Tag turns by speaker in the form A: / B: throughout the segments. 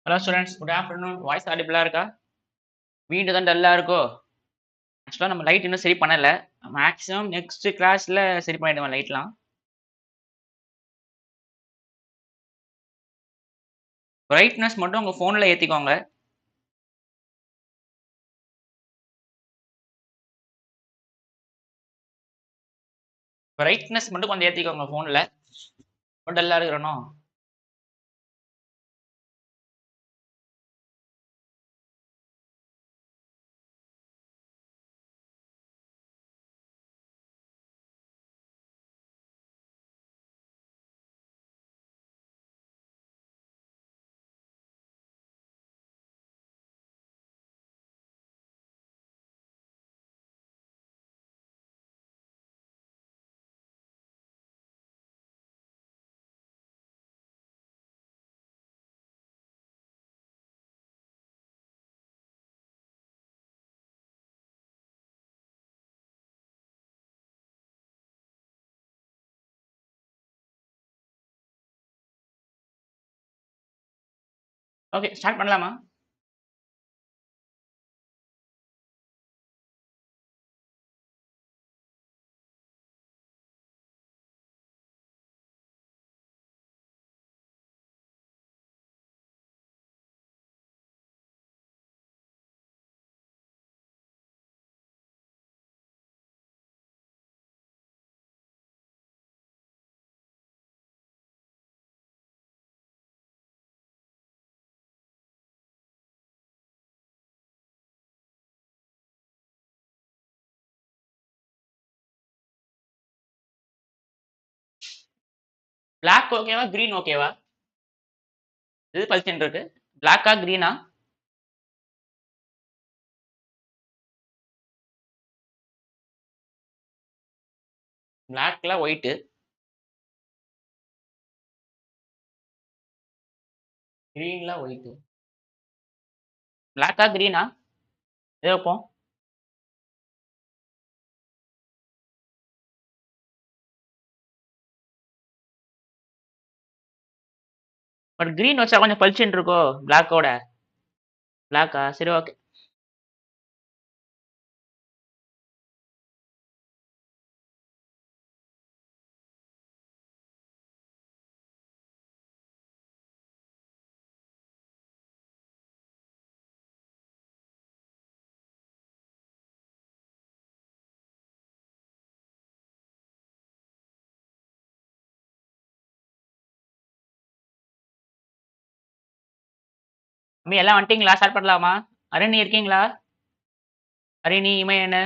A: Hello students, good afternoon. Voice ஆடிபிளா இருக்கா? வீடு தான் டல்லா இருக்கோ? ஆக்சுவலா நம்ம லைட் இன்னும் சரி பண்ணல. மேக்ஸிமம் நெக்ஸ்ட் கிளாஸ்ல சரி பண்ணிடுவேன் லைட்லாம். பிரைட்னஸ் மட்டும் உங்க ஃபோன்ல ஏத்திக்கோங்க. பிரைட்னஸ் மட்டும் கொஞ்சம் ஏத்திக்கோங்க ஃபோன்ல. ரொம்ப டல்லா இருக்கிறனோ? ஓகே, ஸ்டார்ட் பண்ணலாமா? பிளாக் ஓகேவா, கிரீன் ஓகேவா? எது பளிச்சுன்னு இருக்கு? பிளாக்கா கிரீனா? பிளாக்ல ஒயிட், கிரீன்ல ஒயிட். பிளாக்கா கிரீனா? எது வைப்போம்? பட் கிரீன் வச்சா கொஞ்சம் பளிச்சுன்னு இருக்கோ பிளாக்கோட. பிளாக்கா? சரி, ஓகே. தம்பி எல்லாம் வந்துட்டீங்களா? ஸ்டார்ட் பண்ணலாமா? அரணி இருக்கீங்களா? அரணி, இமயன்.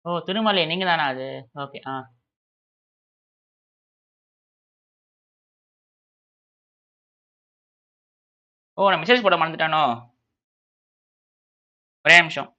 A: ஓ, திருமலை நீங்க தானா அது? ஓகே. ஓ, நான் மெசேஜ் போட மறந்துட்டானோ? ஒரே நிமிஷம்.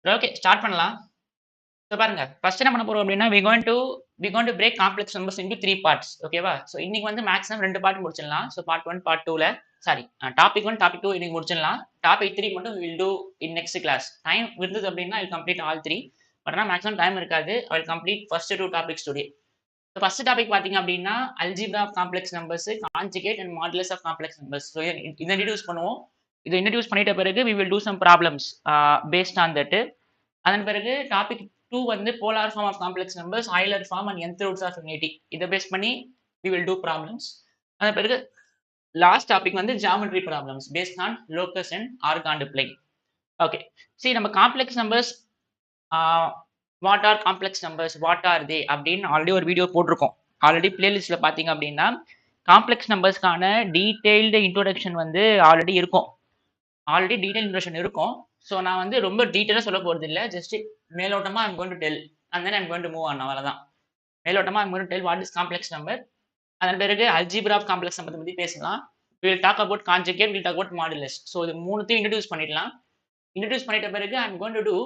A: ஓகே, ஸ்டார்ட் பண்ணலாம். ஸோ பாருங்க, ஃபர்ஸ்ட் என்ன பண்ண போறோம் அப்படின்னா, we going to we going to break complex numbers into 3 parts. ஓகேவா? ஸோ இன்னைக்கு வந்து மேக்ஸிமம் 2 பார்ட் முடிச்சிடலாம். ஸோ பார்ட் 1, பார்ட் 2ல சாரி டாபிக் 1, டாபிக் 2 இன்னைக்கு முடிச்சிடலாம். டாபிக் 3 மட்டும் we will do in next class. Time இருந்தது அப்படின்னா I will complete all 3. But ஆனால் மேக்ஸிமம் டைம் இருக்காது. I will complete first 2 topics today. So first topic பார்த்தீங்க அப்படின்னா algebra of complex numbers, conjugate and modulus of complex numbers. So இதை introduce பண்ணுவோம். இதை introduce பண்ணிட்ட பிறகு we will do some problems based on that. அதன் பிறகு டாபிக் 2 வந்து polar form of complex numbers, Euler form and nth roots of unity. இதை base பண்ணி we will do problems. அதன் பிறகு லாஸ்ட் டாபிக் வந்து geometry problems based on locus and Argand plane. Okay, சரி நம்ம complex numbers what are complex numbers, what are they அப்படின்னு already ஒரு video போட்டிருக்கோம். ஆல்ரெடி பிளேலிஸ்ட்ல பார்த்தீங்க அப்படின்னா காம்ப்ளெக்ஸ் நம்பர்ஸ்க்கான டீடைல்டு இன்ட்ரோடக்ஷன் வந்து ஆல்ரெடி இருக்கும். ஸோ நான் வந்து ரொம்ப டீட்டெயிலாக சொல்ல போகிறது இல்லை. ஜஸ்ட் மேலோட்டமாக I'm going to tell and then I'm going to move on. அவ்வளோதான். மேலோட்டமாக I'm going to tell what is complex number. அதன் பிறகு அல்ஜிப்ரா ஆஃப் காம்ப்ளெக்ஸ் நம்பர் பற்றி பேசலாம். Will talk about conjugate, will talk about modulus. So இது மூணுத்தையும் introduce பண்ணிடலாம். Introduce பண்ணிட்ட பிறகு I'm going to do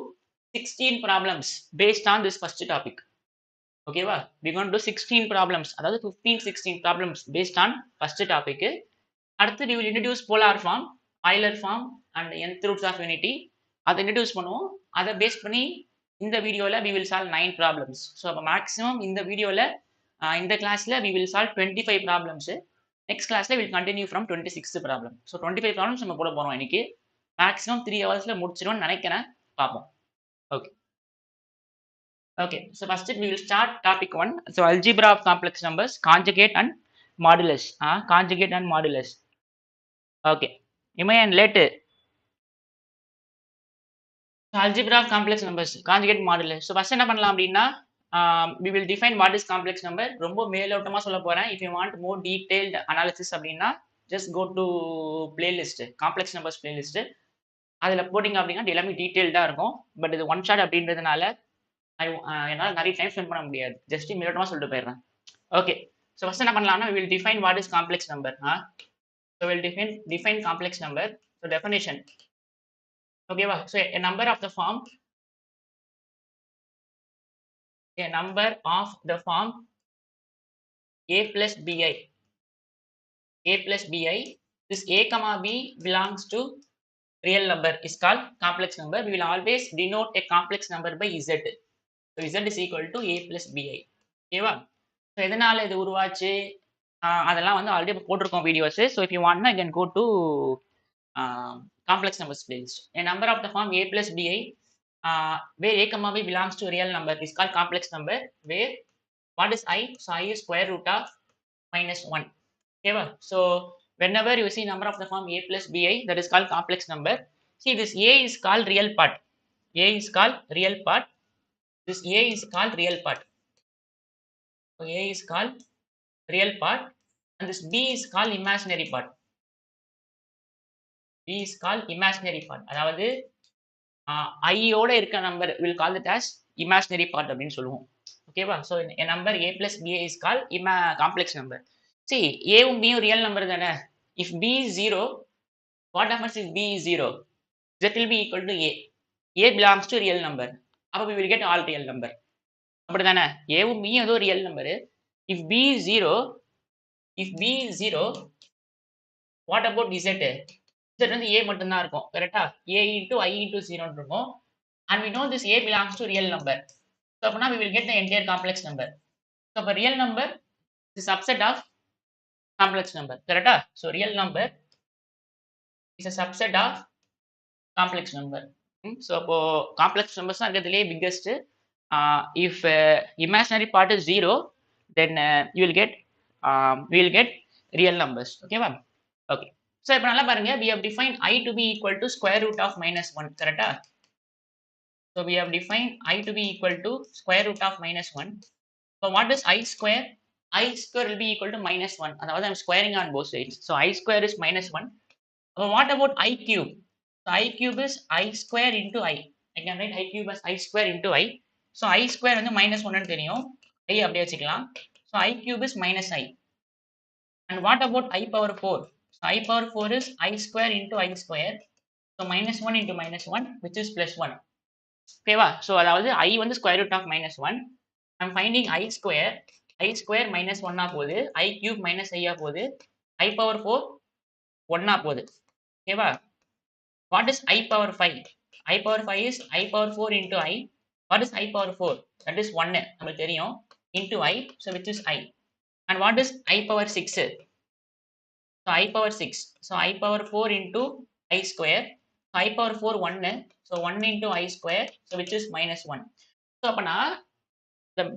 A: 16 problems based on this first topic. ஓகேவா? வி கோயிங் டு 16 ப்ராப்ளம்ஸ், அதாவது 15-16 problems based on first topic. அடுத்து we will introduce polar form, Euler form and nth roots of unity. அதை introduce பண்ணுவோம். அதை base பண்ணி இந்த வீடியோவில் we will solve 9 problems. So அப்போ மேக்ஸிமம் இந்த வீடியோவில் இந்த கிளாஸில் we will solve 25 problems. Next கிளாஸில் will continue from 26th problem. So 25 problems நம்ம போட போகிறோம் இன்னைக்கு. மேக்ஸிமம் 3 ஹவர்ஸில் முடிச்சிடும்னு நினைக்கிறேன். பார்ப்போம். Okay okay, so first we will start topic 1. So algebra of complex numbers, conjugate and modulus. Conjugate and modulus. Okay, Imay and let algebra of complex numbers, conjugate modulus. So first என்ன பண்ணலாம் அப்படின்னா we will define what is complex number. ரொம்ப மேலோட்டமா சொல்ல போறேன். If you want more detailed analysis அப்படின்னா just go to playlist, complex numbers playlist. அதில் போட்டிங்க அப்படின்னா எல்லாமே டீட்டெயில்டாக இருக்கும். பட் இது ஒன் ஷாட் அப்படின்றதுனால என்னால் நிறைய டைம் ஸ்பெண்ட் பண்ண முடியாது. ஜஸ்ட் மேலோட்டமாக சொல்லிட்டு போயிடுறேன். ஓகே, ஸோ ஃபர்ஸ்ட் என்ன பண்ணலாம்னா we will define what is complex number. So we'll define complex number. So definition. Okay, so a number of the form a plus bi. This a comma b belongs to real number is called complex number. We will always denote a complex number by z. So z is equal to a plus bi. Okay va? So எதனால இது உருவாச்சு அதெல்லாம் வந்து already போட்டிருக்கோம் videos. So if you வாண்ட்னா I can go to complex numbers playlist. A number of the form a plus bi where a comma b belongs to a real number is called complex number. Where what is I? So I is square root of -1. Okay va? So whenever you see number of the form a plus bi, that is called complex number. See, this a is called real part. This a is called real part. So a is called real part and this b is called imaginary part. அதாவது I ஓட இருக்க number will call it as imaginary part அப்படின்னு சொல்லுவோம். ஓகேவா? So a number a plus b is called complex number. See, a-வும் b-யும் real number தானே. If b is 0, what happens if b is 0? Z will be equal to a. A belongs to real number. அப்போ we will get all real number. அப்படி தானே? a-வும் b-யும் ஏதோ real number. If b is 0, what about z? Z வந்து a மட்டும்தான் இருக்கும். கரெக்டா? a into I into 0 இருக்கும். And we know this a belongs to real number. So now we will get the entire complex number. So for real number is a subset of complex number. கரெக்டா? So real number is a subset of complex number. So அப்போ complex numbers தான் இருக்கிறதுலே biggest. If imaginary part is 0, then we will get real numbers. Okay va? Okay. So இப்போ நல்லா பாருங்க, we have defined I to be equal to square root of -1. கரெக்டா? So we have defined I to be equal to square root of -1. So what is I square? I square will be equal to -1. அதாவது I'm squaring on both sides. So I square is -1. So what about I cube? So I cube is I square into I. I can write I cube as I square into I. So I square வந்து -1 தெரியும். I அப்படியே வச்சுக்கலாம். So I cube is -I. And what about I power 4? So I power 4 is I square into I square. So -1 into -1 which is +1. ஓகேவா? So அதாவது I வந்து square root of -1 I'm finding I square minus 1 போகுது, I cube minus I போகுது, I power 4 1 போகுது. ஓகேவா? What is I power 5? I power 5 is I power 4 into I. What is I power 4? That is 1 நமக்கு தெரியும், into I, so which is I. And what is I power 6? So I power 6. So I power 4 into I square. So I power 4 1. So 1 into I square. So which is minus 1. So அப்பனா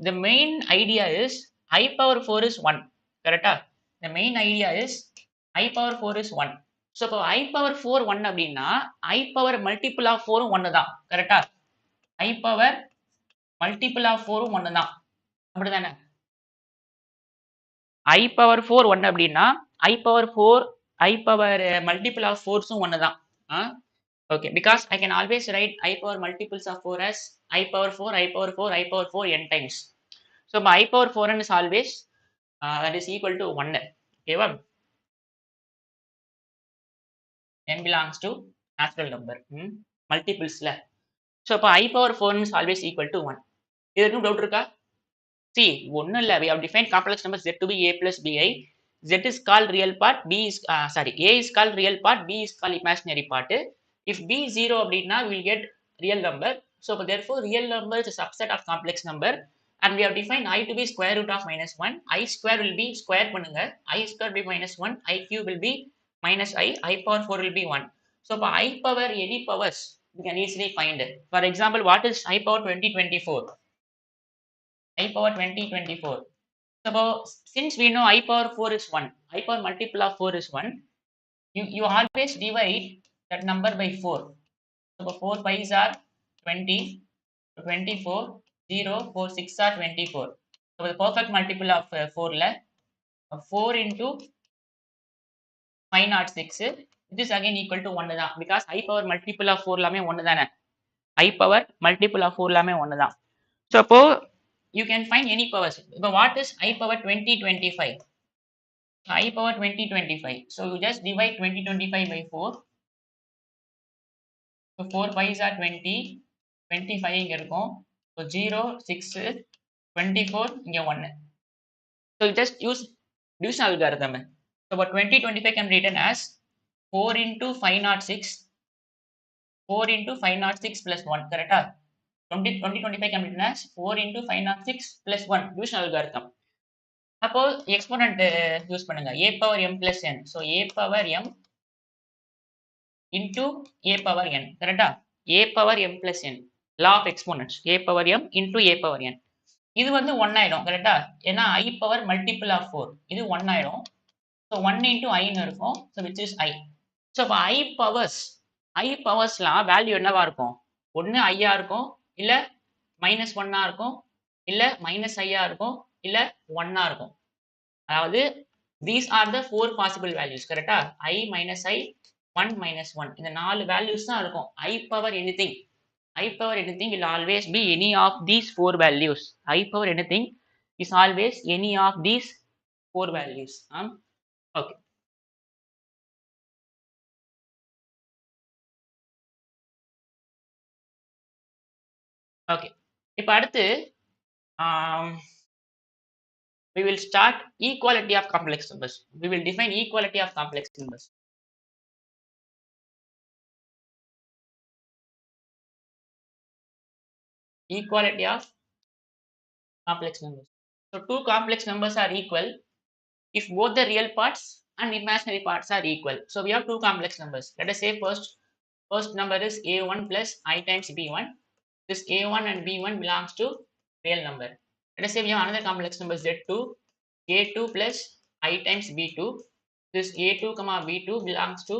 A: the main idea is I power 4 is 1. Correct? The main idea is I power 4 is 1. So இப்போ I power 4 1 அப்படின்னா I power multiple of 4 1 தான். கரெக்டா? I power multiple of 4 1 தான். அப்படிதானே? I power 4 1 அப்படின்னா I power 4 I power multiple of 4s 1 தான். Okay, because I can always write I power multiples of 4 as I power 4 I power 4 I power 4 n times. So I power 4n is always that is equal to 1. Okay, n belongs to natural number, multiples la. So I power 4n is always equal to 1. இதுக்கு doubt இருக்கா? See, ஒண்ணும் இல்ல, we have defined complex number z to be a plus bi. Z is called real part, b is a is called real part, b is called imaginary part. If b is 0 அப்படின்னா we will get real number. So therefore real number is a subset of complex number, and we have defined I to be square root of minus 1. I square will be square பண்ணுங்க, I square will be minus 1, I cube will be minus I power 4 will be 1. So I power any powers we can easily find. For example, what is I power 2024? I power 2024. So since we know I power 4 is 1, I power multiple of 4 is 1, you always divide that number by 4. So 4 pies are 20, 24, 0, 4 6 are 24. So the perfect multiple of 4 la 4 into 506, it is again equal to 1 தான், because I power multiple of 4 எல்லாமே 1 தானே. I power multiple of 4 எல்லாமே 1 தான். So அப்போ you can find any powers. But what is I power 2025? I power 2025. So you just divide 2025 by 4. So 4 5s are 20, 25 இங்க இருக்கும். So 0, 6, 24 இங்க 1. So you just use division algorithm. So about 2025 can be written as 4 into 506, 4 into 506 plus 1. Correct? 2025 can be written as 4 into 506 plus 1. Division algorithm. அப்போ exponent use பண்ணுங்க, a power m plus n. So a power m into a power n. கரெக்டா? a power m plus n, law of exponents, a power m into a power n. இது வந்து 1 ஆயிடும். கரெக்டா? ஏன்னா I power multiple of 4, இது 1 ஆயிடும். So 1 into I ன்னு இருக்கும். So which is I. So அப்ப I powersலாம் வேல்யூ என்னவா இருக்கும்? ஒன்னு I ஆ இருக்கும், இல்ல minus 1 ஆ இருக்கும், இல்ல minus I ஆ இருக்கும், இல்ல 1 ஆ இருக்கும். அதாவது these are the 4 possible values. கரெக்டா? I minus I, 1 minus 1, இந்த 4 values தான் இருக்கும். I power anything will always be any of these 4 values. I power anything is always any of these 4 values. Okay. Okay. இப்ப அடுத்து we will start equality of complex numbers. We will define equality of complex numbers. Equality of complex numbers. So two complex numbers are equal if both the real parts and imaginary parts are equal. So we have two complex numbers. Let us say first number is a1 plus I times b1. This a1 and b1 belongs to real number. Let us say we have another complex number z2, a2 plus I times b2. This a2 comma b2 belongs to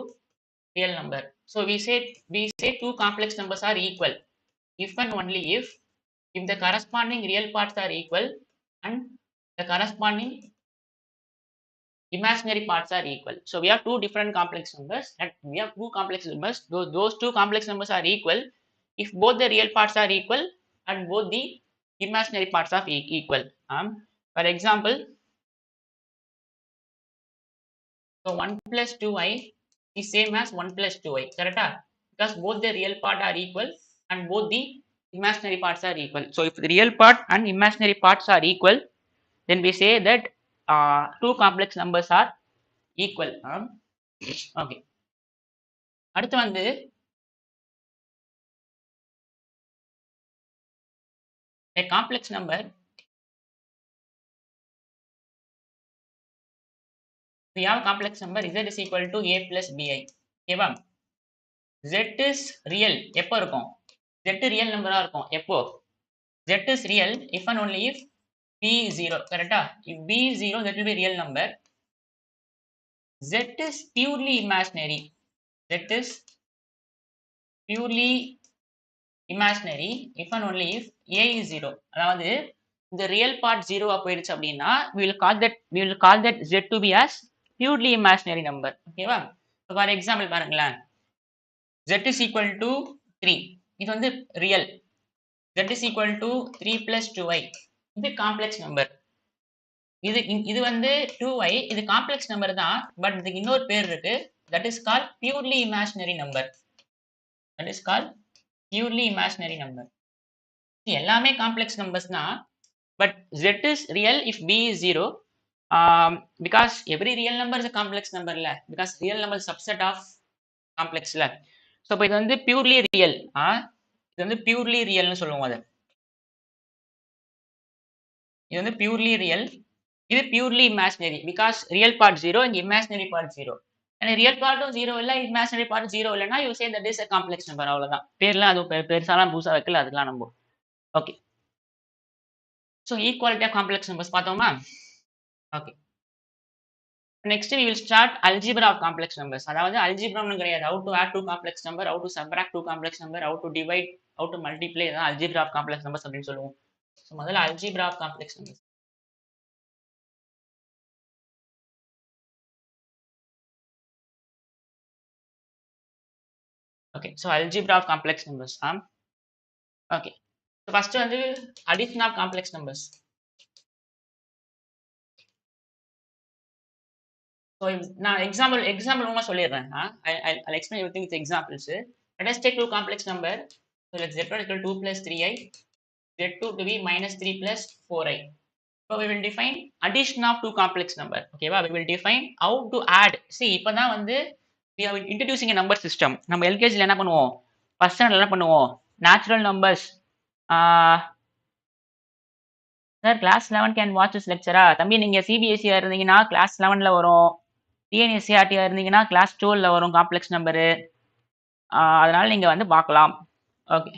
A: real number. So we say two complex numbers are equal if and only if the corresponding real parts are equal and the corresponding imaginary parts are equal. So we have two different complex numbers, and we have two complex numbers. Those two complex numbers are equal if both the real parts are equal and both the imaginary parts are equal. For example, so 1 plus 2i is same as 1 plus 2i. Correct? Because both the real part are equal and both the imaginary parts are equal. So if the real part and imaginary parts are equal, then we say that two complex numbers are equal. Okay. அடுத்து வந்து a complex number, we have complex number z is equal to a plus bi. ஓகேவா? z is real எப்போ இருக்கும்? z real நம்பரா இருக்கும் எப்போ? z is real if and only if b is 0. கரெக்டா? if b is 0, that will be real number. z is purely imaginary. z is purely imaginary if and only if a is 0. அதாவது இந்த real part 0 போயிடுச்சு அப்படின்னா we will call that z to be as purely imaginary number. ஓகேவா? For example பாருங்களேன், z is equal to 3. இது வந்து real. z is equal to 3 plus 2i. இது complex number. இது வந்து 2i, இது காம்ப்ளெக்ஸ் நம்பர் தான், பட் இதுக்கு இன்னொரு பேர் இருக்கு. That is called purely imaginary number. That is called purely imaginary number. எல்லாமே காம்ப்ளெக்ஸ் நம்பர்ஸ் தான், but z is real if b is 0, because every real number is a complex number இல்ல, because real number is subset of complex இல்ல. So இப்போ இது வந்து purely real. இது வந்து purely ரியல்னு சொல்லுவோம். அது இது வந்து பியூர்லி ரியல், இது purely imaginary, because real part 0 and imaginary part 0. and real பார்ட்டும் 0 இல்ல, இமேஜினரி பார்ட் 0 இல்லைன்னா you say that is a complex number. அவ்வளவுதான். பேர்லாம் அதுவும் பெருசாலாம் புதுசா வைக்கல, அதுக்கெல்லாம் நம்ம. Okay. So equality of complex numbers பார்த்தோமா? Okay. Next we will start algebra of complex numbers. அதாவது அல்ஜிப்ரான்னு கிடையாது. how to add two complex number, how to subtract two complex number, how to divide, how to multiply, இதான் algebra of complex numbers அப்படின்னு சொல்லுவோம். So முதல்ல algebra of complex numbers. Okay. So algebra of complex numbers. Okay. So first வந்து addition of complex numbers. So நான் example மூலமா சொல்லிடுறேன். I'll explain everything with examples. Let us take two complex number. So let z1 equal to 2 plus 3i, z2 to be minus 3 plus 4i. So we will define addition of two complex number. ஓகேவா? we will define how to add. See, இப்பதான் வந்து we are introducing a number system. நம்ம எல்கேஜில என்ன பண்ணுவோம்? First ஸ்டாண்டர்ட்ல என்ன பண்ணுவோம்? Natural numbers. Sir class 11 can watch this லெக்சரா? தம்பி நீங்க சிபிஎஸ்சியா இருந்தீங்கன்னா கிளாஸ் 11ல வரும். டிஎன்எஸ்சிஆர்டியா இருந்தீங்கன்னா கிளாஸ் 12ல வரும் காம்ப்ளெக்ஸ் நம்பரு. அதனால நீங்க வந்து பார்க்கலாம். ஓகே.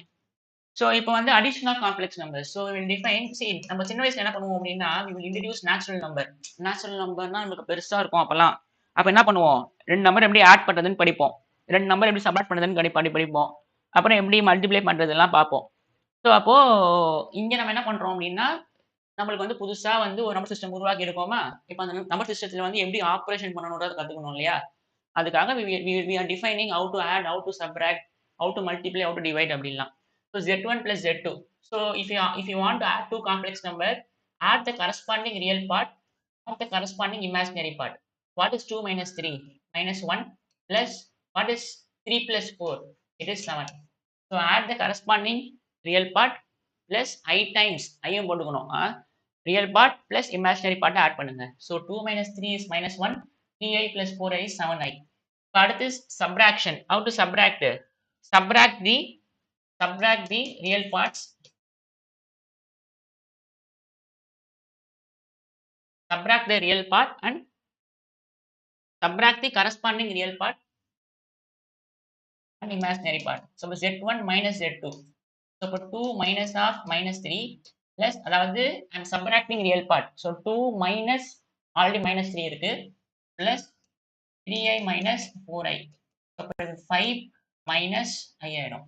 A: ஸோ இப்போ வந்து addition of complex number. So will define. சரி, நம்ம சின்ன வயசுல என்ன பண்ணுவோம் அப்படின்னா we will introduce natural number. Natural நம்பர்னா நமக்கு பெருசா இருக்கும் அப்பெல்லாம். அப்போ என்ன பண்ணுவோம்? ரெண்டு நம்பர் எப்படி ஆட் பண்றதுன்னு படிப்போம், ரெண்டு நம்பர் எப்படி சப்ராக்ட் பண்றதுன்னு படிப்போம், அப்புறம் எப்படி மல்டிப்ளை பண்றதெல்லாம் பார்ப்போம். ஸோ அப்போ இங்க நம்ம என்ன பண்றோம் அப்படின்னா நம்மளுக்கு வந்து புதுசா வந்து ஒரு நம்பர் சிஸ்டம் உருவாக்கி இருக்கோமா? இப்போ அந்த நம்பர் சிஸ்டத்துல வந்து எப்படி ஆப்ரேஷன் பண்ணணும்ன்றத கத்துக்கணும் இல்லையா? அதுக்காக we are defining how to add, how to subtract, how to multiply, how to divide அப்படிலாம். So z1 plus z2. So if you want to add two complex number, add the corresponding real part, add the corresponding imaginary part. What is 2 minus 3? Minus 1 plus what is 3 plus 4? It is 7. So add the corresponding real part plus I times I போட்டுக்கணும். real part plus imaginary part add பண்ணுங்க. So 2 minus 3 is minus 1, 3i plus 4i is 7i. அடுத்து subtraction. How to subtract? Subtract the real parts. Subtract the real part and subtract the corresponding real part and imaginary part. So z1 minus z2. So for 2 minus of minus 3 plus அதாவது I am subtracting real part. So 2 minus already minus 3 இருக்கு plus 3i minus 4i. So 5 minus i ஆயிடும்.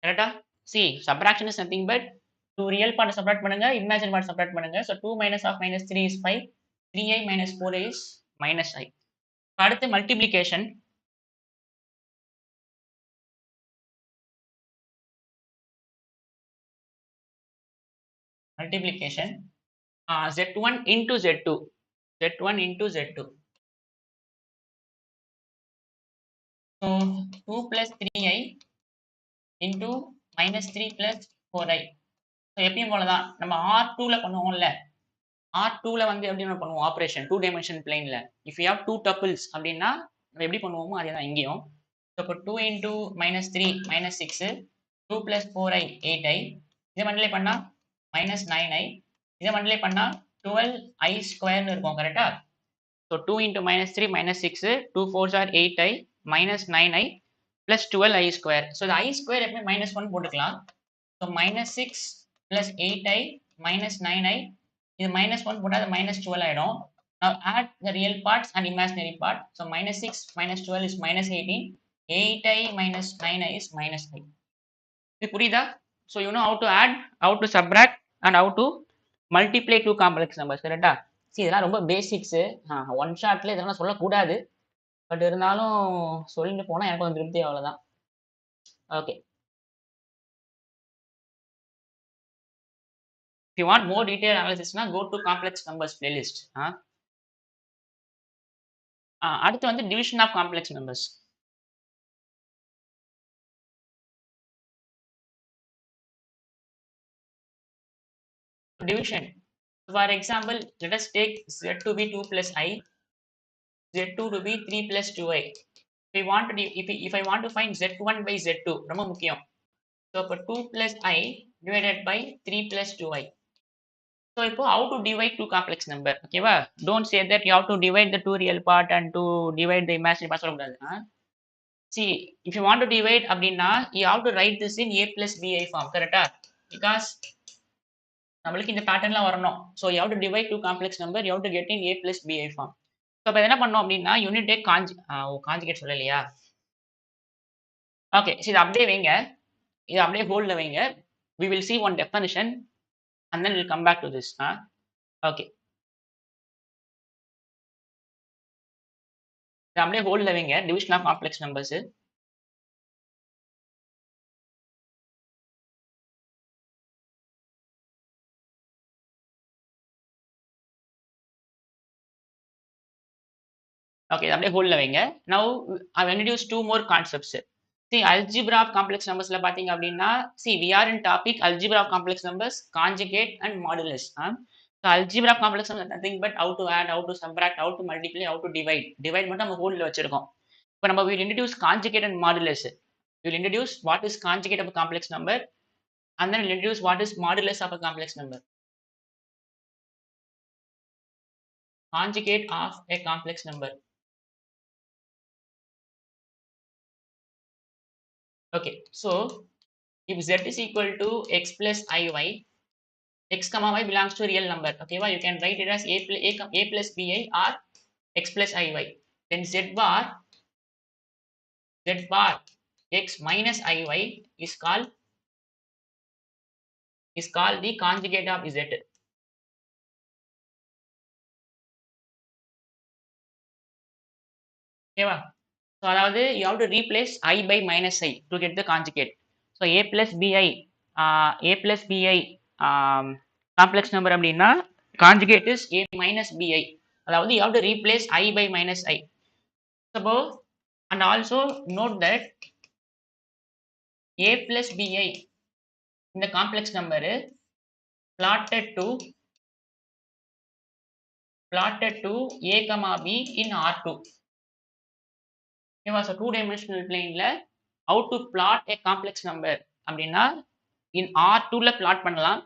A: கரெக்டா? See, subtraction is nothing but 2 real part subtract பண்ணுங்க, imaginary part subtract பண்ணுங்க. So 2 minus of minus 3 is 5, 3i minus 4i is minus i. அடுத்து multiplication. Multiplication. z1 into z2. z1 into z2. So 2 plus 3i into minus 3 plus 4i. So எப்பயும் போல தான் நம்ம R2ல பண்ணுவோம்ல. R2ல வந்து எப்படி நம்ம பண்ணுவோம் ஆப்பரேஷன் 2 டைமென்ஷன் பிளேன்ல. இஃப் யூ ஹேவ் 2 டப்பிள்ஸ் அப்படின்னா நம்ம எப்படி பண்ணுவோமோ அதே தான் இங்கேயும். ஸோ இப்போ 2 இன்டூ -3 -6 2 + 4i 8i. இதை மல்டிப்ளை பண்ணா -9i. இதை மல்டிப்ளை பண்ணா 12i ஸ்கொயர்னு இருக்கும் கரெக்டா? So 2 into -3 -6 2 4s are 8i -9i plus 12i square. So இந்த i ஸ்கொயர் எப்பவுமே -1 போட்டுக்கலாம். So -6 plus 8i minus 9i. இது -1 போட்டா அது -12 ஆயிடும். Now add the real parts and imaginary part. So -6 minus 12 is -18. 8i minus 9i is -3. இது புரியுதா? So you know how to add, how to subtract and how to multiply two complex numbers. கரெக்டா? See இதெல்லாம் ரொம்ப basics. One ஷாட்ல இதெல்லாம் சொல்லக்கூடாது. But இருந்தாலும் சொல்லிட்டு போனா எனக்கு கொஞ்சம் திருப்தி அவ்வளவுதான். Okay. If you want more detailed analysis na go to complex numbers playlist. அடுத்து வந்து division of complex numbers. Division. For example, let us take z to be 2 plus I, z2 to be 3 plus 2i. If I want to find z1 by z2, ரொம்ப முக்கியம். So இப்போ 2 plus I divided by 3 plus 2i. So இப்போ how to divide two complex number, ஓகேவா? Don't say that you have to divide the two real part and to divide the imaginary part சொல்லக்கூடாது. See, if you want to divide அப்படின்னா you have to write this in a plus bi form, கரெக்டா? Because நம்மளுக்கு இந்த பேட்டர்ன்லாம் வரணும். So you have to divide two complex number, you have to get in a plus bi form. So இப்போ என்ன பண்ணோம் அப்படின்னா unit take conjugate சொல்லலையா? Okay, இதை அப்படியே வைங்க. இதை அப்படியே ஹோல்ட்ல வைங்க. We will see one definition and then we'll come back to this. Okay, இதை அப்படியே ஹோல்ட்ல வைங்க. Division of complex numbers. Okay, இதை அப்படியே ஹோல்ட்ல வைங்க. Now I will introduce two more concepts. See, algebra of complex numbersல பாத்தீங்க அப்படின்னா see we are in topic algebra of complex numbers, conjugate and modulus. So algebra of complex numbers nothing but how to add, how to subtract, how to multiply, how to divide மட்டும் நம்ம ஹோல்ட்ல வச்சிருக்கோம். இப்போ நம்ம will introduce conjugate and modulus. We will introduce what is conjugate of a complex number and then we'll introduce what is modulus of a complex number. Conjugate of a complex number. Okay, so if z is equal to x plus iy, x comma y belongs to real number. Okay, well, you can write it as a plus bi or x plus iy. Then z bar x minus iy is called the conjugate of z. Okay, well, so அதாவது you have to replace I by minus I to get the conjugate. So a plus bi complex number அப்படின்னா conjugate is a minus bi. அதாவது you have to replace I by minus I. Suppose and also note that a plus bi இந்த complex number plotted to a comma b in R2. Okay, so two dimensional planeல how to plot a complex number அப்படின்னா in R2ல plot பண்ணலாம்.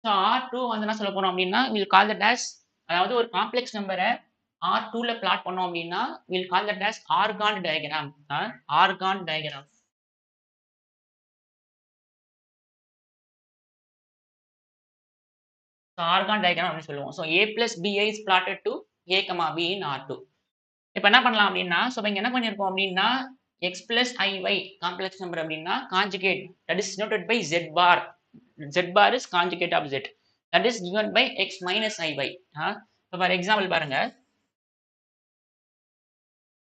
A: So R2 வந்து என்ன சொல்ல போறோம் அப்படின்னா we'll call that as, அதாவது ஒரு காம்ப்ளெக்ஸ் நம்பரை R2ல plot பண்ணோம் அப்படின்னா we'll call that as argon diagram. Argon diagram. So argon diagram அப்படின்னு சொல்லுவோம். So a plus bi is plotted to a comma b in R2. இப்போ என்ன பண்ணலாம் அப்படின்னா ஸோ இங்க என்ன பண்ணியிருக்கோம் அப்படின்னா x plus iy complex number அப்படின்னா conjugate that is denoted by z bar. Z bar is conjugate of z. That is given by x minus iy. So for example பாருங்க,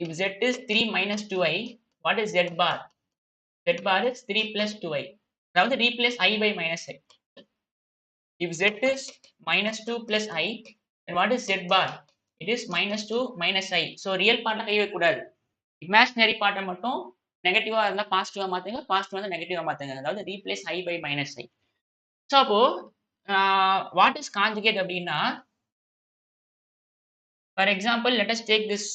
A: if z is 3 minus 2i, what is z bar? Z bar is 3 plus 2i. அதாவது replace I by minus I. If z is minus 2 plus I, then what is z bar? It is minus 2 minus I. So real part கை வைக்க கூடாது. Imaginary part மட்டும் நெகட்டிவா இருந்தா பாசிட்டிவா மாத்துங்க, பாசிட்டிவா இருந்தா நெகட்டிவா மாத்துங்க. அதாவது replace I by minus I. So அப்போ வாட் இஸ் கான்ஜுகேட் அப்படின்னா, for example let us take this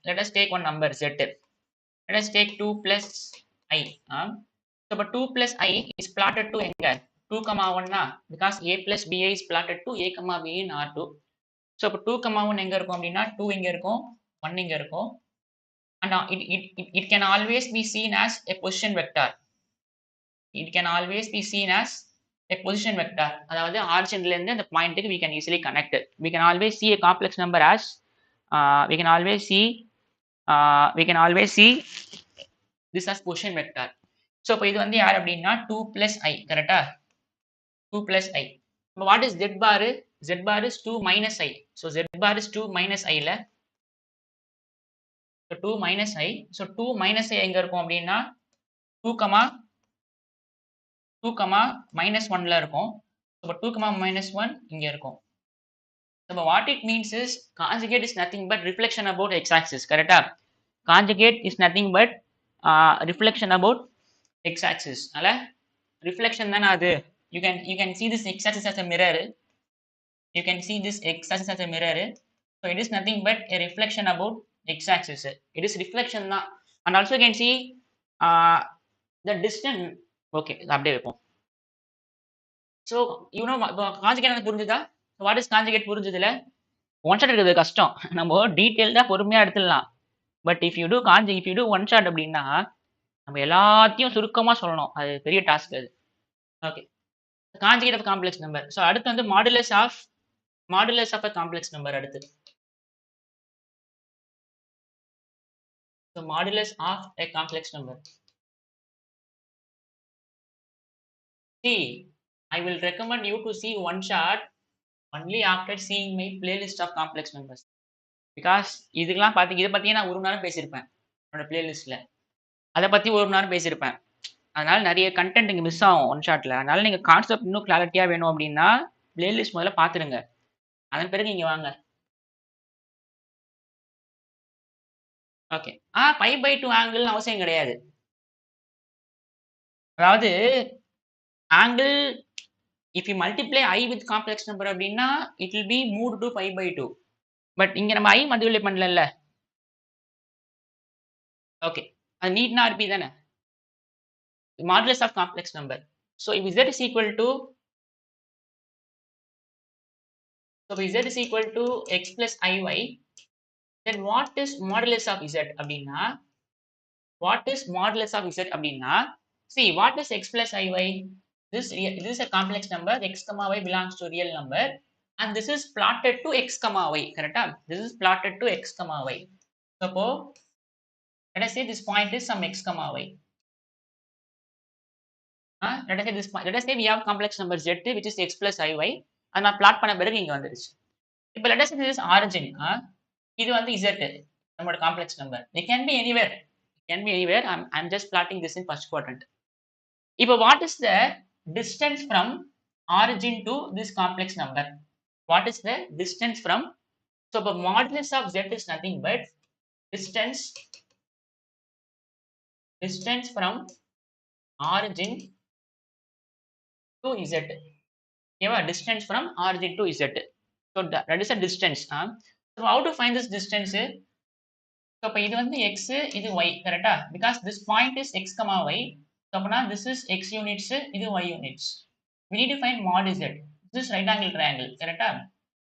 A: let us take one number Z. Let us take 2 plus I. So, but 2 plus I is plotted to எங்க 2, 1 because A plus BI is plotted to A, B in R2. So, இப்போ 2, 1 எங்க இருக்கும் அப்படின்னா 2 இங்க இருக்கும், 1 இங்க இருக்கும். And it can always be seen as a position vector. It can always be seen as a position vector. அதாவது ஆரிஜின்ல இருந்து அந்த பாயிண்ட்டுக்கு we can easily connect it. We can always see a complex number as we can always see this as position vector. So இப்போ இது வந்து யார் அப்படின்னா 2 plus I கரெக்டா 2 plus I. what is Z bar? Z bar is 2 minus I. So Z bar is 2 minus I ல so 2 minus I. So 2 minus I எங்க இருக்கும் அப்படின்னா 2, minus 1 ல இருக்கும். So 2, minus 1 இங்க இருக்கும். So what it means is conjugate is nothing but reflection about x-axis கரெக்டா conjugate is nothing but reflection about x-axis. அதனால reflection தானே அது. You can see this x-axis as a mirror. You can see this x-axis as a mirror. So it is nothing but a reflection about x-axis. It is reflection தான். And also you can see the distance. Okay, அப்படியே வைப்போம். So you know conjugate புரிஞ்சுதா? What is conjugate புரிஞ்சதுல? One shot எடுக்கிறது கஷ்டம். நம்ம டீட்டெயில்டா பொறுமையா எடுத்துடலாம். But if you do one shot அப்படின்னா நம்ம எல்லாத்தையும் சுருக்கமா சொல்லணும். அது பெரிய டாஸ்க் அது. Okay. Conjugate of complex number. So அடுத்து வந்து modulus of a complex number அடுத்து. So modulus of a complex number. See, I will recommend you to see one shot only after seeing my playlist of complex numbers. Because இதுக்கெல்லாம் இதை பத்தியே நான் ஒரு நேரம் பேசியிருப்பேன் என்னோட பிளேலிஸ்ட்ல. அதை பத்தி ஒரு நேரம் பேசியிருப்பேன். அதனால நிறைய கண்டென்ட் இங்க மிஸ் ஆகும் ஒன் ஷாட்ல. அதனால நீங்க கான்செப்ட் இன்னும் கிளாரிட்டியா வேணும் அப்படின்னா பிளேலிஸ்ட் முதல்ல பாத்துருங்க. அதன் பிறகு இங்க வாங்க. ஓகே. π/2 ஆங்கிள் அவசியம் கிடையாது. அதாவது angle if you multiply I with complex number அப்படின்னா it will be moved to π/2. But இங்க நம்ம I மல்டிப்ளை பண்ணல. ஓகே. அது நீட்னா RP தானே. Modulus of complex number. So if Z is equal to x plus IY, then what is modulus of Z அப்படின்னா see what is x plus IY? This is a complex number. X, Y belongs to real number and this is plotted to x, Y. Correct? This is plotted to x, Y. Suppose let us say this point is some x, Y. Let us say this point. Let us say we have complex number Z which is x plus IY. and நான் plot பண்ண பிறகு இங்க வந்துருச்சு. இப்போ let us say this is origin. இது வந்து Z நம்மளோட complex number. It can be anywhere. I'm just plotting this in first quadrant. இப்போ what is the distance from origin to this complex number? What is the distance from? So the modulus of Z is nothing but distance from origin to Z. Okay, distance from origin to Z. So that is a distance. So how to find this distance? So இப்போ இது வந்து x, இது y, கரெக்டா? Because this point is x, y. So அப்பனா this is x units, இது y units. We need to find mod Z. This is right angle triangle, கரெக்டா?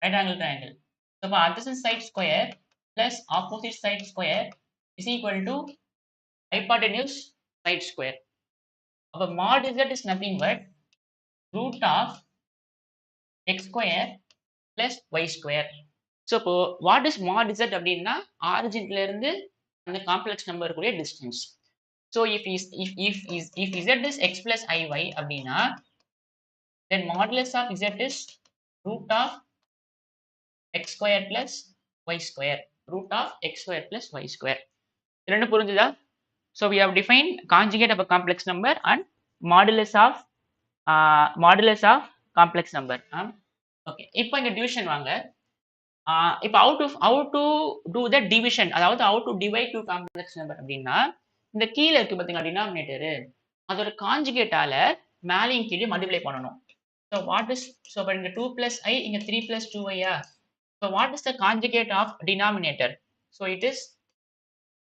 A: Right angle triangle. So இப்போ adjacent side square plus opposite side square is equal to hypotenuse side square. அப்போ mod Z is nothing but root of x square plus y square. So இப்போ what is mod Z அப்படின்னா ஆரிஜின்ல இருந்து அந்த complex number கூடிய distance. So if Z is x plus IY அப்படின்னா then modulus of Z is root of x square plus y square. Root of x square plus y square. இது ரெண்டும் புரிஞ்சுதா? So we have defined conjugate of a complex number and modulus of complex number. Okay. இப்போ இங்க division வாங்க. இப்போ how to do the division, அதாவது how to divide two complex number அப்படின்னா இந்த கீழ இருக்கு பாத்தீங்களா டினாமினேட்டரு, அதோட காஞ்சுகேட்டால மேலயும் கீழயும் மல்டிப்ளை பண்ணணும். So what is so இப்ப இங்க 2 plus I இங்க 3 plus 2I yeah? So what is the conjugate of denominator? So it is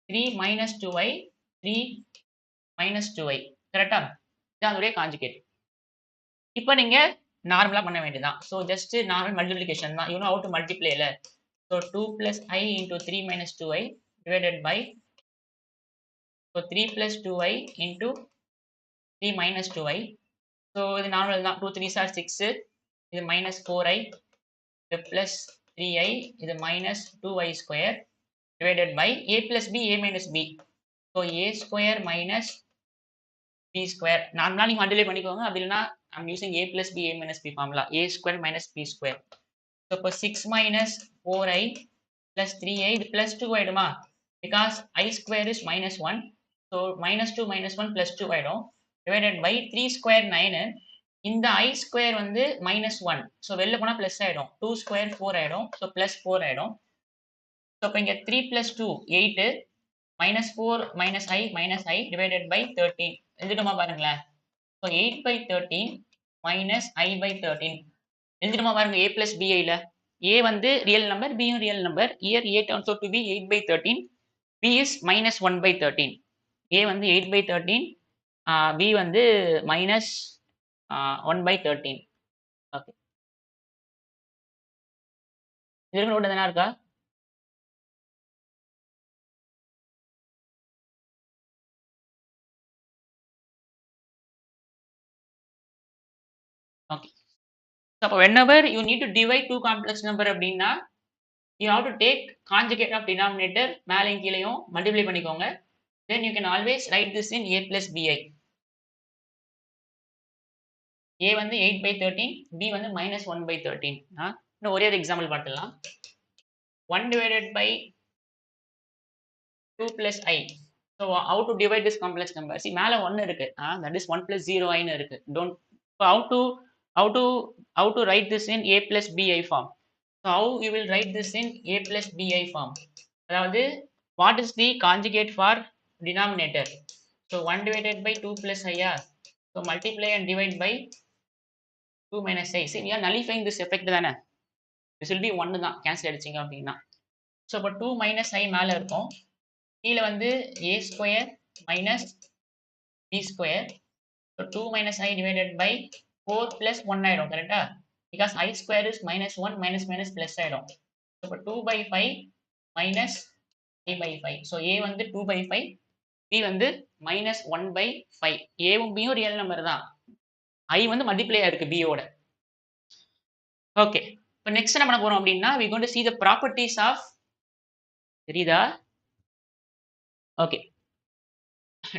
A: 3 minus 2I 3 minus 2I கரெக்ட்டா? இதான் அதோடைய காஞ்சுகேட். இப்ப நீங்க நார்மலா பண்ண வேண்டியதுதான். So just நார்மல் மல்டிப்ளிகேஷன் தான். You know how to multiply ல. So 2 plus I into 3 minus 2I divided by so 3 plus 2I into 3 minus 2I. So இது நார்மல் தான். 2 3s are 6 இது minus 4I இது plus 3I இது minus 2I square divided by a plus b a minus b. So a square minus b square. நார்மலா நீங்க multiply பண்ணிக்கோங்க. அப்படி இல்லைன்னா I'm using a plus b a minus b formula. A square minus b square. So இப்போ 6 minus 4I plus 3I இது plus 2 ஆயிடுமா? Because I square is minus 1. So minus 2 minus 1 plus 2 ஆயிடும். Divided by 3 square 9. இந்த I square வந்து minus 1. So வெளில போனா plus ஆயிடும். 2 square 4 ஆயிடும். So plus 4 ஆயிடும். So இப்போ இங்க 3 plus 2 8 minus 4 minus I divided by 13. எழுதிட்டோமா பாருங்களேன். So 8 by 13 minus I by 13. எழுதிட்டோமா பாருங்க a plus b ல. a வந்து ரியல் நம்பர், b யும் real number. Here a turns out to be 8 by 13. b is minus 1 by 13. a வந்து 8 by 13. b வந்து minus 1 by 13. Okay. இதுக்கு note எதனா இருக்கா? Okay. அப்போ whenever you need to divide two complex number அப்படின்னா you have to take conjugate of denominator மேலையும் கீழையும் multiply பண்ணிக்கோங்க. Then you can always write this in a plus bi. a வந்து 8 by 13, b வந்து minus 1 by 13. இன்னும் ஒரே ஒரு example பார்த்துடலாம். 1 divided by 2 plus I. So how to divide this complex number? See மேல 1 இருக்கு. That is 1 plus 0I ன்னு இருக்கு. Don't so how to write this in a plus bi form? So how you will write this in a plus bi form? அதாவது what is the conjugate for denominator? So 1 divided by 2 plus I. So multiply and divide by 2 minus I. See we are nullifying this effect தானே. This will be 1 தான் cancel அடிச்சீங்க அப்படின்னா. So இப்போ 2 minus I மேல இருக்கும். கீழ வந்து a square minus b square. So 2 minus I divided by 4 plus 1 ஆயிடும் கரெக்டா? Because I square is minus 1 minus minus plus ஆயிடும். So இப்போ 2 by 5 minus I by 5. So a வந்து 2 by 5, b வந்து minus 1 by 5. a வும் b யும் real number தான். I வந்து மல்டிப்ளையா இருக்கு b யோட. ஓகே. இப்போ நெக்ஸ்ட் என்ன பண்ண போறோம் அப்படின்னா we going to see the properties of தெரியுதா? ஓகே.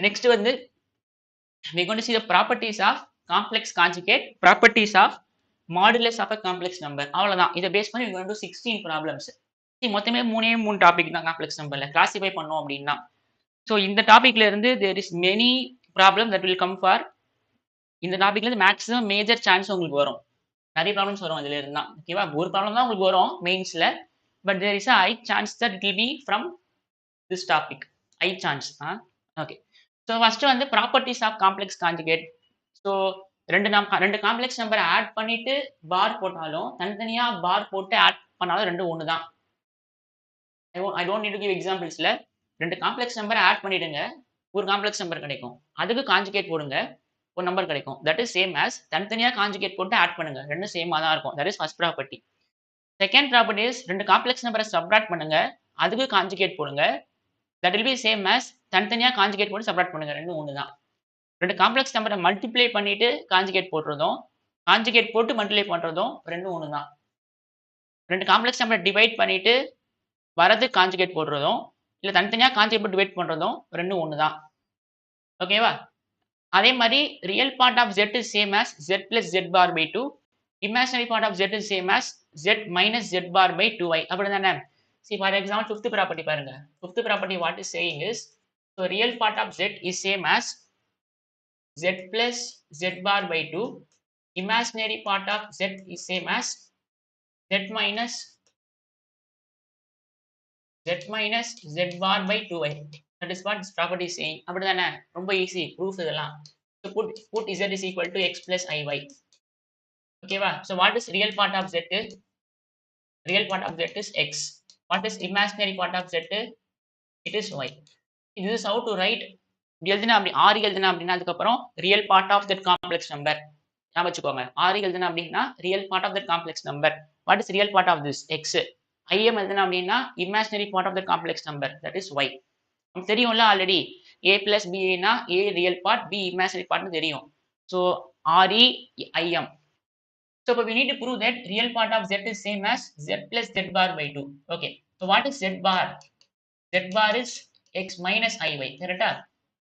A: நெக்ஸ்ட் வந்து we going to see the properties of complex conjugate, properties of modulus of a complex number. அவ்வளவுதான். இதை பேஸ் பண்ணி we going to do 16 problems. மொத்தமே 3 topic தான் complex நம்பர்ல classify பண்ணோம் அப்படின்னா. ஸோ இந்த டாபிக்ல இருந்து there is many problem that will come for இந்த டாபிக்ல இருந்து மேக்ஸிமம் மேஜர் சான்ஸ் உங்களுக்கு வரும். நிறைய ப்ராப்ளம்ஸ் வரும் இதுல இருந்தா. ஓகேவா? ஒரு ப்ராப்ளம் தான் உங்களுக்கு வரும் மெயின்ஸ்ல. But there is a high chance that it will be from this topic. High chance. Okay. So first வந்து properties of complex conjugate. So ரெண்டு காம்ப்ளெக்ஸ் நம்பரை ஆட் பண்ணிட்டு பார் போட்டாலும் தனித்தனியா பார் போட்டு ஆட் பண்ணாலும் ரெண்டும் ஒன்று தான். I don't need to give examples. ரெண்டு காம்ப்ளெக்ஸ் நம்பரை ஆட் பண்ணிடுங்க, ஒரு காம்ப்ளெக்ஸ் நம்பர் கிடைக்கும். அதுக்கு கான்ஜுகேட் போடுங்க, ஒரு நம்பர் கிடைக்கும். தட் இஸ் சேம் as தனித்தனியா கான்ஜுகேட் போட்டு ஆட் பண்ணுங்க, ரெண்டும் சேமா தான் இருக்கும். That is first property. Second property is ரெண்டு காம்ப்ளெக்ஸ் நம்பரை சப்ட்ராக்ட் பண்ணுங்க, அதுக்கு கான்ஜுகேட் போடுங்க. That will be same as தனித்தனியா கான்ஜுகேட் போட்டு சப்ட்ராக்ட் பண்ணுங்க, ரெண்டும் ஒன்று தான். ரெண்டு காம்ப்ளெக்ஸ் நம்பரை மல்டிப்ளை பண்ணிட்டு கான்ஜுகேட் போடுறதும் கான்ஜுகேட் போட்டு மல்டிப்ளை பண்றதும் ரெண்டும் ஒன்று தான். ரெண்டு காம்ப்ளெக்ஸ் நம்பரை டிவைட் பண்ணிட்டு வரது கான்ஜுகேட் போடுறதும் இல்ல தனித்தனியா கான்ஜுகேட் போட்டு டிவைட் பண்றதும் ரெண்டும் ஒன்று தான். ஓகேவா? அதே மாதிரி real part of z is same as z plus z bar by 2. Imaginary part of z is same as z minus z bar by 2i. அப்படிதானே? See for example fifth property பாருங்க. Fifth property what is saying is so real part of z is same as z plus z bar by 2. Imaginary part of z is same as z minus z bar by 2i. That is what this property is saying. அப்படிதானே? ரொம்ப easy proof இதெல்லாம். So put z is equal to x plus iy. ஓகேவா? So what is real part of z? Real part of z is x. What is imaginary part of z? It is y. This is how to write. இப்படி எழுதினா அப்படி R எழுதினா அப்படின்னா அதுக்கப்புறம் real part of that complex number ஞாபகம் வச்சுக்கோங்க. R எழுதினா அப்படின்னா real part of that complex number. What is real part of this X. I M எழுதினா அப்படின்னா imaginary part of the complex number that is Y. நமக்கு தெரியும்ல ஆல்ரெடி ஏ பிளஸ் பிஏனா A real part B imaginary பார்ட்னு தெரியும். So R E I M. So we need to prove that real part of z is same as z plus z bar by 2. Okay. So what is z bar? Z bar is x minus iy. Correct?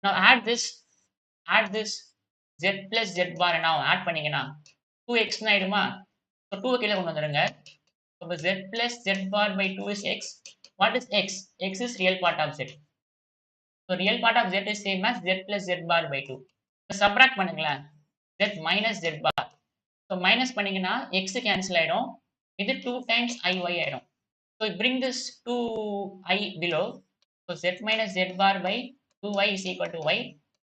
A: Now add this z plus z bar now add பண்ணீங்கன்னா 2x ஆயிடுமா? So 2 கீழ கொண்டு வந்துருங்க. So z plus z bar by 2 is x. What is x? X is real part of z. So real part of z is same as z plus z bar by 2. So subtract பண்ணுங்களா? z minus z bar. So minus பண்ணீங்கன்னா x cancel ஆயிடும். இது 2 times iy ஆயிடும். So bring this 2i below. So z minus z bar by 2y is equal to y.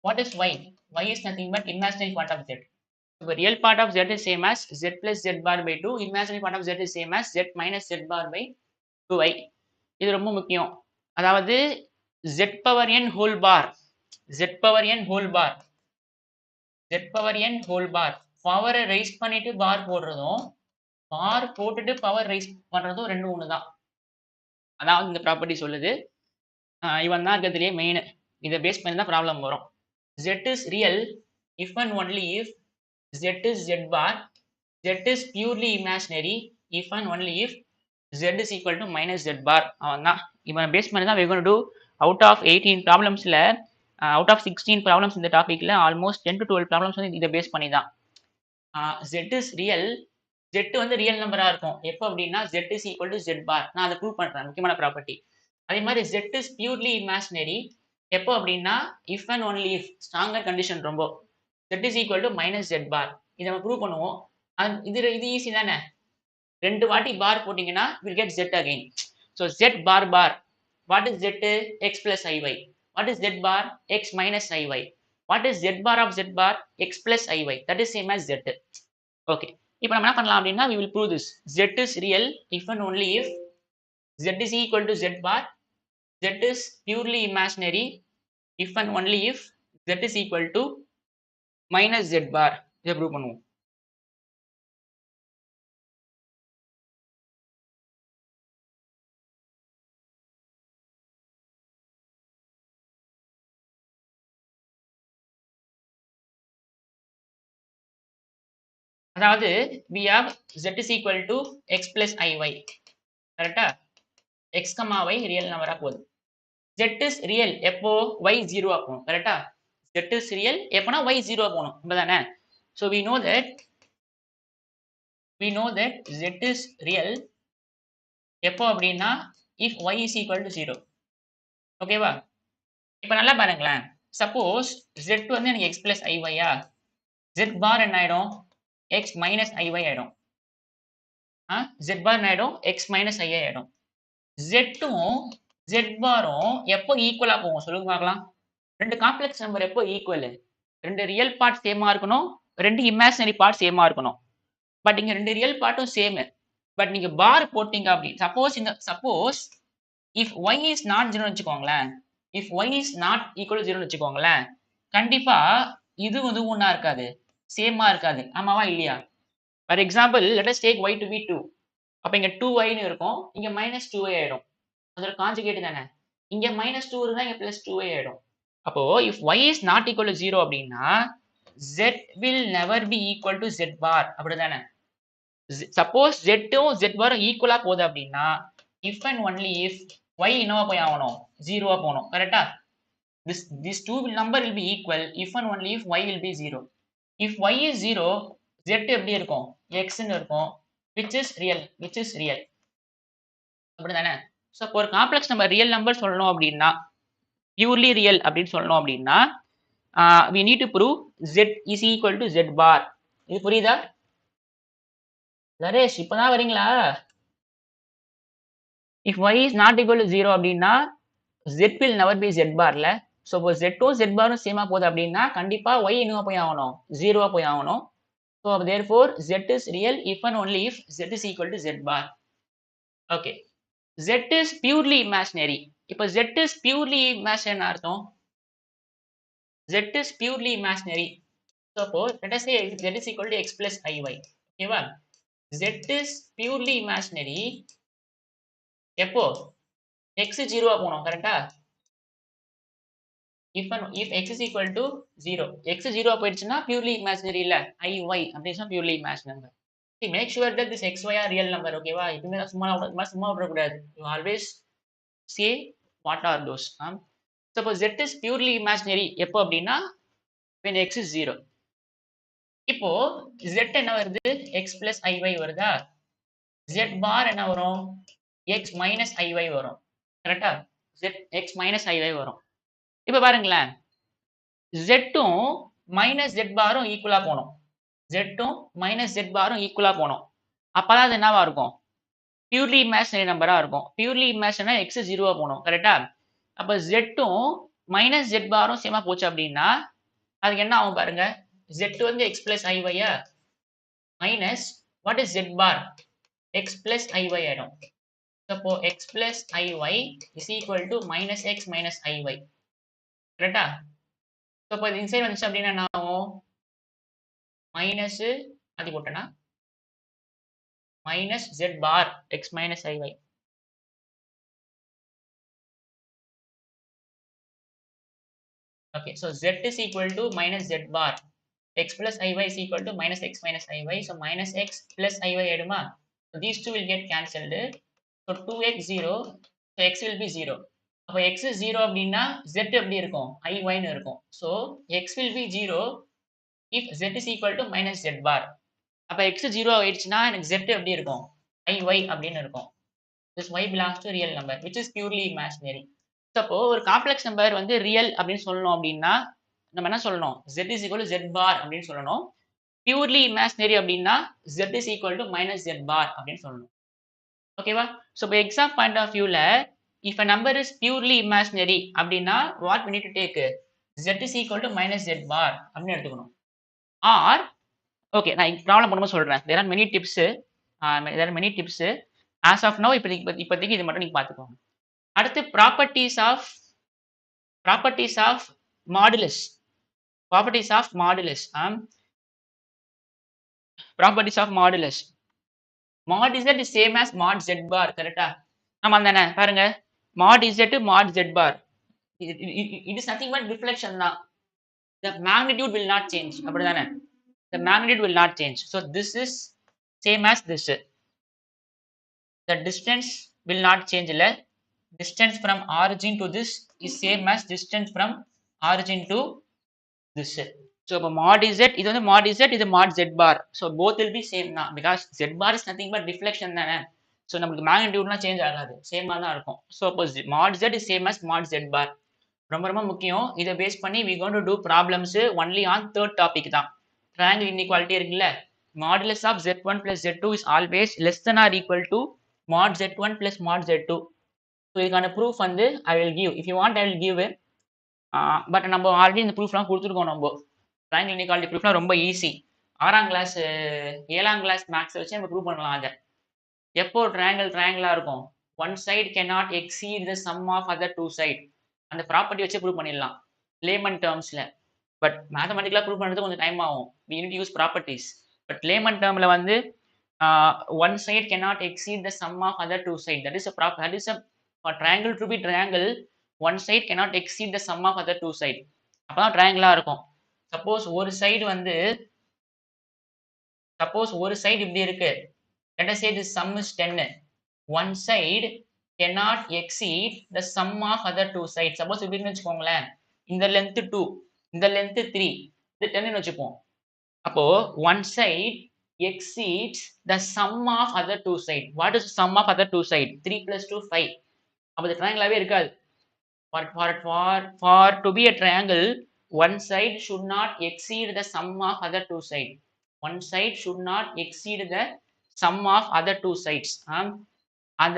A: What is y? Y is nothing but imaginary part of z. So the real part of z is same as z plus z bar by 2. Imaginary part of z is same as z minus z bar by 2y. இது ரொம்ப முக்கியம். அதாவது z power n whole bar. Z power n whole bar. Z power n whole bar. பவரை rice பண்ணிட்டு பார் போடுறதும் பார் போட்டுட்டு power rice பண்றதும் ரெண்டும் ஒண்ணுதான். அதாவது இந்த ப்ராப்பர்ட்டி சொல்லுது. இவன் தான் இருக்கிறதுலே மெயின். இதை பேஸ் பண்ணி தான் ப்ராப்ளம் வரும். z is real if and only if z is z bar. Z is purely imaginary if and only if z is equal to minus z bar. அவன் தான் இவன் பேஸ் பண்ணி தான் we're going to do out of 18 ப்ராப்ளம்ஸ்ல out of 16 problems இந்த டாபிக்ல almost 10 to 12 problems வந்து இதை base பண்ணி தான். z is real. z வந்து ரியல் நம்பரா இருக்கும் எப்போ அப்படின்னா z is equal to z bar. நான் அதை ப்ரூவ் பண்றேன். முக்கியமான ப்ராப்பர்ட்டி. அதே மாதிரி z is purely imaginary எப்போ அப்படின்னா if and only if stronger condition ரொம்ப z is equal to minus z bar. இதை நம்ம ப்ரூவ் பண்ணுவோம். இது ஈஸி தானே. ரெண்டு வாட்டி பார் போட்டீங்கன்னா will get z again. So z bar bar. What is z? X plus iy. What is z bar? X minus iy. What is z bar of z bar? X plus iy. That is same as z. Okay. இப்போ நம்ம என்ன பண்ணலாம் அப்படின்னா we will prove this. Z is real if and only if z is equal to z bar. Z is purely imaginary if and only if z is equal to minus z bar. இதை prove பண்ணுவோம். அதாவது we have z is equal to x plus iy. கரெக்டா? x, y real நம்பரா போகுது. z is real எப்போ y 0 ஆகும். கரெக்டா? z is real எப்போனா y 0 போகணும். அப்படிதானே? So we know that z is real எப்போ அப்படின்னா if y is equal to 0. ஓகேவா? இப்போ நல்லா பாருங்களேன். சப்போஸ் z வந்து எனக்கு x plus iy ஆ z bar என்ன ஆயிடும்? x minus iy ஆயிடும். z bar என்ன ஆயிடும்? x minus i ஆயிடும். z-ம் z பாரும் எப்போ ஈக்குவலா போகும் சொல்லுங்க பார்க்கலாம். ரெண்டு காம்ப்ளெக்ஸ் நம்பர் எப்போ ஈக்குவல்? ரெண்டு ரியல் பார்ட் சேமா இருக்கணும், ரெண்டு இமேஜினரி பார்ட் சேமா இருக்கணும். பட் இங்க ரெண்டு ரியல் பார்ட்டும் சேம். பட் நீங்க பார் போட்டீங்க அப்படி suppose if y is not 0 வச்சுக்கோங்களேன். if y is not equal to 0 வச்சுக்கோங்களேன். கண்டிப்பா இது ஒண்ணா இருக்காது, சேமா இருக்காது. ஆமாவா இல்லையா? For example let us take y to be 2. அப்ப இங்க 2y ன்னு இருக்கும், இங்க minus 2y ஆயிடும். அதோட கான்ஜுகேட் தானே. இங்க minus 2 இருந்தா இங்க plus 2y ஆயிடும். அப்போ if y is not equal to 0 அப்படின்னா z will never be equal to z bar. அப்படிதானே? சப்போஸ் z-ம் z பாரும் ஈக்குவலா போகுது அப்படின்னா if and only if y என்னவா போய் ஆகணும்? 0 போகணும். கரெக்டா? this two number will be equal if and only if y will be 0. if y is 0 z எப்படி இருக்கும்? x ன்னு இருக்கும், which is real. அப்படிதானே? சோ இப்போ ஒரு காம்ப்ளெக்ஸ் நம்பர் ரியல் நம்பர் சொல்லணும் அப்படின்னா பியூர்லி ரியல் அப்படின்னு சொல்லணும் அப்படின்னா we need to prove z is equal to z bar. இது புரியுதா? நரேஷ் இப்பதான் வரீங்களா? if y is not equal to 0 அப்படின்னா Z will never be Z barல. ஸோ இப்போ Z2 Z பாரும் சேமா போகுது அப்படின்னா கண்டிப்பா Y என்னவா போய் ஆகணும்? 0வா போய் ஆகணும். So therefore Z is real if and only if Z is equal to Z bar. Okay. Z is purely imaginary. இப்போ Z is purely imaginary அர்த்தம். Z is purely imaginary. So let us say Z is equal to X plus IY. ஓகேவா? Z is purely imaginary. எப்போ? X 0வா போகணும் கரெக்டா? if x is equal to 0, x 0 போயிடுச்சுன்னா purely imaginary இல்ல, iy அப்படின்னா purely imaginary. See, make sure that this xy are real number, ஓகேவா? எப்பவுமே சும்மா விடக்கூடாது. You always say what are those. Suppose z is purely imaginary எப்போ அப்படின்னா when x is 0. இப்போ z என்ன வருது? x plus iy வருதா? z bar என்ன வரும்? x minus iy வரும். கரெக்டா? x minus iy வரும். இப்போ பாருங்களேன், z-ம் மைனஸ் z பாரும் ஈக்குவலா போகணும். z-ம் மைனஸ் z பாரும் ஈக்குவலா போகணும். அப்பதான் அது என்னவா இருக்கும்? பியூர்லி இமேஜினரி நம்பரா இருக்கும். பியூர்லி இமேஜினரினா x 0வா போகணும். கரெக்டா? அப்ப z-ம் மைனஸ் z பாரும் சேமா போச்சு அப்படின்னா அதுக்கு என்ன ஆகும் பாருங்க. z வந்து x plus iy minus what is z bar? x plus iy ஆயிடும். அப்போ x plus iy is equal to minus x minus iy. கரெக்டா? இப்போ இது இன்சைட் வந்துச்சு அப்படின்னா என்ன ஆகும்? மைனஸ் அது போட்டனா minus z bar x minus iy. Okay, so z is equal to minus z bar. X plus iy is equal to minus x minus iy. So minus x plus iy ஆயிடுமா? So these two will get cancelled. So 2x 0. So x will be 0. அப்போ x is 0 அப்படின்னா z எப்படி இருக்கும்? iy ன்னு இருக்கும். So x will be 0 if z is equal to minus z bar. அப்ப x 0 ஆயிடுச்சுன்னா எனக்கு z எப்படி இருக்கும்? iy அப்படின்னு இருக்கும். This y belongs to real number which is purely imaginary. அப்போ ஒரு காம்ப்ளெக்ஸ் நம்பர் வந்து ரியல் அப்படின்னு சொல்லணும் அப்படின்னா நம்ம என்ன சொல்லணும்? Z is equal to Z bar அப்படின்னு சொல்லணும். பியூர்லி இமேஜினரி அப்படின்னா Z is equal to minus Z bar அப்படின்னு சொல்லணும். ஓகேவா? ஸோ இப்போ எக்ஸாம் பாயிண்ட் ஆஃப் வியூல if a number is purely imaginary அப்படின்னா what we need to take? Z is equal to minus Z bar அப்படின்னு எடுத்துக்கணும். R okay, நான் problem பண்ணும்போது சொல்றேன். there are many tips. as of now இப்போதைக்கு இது மட்டும் நீங்க பார்த்துக்கோங்க. அடுத்து properties of modulus. Properties of modulus. mod z is same as mod z bar. கரெக்டா? ஆமா தானே? பாருங்க, mod z mod z bar. it is nothing but reflection தான். The magnitude will not change. அப்படிதானே? The magnitude will not change. So this is same as this. The distance will not change இல்ல. Distance from origin to this is same as distance from origin to this. So இப்போ mod z இது வந்து mod z, இது mod z bar. So both will be same தான், because z bar is nothing but reflection தானே. So நமக்கு magnitudeலாம் change ஆகாது, சேமா தான் இருக்கும். So இப்போ mod z is same as mod z bar. ரொம்ப ரொம்ப முக்கியம். இதை பேஸ் பண்ணி we going to do problems only on third topic தான். triangle inequality இருக்குல்ல, modulus of z1 plus z2 is always less than or equal to mod z1 plus mod z2. So இதுக்கான proof வந்து I will give. If you want I will give. But நம்ம already இந்த ப்ரூஃப்லாம் கொடுத்துருக்கோம். நம்ம triangle inequality ப்ரூஃப்லாம் ரொம்ப easy. 6ஆம் class 7ஆம் class மேக்ஸை வச்சு நம்ம ப்ரூவ் பண்ணலாம். அதை எப்போ ட்ரையாங்கிளா இருக்கும்? One side cannot exceed the sum of other two side. அந்த ப்ராப்பர்ட்டி வச்சு ப்ரூவ் பண்ணிடலாம் லேமன் டேர்ம்ஸ்ல. பட் மேத்தமெட்டிக்கலா ப்ரூவ் பண்ணுறது கொஞ்சம் டைம் ஆகும். we need to use properties. But layman டேர்ம்ல வந்து one side cannot exceed the sum of other two side. That is a for triangle to be triangle, one side cannot exceed the sum of other two side. அப்பதான் ட்ரையாங்கிளா இருக்கும். Suppose ஒரு side இப்படி இருக்கு. let us say this sum is 10. one side cannot exceed the sum of other two sides. Suppose இப்படின்னு வச்சுக்கோங்களேன், இந்த length 2, இந்த length 3, இது 10 வச்சுப்போம். அப்போ one side exceeds the sum of other two side. What is the sum of other two side? 3 plus 2 5. அப்போ இது ட்ரையாங்கிளாவே இருக்காது. For to be a triangle, one side should not exceed the sum of other two sides. One side should not exceed the sum of other two sides.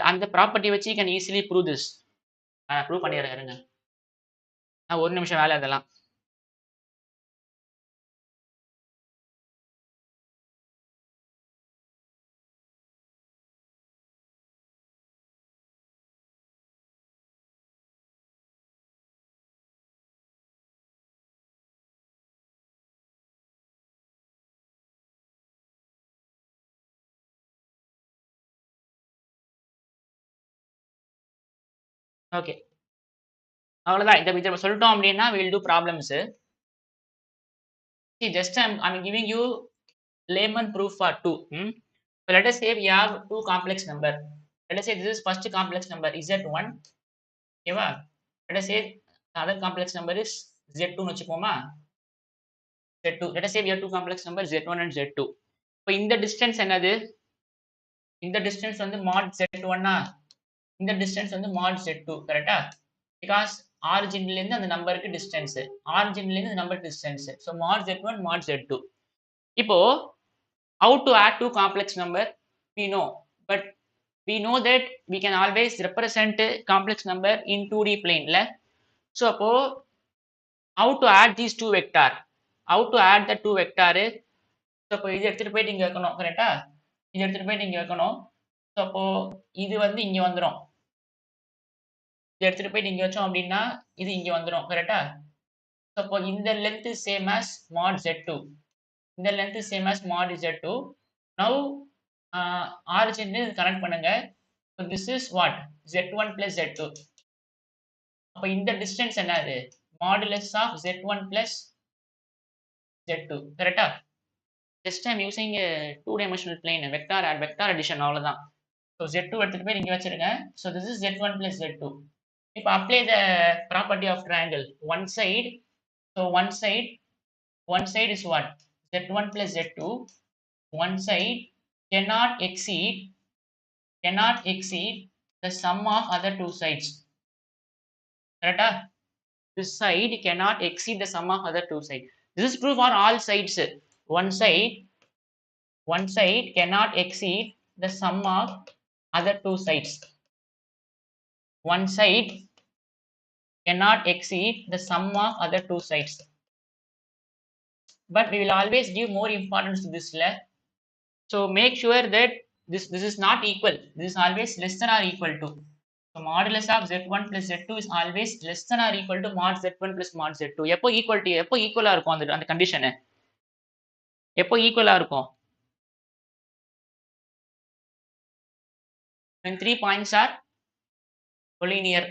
A: அந்த property வச்சு you can easily prove this. நான் prove பண்ணிடுறேன் இருங்க. நான் ஒரு நிமிஷம் வேலை அதெல்லாம். ஓகே. அவ்வளோதான். இத சொல்லிட்டோம் அப்படின்னா we will do problems. See, just I'm giving you layman proof for 2. So let us say we have two complex number. Let us say this is first complex number Z1. ஓகேவா? Let us say the other complex number is Z2 ன்னு வச்சுப்போமா? Z2. Let us say we have two complex numbers Z1 and Z2. இப்போ இந்த distance என்னது? இந்த distance வந்து mod Z1 ஆ? இந்த distance வந்து mod Z2 கரெக்டா? Because ஆரிஜின்ல இருந்து அந்த நம்பருக்கு டிஸ்டன்ஸ், ஆரிஜின்ல இருந்து இந்த நம்பருக்கு distance. So mod Z1 mod Z2. இப்போ how to add two complex number we know, but we know that we can always represent complex number in 2D plane ல. So அப்போ how to add these two vector, how to add the two vector. So அப்போ இது எடுத்துட்டு போயிட்டு இங்க வைக்கணும் கரெக்டா? இது எடுத்துட்டு போயிட்டு இங்க வைக்கணும். ஸோ அப்போ இது வந்து இங்க வந்துடும். இது எடுத்துட்டு போயிட்டு இங்க வச்சோம் அப்படின்னா இது இங்க வந்துடும் கரெக்டா? ஸோ அப்போ இந்த length same as mod Z2. இந்த length same as mod Z2. Now origin connect பண்ணுங்க. So this is what? Z1 plus Z2. அப்ப இந்த டிஸ்டன்ஸ் என்னது? Modulus of Z1 plus Z2. கரெக்டா? Just I'm using a two dimensional plane, vector addition அவ்வளவுதான். So Z2 எடுத்துட்டு போய் இங்க வச்சிருங்க. So this is Z1 plus Z2. இப்போ apply the property of triangle. One side is what? Z1 plus Z2. One side cannot exceed the sum of other two sides. Correct? This side cannot exceed the sum of other two sides. This is true for all sides. One side cannot exceed the sum of other two sides. One side cannot exceed the sum of other two sides. But we will always give more importance to this. So make sure that this is not equal. This is always less than or equal to. So modulus of Z1 plus Z2 is always less than or equal to mod Z1 plus mod Z2. எப்போ equal to எப்போ ஈக்குவலா இருக்கும் அந்த condition? எப்போ ஈக்குவலா இருக்கும்? When 3 points are collinear.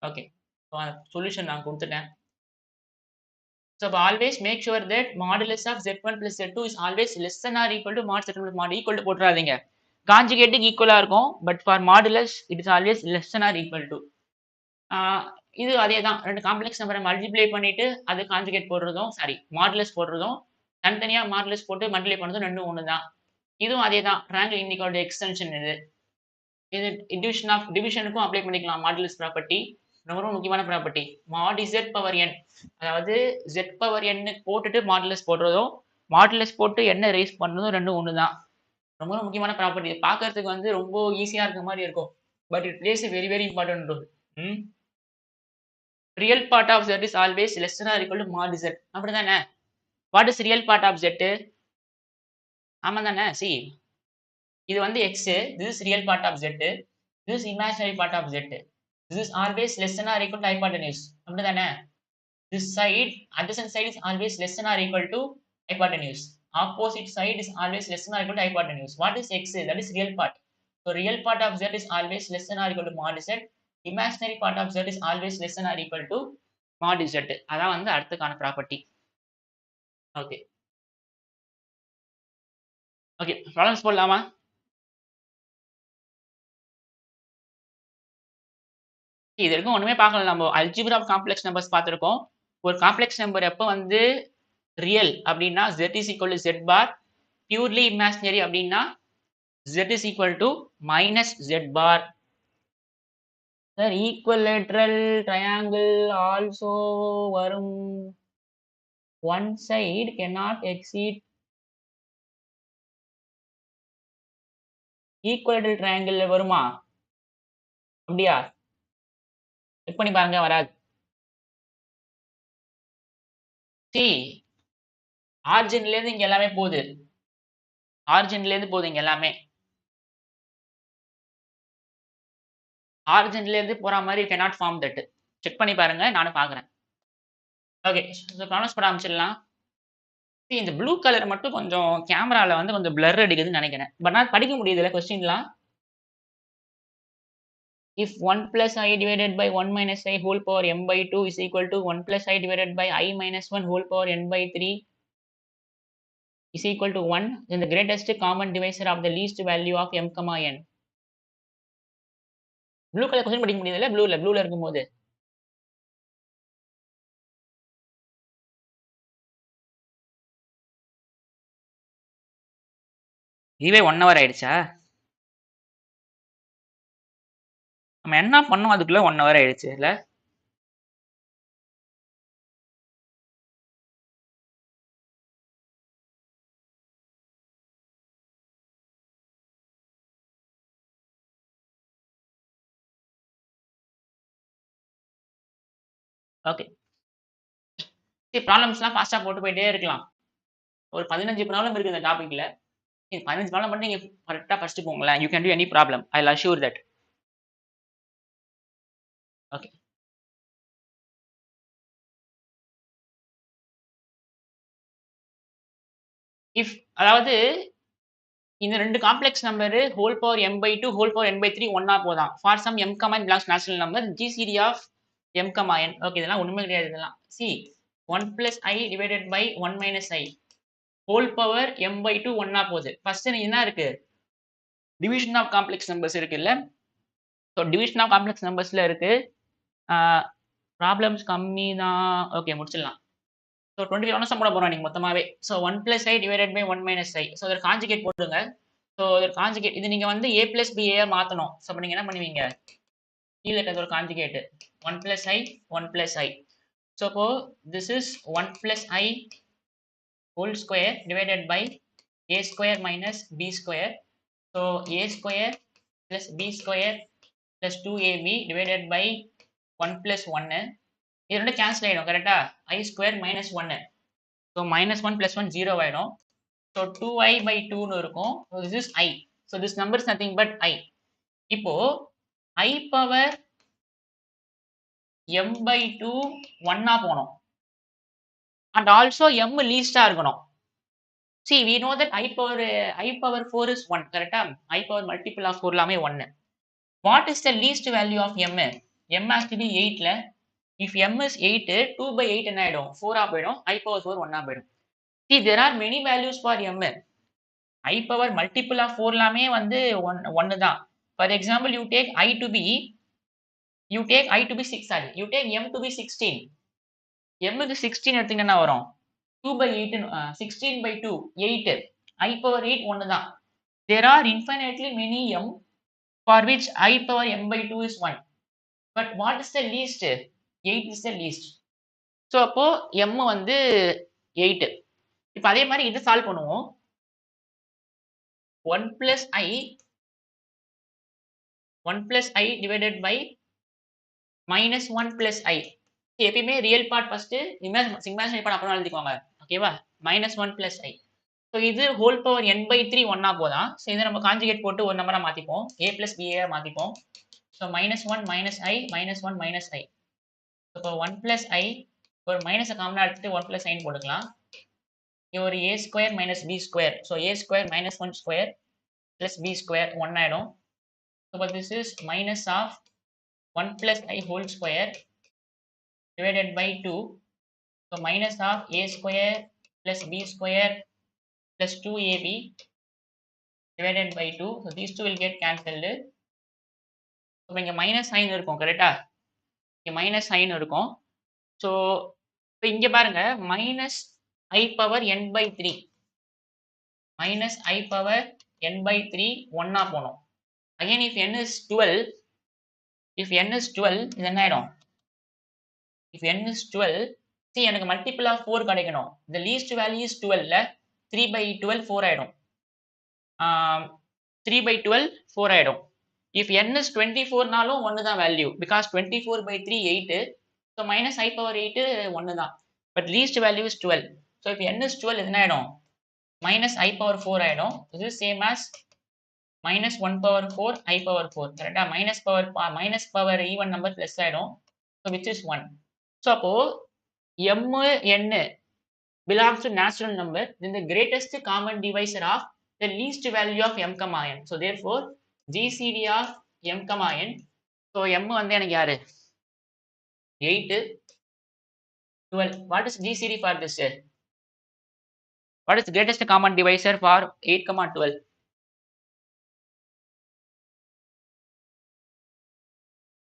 A: Okay. So solution நான் கொடுத்துட்டேன். So always make sure that modulus of Z1 plus Z2 is always less than or equal to mod Z1 plus mod. Equal to போட்டுறாதீங்க. காஞ்சுகேட்டுக்கு ஈக்குவலா இருக்கும். But for modulus it is always less than or equal to. இது அதே தான். ரெண்டு complex நம்பரை multiply பண்ணிட்டு அது காஞ்சுகேட் போடுறதும் சாரி மாடுலஸ் போடுறதும் தனித்தனியா மாடுலஸ் போட்டு மல்டிப்ளை பண்ணுறதும் ரெண்டும் ஒன்று தான். இதுவும் அதே தான். ட்ரையாங்கிள் இன்இக்வாலிட்டி எக்ஸ்டென்ஷன் இது. இது டிவிஷனுக்கும் அப்ளை பண்ணிக்கலாம் மாடுலஸ் ப்ராப்பர்ட்டி. ரொம்ப முக்கியமான ப்ராப்பர்ட்டி. மாட் Z பவர் n, அதாவது Z பவர் n போட்டுட்டு மாடுலஸ் போடுறதும் மாடுலஸ் போட்டு என்ன ரைஸ் பண்ணுறதும் ரெண்டும் ஒன்று தான். ரொம்ப முக்கியமான ப்ராப்பர்ட்டி. பார்க்கறதுக்கு வந்து ரொம்ப ஈஸியாக இருக்க மாதிரி இருக்கும். But it plays very very important role. Real part of Z is always less than or equal to mod Z. அப்படிதானே? What is real part of Z? ஆமா தானே? See, இது வந்து X. This is real part of Z. This is imaginary part of Z. This is always less than or equal to hypotenuse. அப்படிதானே? This side, adjacent side is always less than or equal to hypotenuse. Opposite side is always less than or equal to hypotenuse. What is X? That is real part. So real part of Z is always less than or equal to mod Z. Imaginary part of Z is always less than or equal to mod Z. அதான் வந்து அடுத்தக்கான property. Okay okay problems போடலாமா? இது வரைக்கும் ஒண்ணுமே பார்க்கல. நம்ம algebra of complex numbers பார்த்துருக்கோம். ஒரு காம்ப்ளெக்ஸ் நம்பர் எப்போ வந்து ரியல் அப்படின்னா Z is equal to Z bar. Purely imaginary அப்படின்னா Z is equal to minus Z bar. Equilateral triangle also வரும். One side cannot exceed equilateral triangle வருமா? அப்படியா? Check பண்ணி பாருங்க வராது. சி ஆரிஜின்லேருந்து இங்க எல்லாமே போகுது. ஆரிஜின்லேருந்து போகுது இங்க எல்லாமே. ஆரிஜின்லேருந்து போற மாதிரி cannot form that. செக் பண்ணி பாருங்க. நானும் பார்க்குறேன். ஓகே. ப்ராப்ளம்ஸ் போட ஆரம்பிச்சிடலாம். இந்த ப்ளூ கலர் மட்டும் கொஞ்சம் கேமரால வந்து கொஞ்சம் பிளர் அடிக்குதுன்னு நினைக்கிறேன். பட் நான் படிக்க முடியுதுல்ல கொஸ்டின்லாம். If 1 plus I divided by 1 minus I whole power m by 2 is equal to 1 plus I divided by I minus 1 whole power n by 3 is equal to 1, then the greatest common divisor of the least value of m, n. Blue colour question படிக்க முடியுதுல்ல ப்ளூல இருக்கும்போது. இதுவே 1 hour ஆயிடுச்சா? நம்ம என்ன பண்ணோம் அதுக்குள்ள 1 hour ஆயிடுச்சு இல்ல? ஓகே. ப்ராப்ளம்ஸ்லாம் ஃபாஸ்ட்டா போட்டு போயிட்டே இருக்கலாம். ஒரு 15 ப்ராப்ளம் இருக்கு இந்த டாபிக்ல. 15 ப்ராப்ளம் மட்டும் நீங்க கரெக்ட்டா படிச்சுட்டு போங்களேன். You can do any problem. I will assure that. Okay. If அதாவது இந்த 2 complex number whole power m by 2 whole power n by 3 ஒண்ணா போதாம். For some m, n belongs natural number GCD of m, n. Okay இதெல்லாம் ஒண்ணுமே கிடையாது இதெல்லாம். See 1 plus I divided by 1 minus I whole power m by 2 ஒண்ணா போகுது. First என்ன இருக்கு? டிவிஷன் ஆஃப் காம்ப்ளெக்ஸ் நம்பர்ஸ் இருக்குல்ல. ஸோ டிவிஷன் ஆஃப் காம்ப்ளெக்ஸ் நம்பர்ஸ்ல இருக்கு. ப்ராப்ளம்ஸ் கம்மி தான். ஓகே முடிச்சிடலாம். ஸோ 25 ஒன்ஸ் போட போறோம் நீங்க மொத்தமாவே. So 1 plus I divided by 1 minus I. So இதோட கான்ஜுகேட் போட்டுருங்க. ஸோ இதோட கான்ஜுகேட் இது நீங்க வந்து a plus b a மாத்தணும். ஸோ அப்ப நீங்க என்ன பண்ணுவீங்க? கீழே இருக்கிறது ஒரு conjugate 1 plus I 1 plus I. So அப்போ this is 1 plus I whole square divided by a square minus b square. So a square plus b square plus 2ab divided by 1 plus 1. இது ரெண்டு கேன்சல் ஆயிடும் கரெக்டா? I square minus 1. So minus 1 plus 1 0 ஆயிடும். So 2i by 2 னு இருக்கும். So this is I. So this number is nothing but I. இப்போ I power m by 2 1 போனோம். And also m least இருக்கணும். See we know that I power 4 is 1 கரெக்டா? I power multiple of 4 எல்லாமே 1. What is the least value of m? M has to be 8ல. If m is 8, 2 by 8 என்ன ஆயிடும்? 4 போயிடும். I power 4 1 போயிடும். See there are many values for m. I power multiple of 4 எல்லாமே வந்து 1 தான். For example, you take I to be 6, sorry. You take m to be 16. m க்கு 16 எடுத்தீங்கன்னா என்ன வரும்? 2 by 8 16 by 2 8. I power 8 1 தான். There are infinitely many m for which I power m by 2 is 1. But what is the least? 8 is the least. So அப்போ m வந்து 8. இப்போ அதே மாதிரி இது சால்வ் பண்ணுவோம். 1 plus I divided by minus 1 plus I. எப்பயுமே real part first imaginary part அப்புறம் எழுதிக்கோங்க. ஓகேவா? minus 1 plus I. ஸோ இது ஹோல் பவர் n by 3 ஒன்னா போதான். ஸோ இதை நம்ம கான்ஜுகேட் போட்டு ஒரு நம்பரா மாத்திப்போம். a plus b a மாத்திப்போம். So minus 1 minus I minus 1 minus I. இப்போ 1 plus I ஒரு மைனஸை காமனா எடுத்துட்டு 1 plus I போட்டுக்கலாம். ஒரு a square minus b square. So a square minus 1 square plus b square 1 ஆயிடும். So this is minus of 1 plus I whole square divided by 2. So minus of a square plus b square plus 2ab divided by 2. So these two will get cancelled. So இங்க minus sign இருக்கும் கரெக்டா? இங்க minus sign இருக்கும். So இப்போ இங்க பாருங்க minus I power n by 3. Minus I power n by 3 ஒன்னா போனோம். Again if n is 12, இது என்ன ஆயிடும்? If n is 12, see எனக்கு multiple of 4 கிடைக்கணும். The least value is 12ல 3 by 12 4 ஆயிடும். 3 by 12 4 ஆயிடும். If n is 24 நாலும் 1 தான் value because 24 by 3 8 so minus I power 8 1 தான் but least value is 12 so if n is 12 என்ன ஆயிடும் minus I power 4 ஆயிடும் this is same as minus 1 power 4 I power 4 கரெக்டா minus power even number plus ஆயிடும் so which is 1 so அப்போ m n belongs to natural number then the greatest common divisor of the least value of m comma n so therefore GCD of m comma n so m வந்து எனக்கு யாரு 8 12 what is GCD for this what is the greatest common divisor for 8 comma 12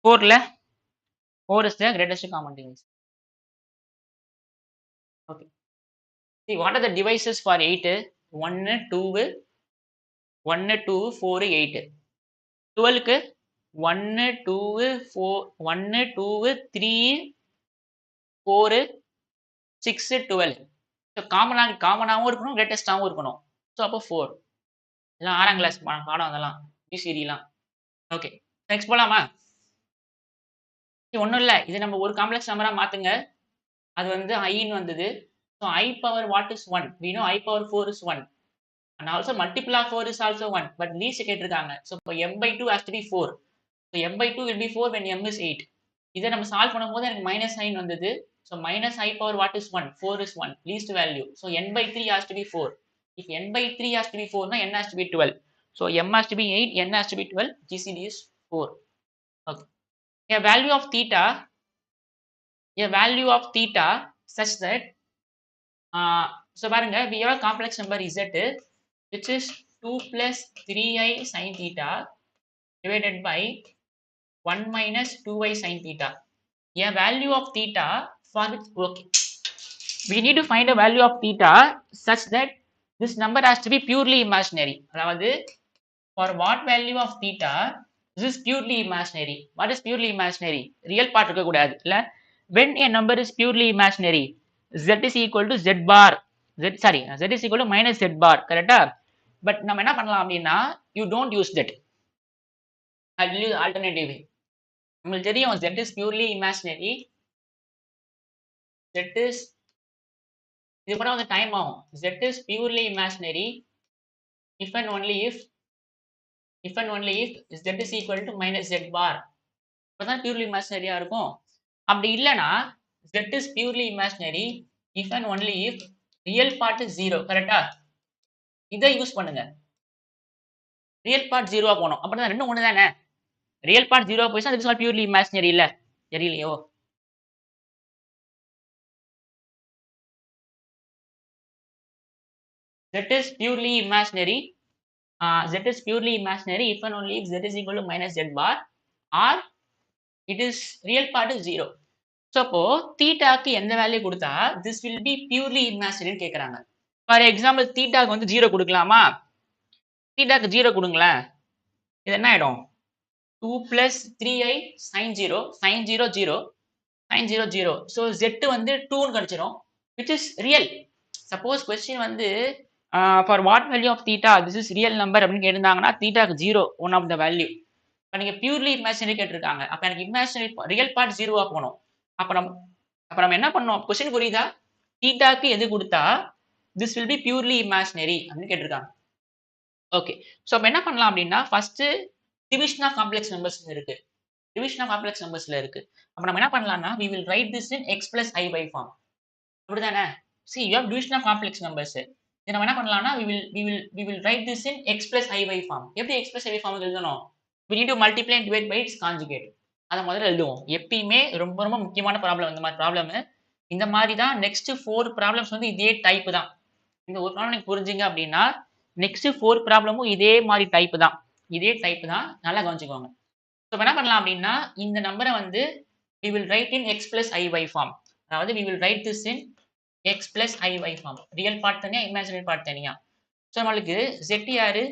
A: 4 ல 4 is the greatest common divisor okay see what are the divisors for 8 1 2 1 2 4 8 12 க்கு 1 2 4 1 2 3 4 6 12 so காமனாகவும் இருக்கணும் கிரேட்டஸ்டாகவும் இருக்கணும் so அப்போ 4 இதெல்லாம் 6ஆம் கிளாஸ் பாடம் அதெல்லாம் பிசிடிலாம் ஓகே நெக்ஸ்ட் போலாமா ஒன்றும் இல்லை இது நம்ம ஒரு காம்ப்ளெக்ஸ் நம்பரா மாத்துங்க அது வந்து ஐன்னு வந்தது so I power watt is 1 we know I power 4 is 1 and also multiple of 4 is also 1 but least கேட்டிருக்காங்க ஸோ இப்போ m by 2 has to be 4 so m by 2 will be 4 when m is 8 இதை நம்ம solve பண்ணும்போது எனக்கு minus sign வந்தது so minus I power what is 1 4 is 1 least value so n by 3 has to be 4 if n by 3 has to be 4 na n has to be 12 so m has to be 8 n has to be 12 GCD is 4 okay a value of theta such that so பாருங்க we have a complex number z which is 2 plus 3i sin theta divided by 1 minus 2i sin theta a value of theta for which okay we need to find a value of theta such that this number has to be purely imaginary அதாவது for what value of theta this is purely imaginary what is purely imaginary real part இருக்க கூடாது இல்ல when a number is purely imaginary z is equal to z bar z is equal to minus z bar கரெக்டா but நம்ம என்ன பண்ணலாம் அப்படின்னா you don't use that I will use alternative உங்களுக்கு தெரியும் z is purely imaginary z is இது கூட வந்து டைம் ஆகும் z is purely imaginary if and only if z is equal to minus z bar அப்பதான் purely imaginary இருக்கும் அப்படி இல்லனா z is purely imaginary if and only if real part is 0 கரெக்டா இதை யூஸ் பண்ணுங்க real part 0 போணும் அப்படிதான் ரெண்டும் ஒண்ணு தானே real part 0 போயிடுச்சா that is not purely imaginary இல்ல தெரியலையோ z is purely imaginary z is purely imaginary if and only if z is equal to minus z bar or it is real part is 0 so அப்போ தீட்டாக்கு எந்த value கொடுத்தா this will be purely imaginary கேக்குறாங்க for example தீட்டாக்கு வந்து 0 கொடுக்கலாமா தீட்டாக்கு 0 கொடுங்களேன் இது என்ன ஆயிடும் 2 plus 3i sin 0 sin 0 0 sin 0 0 so z வந்து 2 ன்னு கிடைச்சிரும் which is real suppose question வந்து for what value of theta this is real number அப்படின்னு கேட்டிருந்தாங்கன்னா தீட்டாக்கு 0 one of the value இப்போ நீங்க பியூர்லி இமேஜினரி கேட்டிருக்காங்க அப்ப எனக்கு இமேஜினரி ரியல் பார்ட் 0 போகணும் அப்ப நம்ம என்ன பண்ணோம் கொஸ்டின் புரியுதா தீட்டாக்கு எது கொடுத்தா this will be purely imaginary அப்படின்னு கேட்டிருக்காங்க ஓகே சோ அப்ப என்ன பண்ணலாம் அப்படின்னா first division of complex numbers இருக்கு division of complex numbersல இருக்கு அப்ப நம்ம என்ன பண்ணலாம்னா we will write this in x plus I by form அப்படிதானே see you have division of complex numbers இத நம்ம என்ன பண்ணலாம்னா we will write this in x plus I by form எப்படி x plus I by form எழுதணும் we need to multiply and divide by its conjugate அத முதல்ல எழுதுவோம் எப்பயுமே ரொம்ப ரொம்ப முக்கியமான ப்ராப்ளம் இந்த மாதிரி ப்ராப்ளம் இந்த மாதிரி தான் நெக்ஸ்ட் 4 ப்ராப்ளம்ஸ் வந்து இதே டைப் தான் இந்த ஒரு ப்ராப்ளம் நீங்க புரிஞ்சீங்க அப்படின்னா நெக்ஸ்ட் 4 ப்ராப்ளமும் இதே மாதிரி டைப் தான் நல்லா கவனிச்சுக்கோங்க சோ என்ன பண்ணலாம் அப்படின்னா இந்த நம்பரை வந்து we will write in x plus I by form அதாவது we will write this in x plus I by form real part தனியா இமேஜினரி பார்ட் தனியா சோ நம்மளுக்கு z யாரு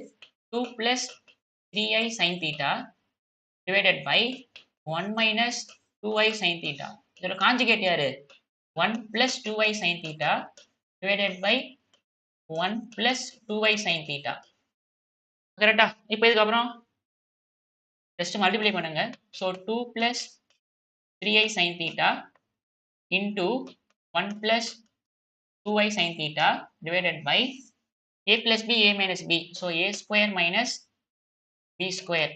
A: 2 plus 3i sin theta divided by 1 minus 2i sin theta இதோட conjugate யாரு 1 plus 2i sin theta divided by 1 plus 2i sin theta கரெக்டா இப்போ இதுக்கு அப்புறம் ஜஸ்ட் மல்டிப்ளை பண்ணுங்க. So 2 plus 3i sin theta into 1 plus 2i sin theta divided by a plus b, a minus b. So a square minus b square.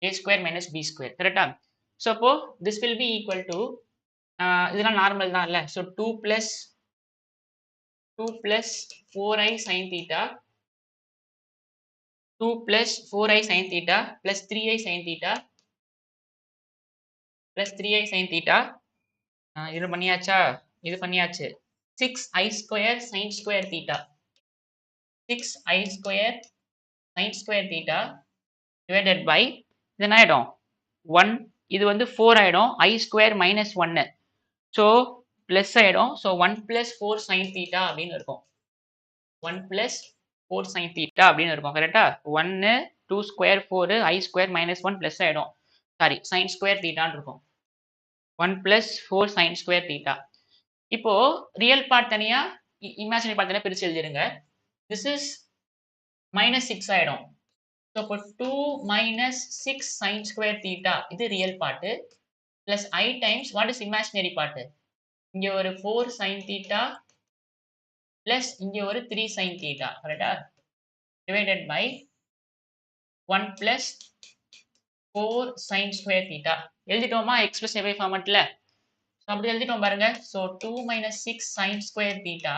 A: A square minus b square. கரெக்டா? So அப்போ this will be equal to இதெல்லாம் normal தான் இல்ல. So 2 plus 4i sin theta 2 plus 4i sin theta plus 3i sin theta plus 3i sin theta இது பண்ணியாச்சா? இது பண்ணியாச்சு. 6i square sin square theta 6i square sin square theta divided by இது என்ன ஆயிடும்? 1 இது வந்து 4 ஆயிடும். i square minus 1 so plus ஆயிடும். ஸோ 1 plus 4 sin theta அப்படின்னு இருக்கும். 1 plus 4 sin theta அப்படின்னு இருக்கும். கரெக்டா? 1 2 square 4 i square minus 1 plus ஆயிடும். சாரி sin ஸ்கொயர் தீட்டான்னு இருக்கும். 1 plus 4 sin ஸ்கொயர் தீட்டா. இப்போ ரியல் பார்ட் தனியா இமேஜினரி பார்ட் தனியா பிரிச்சு எழுதிருங்க. திஸ் இஸ் மைனஸ் 6 ஆயிடும். ஸோ இப்போ 2 minus 6 sin ஸ்கொயர் தீட்டா இது real part plus i times what is imaginary part? இங்க ஒரு 4 sin தீட்டா பிளஸ் இங்க ஒரு 3 sin தீட்டா. கரெக்டா? Divided by 1 plus 4 sin square theta. எழுதிட்டோமா எக்ஸ்பிரஸ் எவை ஃபார்மட்ல? ஸோ அப்படி எழுதிட்டோம் பாருங்க. So 2 minus 6 sin square theta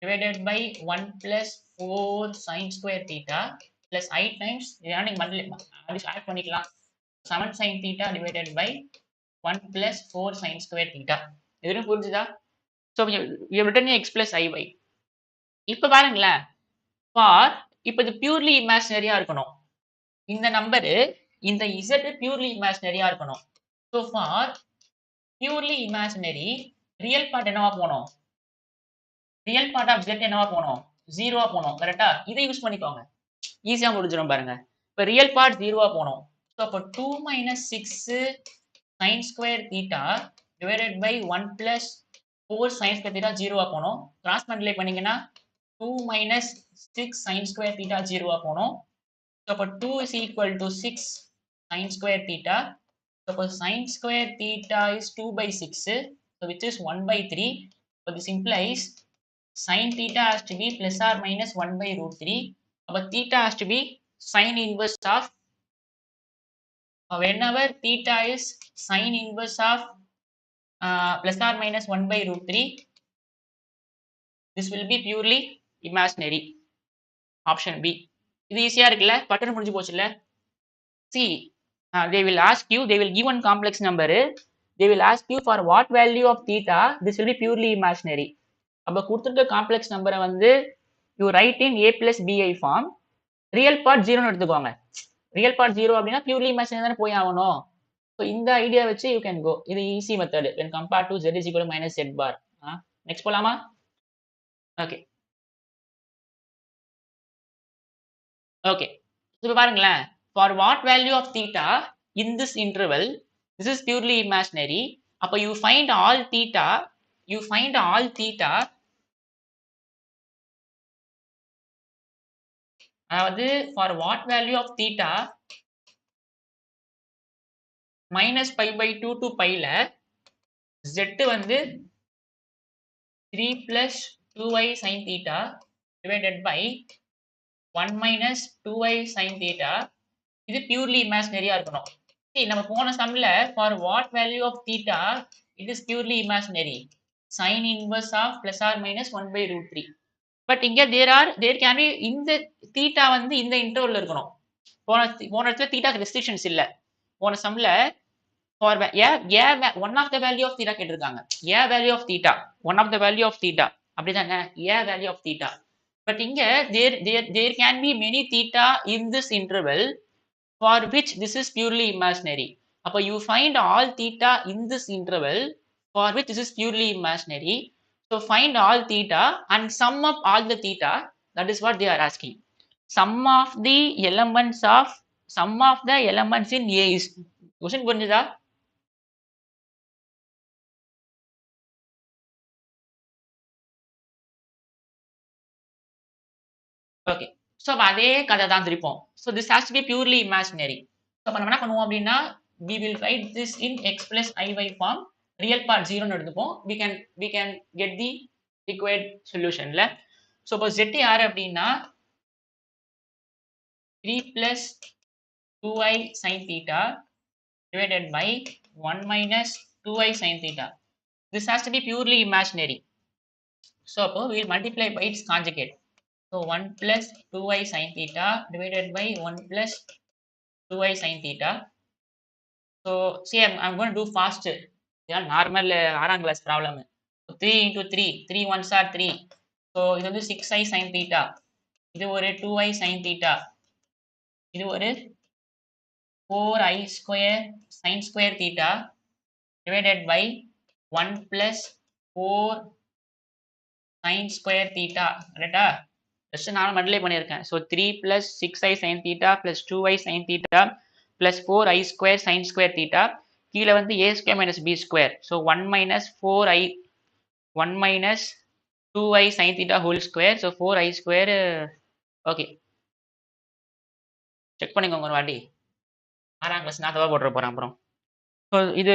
A: divided by 1 plus 4 sin square theta plus i times இதெல்லாம் நீங்க ஆட் பண்ணிக்கலாம். 7 sin theta divided by 1 plus 4 sin square theta. இதுவும் புரிஞ்சுதா? So we have written x plus iy. இப்போ பாருங்களேன், ஃபார் இப்போ இது purely இமேஜினரியா இருக்கணும். இந்த நம்பரு இந்த z பியூர்லி இமேஜினரியா இருக்கணும். So for purely imaginary real part என்னவா போகணும்? ரியல் பார்ட் ஆஃப் z என்னவா போகணும்? 0வா போகணும். கரெக்டா? இதை யூஸ் பண்ணிக்கோங்க. ஈஸியா முடிஞ்சிடும் பாருங்க. இப்போ ரியல் பார்ட் 0வா போகணும். ஸோ அப்போ 2 minus 6 sin square theta divided by 1 plus 4 sin square theta 0வா போகணும். கிராஸ் மல்டிப்ளை பண்ணீங்கன்னா 2 minus 6 sin square theta 0வா போகணும். So, அப்போ 2 is equal to 6 sin square theta. So, அப்போ sin square theta is 2 by 6. So, which is 1 by 3. So, this implies sin theta has to be plus or minus 1 by root 3. அப்போ theta has to be sin inverse of whenever theta is sin inverse of plus or minus 1 by root 3. This will be purely imaginary. Option B. இது ஈஸியா இருக்குல்ல? Butter முடிஞ்சு போச்சுல்ல? See, they will ask you, they will give one complex number, they will ask you for what value of theta, this will be purely imaginary. அப்போ கொடுத்துருக்க complex நம்பரை வந்து you write in a plus bi form, real part 0ன்னு எடுத்துக்கோங்க. Real part 0 அப்படின்னா purely imaginary தானே போய் ஆகணும். ஸோ இந்த ஐடியா வச்சு யூ கேன் கோ. இது easy method when compared to z is equal to minus z bar. Next போலாமா? ஓகே ஓகே இப்போ பாருங்களேன், for what value of theta in this interval, this is purely imaginary. அப்போ you find all theta, அதாவது for what value of theta minus pi by 2 to pi ல z வந்து 3 plus 2i sin theta divided by 1 minus 2i sin theta இது purely இமேஜினரியா இருக்கணும். நம்ம போன சம்ல for what value of theta it is purely imaginary, sin inverse of plus or minus 1 by root 3. But இங்க there can be இந்த theta வந்து இந்த இன்டர்வல்ல இருக்கணும். போன இடத்துல theta ரெஸ்ட்ரிக்ஷன்ஸ் இல்ல. போன சம்ல for one of the value of theta கேட்டிருக்காங்க. value of theta, one of the value of theta அப்படிதானே? value of theta. பட் இங்க there can be many theta in this interval for which this is purely imaginary. அப்போ you find all theta in this interval for which this is purely imaginary. So find all theta and sum of all the theta. That is what they are asking. Sum of the elements in A is. Question புரிஞ்சுதா? Okay so அதே கதை தான் திருப்போம். So this has to be purely imaginary. So நம்ம என்ன பண்ணுவோம் அப்படின்னா we will write this in x plus iy form. Real part 0 ன்னு எடுத்துப்போம். We can get the required solution ல. So இப்போ z யாரு அப்படின்னா 3 plus 2i sin theta divided by 1 minus 2i sin theta. This has to be purely imaginary. So we will multiply by its conjugate. So 1 plus 2i sin theta divided by 1 plus 2i sin theta. So see, I'm going to do fast. Yeah, normal 6th class problem. So 3 into 3, 3 ones are 3. So இது வந்து 6i sin theta. இது ஒரு 2i sin theta. இது ஒரு 4i square sin square theta divided by 1 plus 4 sin square theta. கரெக்டா? Just நான் multiply பண்ணியிருக்கேன். So 3 plus 6i sin theta plus 2i sin theta plus 4i square sin square theta. கீழே வந்து a square minus b square. So 1 minus 4i 1 minus 2i sin theta whole square. So 4i square. Okay, check பண்ணிக்கோங்க ஒரு வாட்டி. 6th class நான் தவா போட்டுற போகிறேன் அப்புறம். ஸோ இது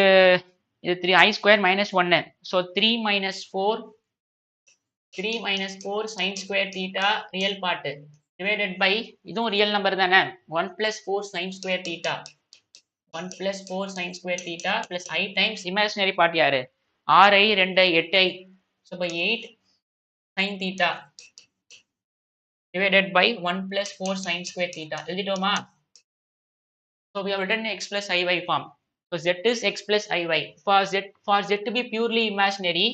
A: 3i square minus 1. So 3 minus 4 sin square theta real part divided by இதுவும் ரியல் நம்பர் தானே 1 plus 4 sin square theta 1 plus 4 sin square theta plus I times imaginary part யாரு 6i 2i 8i. so by 8 sin theta divided by 1 plus 4 sin square theta. எழுதிட்டோமா? so we have written x plus iy form. so z is x plus iy. For z to be purely imaginary,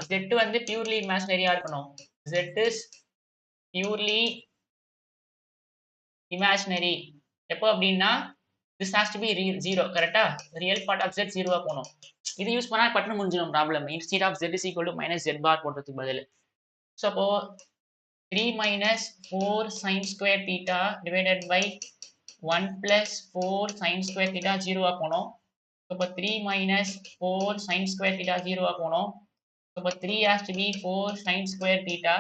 A: z வந்து purely imaginary இருக்கணும். z is purely imaginary. எப்போ அப்படின்னா this has to be real 0. கரெக்டா? real part of z 0 போகணும். இது use பண்ணா பட்டு முடிஞ்சிடும் problem. instead of z is equal to minus z bar போடுறதுக்கு பதில். so அப்போ 3 minus 4 sin square theta divided by 1 plus 4 sin square theta 0 போகணும். so அப்போ 3 minus 4 sin square theta 0 போகணும். so அப்போ 3 has to be 4 sin square theta.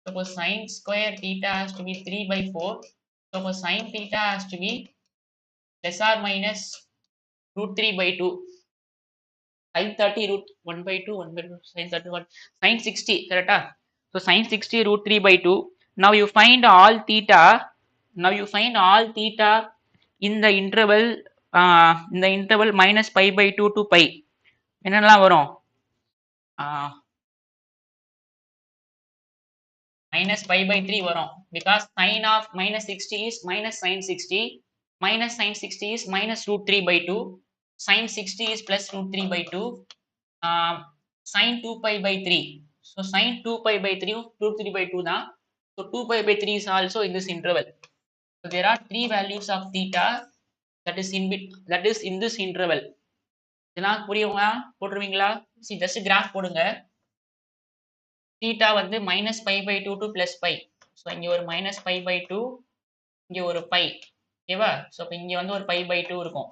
A: so sin square theta has to be 3 by 4. so sin theta has to be less or minus root 3 by 2. sin 30 root 1 by 2, 1 by 2, sin 31, sin 60, correct? So sin 60 root 3 by 2. Now you find all theta. In the interval minus pi by 2 to pi. என்னெல்லாம் வரும்? minus pi by 3 வரும். Because sin of minus 60 is minus sin 60. Minus sin 60 is minus root 3 by 2. Sin 60 is plus root 3 by 2. Sin 2 pi by 3. So sin 2 pi by 3 root 3 by 2 தான். So 2 pi by 3 is also in this interval. So there are three values of theta that is in this interval. இதெல்லாம் புரியுங்களா? போட்டுருவீங்களா? see just graph போடுங்க. theta வந்து minus pi by 2 to plus pi. so இங்க ஒரு minus pi by 2, இங்க ஒரு pi. ஓகேவா? so இங்க வந்து ஒரு pi by 2 இருக்கும்.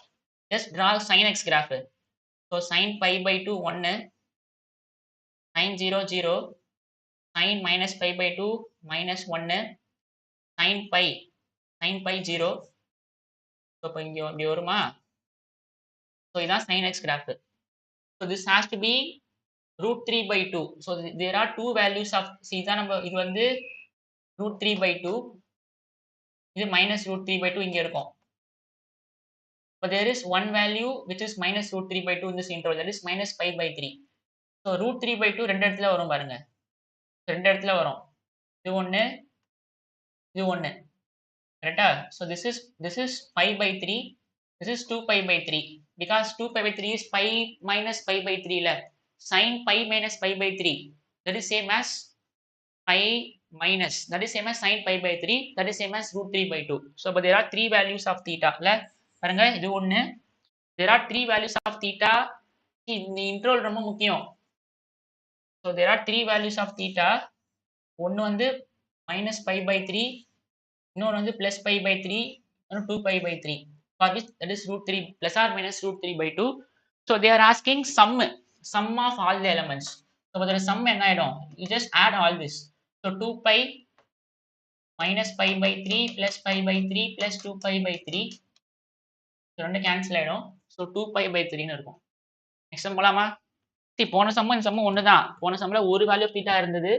A: just draw sin x graph. so sin pi by 2 1, sin 0 0, sin minus pi by 2 minus 1, sin pi 0. so இப்போ இங்க இப்படி வருமா? so இதான் sin x graph. so this has to be root 3 by 2. so there are two values of see இதான் நம்ம இது வந்து root 3 by 2, இது minus root 3 by 2 இங்க இருக்கும். but there is one value which is minus root 3 by 2 in this interval, that is minus pi by 3. so root 3 by 2 ரெண்டு இடத்துல வரும் பாருங்க. ரெண்டு இடத்துல வரும். இது ஒண்ணு, இது ஒண்ணு. கரெக்டா? so this is pi by 3, this is 2 pi by 3. because 2 pi by 3 is pi minus pi by 3 ல sin pi minus pi by 3, that is same as pi minus, that is same as sin pi by 3, that is same as root 3 by 2. so but there are three values of theta ல பாருங்க. இது ஒண்ணு, there are three values of theta. இந்த interval ரொம்ப முக்கியம். so there are three values of theta. ஒன்னு வந்து minus pi by 3, இன்னொன்று வந்து plus pi by 3, இன்னொன்று 2 pi by 3, for which that is root 3 plus or minus root 3 by 2. so they are asking sum of all the elements. so there is sum என்ன ஆயிடும்? you just add all this. so 2 pi minus pi by 3 plus pi by 3 plus 2 pi by 3 ரெண்டு cancel ஆயிடும். So 2 pi by 3ன்னு இருக்கும். Next sum போலாமா? போன சம்மும் இந்த சம்மும் ஒன்று தான். போன சம்மில் ஒரு வேல்யூ தீட்டா இருந்தது.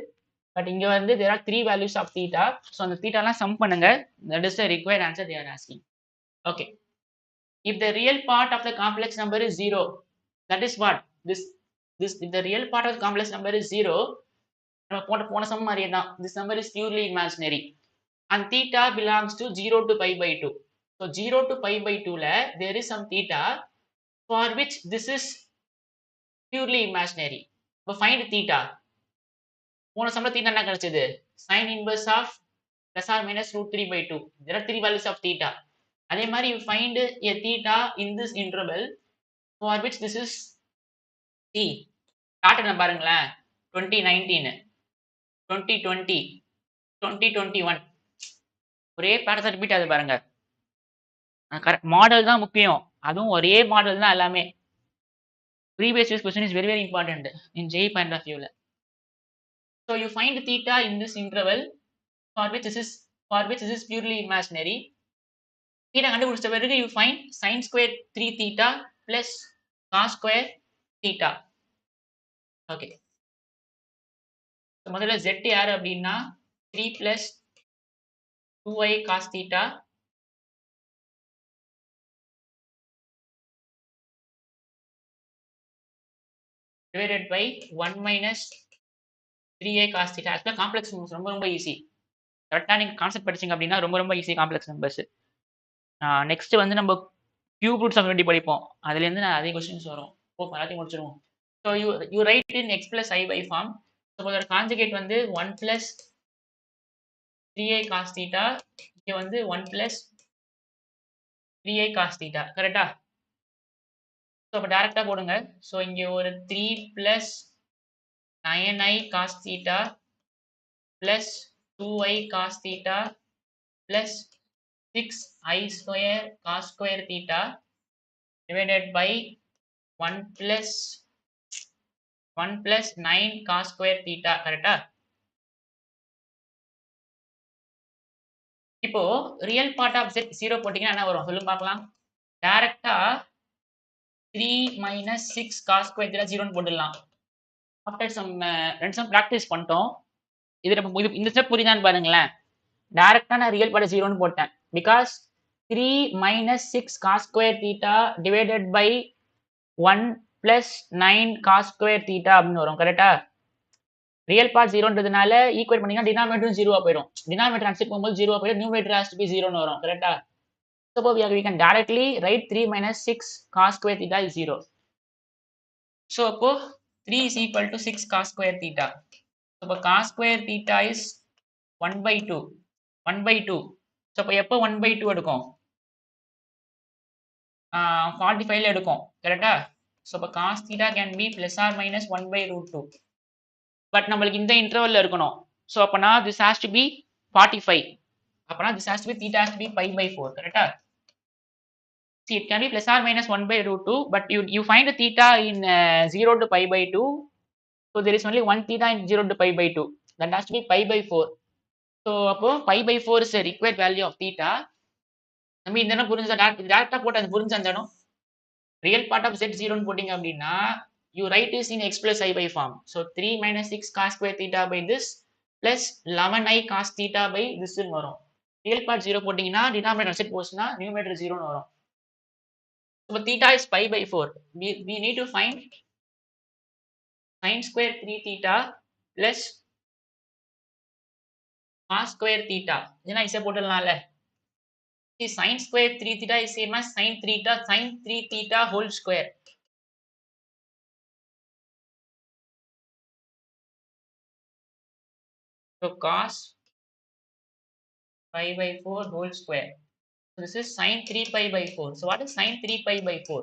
A: பட் இங்கே வந்து there are 3 values of theta. So அந்த தீட்டாலாம் சம் பண்ணுங்க. that is the required answer they are asking. Okay. If the real part of the complex number is 0, that is what? This if the real part of the complex number is 0, நம்ம போன some மாதிரியே தான். This number is purely imaginary. And theta belongs to 0 to pi by 2. So 0 to pi by 2 ல there is some theta for which this is purely imaginary. இப்போ find theta. போன சம்ல theta என்ன கிடைச்சது? Sin inverse of plus or minus root 3 by 2. There are 3 values of theta. அதே மாதிரி you find a theta in this interval for which this is t. Pattern பாருங்களேன். 2019, 2020, 2021 ஒரே pattern repeat ஆகுது பாருங்க. Model தான் முக்கியம். அதுவும் ஒரே மாடல் தான் எல்லாமே. Previous year's question is very very important in JEE point of view. So you find theta in this interval for which this is purely imaginary. Theta கண்டுபிடிச்ச பிறகு you find sin square 3 theta plus cos square theta. Okay. So முதல்ல z யாரு அப்படின்னா 3 plus 2i cos theta divided by 1 minus 3a cos theta. ஆக்சுவலா complex numbers ரொம்ப ரொம்ப easy. கரெக்டா நீங்க கான்செப்ட் படிச்சீங்க அப்படின்னா ரொம்ப ரொம்ப ஈஸி காம்ப்ளெக்ஸ் நம்பர்ஸ். நெக்ஸ்ட் வந்து நம்ம கியூப் ரூட்ஸ் ஆஃப் படிப்போம். அதுல இருந்து நான் அதே क्वेश्चंस வரும். எல்லாத்தையும் முடிச்சிருவோம். So you write in x plus I by form. So அதோட கான்ஜுகேட் வந்து 1 plus 3a cos theta. இங்க வந்து 1 plus 3a cos theta. கரெக்டா? ஸோ அப்போ டேரக்டா போடுங்க. ஸோ இங்க ஒரு 3 plus 9i cos theta plus 2i cos theta plus 6i square cos square theta divided by 1 plus 9 cos square theta. கரெக்டா? இப்போ ரியல் பார்ட் ஆஃப் z 0 போட்டீங்கன்னா என்ன வரும் சொல்லுங்க பார்க்கலாம். டைரக்டா 3 minus 6 cos square theta 0 போட்டுடலாம். ஆஃப்டர் சம் ரெண்டு சம் பிராக்டிஸ் பண்ணிட்டோம். இது இந்த ஸ்டெப் புரியுதான்னு பாருங்களேன். டைரக்டா நான் ரியல் பார்ட் 0 போட்டேன். Because 3 minus 6 cos square theta divided by 1 plus 9 cos square theta அப்படின்னு வரும். கரெக்டா? ரியல் பார்ட் 0ன்றதுனால ஈக்குவேட் பண்ணீங்கன்னா டினாமினேட்டரும் 0 போயிடும். டினாமினேட்டர் ஆன்சர் போகும்போது 0 போயிடும். நியூமரேட்டர் ஹஸ் டு பி 0ன்னு வரும். கரெக்டா? So we can directly write 3 minus 6 cos square theta is 0. So அப்போ 3 is equal to 6 cos square theta. So அப்போ cos square theta is 1 by 2. 1 by 2. So அப்போ எப்போ 1 by 2 எடுக்கும்? 45ல எடுக்கும். கரெக்டா? So அப்போ cos theta can be plus or minus 1 by root 2. But நம்மளுக்கு இந்த இன்டர்வல்ல இருக்கணும். ஸோ அப்பனா this has to be 45. அப்பனா this has to be theta has to be pi by 4. கரெக்டா? See, it can be plus or minus 1 by root 2, but you find a theta in 0 to pi by 2. So there is only one theta in 0 to pi by 2. That has to be pi by 4. So அப்போ pi by 4 is the required value of theta. நம்ம இந்த இடம் புரிஞ்சா டேரக்டா போட்டு அது புரிஞ்ச அந்த இடம் ரியல் பார்ட் ஆஃப் z 0 போட்டீங்க அப்படின்னா you write this in x plus I by form. So 3 minus 6 cos square theta by this plus 11i cos theta by this ன்னு வரும். ரியல் பார்ட் 0 போட்டீங்கன்னா டினாமினேட்டர் செட் போச்சுன்னா நியூமரேட்டர் 0ன்னு வரும். So theta is pi by 4. We need to find sin square 3 theta plus cos square theta. இதெல்லாம் ஈஸியா போட்டுடலாம்ல. See, sin square 3 theta is same as sin 3 theta whole square. So cos pi by 4 whole square. So this is sin 3 pi by 4. So what is sin 3 pi by 4?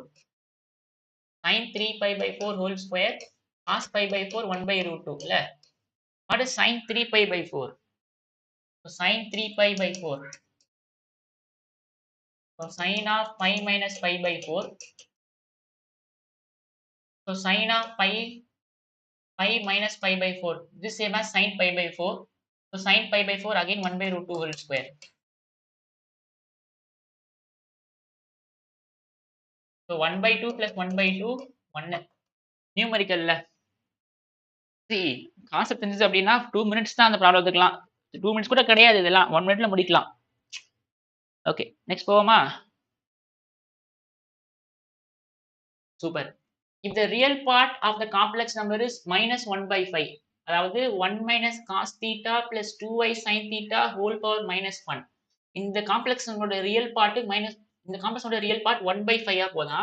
A: Sin 3 pi by 4 whole square cos pi by 4 1 by root 2. What is sin 3 pi by 4? So sin 3 pi by 4. So sin of pi minus pi by 4. So sin of pi minus pi by 4. This same as sin pi by 4. So So sin pi by 4 again 1 by root 2 whole square. So 1 by 2 plus 1 by 2 1. Numerical ல see concept தெரிஞ்சது அப்படின்னா 2 minutes தான் அந்த problem எடுத்துக்கலாம். 2 minutes கூட கிடையாது, இதெல்லாம் 1 மினிட்ல முடிக்கலாம். ஓகே நெக்ஸ்ட் போவோமா? Super. If the real part of the complex number is minus 1 by 5, அதாவது 1 minus cos theta plus 2y sin theta whole power minus 1. இந்த காம்ப்ளெக்ஸ் நம்பரோட ரியல் பார்ட் மைனஸ், இந்த காம்ப்ளெக்ஸ் நம்பரோட ரியல் பார்ட் 1 by 5 போதா,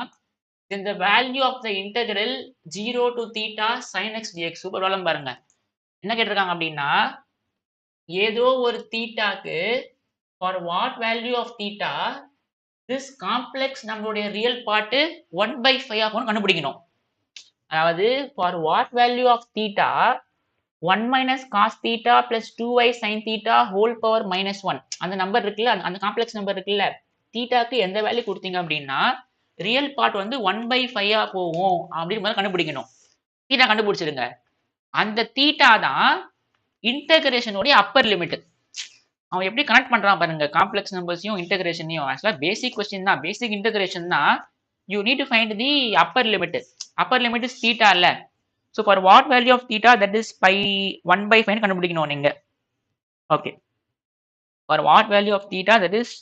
A: then the value of the integral 0 to theta sin x dx. Super problem பாருங்க. என்ன கேட்டிருக்காங்க அப்படின்னா, ஏதோ ஒரு தீட்டாக்கு for what value of theta this complex நம்மளுடைய ரியல் பார்ட் 1 by 5 ஆகும்னு கண்டுபிடிக்கணும். அதாவது for what value of theta 1 minus cos theta plus 2y sin theta whole power minus 1. அந்த நம்பர் இருக்குல்ல, அந்த காம்ப்ளெக்ஸ் நம்பர் இருக்குல்ல, தீட்டாக்கு எந்த வேல்யூ கொடுத்தீங்க அப்படின்னா ரியல் பார்ட் வந்து 1 by 5 போகும் அப்படின்னு கண்டுபிடிக்கணும். தீட்டா கண்டுபிடிச்சிருங்க. அந்த தீட்டா தான் இன்டகிரேஷனுடைய அப்பர் லிமிட். அவன் எப்படி கனெக்ட் பண்றான் பாருங்க, காம்ப்ளெக்ஸ் நம்பர்ஸையும் இன்டகிரேஷனையும். ஆக்சுவலா பேசிக் கொஸ்டின் தான், பேசிக் இன்டகிரேஷன் தான். You need to find the upper limit. Upper limit is theta இல்ல. So for what value of theta that is by 1 by 5 கண்டுபிடிக்கணும் நீங்க. Okay, for what value of theta that is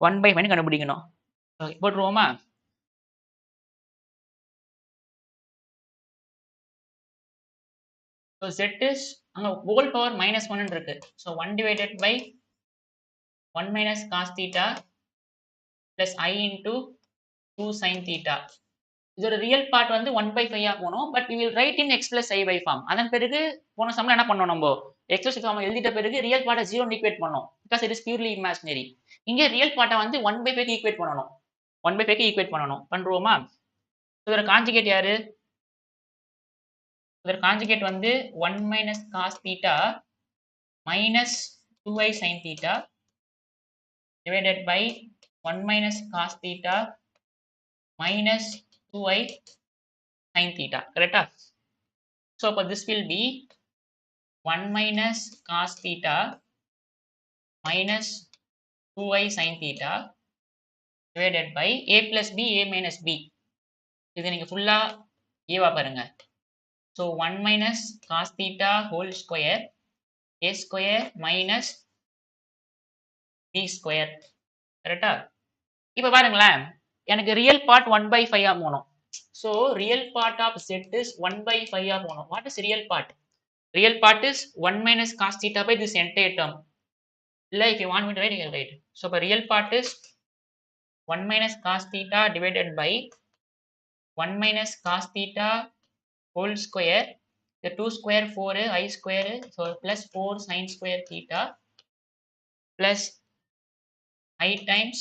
A: 1 by 5 கண்டுபிடிக்கணும். Okay போட்டுருவோமா? So z is அங்க whole power minus 1 இருக்கு. So 1 divided by 1 minus cos theta plus I into 2 sin theta. இதோட real part வந்து 1 by 5 போகணும். But we will write in x plus I by form. அதன் பிறகு போன சம்ல என்ன பண்ணோம், நம்ம x plus form எழுதிட்ட பிறகு ரியல் பார்ட்டை 0 ஈக்குவேட் பண்ணோம். because it is purely imaginary. இங்க ரியல் பார்ட்டை வந்து 1 by 5 ஈக்குவேட் பண்ணணும். 1 by 5 ஈக்குவேட் பண்ணணும். பண்றோமா? இதோட கான்ஜுகேட் யாரு? இதோட கான்ஜுகேட் வந்து 1 minus cos theta minus 2y sin theta divided by 1 minus cos theta minus 2y sin theta. Correct? So for this will be 1 minus cos theta minus 2y sin theta divided by a plus b, a minus b. இது நீங்க ஃபுல்லா ஏவா பாருங்க. So 1 minus cos theta whole square a square minus b square. கரெக்டா? இப்ப பாருங்களேன், எனக்கு real part 1 by 5 போகணும். So real part of z is 1 by 5 போகணும். What is real part? Real part is 1 minus cos theta by this entire term. Illa if you want me to write, you can write. So the real part is 1 minus cos theta divided by 1 minus cos theta whole square. The 2 square 4 I square, so plus 4 sin square theta plus I times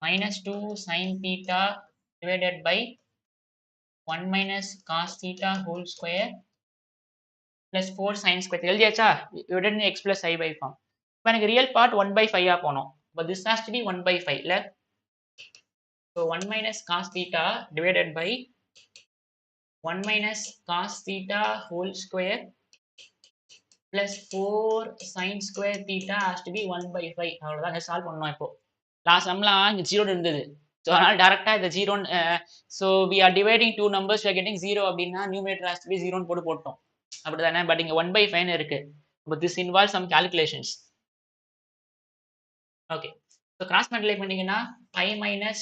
A: minus 2 sin theta divided by 1 minus cos theta whole square plus 4 sin square. எழுதியாச்சா? you did in x plus I by form. இப்போ எனக்கு real part 1 by 5 போகணும். but this has to be 1 by 5 இல்ல? so 1 minus cos theta divided by 1 minus cos theta whole square plus 4 sin square theta has to be 1 by 5. அவ்வளவுதான் solve பண்ணணும். இப்போ last சம்லாம் இங்க 0 இருந்தது. So அதனால டேரக்டா இந்த 0 so we are dividing two numbers, we are getting 0 அப்படின்னா numerator has to be 0 போட்டோம். அப்படிதானே? பட் இங்க 1 by 5 இருக்கு. but this involves some calculations. okay, so cross multiply பண்ணீங்கன்னா 5 minus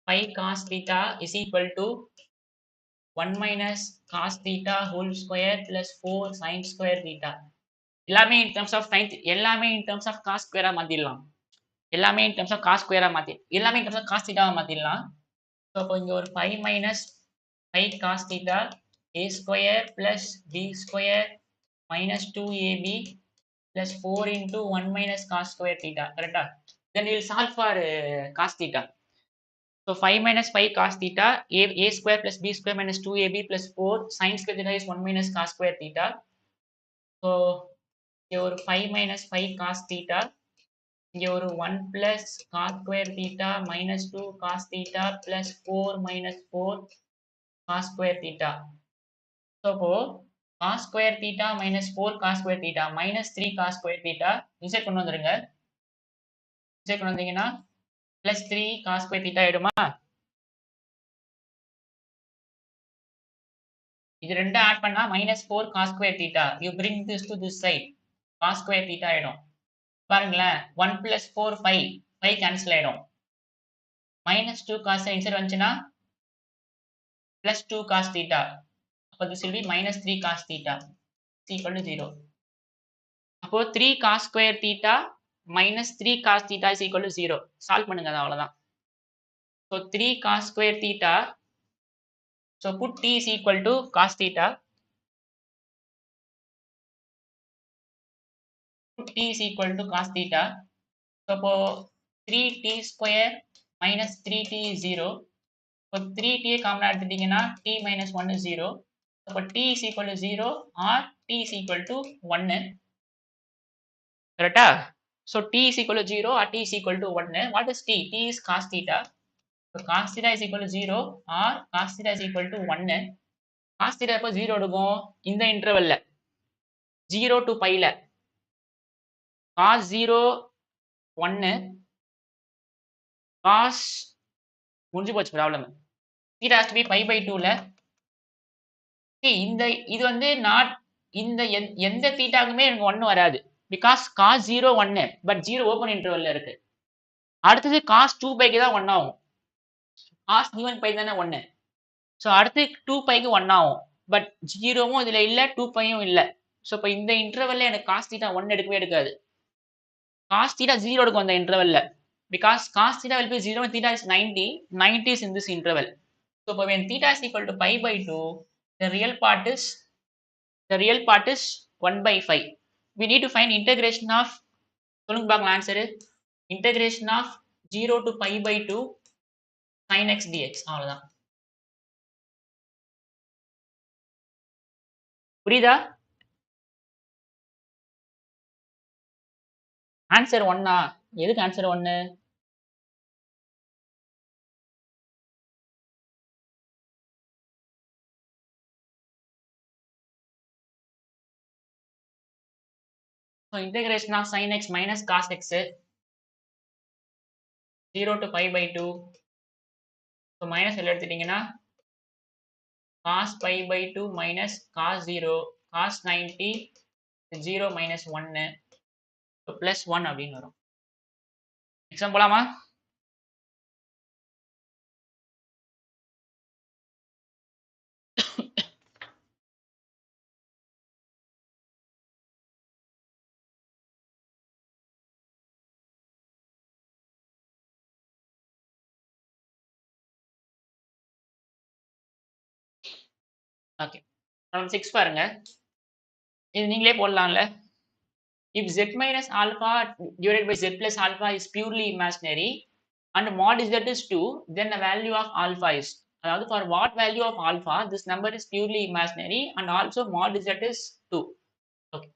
A: 5 cos theta is equal to 1 minus cos theta whole square plus 4 sin square theta. எல்லாமே in terms of sin, எல்லாமே in terms of cos square மாத்திடலாம். எல்லாமே in terms of cos square மாத்தி, எல்லாமே in terms of cos theta மாத்திடலாம். So இப்போ இங்க ஒரு 5 minus 5 cos theta a square plus b square minus 2ab plus 4 into 1 minus cos square theta. Correct? Then we will solve for cos theta. So 5 minus 5 cos theta a square plus b square minus 2ab plus 4 sin square theta is 1 minus cos square theta. So இங்க ஒரு 5 minus 5 cos theta, இங்க ஒரு 1 plus cos square theta minus 2 cos theta plus 4 minus 4 cos square theta. So இப்போ cos square theta minus 4 cos square theta minus 3 cos square theta z கொண்டு வந்துருங்க. z கொண்டு வந்தீங்கன்னா plus 3 cos square theta ஆயிடுமா? இது ரெண்டு ஆட் பண்ணா minus 4 cos square theta. You bring this to this side. cos square theta ஆயிடும். பாருங்களேன் 1 plus 4 5 5 cancel ஆயிடும். minus 2 cos inside வந்துச்சுன்னா plus 2 cos theta. அப்போ this will be minus 3 cos theta is equal to 0. அப்போ 3 cos square theta minus 3 cos theta is equal to 0. Solve பண்ணுங்க அது அவ்வளவுதான். So 3 cos square theta. So put t is equal to cos theta. Put t is equal to cos theta. So அப்போ 3t square minus 3t is 0. இப்போ 3t காமனா எடுத்துட்டீங்கன்னா t minus 1 is 0. அப்போ t is equal to 0 or t is equal to 1. கரெக்டா? So t is equal to 0 or t is equal to 1. What is t? T is cos theta. So cos theta is equal to 0 or cos theta is equal to 1. cos theta எப்போ 0 எடுக்கும்? இந்த இன்டர்வல்ல 0 to pi ல cos 0 1 cos முடிஞ்சு போச்சு problem. theta has to be pi by 2 ல இந்த இது வந்து நாட் இந்த எந்த தீட்டாக்குமே எனக்கு 1 வராது. பிகாஸ் cos 0 1 பட் 0 ஓபன் இன்டர்வல்ல இருக்கு. அடுத்தது cos 2 பைக்கு தான் 1 ஆகும். cos given பை தானே 1. ஸோ அடுத்து 2 பைக்கு 1 ஆகும். பட் 0வும் இதுல இல்ல 2 பையும் இல்ல. ஸோ இப்போ இந்த இன்டர்வல்ல எனக்கு cos theta 1 எடுக்கவே எடுக்காது. cos theta 0 எடுக்கும் அந்த இன்டர்வல்ல. Because cos theta will be 0 when theta is 90. 90 is in this interval. So when theta is equal to pi by 2, the real part is 1 by 5. We need to find integration of சொல்லுங்க பார்க்கலாம் answer. integration of 0 to pi by 2 sin x dx அவ்வளவுதான். புரியுதா? Answer 1 எதுக்கு answer 1? So integration of sin x minus cos x 0 to pi by 2. So minus எடுத்துட்டீங்கன்னா cos pi by 2 minus cos 0 cos 90 0 minus 1 so plus 1 அப்படின்னு வரும். Exam போலாமா? Okay நம்ம 6 பாருங்க. இது நீங்களே போடலாம்ல. If z minus alpha divided by z plus alpha is purely imaginary and mod z is 2, then the value of alpha is, அதாவது for what value of alpha this number is purely imaginary and also mod z is 2. Okay.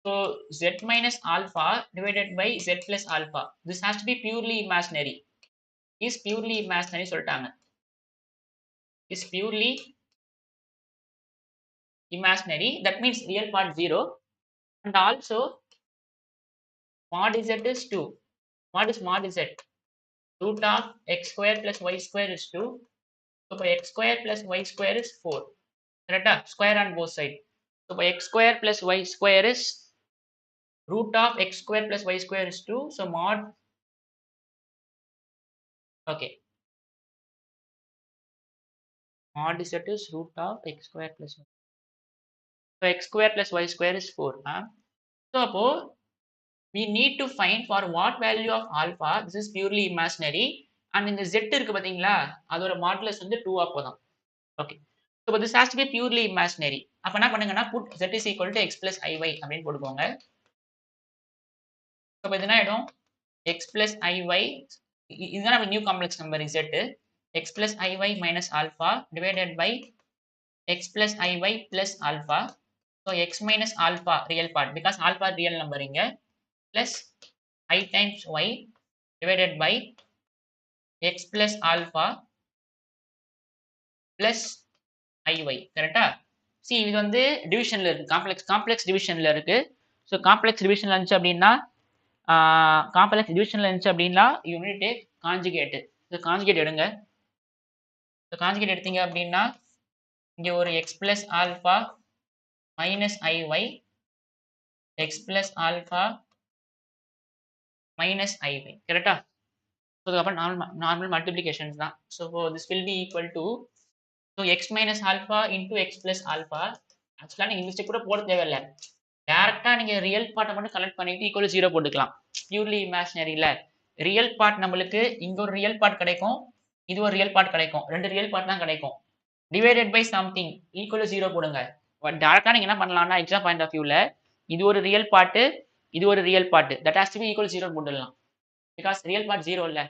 A: So z minus alpha divided by z plus alpha. This has to be purely imaginary. Is purely imaginary சொல்லிட்டாங்க. Is purely imaginary. That means real part 0 and also mod z is 2. What is mod z? Root of x square plus y square is 2. So by x square plus y square is 4. Correct? Square on both sides. So by x square plus y square is root of x square plus y square is 2. So mod, okay. Mod z is root of x square plus y. So x square plus y square is 4. So we need to find for what value of alpha. This is purely imaginary. And in the z இருக்கு பாத்தீங்களா அதோட modulus வந்து 2 போதும். Okay. So this has to be purely imaginary. அப்ப என்ன பண்ணுங்கன்னா put z is equal to x plus iy அப்படின்னு போட்டுக்கோங்க. So இது என்ன ஆயிடும்? x plus iy இதுதான் நம்ம new complex number z. x plus iy minus alpha divided by x plus iy plus alpha. So x minus alpha real part because alpha real number இங்க plus I times y divided by x plus alpha plus iy. கரெக்டா? see இது வந்து டிவிஷன்ல இருக்கு. Complex டிவிஷன்ல இருக்கு. So complex டிவிஷன்ல இருந்துச்சு அப்படின்னா complex டிவிஷன்ல இருந்துச்சு அப்படின்னா you need take conjugate. So conjugate எடுங்க. ஸோ காஞ்சுகேட் எடுத்தீங்க அப்படின்னா இங்க ஒரு x plus alpha minus iy x plus alpha minus iy. கரெக்டா? ஸோ அதுக்கப்புறம் நார்மல் மல்டிப்ளிகேஷன்ஸ் தான். So this will be equal to so X minus alpha into X plus alpha. ஆக்சுவலாக நீங்கள் இந்த ஸ்டெப் கூட போட தேவையில்லை. டேரக்டா நீங்க ரியல் பார்ட்டை மட்டும் கலெக்ட் பண்ணிட்டு ஈக்குவல் 0 போட்டுக்கலாம். பியூர்லி இமேஜினரியில ரியல் பார்ட் நம்மளுக்கு இங்க ஒரு ரியல் பார்ட் கிடைக்கும், இது ஒரு ரியல் பார்ட் கிடைக்கும், ரெண்டு ரியல் பார்ட் தான் கிடைக்கும். டிவைடட் பை சம்திங் ஈக்குவல் 0 போடுங்க. பட் டேரக்டா நீங்க என்ன பண்ணலாம்னா எக்ஸாம் பாயிண்ட் ஆஃப் வியூல இது ஒரு ரியல் பார்ட், இது ஒரு real part, that has to be equal 0 போட்டுடலாம். பிகாஸ் ரியல் பார்ட் 0 இல்ல.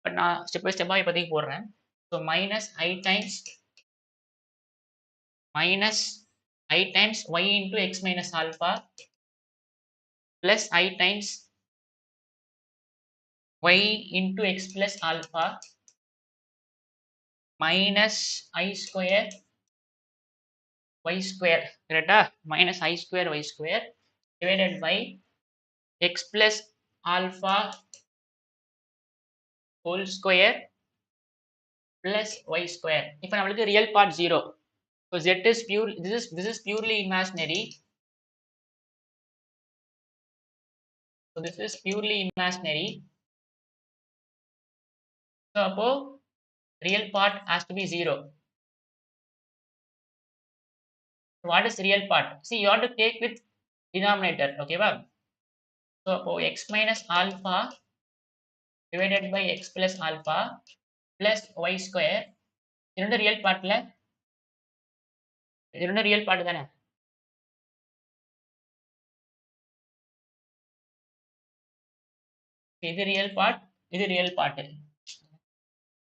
A: பட் நான் ஸ்டெப் பை ஸ்டெப்பா இப்போதைக்கு போடுறேன். So minus I times y into x minus alpha plus I times y into x plus alpha minus I square y square. கரெக்டா? minus I square y square divided by x plus alpha whole square plus y square. இப்போ நம்மளுக்கு real part 0. So z is pure, this is purely imaginary. So this is purely imaginary. So அப்போ real part has to be 0. What is real part? See, you have to take with denominator. Okay, wow. So அப்போ x minus alpha divided by x plus alpha plus y square. இது real பார்ட்ல, இது real part தானே? இது real part, இது real part,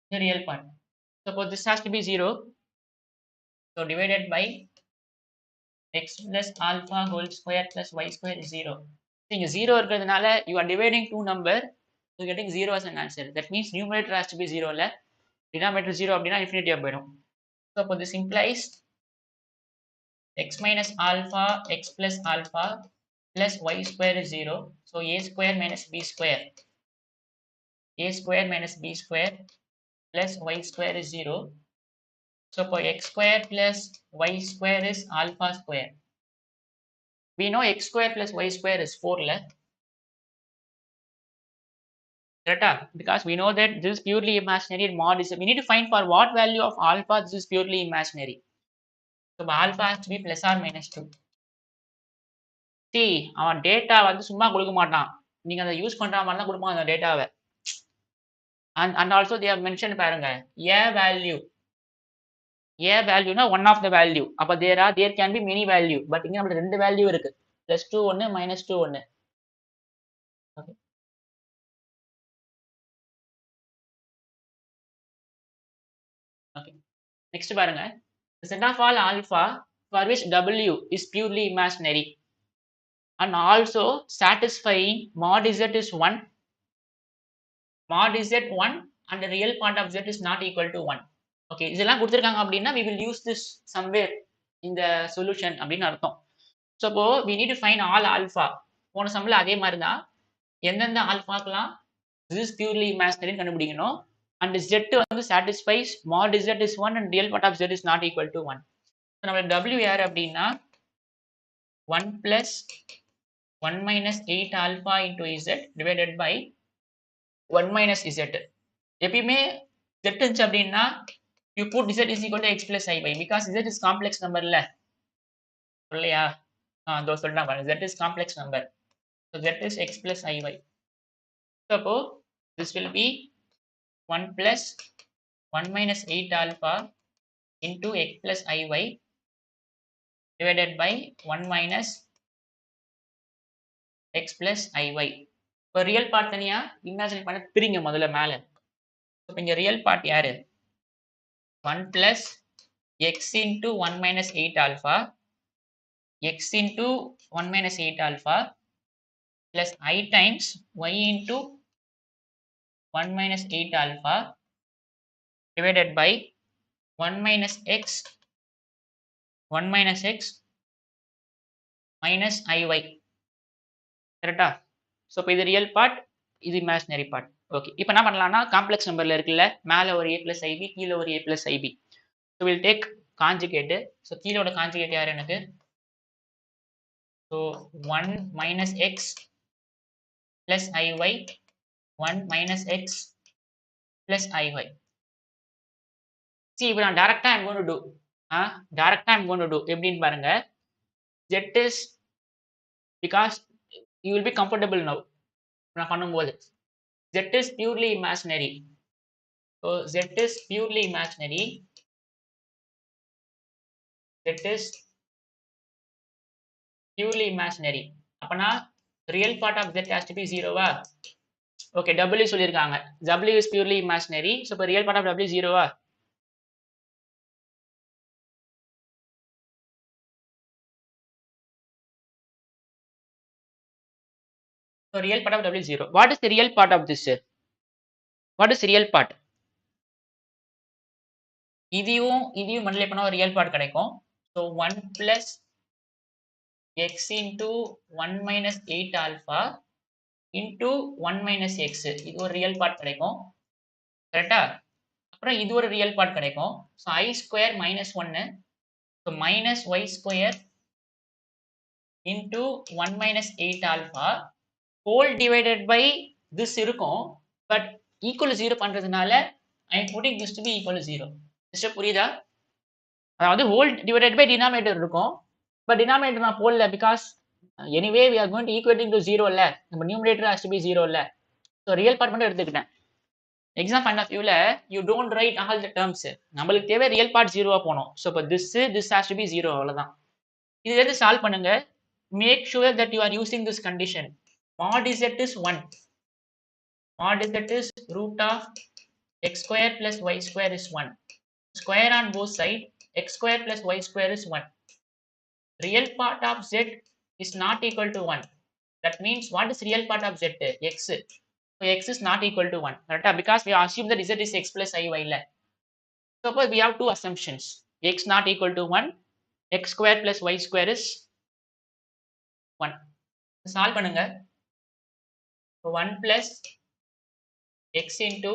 A: இது real part. Suppose this has to be 0. So divided by x plus alpha whole square plus y square is 0. இங்க 0 இருக்கிறதுனால you are dividing two number, you are getting 0 as an answer. That means numerator has to be 0 இல்ல, denominator 0 அப்படின்னா infinity போயிடும். So this implies x minus alpha x plus alpha plus y square is 0. So a square minus b square, a square minus b square plus y square is 0. So for x square plus y square is alpha square. We know x square plus y square is 4 la. Correct? Because we know that this is purely imaginary and mod is, we need to find for what value of alpha this is purely imaginary. So alpha has to be plus or minus 2. See, அவன் data வந்து சும்மா கொடுக்க மாட்டான், நீங்க அதை use பண்ற மாதிரி தான் கொடுப்பாங்க அந்த டேட்டாவை. And also they have mentioned பாருங்க a value னா one of the value. அப்ப there can be many value, but இங்க நமக்கு ரெண்டு வேல்யூ இருக்கு, +2 ஒன்னு -2 ஒன்னு. Okay. Okay. Next பாருங்க, the set of all alpha for which w is purely imaginary and also satisfying mod z is 1, mod z 1 and the real part of z is not equal to 1. Okay, இதெல்லாம் கொடுத்திருக்காங்க அப்படின்னா we will use this somewhere in the solution அப்படின்னு அர்த்தம். So இப்போ we need to find all alpha. போன சம்ல அதே மாதிரி தான் எந்தெந்த ஆல்பாக்கெல்லாம் this is purely imaginary கண்டுபிடிக்கணும். and z வந்து satisfies mod z is 1 and real part of z is not equal to 1. So நம்ம w யார் அப்படின்னா 1 plus 1 minus 8 alpha into z divided by 1 minus z. எப்பயுமே z இருந்துச்சு அப்படின்னா you put z is equal to x plus iy because z is complex number இல்ல இல்லையா? அதோ சொல்றேன் பாருங்க, z is complex number. So z is x plus iy. So this will be 1 plus 1 minus 8 alpha into x plus iy divided by 1 minus x plus iy. இப்போ real part தனியா imagine பண்ண பிரிங்க முதல்ல மேல. இப்போ இங்க ரியல் பார்ட் யாரு? 1 plus x into 1 minus 8 alpha x into 1 minus 8 alpha plus I times y into 1 minus 8 alpha divided by 1 minus x 1 minus x minus iy. கரெக்டா? So இப்போ இது ரியல் பார்ட், இது இமேஜினரி பார்ட். ஓகே. இப்போ என்ன பண்ணலாம்னா complex நம்பர்ல இருக்குல்ல, மேலே ஒரு a plus ib, கீழே ஒரு a plus ib. So will take conjugate. So கீழோட கான்ஜுகேட் யார் எனக்கு? So 1 minus x plus iy, 1 minus x plus iy. See, இப்போ நான் டைரக்டா I'm going to do. டைரக்டா I'm going to do. எப்படின்னு பாருங்க. Z is because you will be comfortable now. நான் பண்ணும்போது Z is purely imaginary. So Z is purely imaginary. Z is purely imaginary. அப்பனா real part of Z has to be 0 வா? Okay, W சொல்லிருக்காங்க. W is purely imaginary. So இப்போ real part of W 0 வா? So real part of W is 0. What is the real part of this? What is real part? இதையும் multiply பண்ணா ஒரு real part கிடைக்கும். So 1 plus x into 1 minus 8 alpha into 1 minus x. இது ஒரு real part கிடைக்கும். கரெக்டா? அப்புறம் இது ஒரு ரியல் பார்ட் கிடைக்கும். So I square minus 1. So minus Y square into 1 minus 8 alpha whole divided by this இருக்கும். பட் ஈக்குவல் 0 பண்றதுனால I am putting this to be equal 0. Sister புரியுதா? அதாவது ஹோல் டிவைடட் பை டினாமினேட்டர் இருக்கும். But denominator நான் போடல because anyway we are going to equating to 0 இல்ல. நம்ம numerator has to be 0 இல்ல. ஸோ ரியல் பார்ட் மட்டும் எடுத்துக்கிட்டேன். எக்ஸாம் பாயிண்ட் ஆஃப் வியூல you don't write all the terms. நம்மளுக்கு தேவை ரியல் பார்ட் 0வா போகணும். ஸோ இப்போ திஸ் ஹாஸ் டு பி 0 அவ்வளவுதான். இதுல இருந்து சால்வ் பண்ணுங்க. Make sure that you are using this condition. Mod z is 1. Mod z is root of x square plus y square is 1. Square on both sides. X square plus y square is 1. Real part of z is not equal to 1. That means what is real part of z? X. So x is not equal to 1. Correct? Because we assume that z is x plus iy. Suppose we have two assumptions. X not equal to 1. X square plus y square is 1. Solve பண்ணுங்க. 1 plus x into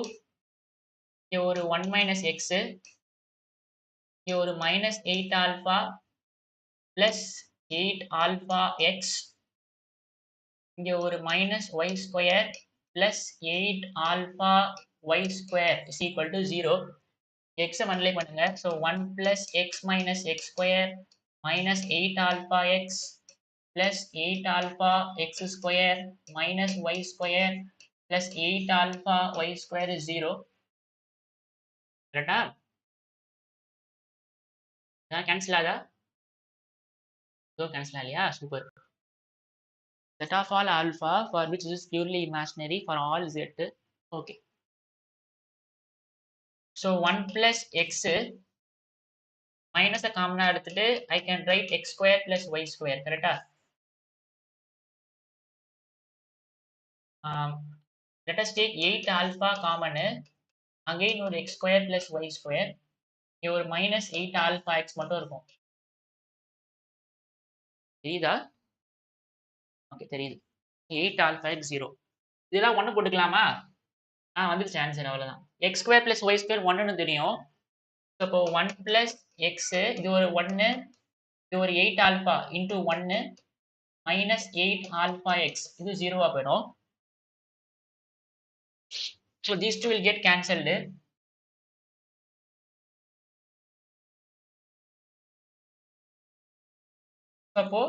A: இங்க ஒரு 1 minus x, இங்க ஒரு minus 8 alpha plus 8 alpha x, இங்க ஒரு minus y square plus 8 alpha y square is equal to 0. x multiply பண்ணுங்க. so 1 plus x minus x square minus 8 alpha x plus 8 alpha x square minus y square plus 8 alpha y square is 0. கரெக்டா? Cancel ஆகுதா? Cancel ஆகலையா? Super. Set of all alpha for which this is purely imaginary for all z. Okay. So 1 plus x minus காமனா எடுத்துட்டு I can write x square plus y square. கரெக்டா? Let us take 8 alpha common. Again ஒரு x square plus y square. இங்க ஒரு minus 8 alpha x மட்டும் இருக்கும். தெரியுதா? Okay தெரியுது. 8 alpha x 0. இதெல்லாம் 1 போட்டுக்கலாமா? வந்துருச்சு ஆன்சர் அவ்வளவுதான். x square plus y square 1ன்னு தெரியும். இப்போ 1 plus x இது ஒரு 1, இது ஒரு 8 alpha into 1 minus 8 alpha x. இது 0வா போயிடும். So these two will get cancelled. அப்போ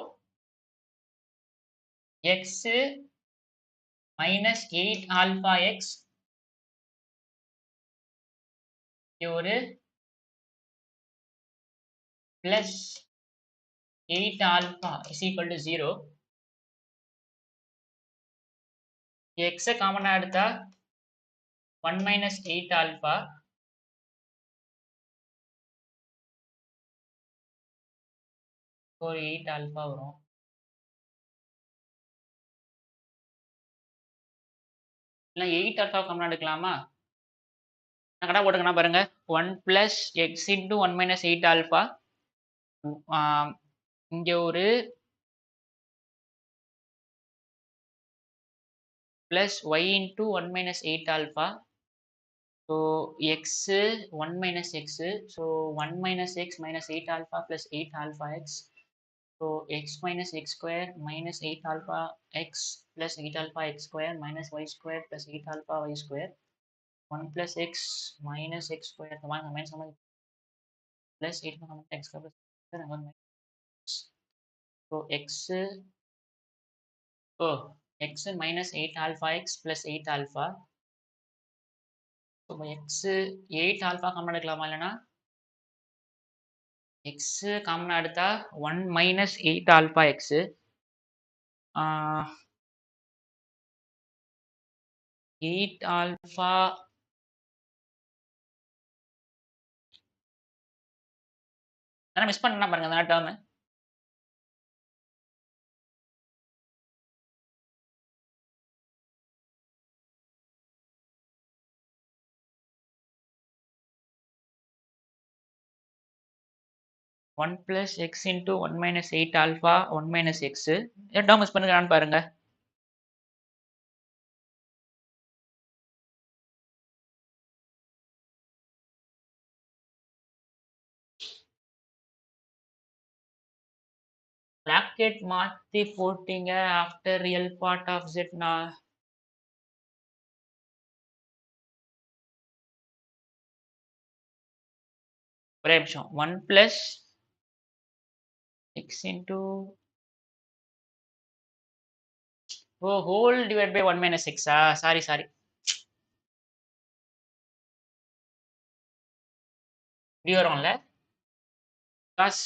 A: x minus 8 alpha x இங்க ஒரு plus 8 alpha is equal to 0. x காமனா எடுத்தா 1 minus 8 alpha ஒரு 8 alpha வரும். இல்ல 8 alpha காமனா எடுக்கலாமா? நான் கடை போட்டுக்கனா பாருங்க. 1 plus x into 1 minus 8 alpha இங்க ஒரு plus y into 1 minus 8 alpha. So x 1 minus x. So 1 minus x minus 8 alpha plus 8 alpha x. So x minus x square minus 8 alpha x plus 8 alpha x square minus y square plus 8 alpha y square. 1 plus x minus x square minus plus 8 x square plus 1 minus. So x minus 8 alpha x plus 8 alpha. So x 8 alpha common எடுக்கலாமா இல்லைனா x common எடுத்தா 1 minus 8 alpha x 8 alpha நான் miss பண்ணா பாருங்க அந்த term 1 plus x into 1 minus 8 alpha 1 minus x term miss பண்ணுறான்னு பாருங்க bracket மாத்தி போட்டீங்க after real part of z ஒரே நிமிஷம் 1 plus x into whole divided by 1 minus x sorry இப்படி வரும்ல plus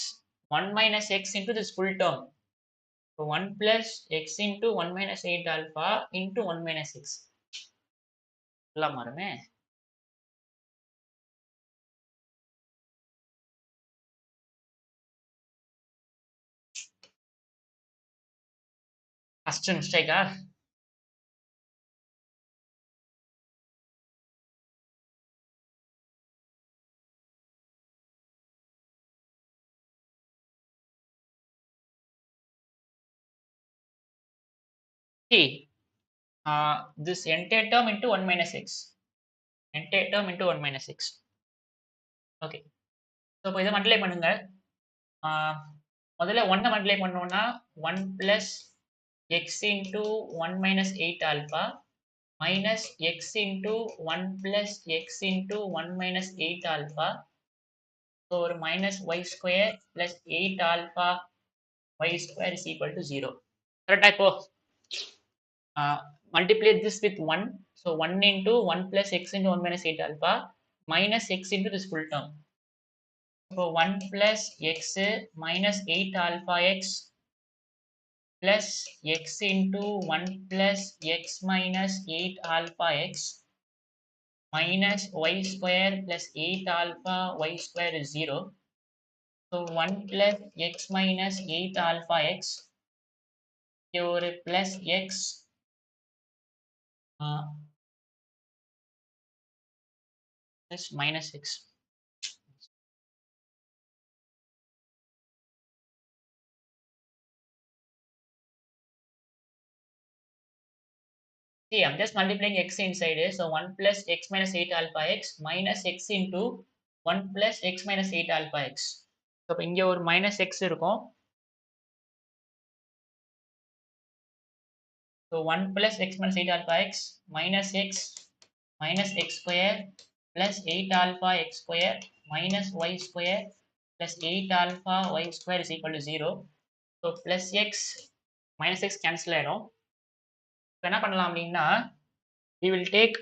A: 1 minus x into this full term. So 1 plus x into 1 minus 8 alpha into 1 minus x. எல்லாம் மாறுமே first மிஸ்டேக்கா see this entire term into 1 minus x entire term into 1 minus x okay so இப்போ இதை multiply பண்ணுங்க முதல்ல 1 multiply பண்ணோம்னா 1 plus x into 1 minus 8 alpha minus x into 1 plus x into 1 minus 8 alpha. So ஒரு minus y square plus 8 alpha y square is equal to 0. Correct இப்போ multiply this with 1. So 1 into 1 plus x into 1 minus 8 alpha minus x into this full term. So 1 plus x minus 8 alpha x plus x into 1 plus x minus 8 alpha x minus y square plus 8 alpha y square is 0. So 1 plus x minus 8 alpha x ஒரு plus x plus minus x. See, I'm just multiplying x inside it. So 1 plus x minus 8 alpha x minus x into 1 plus x minus 8 alpha x. So இங்க ஒரு minus x இருக்கும். So 1 plus x minus 8 alpha x minus x square plus 8 alpha x square minus y square plus 8 alpha y square is equal to 0. So plus x minus x cancel ஆயிடும். இப்போ என்ன பண்ணலாம் அப்படின்னா we will take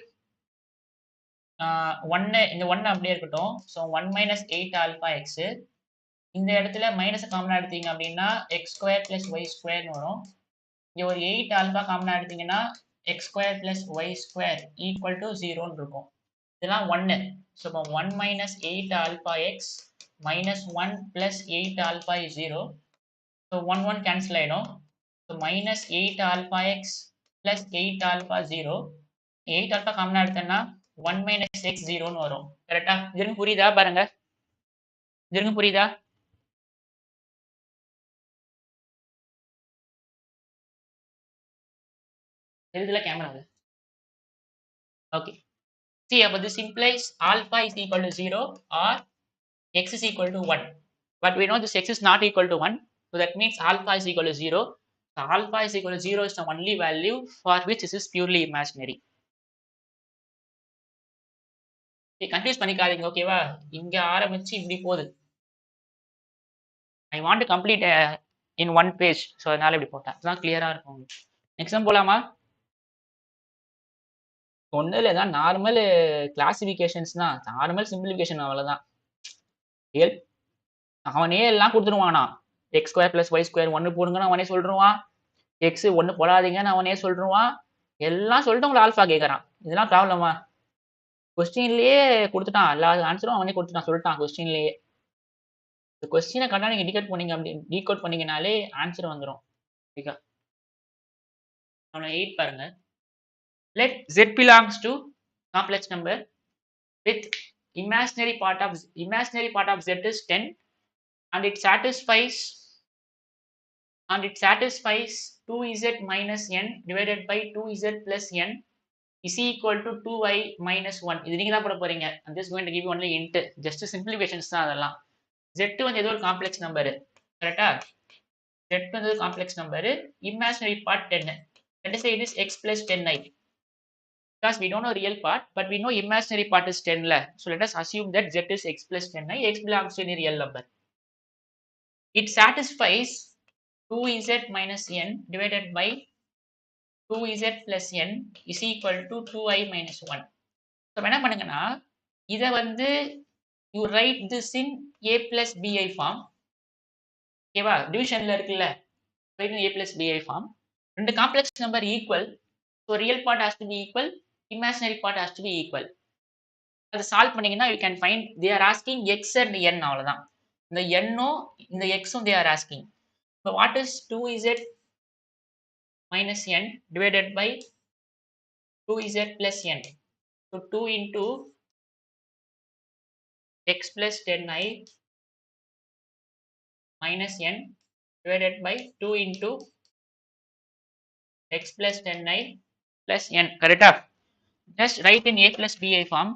A: 1 இந்த 1 அப்படியே இருக்கட்டும். So 1 minus 8 alpha x இந்த இடத்துல மைனஸ் காமனா எடுத்தீங்க அப்படின்னா எக்ஸ் ஸ்கொயர் பிளஸ் ஒய் ஸ்கொயர்னு வரும். இங்க ஒரு 8 ஆல்பா காமனா எடுத்தீங்கன்னா x square plus y square equal to 0ன்னு இருக்கும். இதெல்லாம் 1. ஸோ இப்போ 1 minus 8 alpha x minus 1 plus 8 alpha is 0. So 1 1 cancel ஆயிடும். So minus 8 alpha x plus 8 alpha 0. 8 alpha காமனா எடுத்தேன்னா 1 மைனஸ் எக்ஸ் 0ன்னு வரும். கரெக்டா? இதுன்னு புரியுதா பாருங்க. இதுன்னு புரியுதா? இதுல camera. Okay. See, about this implies alpha is equal to 0 or x is equal to 1. But we know this x is not equal to 1. So that means alpha is equal to 0. So alpha is equal to 0 is the only value for which this is purely imaginary. Confuse பண்ணிக்காதீங்க ஓகேவா? இங்க ஆரம்பிச்சு இப்படி போகுது. I want to complete in one page. So அதனால இப்படி போட்டேன். அதுதான் கிளியரா இருக்கும். நெக்ஸ்ட் போலாமா? ஒன்றும் இல்லை, தான் நார்மல் கிளாசிஃபிகேஷன்ஸ் தான், நார்மல் சிம்பிளிஃபிகேஷன் அவ்வளோதான். அவனே எல்லாம் கொடுத்துருவானா, x square plus y square ஒன்று போடுங்கன்னு அவனே சொல்லிடுவான், எக்ஸ் ஒன்று போடாதீங்கன்னு அவனே சொல்லிடுவான், எல்லாம் சொல்லிட்டு உங்களை ஆல்ஃபா கேட்குறான். இதெல்லாம் ப்ராப்ளமா? கொஸ்டின்லேயே கொடுத்துட்டான், எல்லா ஆன்சரும் அவனே கொடுத்துட்டான், சொல்லிட்டான் கொஸ்டின்லேயே. இந்த கொஸ்டினை கரெக்டாக நீங்கள் டிகோட் பண்ணீங்க, அப்படி டீகோட் பண்ணீங்கனாலே ஆன்சர் வந்துடும். ஓகே, அவனை 8 பாருங்க. Let z belongs to complex number with imaginary part of z is 10 and it satisfies 2z minus n divided by 2z plus n is equal to 2i minus 1. இது நீங்க தான் போட போறீங்க. I'm just going to give you only int, just simplifications தான் அதெல்லாம். z வந்து ஏதோ ஒரு காம்ப்ளெக்ஸ் நம்பர், கரெக்டா? z வந்து ஒரு complex number, imaginary part 10. Let us say it is x plus 10i. Because we don't know real part, but we know imaginary part is 10 la. So let us assume that z is x plus 10i, x belongs to any real number. It satisfies 2z minus n divided by 2z plus n is equal to 2i minus 1. So என்ன பண்ணுங்கன்னா, இதை வந்து you write this in a plus bi form. ஓகேவா? டிவிஷன்ல இருக்குல்ல, write in a plus bi form. ரெண்டு complex number equal, so real part has to be equal, imaginary part has to be equal. அதை solve பண்ணீங்கன்னா you can find they are asking x and n, அவ்வளவுதான். இந்த n-ம் இந்த x-ம் they are asking. So what is 2z minus n divided by 2z plus n? So 2 into x plus 10i minus n divided by 2 into x plus 10i plus n, correct? Just write in a plus bi form.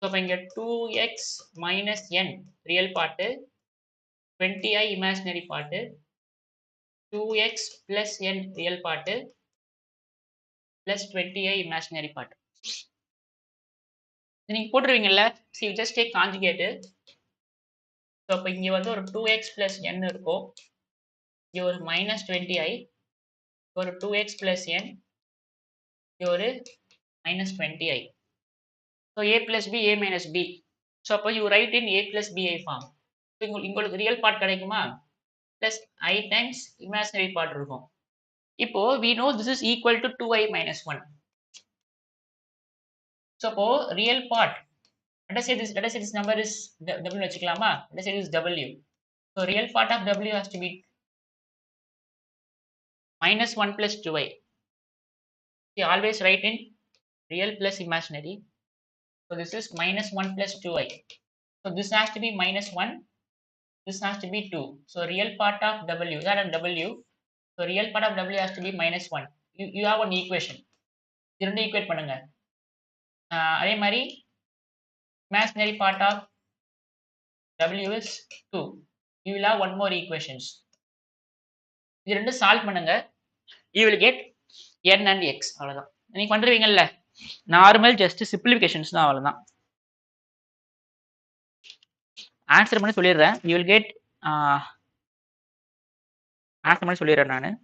A: So இங்க 2x minus n real part, 20i imaginary part, 2x plus n real part plus 20i imaginary part. நீங்க போட்டுருவீங்கல்ல, see you just take conjugate. So அப்ப இங்க வந்து ஒரு 2x plus n இருக்கும், இங்க ஒரு minus 20i, ஒரு 2x plus n, இங்க ஒரு minus 20i. So a plus b, a minus b. So அப்ப you write in a plus bi form. So உங்களுக்கு real part கிடைக்குமா, plus I times imaginary part இருக்கும். இப்போ we know this is equal to 2i minus 1. So அப்போ real part, let us say this number is w வச்சுக்கலாமா, let us say this is w. So real part of w has to be minus 1 plus 2i. See, always write in real plus imaginary. So this is minus 1 plus 2i. So this has to be minus 1, this has to be 2. So real part of w, that and w. So real part of w has to be minus 1. You have one equation. இது ரெண்டு equate பண்ணுங்க. அதே மாதிரி imaginary part of w is 2. You will have one more equations. இது ரெண்டு solve பண்ணுங்க, you will get n and x. அவ்வளவுதான். நீங்க பண்றீங்கல்ல, நார்மல் ஜஸ்ட் சிம்பிளிஃபிகேஷன்ஸ் தான், அவ்வளவுதான். ஆன்சர் பண்ணி சொல்லிடுறேன், you will get ஆன்சர் பண்ணி சொல்லிடுறேன் நான்.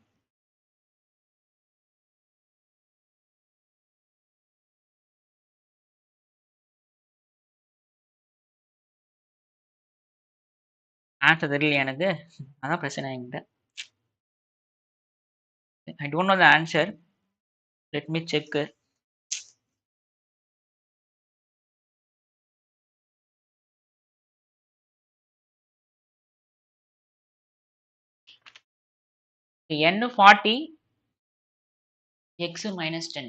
A: ஆன்சர் தெரியல எனக்கு, அதான் பிரச்சனை என்கிட்ட. I don't know the answer. Let me check. n 40, x minus 10.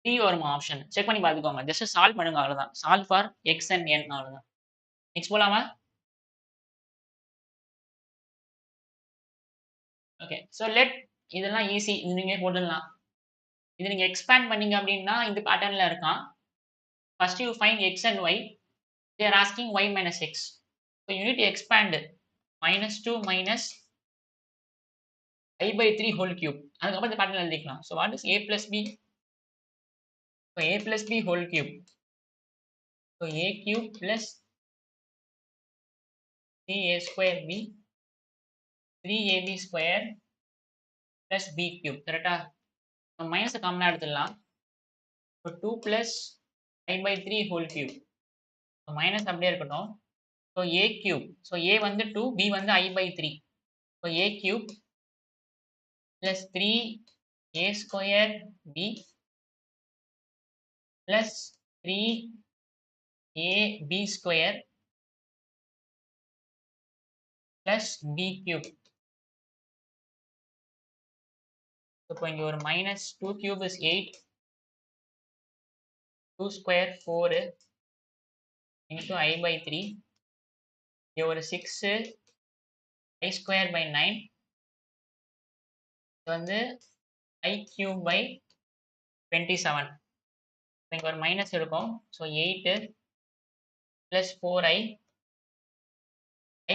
A: D வருமா ஆப்ஷன்? செக் பண்ணி பார்த்துக்கோங்க. ஜஸ்ட் சால்வ் பண்ணுங்க அவ்வளவுதான். சால்வ் ஃபார் எக்ஸ் அண்ட் என் அவ்வளவுதான். நெக்ஸ்ட் போலாமா? ஓகே. சோ லெட் இதெல்லாம் ஈஸி. இது நீங்களே போட்டுடலாம். இது நீங்க எக்ஸ்பேண்ட் பண்ணீங்க அப்படின்னா இந்த பேட்டர்ன்ல இருக்கான். First you find x and y. They are asking y minus x. So you need to expand minus 2 minus I by 3 whole cube. அதுக்கப்புறம் இந்த பேட்டர்ன் எழுதிக்கலாம். So what is a plus b? So a plus b whole cube. So a cube plus 3a square b 3ab square plus b cube. கரெக்டா? Minus காமனா எடுத்துடலாம். So 2 plus I by 3 whole cube. So minus அப்படியே இருக்கட்டும். So a cube. So a வந்து 2, b வந்து I by 3. So a cube plus 3 a square b plus 3 a b square plus b cube. இப்போ இங்க ஒரு minus 2 cube is 8, 2 square 4 into I by 3. இங்க ஒரு 6 I square by 9. இது வந்து I cube by 27. இங்க ஒரு மைனஸ் இருக்கும். So 8 plus 4i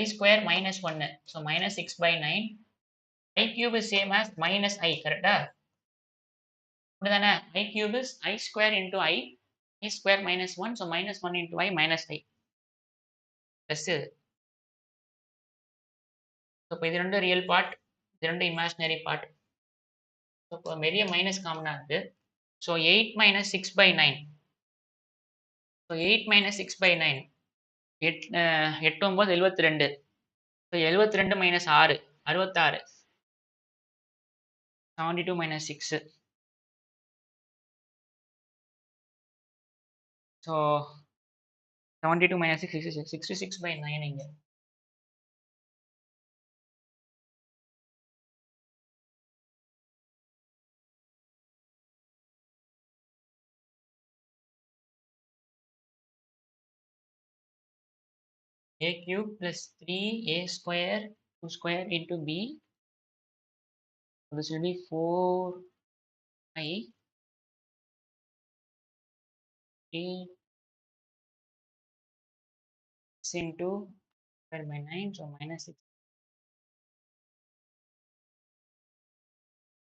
A: I square minus 1. So minus 6 by 9. I cube is same as minus I. கரெக்டா? அப்படிதானே? I cube is I square into I square minus 1. So minus 1 into I minus I. Plus இது. So இப்போ இது ரெண்டும் real part, இது ரெண்டும் imaginary part. So இப்போ பெரிய மைனஸ் காமனாக இருக்கு. So 8 minus 6 by 9. So 8 minus 6 by 9. 8 9 72. So 72 minus 6 66. 72 minus 6. So 72 minus 6 66 by 9 இங்க. A cube plus 3a square 2 square into b. So this will be 4i 3 into square by 9. So minus 6.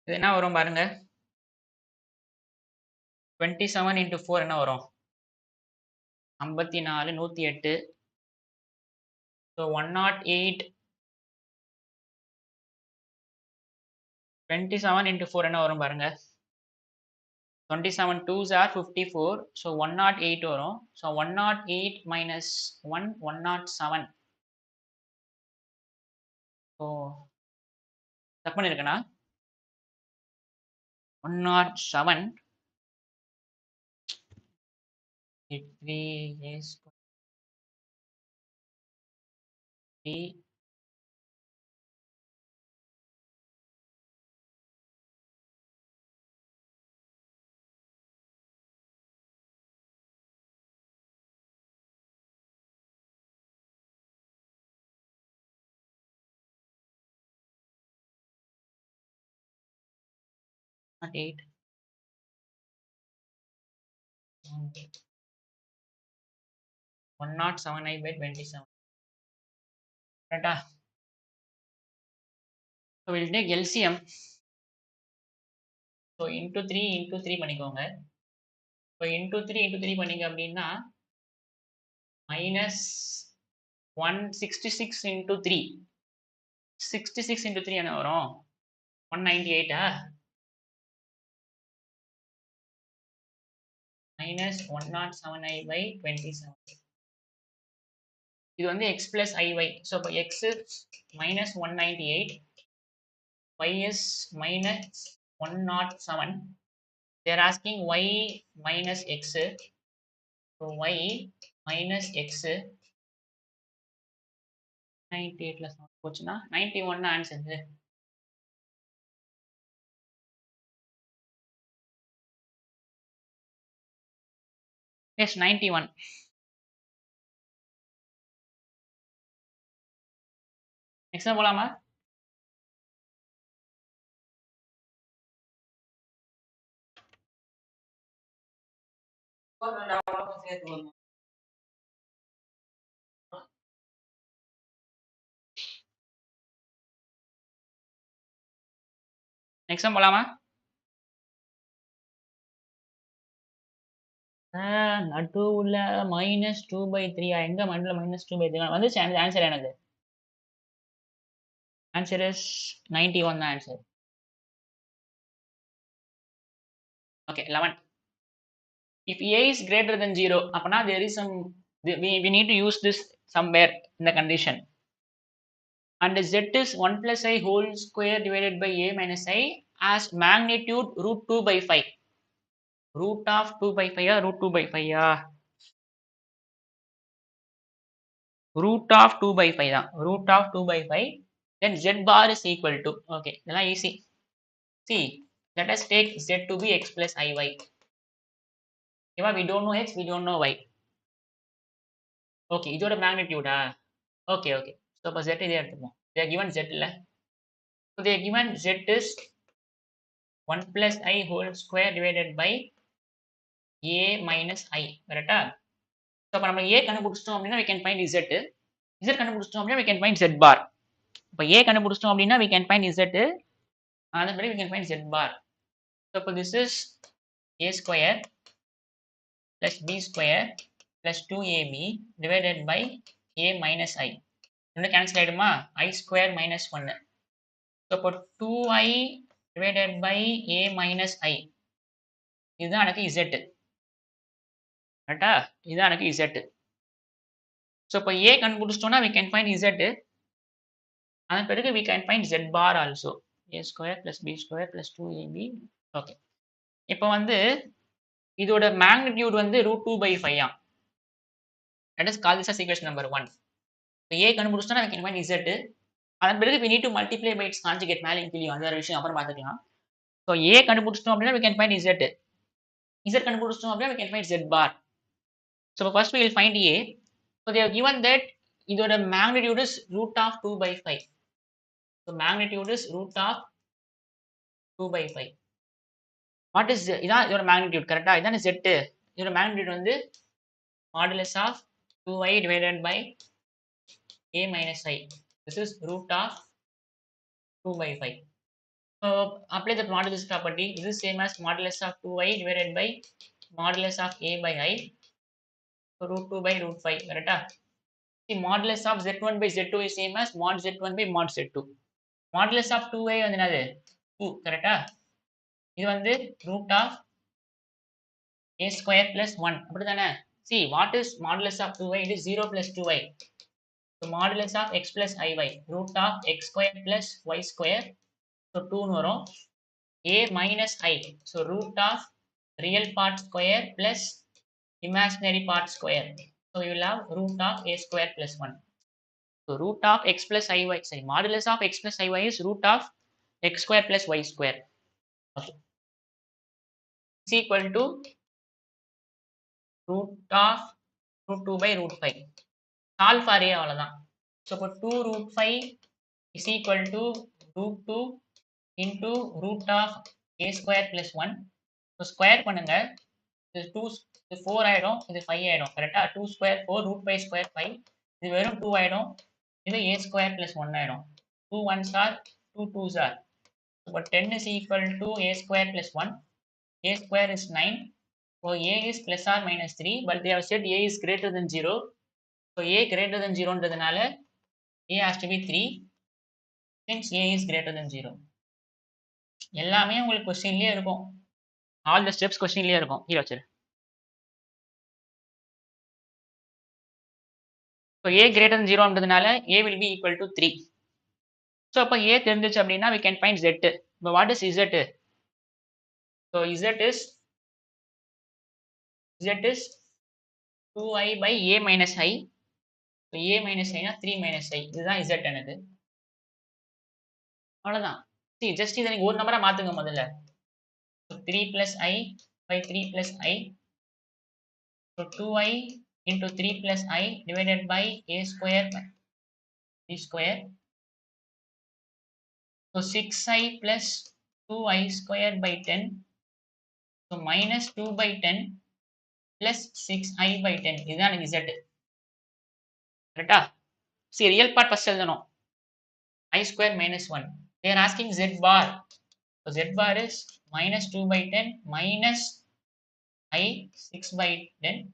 A: இது என்ன வரும் பாருங்க. 27 into 4 என்ன வரும்? 54 108. So 108. 27 into 4 என்ன வரும் பாருங்க. 27 2s are 54. So 108 வரும். So 108 minus 1 107. So தப்பு பண்ணிருக்கேனா? 107 3a square b 8 107i by 27. கரெக்டா? So we'll take LCM. So into 3 பண்ணிக்கோங்க. So into 3 பண்ணீங்க அப்படின்னா minus 166 into 3. 66 into 3 என்ன வரும்? 198 minus 107i by 27. இது வந்து x plus iy. So இப்போ x is minus 198, y is minus 107. They are asking y minus x. So y minus x 98ல போச்சுன்னா 91 answer. Yes, 91. Next போலாமா? Next போலாமா? நடுவுல -2/3 எங்க நடுவுல -2/3 வந்துச்சு ஆன்சர் எனக்கு. ஆன்சர் இஸ் 91 தான் answer. Okay 11. If a is greater than 0 அப்பனா there is some we need to use this somewhere in the condition. And z is 1 plus I whole square divided by a minus I as magnitude √2/5. Root of 2/5 √2/5 root of 2/5 தான். root of 2/5 then z bar is equal to okay இதெல்லாம் easy. See, let us take z to be x plus iy. Okay, we don't know x, we don't know y. Okay, இதோட magnitude okay okay. So அப்ப z இதே எடுத்துப்போம். They are given z இல்ல. So they are given z is 1 plus I whole square divided by a minus I. கரெக்டா? So அப்ப நம்ம a கண்டுபிடிச்சிட்டோம் அப்படின்னா we can find z. z கண்டுபிடிச்சிட்டோம் அப்படின்னா we can find z bar. இப்ப a கண்டுபிடிச்சிட்டோம் அப்படின்னா we can find z. அதன்படி we can find z bar. So அப்ப this is a square plus b square plus 2ab divided by a minus I. ரெண்டு cancel ஆயிடுமா? I square minus 1. So அப்போ 2i divided by a minus I. இதுதான் எனக்கு z. கரெக்டா? இதுதான் எனக்கு z. So இப்போ a கண்டுபிடிச்சிட்டோம்னா we can find z. அதன் பிறகு we can find z bar also. a square plus b square plus 2ab. Okay. இப்போ வந்து இதோட magnitude வந்து √2/5 ஆம். Let us call this as equation number 1. இப்போ a கண்டுபிடிச்சிட்டோம்னா we can find z. அதன் பிறகு we need to multiply by its conjugate மேலேயும் கீழேயும் அது வேற விஷயம் அப்புறம் பார்த்துக்கலாம். So a கண்டுபிடிச்சிட்டோம் அப்படின்னா we can find z. z கண்டுபிடிச்சிட்டோம் அப்படின்னா we can find z bar. So first we will find a. So they have given that இதோட magnitude is √2/5. So magnitude is √2/5. What is இதான் இதோட magnitude கரெக்டா? இதான z. இதோட magnitude வந்து modulus of 2i divided by a minus I. This is √2/5. So apply the modulus property. This is same as modulus of 2i divided by modulus of a by I. So √2/5 கரெக்டா? See modulus of z1 by z2 is same as mod z1 by mod z2. Modulus of 2i வந்து என்னது? 2 கரெக்டா? இது வந்து root of a square plus 1 அப்படிதானே? See what is modulus of 2i? It is 0 plus 2i. So modulus of x plus iy root of x square plus y square. So 2 னு வரும். a minus I. So root of real part square plus imaginary part square. So you will have root of a square plus 1. So root of x plus iy, sorry, modulus of x plus iy is root of x square plus y square. Okay. Is equal to root of √2/5. Solve for a அவ்வளவுதான். So இப்போ 2√5 is equal to √2 into root of a square plus 1. So square பண்ணுங்க. இது 2 இது 4 ஆயிடும், இது 5 ஆயிடும். கரெக்டா? 2 square 4 √5 square 5. இது வெறும் 2 ஆயிடும். இது a square plus 1 ஆயிடும். 2 1s are 2 2s are. So 10 is equal to a square plus 1. A square is 9. So a is plus or minus 3, but they have said a is greater than 0. So a greater than 0 ன்றதுனால a has to be 3 since a is greater than 0. எல்லாமே உங்களுக்கு क्वेश्चनலயே இருக்கும். All the steps क्वेश्चनலயே இருக்கும். கீழ வச்சிரு. So a greater than 0 ன்றதுனால a will be equal to 3. So அப்ப a தெரிஞ்சிச்சு அப்படின்னா we can find z. But what is z? So z is 2i by a minus I. So a minus I னா 3 minus I. இதுதான் z எனக்கு. அவ்வளவுதான். See just இதை நீங்க ஒரு நம்பரா மாத்துங்க முதல்ல. So 3 plus I by 3 plus I. So 2i into 3 plus I divided by a square by b square. So 6i plus 2i square by 10. So minus 2 by 10 plus 6i by 10. இதுதான் எனக்கு z. கரெக்டா? See real part first எழுதணும். I square minus 1. They are asking z bar. So z bar is minus 2 by 10 minus I 6 by 10.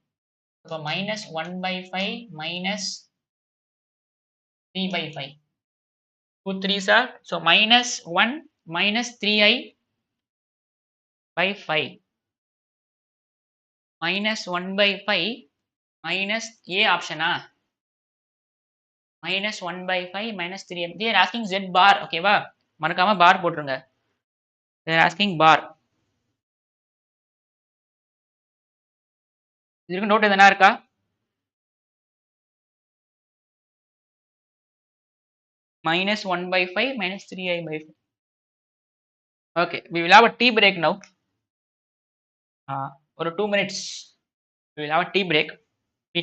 A: So minus 1 by 5 minus 3 by 5. 2 3s are so minus 1 minus 3i by 5 minus 1 by 5 minus a option minus 1 by 5 minus 3 they are asking z bar okay வா மறக்காம bar போட்டுருங்க they are asking bar இதுக்கு note எதனா இருக்கா minus 1 by 5 minus 3i by 5 okay we will have a tea break now ஒரு 2 minutes we will have a tea break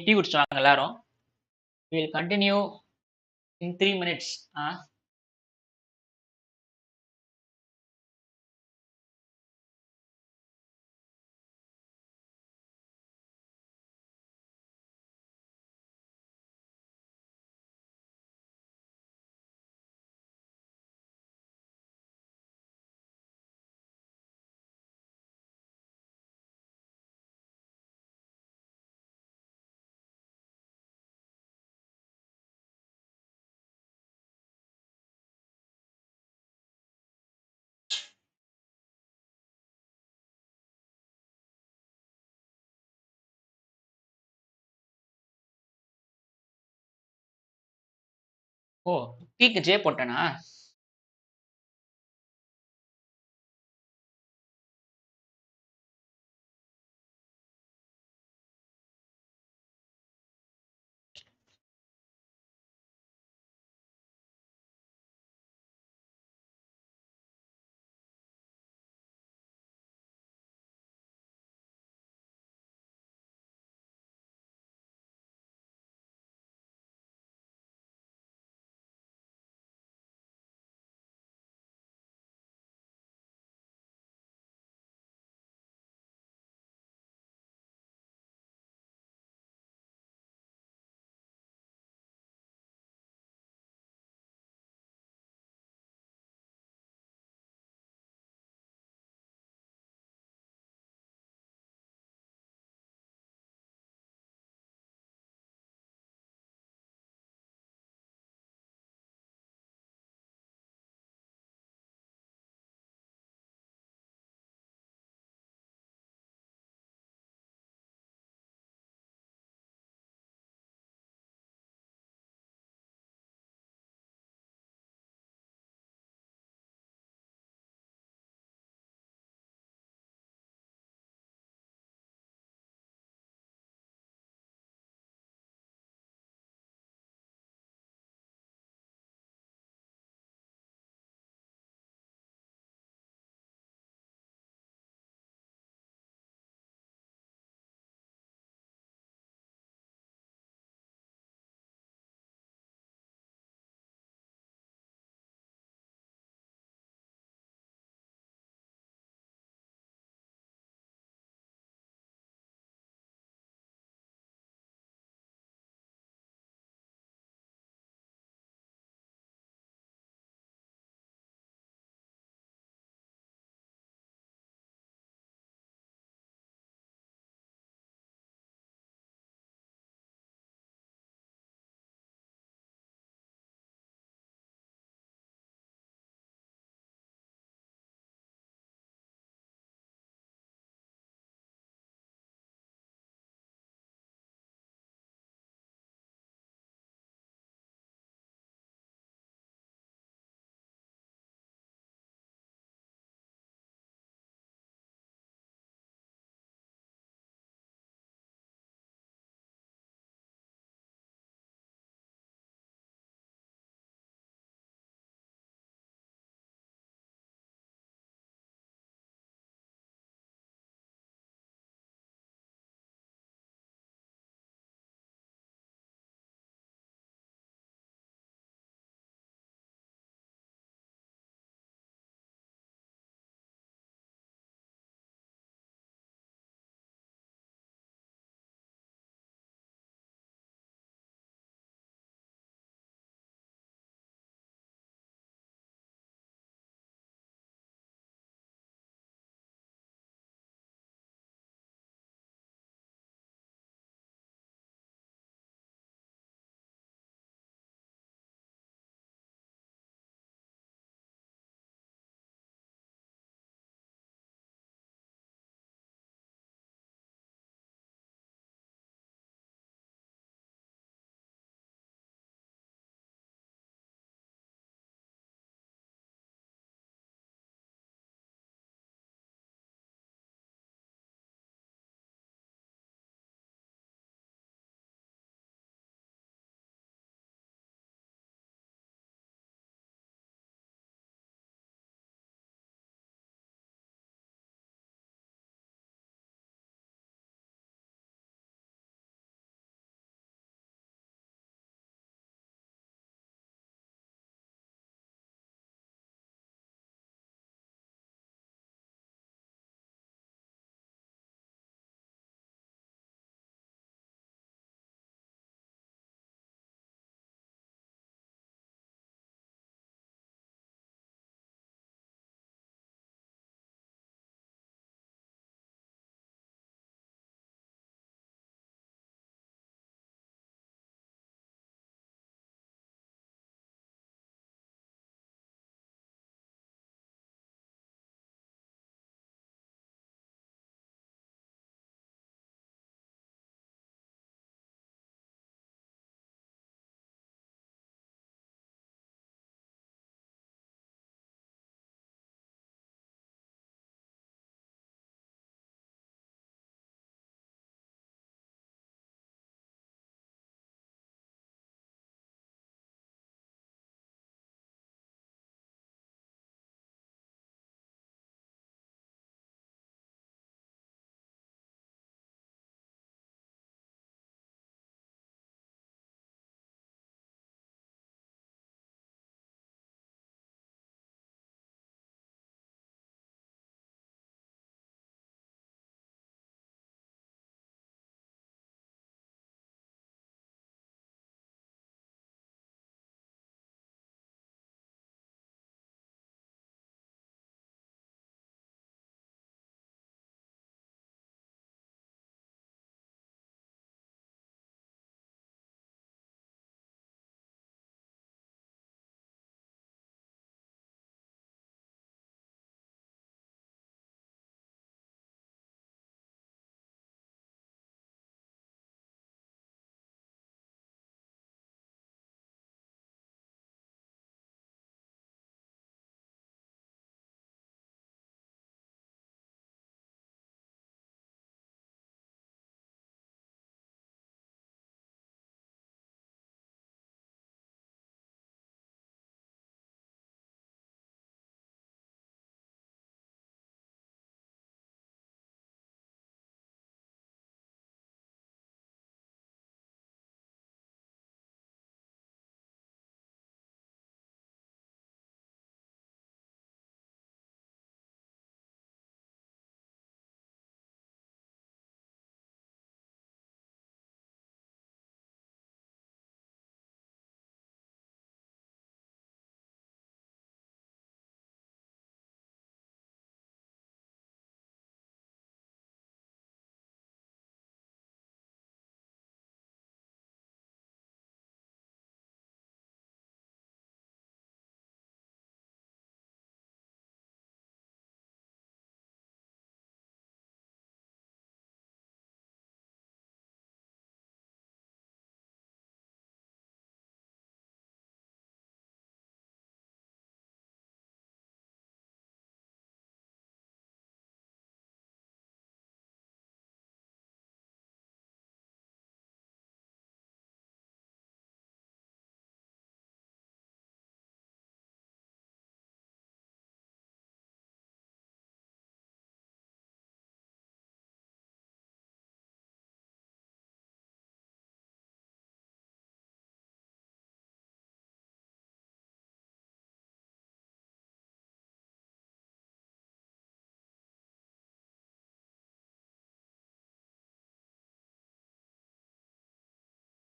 A: tea குடிச்சாங்க எல்லாரும் we will continue in 3 minutes ஓ டீக்கு ஜே போட்டேனா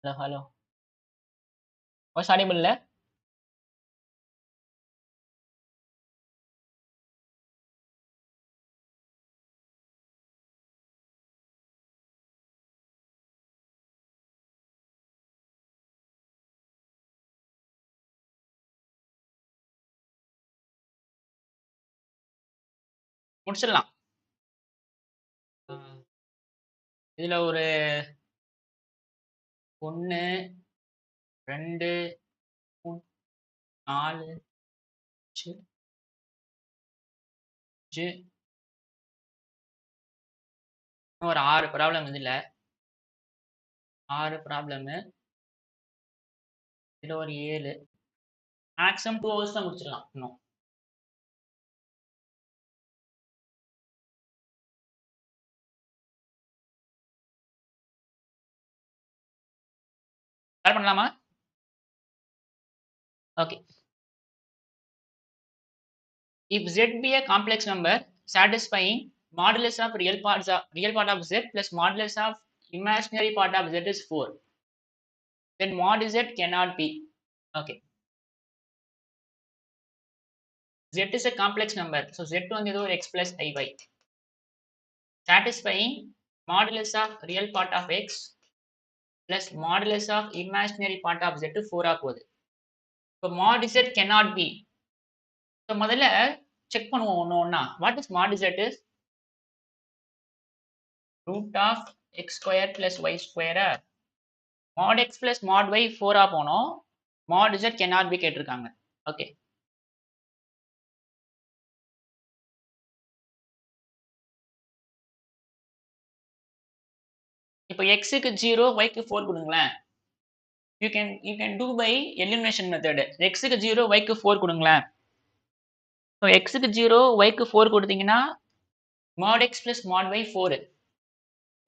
A: ஹலோ ஹலோ வாய்ஸ் ஆடிபிள் இல்ல? முடிச்சிடலாம். இதுல ஒரு 1 2 3 4 5 ஒரு 6 ப்ராப்ளம் இதுல 6 ப்ராப்ளம். இதுல ஒரு 7 மேக்ஸிமம் 2 ஹவர்ஸ் தான் முடிச்சிடலாம். இன்னும் ஸ்டார்ட் பண்ணலாமா? Okay. If z be a complex number satisfying modulus of real part of z plus modulus of imaginary part of z is 4, then mod z cannot be. Okay. Z is a complex number, so z வந்து இது ஒரு x plus iy. Satisfying modulus of real part of x plus modulus of imaginary part of z 4 போகுது. So mod z cannot be. So முதல்ல check பண்ணுவோம் ஒன்று ஒன்றா. What is mod z is root of x square plus y square. Mod x plus mod y 4 போனோம். Mod z cannot be கேட்டிருக்காங்க. Okay. இப்போ x-க்கு 0 y-க்கு 4 கொடுங்களேன். You can do by elimination method. x-க்கு 0 y-க்கு 4 கொடுங்களேன். So x-க்கு 0 y-க்கு 4 கொடுத்தீங்கன்னா mod x plus mod y 4.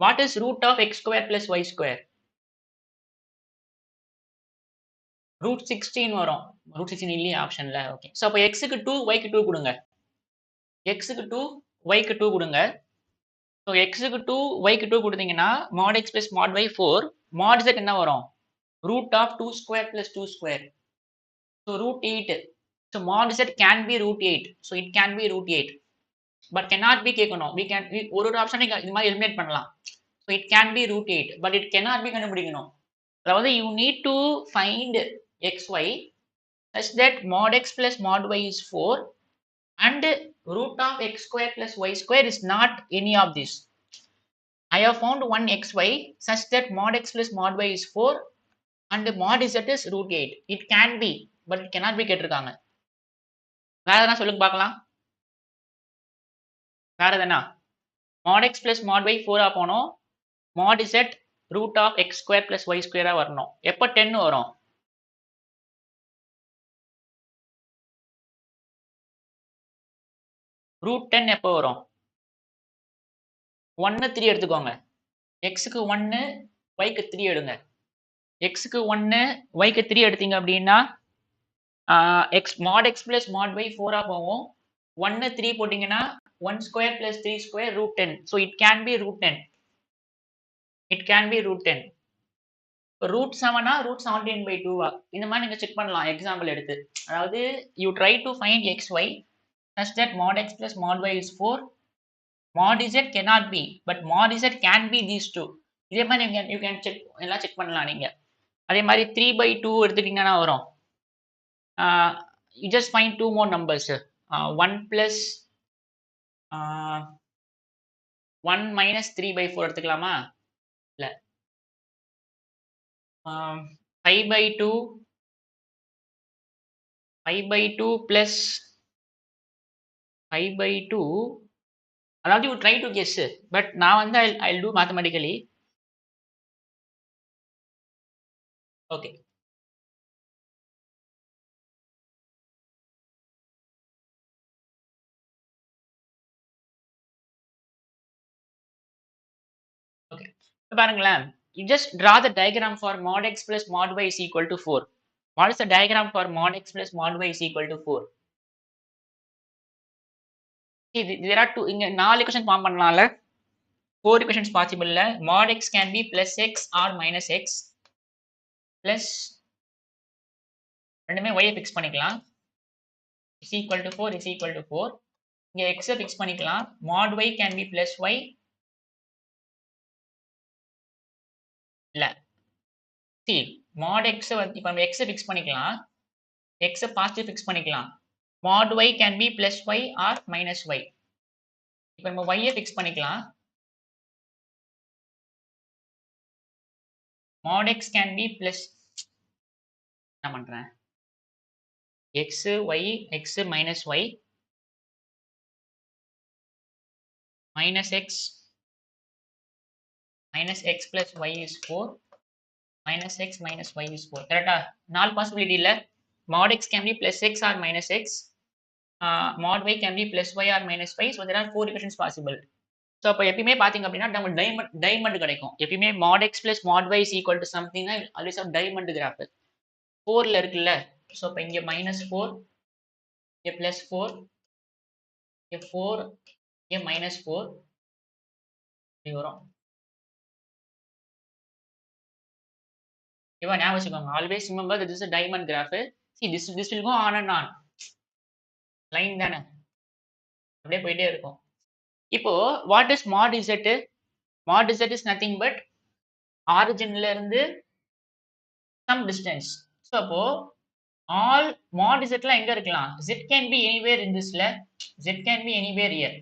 A: What is root of x square plus y square? root 16 வரும். root 16 இல்லையே ஆப்ஷன்ல. Okay. So அப்போ x-க்கு 2 y-க்கு 2 கொடுங்க. x-க்கு 2 y-க்கு 2 கொடுங்க. ஸோ x-க்கு 2 y-க்கு 2 கொடுத்தீங்கன்னா mod x plus mod y 4. mod z என்ன வரும்? root of 2 square plus 2 square. So root 8. So mod z can be root 8. So it can be root 8. But cannot be கேட்கணும். ஒரு option இது மாதிரி எலிமினேட் பண்ணலாம். So it can be root 8. But it cannot be கண்டுபிடிக்கணும். அதாவது you need to find xy such that mod x plus mod y is 4 and root of x square plus y square is not any of this. I have found one xy such that mod x plus mod y is 4 and mod z is root 8. It can be, but it cannot be கேட்டிருக்காங்க. வேற எதனா சொல்லுங்க பார்க்கலாம். வேற எதனா mod x plus mod y 4 போனோம். mod z root of x square plus y square வரணும். எப்போ 10 வரும்? root 10 எப்போ வரும்? 1 3 எடுத்துக்கோங்க. x-க்கு 1 y-க்கு 3 எடுங்க. x-க்கு 1 y-க்கு 3 எடுத்தீங்க அப்படின்னா mod x plus mod y 4 போகும். 1 3 போட்டீங்கன்னா 1 square plus 3 square root 10. So it can be root 10. It can be root 10. root 7 root 17 by 2 இந்த மாதிரி நீங்க செக் பண்ணலாம் எக்ஸாம்பிள் எடுத்து. அதாவது you try to find xy such that mod x plus mod y is 4. mod z cannot be, but mod z can be these two. இதே மாதிரி நீங்க you can check எல்லாம் செக் பண்ணலாம் நீங்க. அதே மாதிரி 3 by 2 எடுத்துட்டீங்கன்னா வரும். You just find two more numbers. 1 plus 1 minus 3 by 4 எடுத்துக்கலாமா? இல்ல 5 by 2 5 by 2 plus 5 by 2. அதாவது you try to guess, but நான் வந்து I'll do mathematically. Okay. Okay. இப்போ பாருங்களேன். You just draw the diagram for mod x plus mod y is equal to 4. What is the diagram for mod x plus mod y is equal to 4? See, there are two. இங்க 4 equation form பண்ணலாம்ல? 4 equations possible. Mod x can be plus x or minus x. plus ரெண்டுமே y fix பண்ணிக்கலாம். is equal to 4 is equal to 4. இங்க x fix பண்ணிக்கலாம். mod y can be plus y இல்ல see mod x வந்து இப்ப நம்ம x fix பண்ணிக்கலாம். x positive fix பண்ணிக்கலாம். mod y can be plus y or minus y. இப்ப நம்ம y ஃபிக்ஸ் பண்ணிக்கலாம். mod x can be plus என்ன பண்றேன் x y x minus y minus x plus y is 4 minus x minus y is 4 கரெக்டா 4 possibility இல்ல mod x can be plus x or minus x mod y can be plus y or minus y so there are 4 equations possible. So அப்போ எப்பயுமே பார்த்தீங்க அப்படின்னா நம்ம diamond கிடைக்கும். எப்பயுமே mod x plus mod y is equal to something always of diamond graph 4ல இருக்குல்ல. So அப்போ இங்கே -4 இங்கே +4 இங்கே 4 இங்கே -4 இப்படி வரும். ஓகேவா ஞாபகம் வச்சுக்கோங்க. Always remember that this is a diamond graph. See this will go on and on. Line தானே அப்படியே போயிட்டே இருக்கும். இப்போ what is mod z? mod z is nothing but ஆரிஜின்ல இருந்து some distance. ஸோ அப்போ all mod z எங்க இருக்கலாம்? z can be anywhere in this ல z can be anywhere here.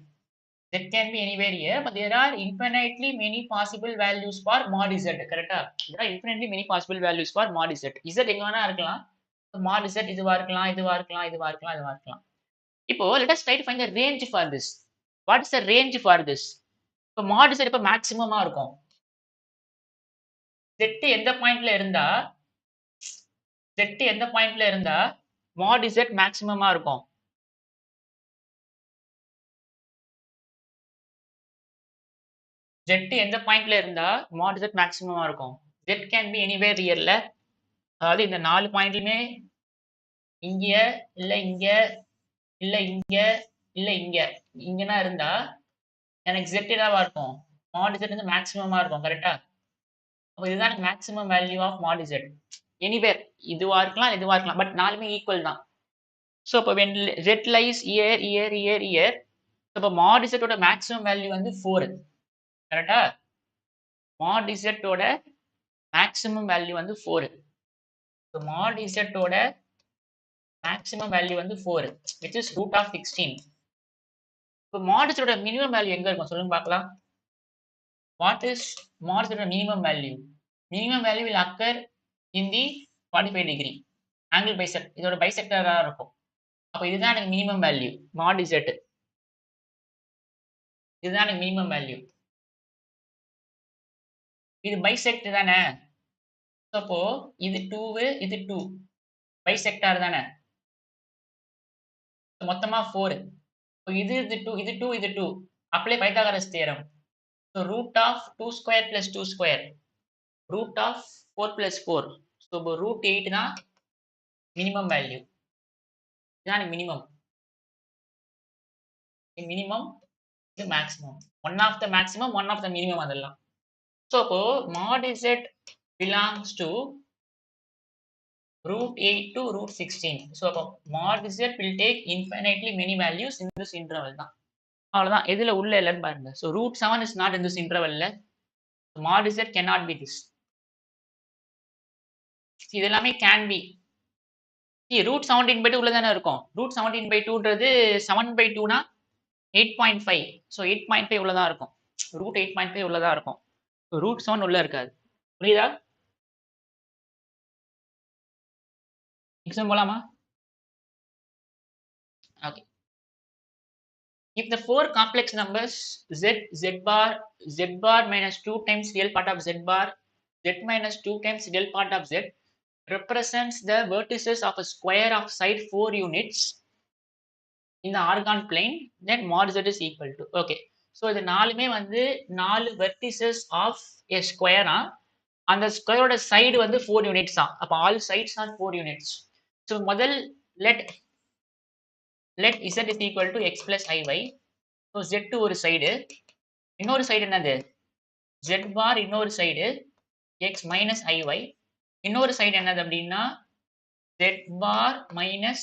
A: Z can be anywhere here, but there are infinitely many possible values for mod z. கரெக்டா? there are infinitely many possible values for mod z. z எங்க வேணா இருக்கலாம். mod z இதுவா இருக்கலாம், இதுவா இருக்கலாம், இதுவா இருக்கலாம், இதுவா இருக்கலாம். இப்போ let us try to find the range for this. What is the range for this? இப்போ mod z இப்போ மேக்ஸிமமா இருக்கும். z எந்த பாயிண்ட்ல இருந்தா mod z மேக்ஸிமமா இருக்கும். z எந்த பாயிண்ட்ல இருந்தா mod z மேக்ஸிமமா இருக்கும். z can be anywhere hereல அதாவது இந்த 4 பாயிண்ட்லயுமே இங்க இல்ல இங்க இல்ல இங்க இல்ல இங்க இங்கனா இருந்தா எனக்கு z என்னவா இருக்கும்? mod z வந்து மேக்ஸிமமா இருக்கும். கரெக்ட்டா? அப்ப இதுதான் maximum value of mod z. Anywhere இதுவா இருக்கலாம் இதுவா இருக்கலாம் பட் நாலுமே ஈக்குவல் தான். சோ அப்ப when z lies here அப்ப mod z ஓட மேக்ஸிமம் வேல்யூ வந்து 4. கரெக்ட்டா? mod z ஓட மேக்ஸிமம் வேல்யூ வந்து 4. so mod z ஓட மேக்ஸிமம் வேல்யூ வந்து 4 which is root of 16. இப்போ mod z ஓட மினிமம் வேல்யூ எங்க இருக்கும் சொல்லுங்க பார்க்கலாம். what is mod z ஓட minimum value? Minimum value will occur in the 45 degree angle bisect. இதோட பைசெக்டரா இருக்கும். அப்ப இதுதான் எனக்கு மினிமம் வேல்யூ mod z. இதுதான் எனக்கு மினிமம் வேல்யூ. இது பைசெக்ட் தானே. அப்போ இது 2 இது 2 பைசெக்டார் தானே. மொத்தமா 4. இது 2 இது 2 இது 2 apply Pythagoras theorem. so root of 2 square plus 2 square root of 4 plus 4 so root 8 தான் மினிமம் வேல்யூ. இதான் மினிமம். மினிமம் இது maximum. One of the maximum one of the minimum அதெல்லாம். ஸோ அப்போ mod z belongs to root 8 to root 16. So அப்போ mod z will take infinitely many values in this interval தான். அவ்வளவுதான். எதுல உள்ள இல்லைன்னு பாருங்க. So root 7 is not in this intervalல. mod z cannot be this. இது எல்லாமே can be. root 17/2 உள்ள தானே இருக்கும். root 17/2ன்றது 7/2னா 8.5. ஸோ 8.5 உள்ளதான் இருக்கும். root 8.5 உள்ளதான் இருக்கும். root 7 உள்ள இருக்காது. புரியுதா? எக்ஸாம் போலாமா? Okay. if the four complex numbers z bar minus 2 times real part of z bar z minus 2 times real part of z represents the vertices of a square of side 4 units in the organ plane, then mod z is equal to. okay. so இது நாலுமே வந்து 4 vertices of a square அந்த ஸ்கொயரோட side வந்து 4 units தான். அப்ப all sides are 4 units. so முதல் let z is equal to x plus iy. so z ஒரு சைடு, இன்னொரு சைடு என்னது z bar, இன்னொரு சைடு x minus iy. இன்னொரு சைடு என்னது அப்படின்னா z bar minus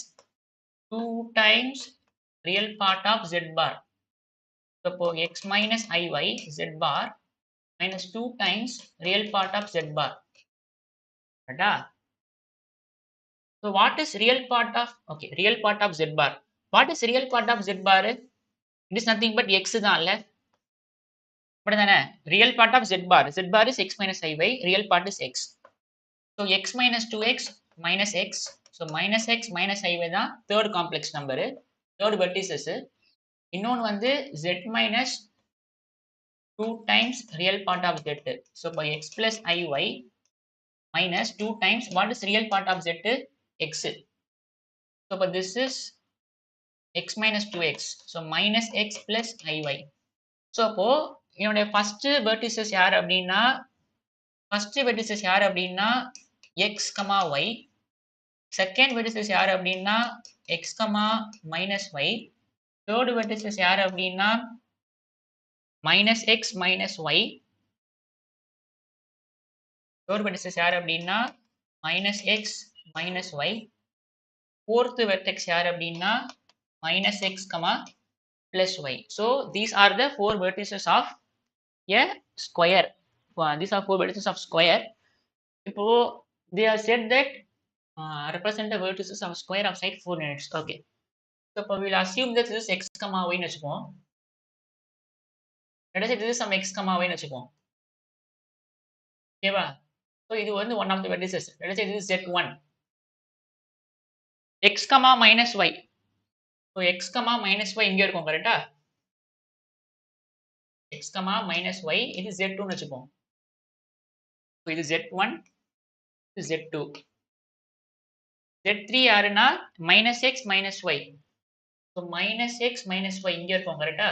A: 2 times real part of z bar. So, இப்போ x minus iy z bar minus 2 times real part of z bar. Right? So, what is real part of, okay, real part of z bar? What is real part of z bar? It is nothing but x தான்ல. அப்படிதானே? Real part of z bar is x minus iy, real part is x. So, x minus 2x minus x. So, minus x minus iy தான் third complex number, third vertices. இன்னொன்று வந்து z minus 2 times real part of z. So, by x plus iy minus 2 times what is real part of z? X. So, but this is x minus 2x. So, minus x plus iy. So, அப்போ என்னுடைய first vertices யார் அப்படின்னா x, y. Second vertices யார் அப்படின்னா x, minus y. Third vertices யார் அப்படின்னா minus x minus y. Third vertices யார் அப்படின்னா minus x minus y. Fourth vertex யார் அப்படின்னா minus x, plus y. So, these are the four vertices of a square. These are four vertices of square. இப்போ they are said that represent the vertices of square of side 4 units. Okay. So, இப்போ we'll assume that this is x, y ன்னு வச்சுப்போம். Let us say this is some x, y ன்னு வச்சுப்போம். ஓகேவா? So, இது வந்து one of the vertices. Let us say this is z1. x, minus y. So, x, minus y இங்க இருக்கும் கரெக்டா? x, minus y இது z2 ன்னு வச்சுப்போம். So, இது z1, இது z2. z3 யாருன்னா minus x minus y. So, minus x minus y இங்க இருக்கும் கரெக்டா?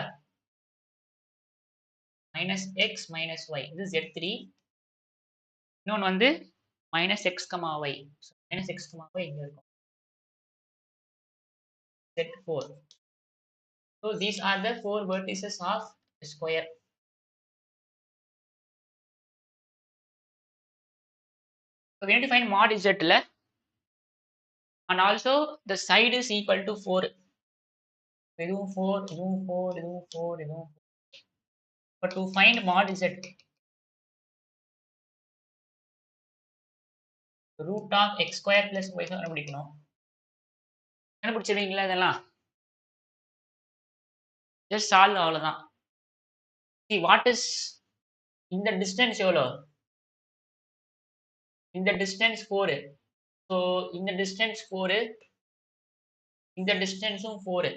A: minus x minus y இது z3. இன்னொன்று வந்து minus x, y. So, minus x, y இங்க இருக்கும். z4. So, these are the four vertices of a square. So, we need to find mod z ல and also the side is equal to 4. இதுவும் 4, இதுவும் 4, இதுவும் 4, இதுவும் 4. But to find mod z, root of x square plus y square கண்டுபிடிக்கணும். கண்டுபிடிச்சிருவீங்களா இதெல்லாம்? Just solve அவ்வளவுதான். See what is இந்த distance எவ்வளோ? இந்த distance 4. So, இந்த distance 4. இந்த distanceம் 4.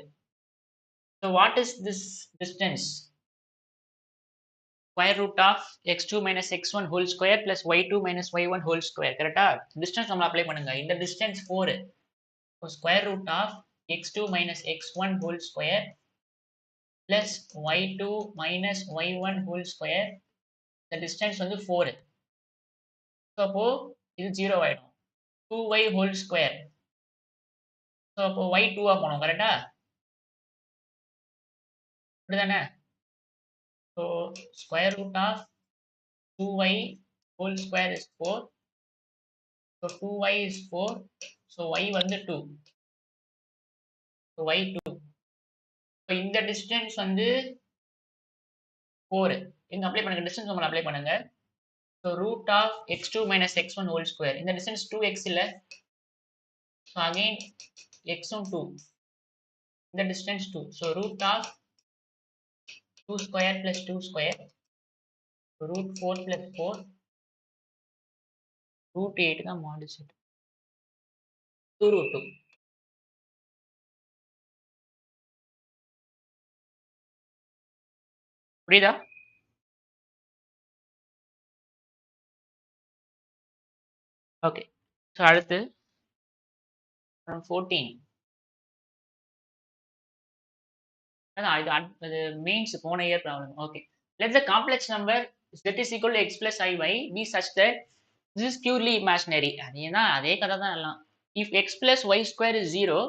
A: So, what is this distance? Square root of x2 minus x1 whole square plus y2 minus y1 whole square. கரெக்டா? Distance நம்ம apply பண்ணுங்க. இந்த distance 4. So, square root of x2 minus x1 whole square plus y2 minus y1 whole square. The distance வந்து 4. So, அப்போ இது 0 ஆயிடும். 2y whole square. So, அப்போ y 2 போனோம் கரெக்டா? இப்படிதானே? So, square root of 2y whole square is 4. So, 2y is 4. So, y வந்து 2. So, y 2. So, இந்த distance வந்து 4. இங்க அப்ளை பண்ணுங்க. distance நம்ம அப்ளை பண்ணுங்க. So, root of x2 minus x1 whole square. இந்த distance 2x இல்ல. So, again x உம் 2. இந்த distance 2. So, root of 2 square plus 2 square. So, root 4 plus 4. Root 8 தான் mod z. 2 root 2. புரியுதா? ஓகே. ஸோ அடுத்து 14. அதான் இது means போன year problem. Okay. Let the complex number z is equal to x plus iy be such that this is purely imaginary. அதே கதை தான் எல்லாம். If x plus y square is 0,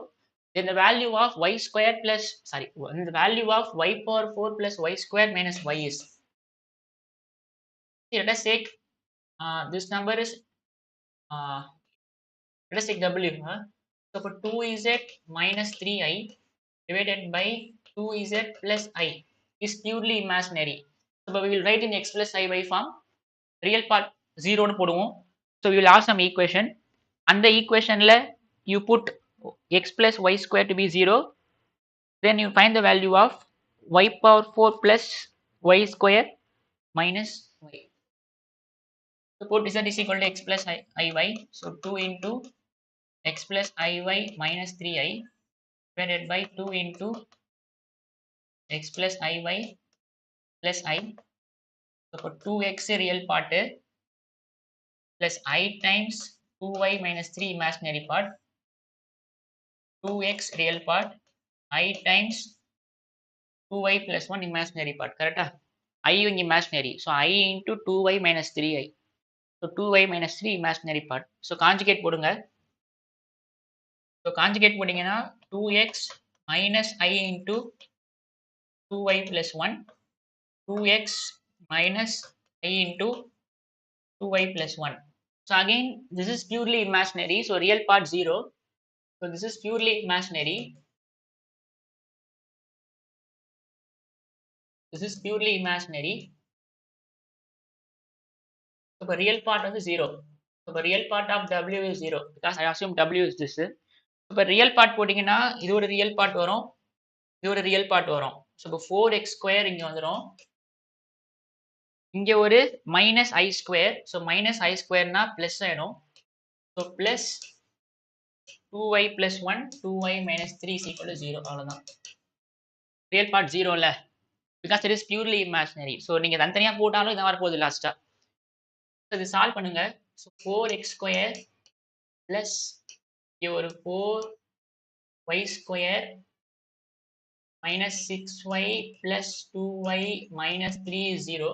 A: then the value of y square plus the value of y power 4 plus y square minus y is. See, let us take this number is let us take W. So for 2z minus 3i divided by 2z plus I is purely imaginary. So we will write in x plus I by form. Real part 0 னு போடுவோம். So we will have some equation. அந்த equationல you put x plus y square to be 0. Then you find the value of y power 4 plus y square minus y. So put z is equal to x plus iy. So 2 into x plus iy minus 3i divided by 2 into x plus iy plus I. So for 2x real part plus I times 2y minus 3 imaginary part, 2x real part, I times 2y plus 1 imaginary part. Correct? I இங்க imaginary. So I into 2y minus 3i. So 2y minus 3 imaginary part. So conjugate போடுங்க. So conjugate போட்டீங்கன்னா 2x minus I into 2y plus 1, 2x minus I into 2y plus 1. So again, this is purely imaginary. So real part 0. So this is purely imaginary. This is purely imaginary. So the real part of 0. So the real part of W is 0 because I assume W is this. So the real part போட்டீங்கன்னா இது ஒரு real part வரும், இது ஒரு real part வரும். So இப்போ 4x square இங்க வந்துரும். இங்க ஒரு minus I square. So minus I square னா plus ஆயிடும். So plus 2y plus 1, 2y minus 3 is equal to 0. அவ்வளவுதான். Real part 0 இல்ல, because it is purely imaginary. So நீங்க தனித்தனியா போட்டாலும் இதான் வரப்போகுது லாஸ்டா. So இது சால்வ் பண்ணுங்க. So 4x square plus இங்க ஒரு 4y square minus 6y plus 2y minus 3 is 0.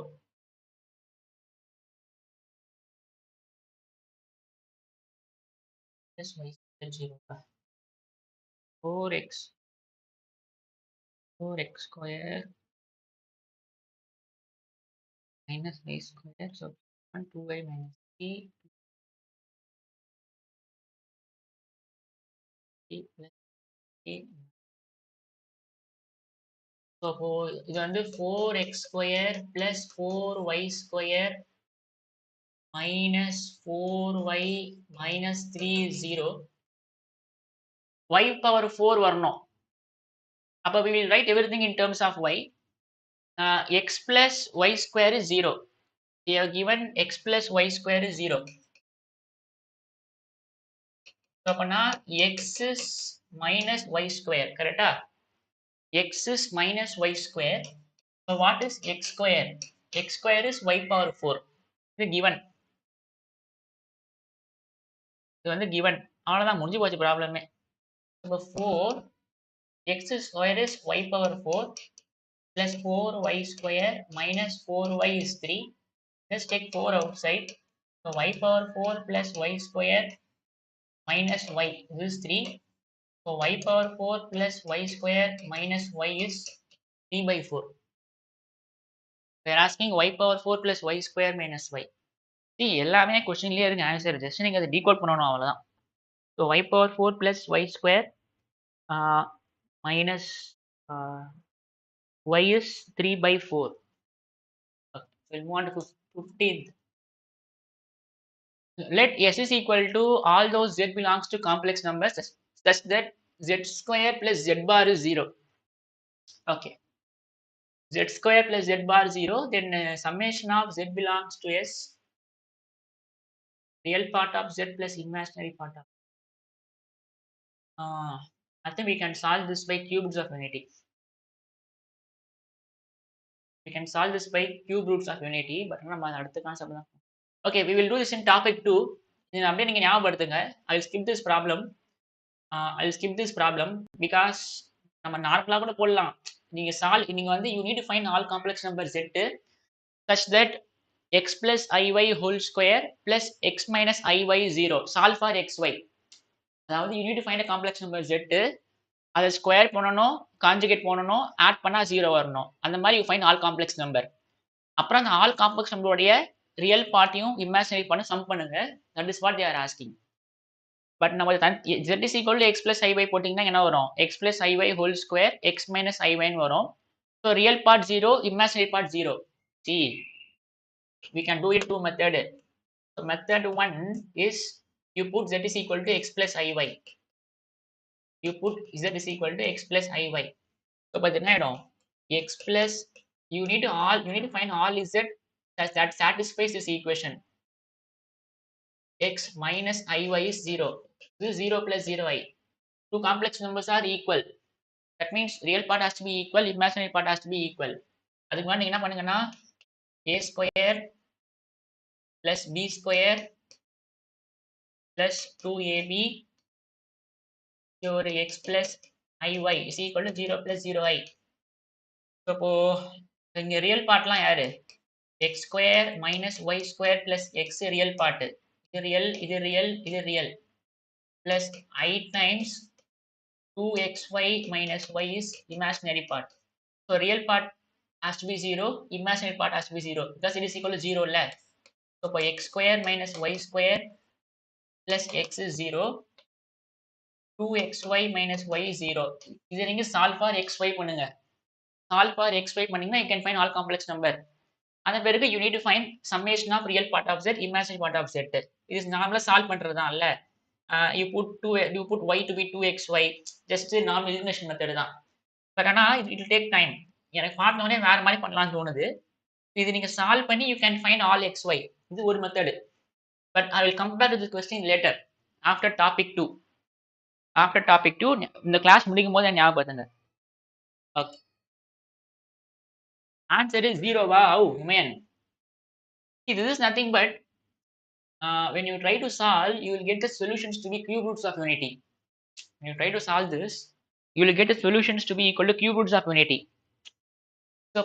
A: Plus y square 0. 4x square minus y square. So 1 2y minus 3 plus 3. So இது வந்து 4x square plus 4y square minus 4y minus 3 is 0. Y power 4 வரணும். அப்ப we will write everything in terms of y. X plus y square is 0. We have given x plus y square is 0. So அப்பனா x is minus y square. Correcta? X is minus y square. So what is x square? X square is y power 4. இது given. இது வந்து given. அவ்வளவுதான், முடிஞ்சு போச்சு ப்ராப்ளமே. இப்போ 4 x square is y power 4 plus 4y square minus 4y is 3. Just take 4 outside. So y power 4 plus y square minus y, this is 3. So y power 4 plus y square minus y is 3 by 4. We are asking y power 4 plus y square minus y. See, எல்லாமே கொஸ்டின்லயே இருக்கு answer, just நீங்க அதை decode பண்ணணும் அவ்வளவுதான். So y power 4 plus y square minus y is 3 by 4. Okay. We'll move on to 15th. Let s is equal to all those z belongs to complex numbers such that z square plus z bar is 0. Okay. Z square plus z bar 0, then summation of z belongs to s, real part of z plus imaginary part of. I think we can solve this by cube roots of unity. We can solve this by cube roots of unity, but நம்ம அடுத்த concept தான். Okay, we will do this in topic 2. இது அப்படியே நீங்க ஞாபகப்படுத்துங்க. I will skip this problem. I will skip this problem because நம்ம நார்மலா கூட போடலாம். நீங்க வந்து you need to find all complex number z such that x plus iy whole square plus x minus iy 0. Solve for xy. அதாவது you need to find a complex number z, அதை square பண்ணணும், conjugate பண்ணணும், add பண்ணா 0 வரணும். அந்த மாதிரி you find all complex number. அப்புறம் அந்த all complex நம்பருடைய ரியல் பார்ட்டையும் இமேஜினரி பார்ட்டும் சம் பண்ணுங்க. That is what they are asking. But நம்ம z is equal to x plus iy போட்டிங்கன்னா என்ன வரும்? x plus iy whole square x minus iy ன்னு வரும். So real part 0, imaginary part 0. See, we can do it two method. So method 1 is you put z is equal to x plus iy. You put z is equal to x plus iy. So but என்ன ஆயிடும்? x plus you need to find all z that satisfies this equation. X minus iy is 0. This is 0 plus 0i. Two complex numbers are equal. That means real part has to be equal, imaginary part has to be equal. அதுக்கு முன்னாடி என்ன பண்ணுங்கன்னா a square plus b square plus 2ab ஒரு x plus iy is equal to 0 plus 0i. அப்போ இங்க real பார்ட்லாம் யாரு? x square minus y square plus x real part. இது real, இது ரியல், இது real. Plus I times 2xy minus y is imaginary part. So real part has to be 0, imaginary part has to be 0 because it is equal to 0 la. So for x square minus y square plus x is 0, 2xy minus y is 0. இதை நீங்க solve for xy பண்ணுங்க. Solve for xy பண்ணீங்கன்னா you can find all complex number. அந்த பிறகு you need to find summation of real part of z, imaginary part of z. இது நார்மலா solve பண்றது தான் இல்ல. You put y to be 2xy, just normal elimination method தான். But ஆனா it will take time. எனக்கு பார்த்த உடனே வேற மாதிரி பண்ணலாம்னு தோணுது. இது நீங்க சால்வ் பண்ணி you can find all xy. இது ஒரு method. But I will come back to this question later after topic 2. After topic 2 இந்த கிளாஸ் முடிக்கும் போது ஞாபகப்படுத்துங்க. Okay. Answer is 0 வா? Oh man. See, this is nothing but when you try to solve, you will get the solutions to be cube roots of unity. When you try to solve this, you will get the solutions to be equal to cube roots of unity. So,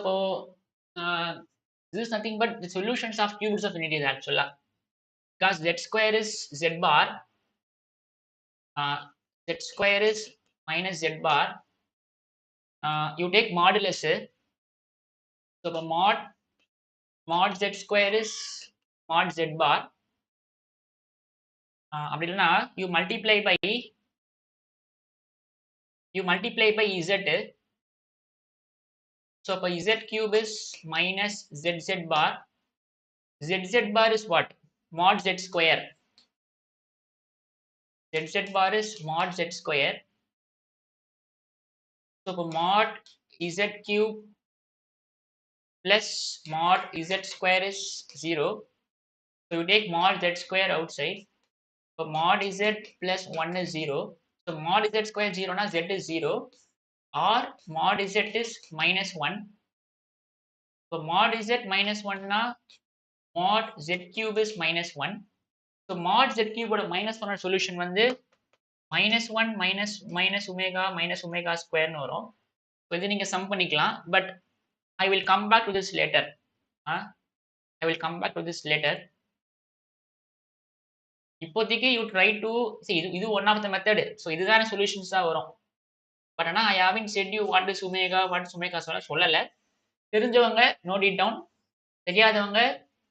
A: this is nothing but the solutions of cube roots of unity actually. Because z square is z bar, z square is minus z bar. You take modulus. So, the mod z square is mod z bar. அப்படி இல்லைன்னா you multiply by z. So for z cube is minus zz bar. Zz bar is what? Mod z square. Zz bar is mod z square. So for mod z cube plus mod z square is 0. So you take mod z square outside. So mod z plus 1 is 0. So mod z square 0 na z is 0. Or mod z is minus 1. So mod z minus 1 na mod z cube is minus 1. So mod z cube ஓட minus 1 solution வந்து minus 1 minus omega square னு வரும். So இது நீங்க sum பண்ணிக்கலாம். But I will come back to this later. I will come back to this later. இப்போதைக்கு you try to see இது one of the method. So இதுதான solutions தான் வரும். But ஆனா I haven't said you what is omega சொல்லல. தெரிஞ்சவங்க note it down. தெரியாதவங்க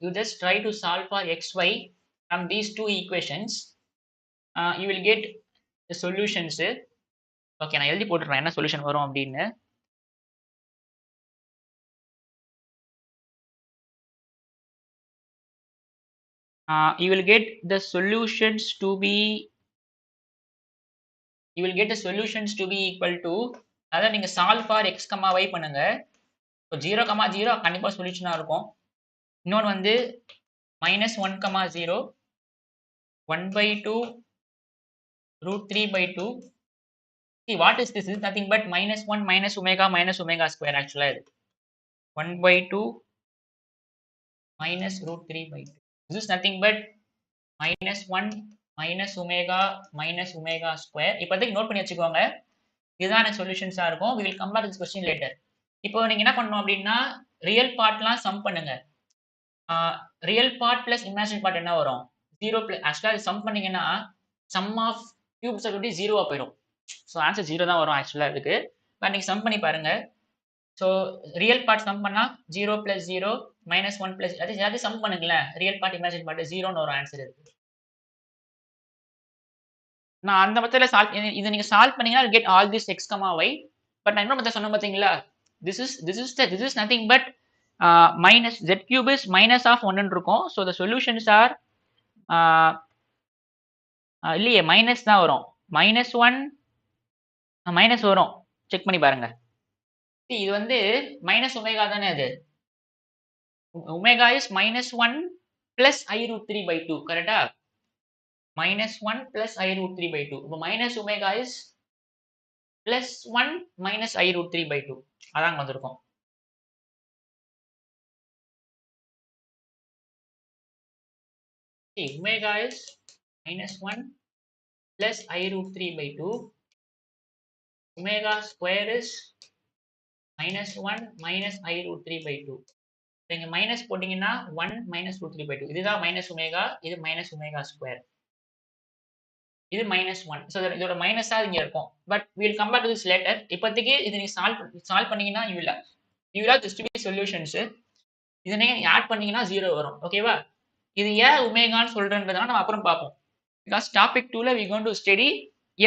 A: you just try to solve for xy from these two equations. You will get the solutions. Okay, நான் எழுதி போட்டுறேன் என்ன சொல்யூஷன் வரும் அப்படின்னு. You will get the solutions to be equal to அதாவது நீங்க solve for x, y பண்ணுங்க. 0, 0 கண்டிப்பா சொல்யூஷனா இருக்கும். இன்னொன்று வந்து minus 1, 0 1/2 √3/2. See what is this? This is nothing but minus 1 minus omega square actually. 1/2 minus √3/2. This is nothing but minus 1 minus omega square. இப்போதைக்கு note பண்ணி வச்சுக்கோங்க. இதுதான் சொல்யூஷன்ஸா இருக்கும். We will come back to this question later. இப்போ நீங்க என்ன பண்ணணும் அப்படின்னா ரியல் பார்ட்லாம் சம் பண்ணுங்க. Real part plus imaginary part என்ன வரும்? 0 பிளஸ் ஆக்சுவலா சம் பண்ணீங்கன்னா சம் ஆஃப் கியூப்ஸ் அப்படி 0வா போயிடும். ஸோ ஆன்சர் 0 தான் வரும் ஆக்சுவலா இதுக்கு. பட் நீங்க சம் பண்ணி பாருங்க. ஸோ ரியல் பார்ட் சம் பண்ணா 0 plus 0 -1 plus அது எல்லாத்தையும் சம் பண்ணுங்களேன். ரியல் பார்ட், இமேஜினரி பார்ட் 0ன்னு ஒரு ஆன்சர் இருக்கு. நான் அந்த மெத்தட்ல இத நீங்க சால்வ் பண்ணீங்கன்னா get all this x, y. But நான் இன்னொரு மெத்தட் சொன்னேன் பாத்தீங்களா? This is nothing but minus z cube is minus of 1 ன்னு இருக்கும். So the solutions are இல்லையே மைனஸ் தான் வரும். -1 மைனஸ் வரும். செக் பண்ணி பாருங்க. இது வந்து மைனஸ் ஒமேகா தானே அது. ஒமேகா இஸ் -1 பிளஸ் I√3/2 கரெக்டா? -1 பிளஸ் I√3/2. இப்போ minus omega is +1 minus I√3/2. அதான் வந்திருக்கும். See, omega is -1 plus I√3/2. Omega square is -1 minus I√3/2. நீங்க மைனஸ் போட்டீங்கன்னா 1 minus √3/2. இதுதான் மைனஸ் ஒமேகா, இது மைனஸ் ஒமேகா ஸ்கொயர். இது -1. ஸோ இதோட மைனஸா இங்க இருக்கும். But will come back to this later. இப்போதைக்கு இது நீங்க சால்வ் பண்ணீங்கன்னா you will have distribute solutions. இதை நீங்க ஆட் பண்ணீங்கன்னா 0 வரும். ஓகேவா? இது ஏன் ஒமேகான்னு சொல்றேன்றதுனா நம்ம அப்புறம் பார்ப்போம். பிகாஸ் டாபிக் 2ல we going to study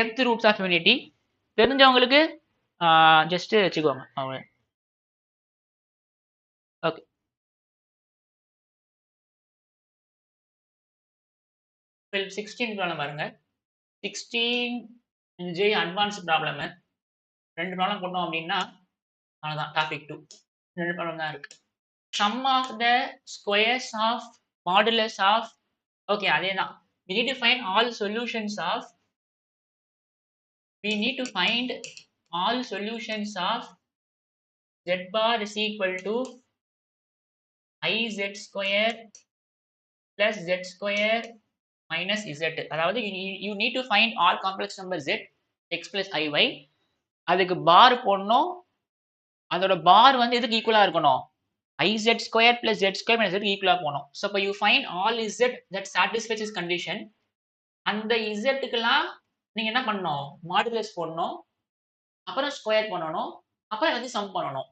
A: nth roots of unity. தெரிஞ்சவங்களுக்கு ஜஸ்ட் வச்சுக்கோங்க. ஓகே. இப்போ 16 ப்ராப்ளம் பாருங்க. 16 JEE அட்வான்ஸ் ப்ராப்ளம். 2 ப்ராப்ளம் பண்ணோம் அப்படின்னா அவ்வளவுதான் டாபிக் 2. 2 ப்ராப்ளம் தான் இருக்கு. Sum of the squares of modulus of okay அதேதான். We need to find all solutions of z bar is equal to iz square plus z square minus z. அதாவது you need to find all complex number z x plus iy. அதுக்கு பார் போடணும். அதோட பார் வந்து எதுக்கு ஈக்குவலா இருக்கணும்? iz square plus z square minus z ஈக்குவலா போகணும். So இப்போ you find all z that satisfies this condition. அந்த z-க்குலாம் நீங்க என்ன பண்ணணும்? மாடுலஸ் போடணும். அப்புறம் ஸ்கொயர் பண்ணணும். அப்புறம் வந்து சம் பண்ணணும்.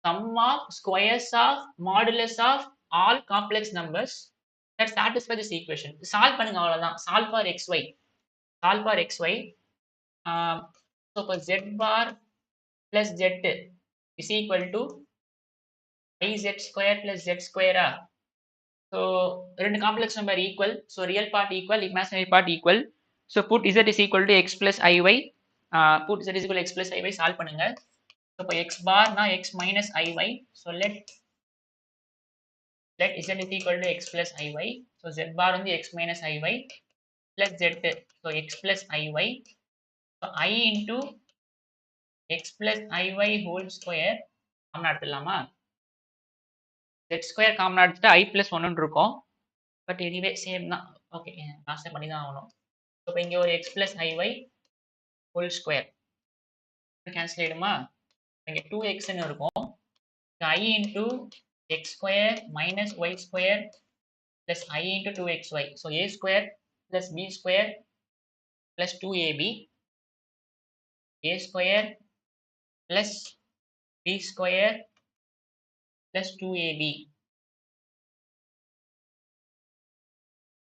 A: Sum of squares of modulus of all complex numbers that satisfy this equation. Solve பண்ணுங்க அவ்வளவுதான். Solve for xy. Solve for xy. So for z bar plus z is equal to iz square plus z square. So ரெண்டு complex number equal. So real part equal, imaginary part equal. So put z is equal to x plus iy. Put z is equal to x plus iy. Solve பண்ணுங்க. So for x bar na x minus iy. So let z is equal to x plus iy. So z bar வந்து x minus iy plus z. So x plus iy. So I into x plus iy whole square காமன் எடுத்துடலாமா? z square காமன் எடுத்துட்டு I plus 1 இருக்கும். But anyway same தான். Okay last பண்ணி தான் ஆகணும். இப்போ இங்க ஒரு x plus iy whole square cancel ஆயிடுமா? இங்க 2x ன்னு இருக்கும். I into x square minus y square plus I into 2xy. So a square plus b square plus 2ab. A square plus b square plus 2ab.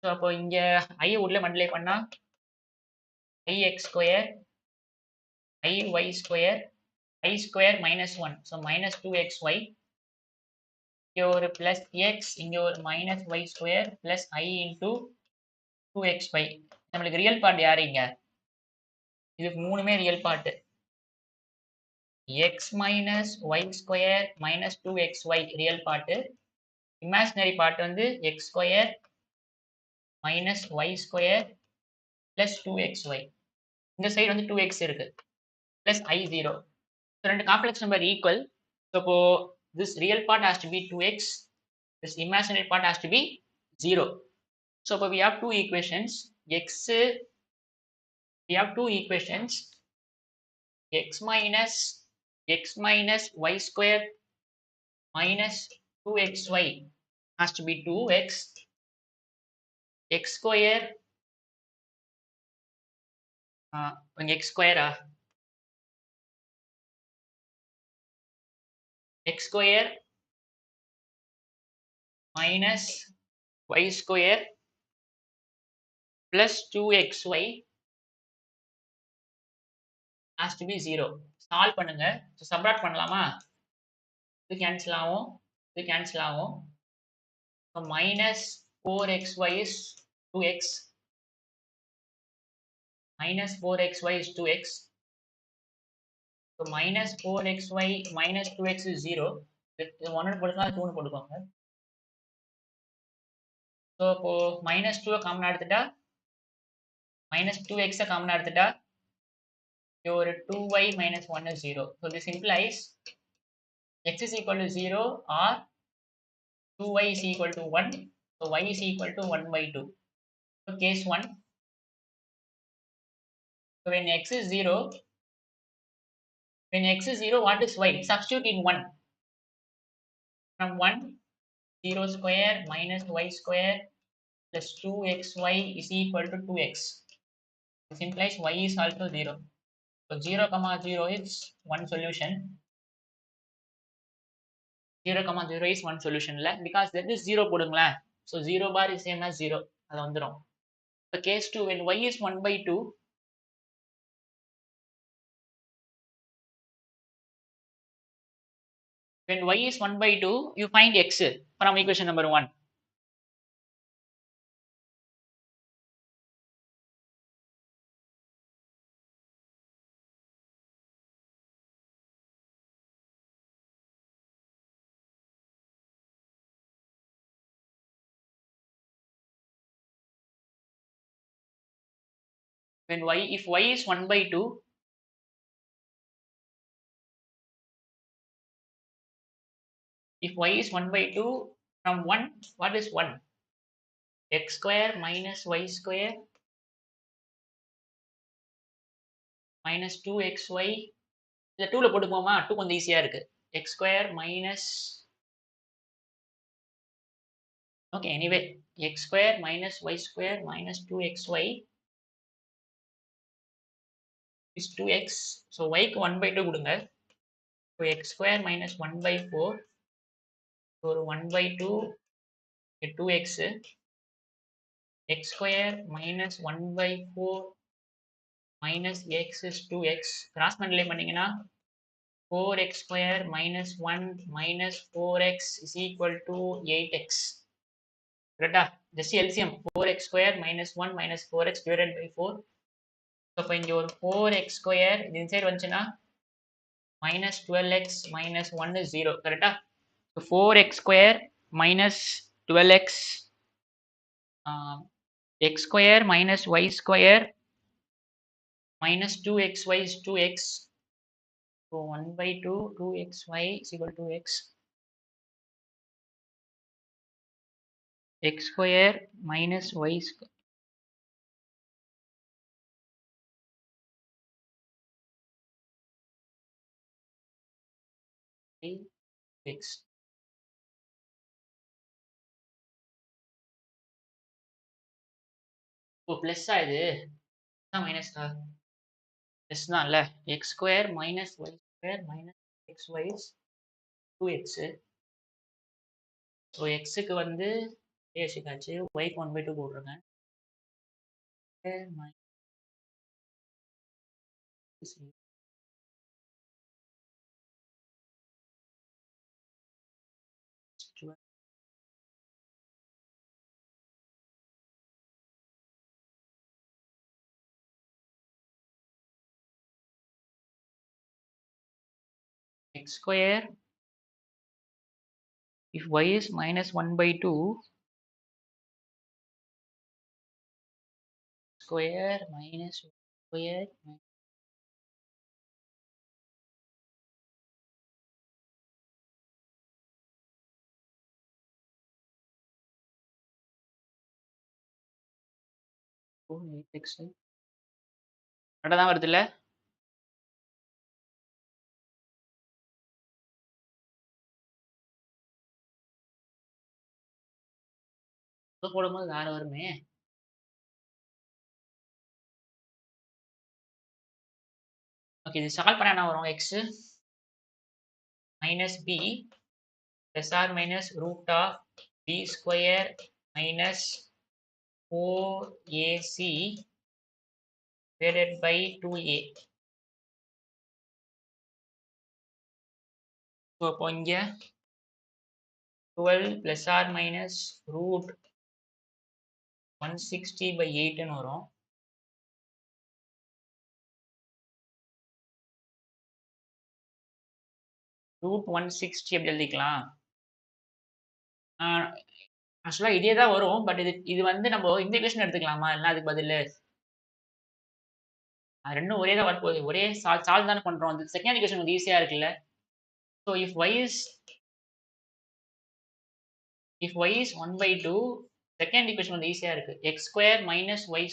A: So அப்போ இங்க I உள்ள multiply பண்ணா ix square iy square I square minus 1. So minus 2xy. இங்க ஒரு plus x, இங்க ஒரு minus y square plus I into 2xy. நம்மளுக்கு real part யாரு இங்க? இதுக்கு மூணுமே real part. x minus y square minus 2xy real part. Imaginary part வந்து x square minus y square plus 2xy. இந்த சைடு வந்து 2x இருக்கு plus I0. So ரெண்டு காம்ப்ளெக்ஸ் நம்பர் ஈக்குவல். So இப்போ this real part has to be 2x. This imaginary part has to be 0. So இப்போ we have two equations. We have two equations. x minus y square minus 2xy has to be 2x. X square x square x square minus y square plus 2xy has to be 0. Solve பண்ணுங்க. So subtract பண்ணலாமா? இது cancel ஆகும், இது cancel ஆகும். So minus 4xy is 2x, minus 4xy is 2x. So minus 4xy minus 2x is 0. இது 1 போட்டுக்கலாம், 2 போட்டுக்கோங்க. So இப்போ minus 2 காமனா எடுத்துட்டா minus 2x காமனா எடுத்துட்டா your 2y minus 1 is 0. So this implies x is equal to 0 or 2y is equal to 1. So y is equal to 1 by 2. So case 1. So when x is 0, what is y? Substitute in 1. From 1, 0 square minus y square plus 2xy is equal to 2x. This implies y is also 0. So 0 comma 0 is one solution. 0 comma 0 is one solution because that is 0 போடுங்களேன். So 0 bar is same as 0. அது வந்துரும். So case 2, when y is 1 by 2, when y is 1 by 2, you find x from equation number 1. When if y is 1 by 2, if y is 1 by 2, from 1, what is 1? X square minus y square minus 2xy. இந்த 2ல போட்டுப்போமா? 2 கொஞ்சம் ஈஸியா இருக்கு. X square minus, okay, anyway, x square minus y square minus 2xy is 2x. So y க்கு 1 by 2 கொடுங்க. So x square minus 1 by 4. So 1 by 2 2x. X square minus 1 by 4 minus x is 2x. Cross multiply பண்ணீங்கன்னா 4x square minus 1 minus 4x is equal to 8x. Correct? Just LCM 4x square minus 1 minus 4x divided by 4. So find your 4x square. This inside வந்துச்சுன்னா minus 12x minus 1 is 0. Correct? So 4x square minus 12x, x square minus y square minus 2xy is 2x. So 1 by 2 2xy is equal to x. X square minus y square. X. ஓ பிளஸ்ஸா இது? மைனஸா? Plus தான் இல்ல. x square minus y square minus xy is 2x. So எக்ஸுக்கு வந்து ஏசிக்காச்சு, ஒய்க்கு 1 by 2 போடுறேங்க. x square, if y is minus 1 by 2, square minus square x. கரெக்டாக தான் வருது இல்லை? போடும்போது வேற வருமே. ஓகே, இது சால்வ் பண்ண என்ன வரும்? x minus b plus or minus root of b square minus 4ac divided by 2a. So அப்போ இங்க 12 plus or minus root 160 by 8 ன்னு வரும். root 160 எப்படி எழுதிக்கலாம்? ஆக்சுவலா இதே தான் வரும். பட் இது வந்து நம்ம இந்த ஈக்குவேஷன் எடுத்துக்கலாமா? இல்லைன்னா அதுக்கு பதிலு ரெண்டும் ஒரே தான் வரப்போகுது. ஒரே சால்வ் தானே பண்றோம். அது செகண்ட் ஈக்குவேஷன் கொஞ்சம் ஈஸியா இருக்குல்ல. So if y is 1 by 2, second equation வந்து ஈஸியா இருக்கு. x square minus y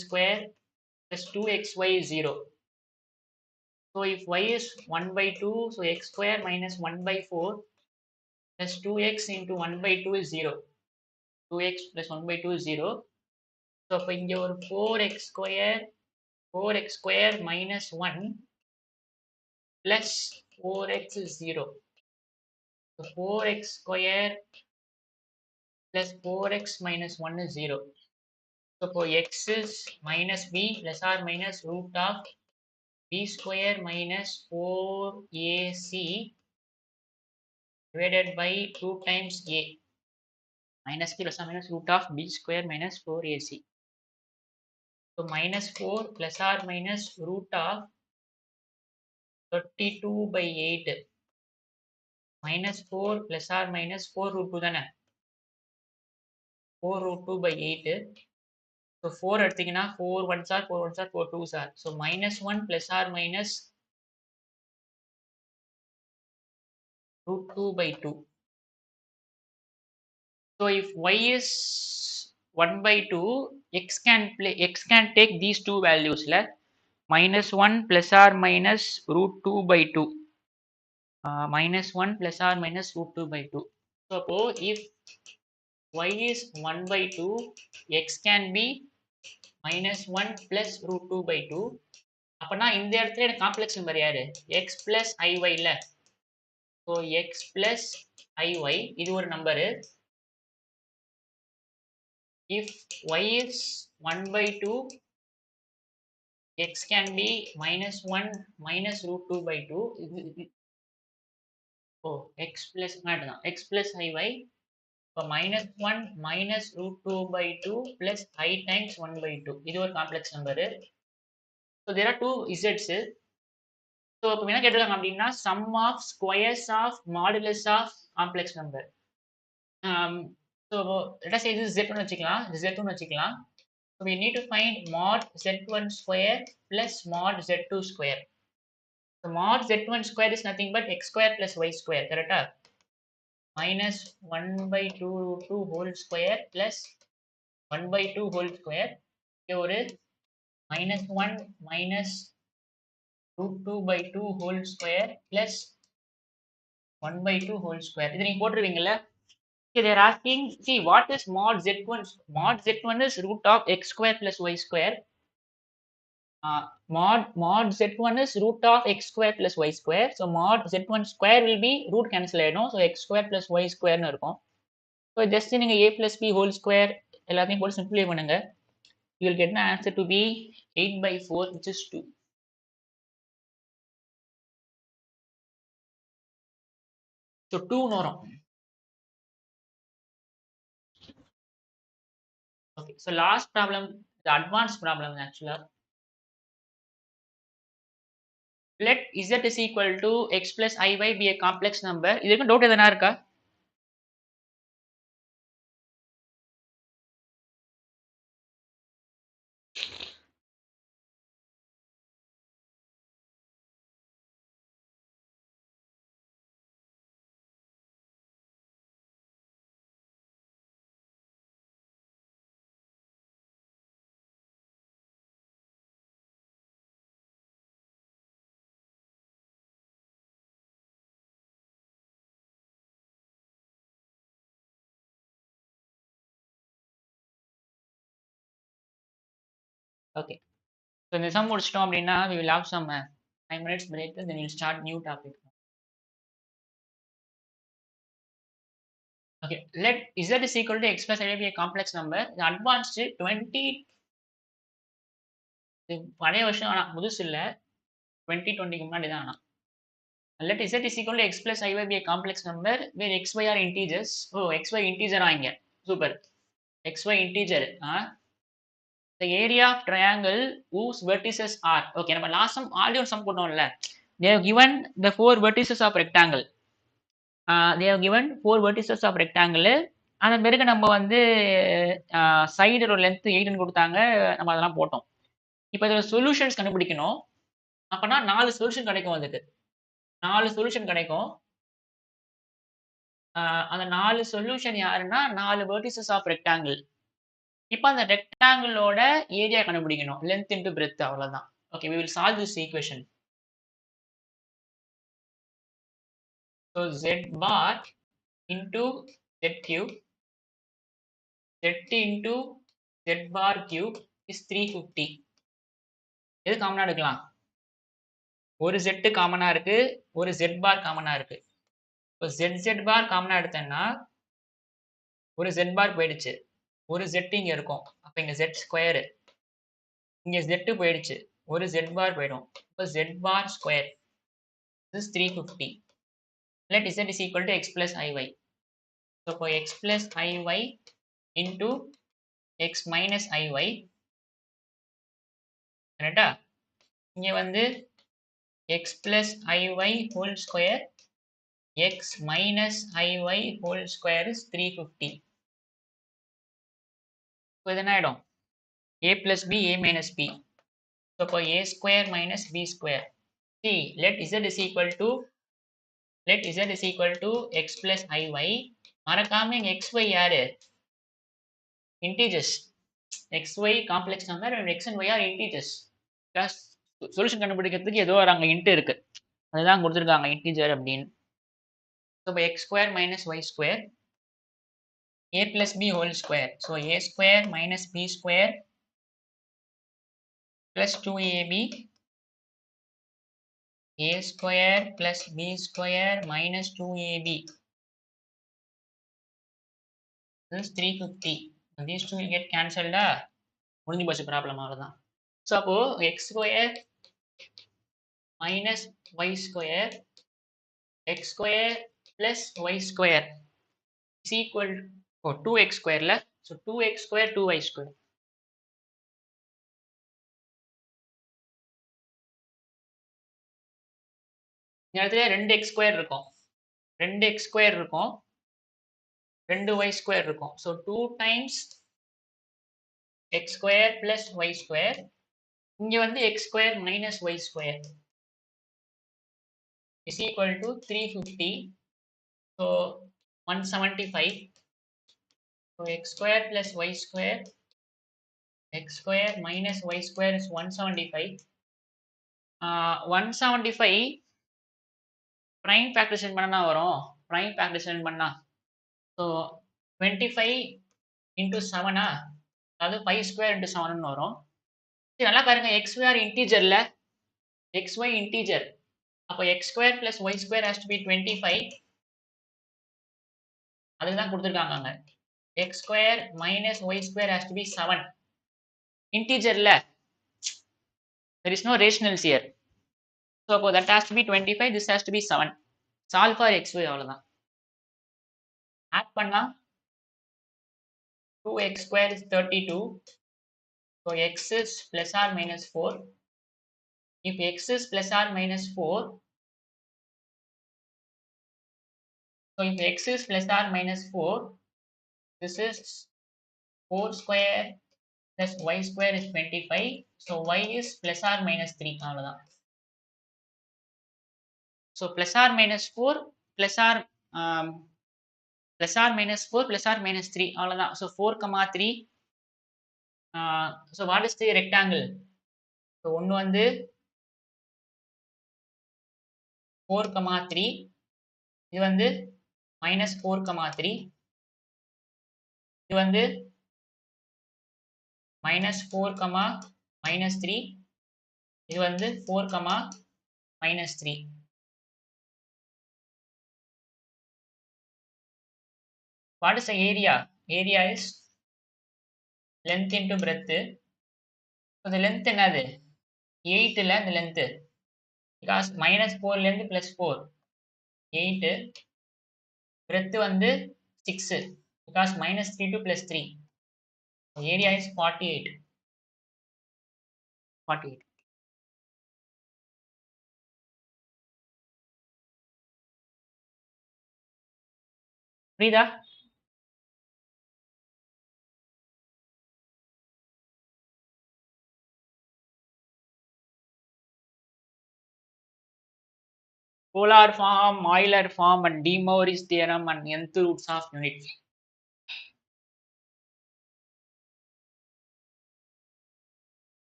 A: square plus 2xy is 0. So if y is 1 by 2, so x square minus 1 by 4 plus 2x into 1 by 2 is 0. 2x plus 1 by 2 is 0. So அப்போ இங்க ஒரு 4x square minus 1 plus 4x is 0. So 4x square plus 4x minus 1 is 0. So for x is minus b plus or minus root of b square minus 4ac divided by 2 times a. Minus b plus or minus root of b square minus 4ac. So minus 4 plus or minus root of 32 by 8 minus 4 plus or minus 4 root 2 தானே 4 root 2 by 8. So 4 எடுத்தீங்கன்னா 4 1s are 4 1s are 4 2s are. So minus 1 plus or minus root 2 by 2. So if y is 1 by 2, x can take these two values minus 1 plus or minus root 2 by 2. Minus 1 plus or minus root 2 by 2. So if y is 1 by 2, x can be minus 1 plus root 2 by 2. அப்பனா இந்த இடத்துல எனக்கு complex number யாரு x plus iy இல்ல. So x plus iy இது ஒரு number. If y is 1 by 2, x can be minus 1 minus root 2 by 2. X plus x plus iy. So minus 1 minus root 2 by 2 plus I times 1 by 2. இது ஒரு complex number. So there are two z's. So இப்போ என்ன கேட்டிருக்காங்க அப்படின்னா sum of squares of modulus of complex number. So let us say this z1 வச்சுக்கலாம், this z2 வச்சுக்கலாம். So we need to find mod z1 square plus mod z2 square. So mod z1 square is nothing but x square plus y square, correct? Minus 1 by 2 root 2 whole square plus 1 by 2 whole square. இங்க ஒரு minus 1 minus root 2 by 2 whole square plus 1 by 2 whole square. இது நீங்க போட்டுருவீங்கல்ல. Okay, they are asking, see what is mod z1? Mod z1 is root of x square plus y square. Mod z1 is root of x square plus y square. So mod z1 square will be root cancel ஆயிடும். So x square plus y square னு இருக்கும். So just நீங்க a plus b whole square எல்லாத்தையும் போட்டு simplify பண்ணுங்க. You will get the answer to be 8 by 4 which is 2. So 2 னு வரும். Okay, so last problem, the advanced problem actually. Let z is equal to x plus iy be a complex number. இதுக்கு doubt எதனா இருக்கா? Okay. So இந்த sum முடிச்சிட்டோம் அப்படின்னா we will have some 5 minutes break, then we'll start new topic. Okay, let z is equal to x plus I be a complex number. The advanced 20 பழைய வருஷம் ஆனா புதுசு இல்ல 2020க்கு முன்னாடி தான் ஆனா. Let z is equal to x plus I be a complex number where x y are integers. Oh, x y integer ஆங்க. Super. x y integer. The area of triangle whose vertices are. Okay, நம்ம last some already ஒரு some போட்டோம்ல. They have given the four vertices of rectangle. They have given four vertices of rectangle. அதன் பிறகு நம்ம வந்து side ஒரு length 8ன்னு கொடுத்தாங்க. நம்ம அதெல்லாம் போட்டோம். இப்போ இதோட சொல்யூஷன்ஸ் கண்டுபிடிக்கணும். அப்பனா 4 சொல்யூஷன் கிடைக்கும் அதுக்கு. 4 சொல்யூஷன் கிடைக்கும். அந்த 4 சொல்யூஷன் யாருன்னா 4 வெர்டிசஸ் ஆஃப் ரெக்டாங்கிள். இப்போ அந்த ரெக்டாங்கிளோட ஏரியா கண்டுபிடிக்கணும். லென்த் இன்டு பிரெத் அவ்வளவுதான். Okay, we will solve this equation. So z bar into z cube, z into z bar cube is 350. எது காமனா எடுக்கலாம்? ஒரு z காமனா இருக்கு, ஒரு z bar காமனா இருக்கு. இப்போ z bar காமனா எடுத்தேன்னா ஒரு z bar போயிடுச்சு, ஒரு z இங்க இருக்கும். அப்ப இங்க z ஸ்கொயர், இங்க z போயிடுச்சு, ஒரு z bar போயிடும். இப்போ z bar square this is 350. Let z is equal to x plus iy. So for x plus iy into x minus iy, கரெக்டா? இங்க வந்து x plus iy whole square, x minus iy whole square is 350. So இது என்ன ஆயிடும்? a plus b, a minus b. So for a square minus b square. See, let z is equal to x plus iy. மறக்காம இங்க xy யாரு? Integers. xy complex number and x and y are integers. Plus solution கண்டுபிடிக்கிறதுக்கு ஏதோ ஒரு அங்க int இருக்கு, அதுதான் கொடுத்துருக்காங்க இன்டிஜர் அப்படின்னு. So by x square minus y square, a plus b whole square. So a square minus b square plus 2ab, a square plus b square minus 2ab. This is 350. These two will get cancelled. முடிஞ்சு போச்சு problem அவ்வளவுதான். So அப்போ x square minus y square, x square plus y square is equal to 2x square ல. So 2x square 2y square. இந்த இடத்துல 2x square இருக்கும், 2x square இருக்கும், 2y square இருக்கும். So 2 times x square plus y square. இங்க வந்து x square minus y square is equal to 350. So 175. So x square plus y square, x square minus y square is 175. 175 prime factorization பண்ணா வரும். prime factorization பண்ணா so 25 into 7 அதாவது 5 square into 7 ன்னு வரும். சரி, நல்லா பாருங்க, xy are integer ல, xy integer. அப்போ x square plus y square has to be 25. அதுதான் கொடுத்துருக்காங்க அங்க. x square minus y square has to be 7. integer ல, there is no rationals here. So அப்போ that has to be 25, this has to be 7. solve for xy அவ்வளவுதான். Add பண்ணா 2x square is 32. So x is plus or minus 4. If x is plus or minus 4, so if x is plus or minus 4, this is 4 square plus y square is 25. So y is plus or minus 3. அவ்வளவுதான். So plus or minus 4 plus or minus 4 plus or minus 3 அவ்வளவுதான். So 4, 3. So what is the rectangle? So ஒன்னு வந்து 4, 3. இது வந்து minus 4, 3. இது வந்து minus 4, minus 3. இது வந்து 4, minus 3. What is the area? Area is length into breadth. So the length என்னது 8 இல்ல இந்த length because -4 ல இருந்து +4 8 breadth வந்து 6 because -3 to +3 area is 48 48 புரியுதா? Polar form, Euler form and De Moivre's theorem and nth roots of units.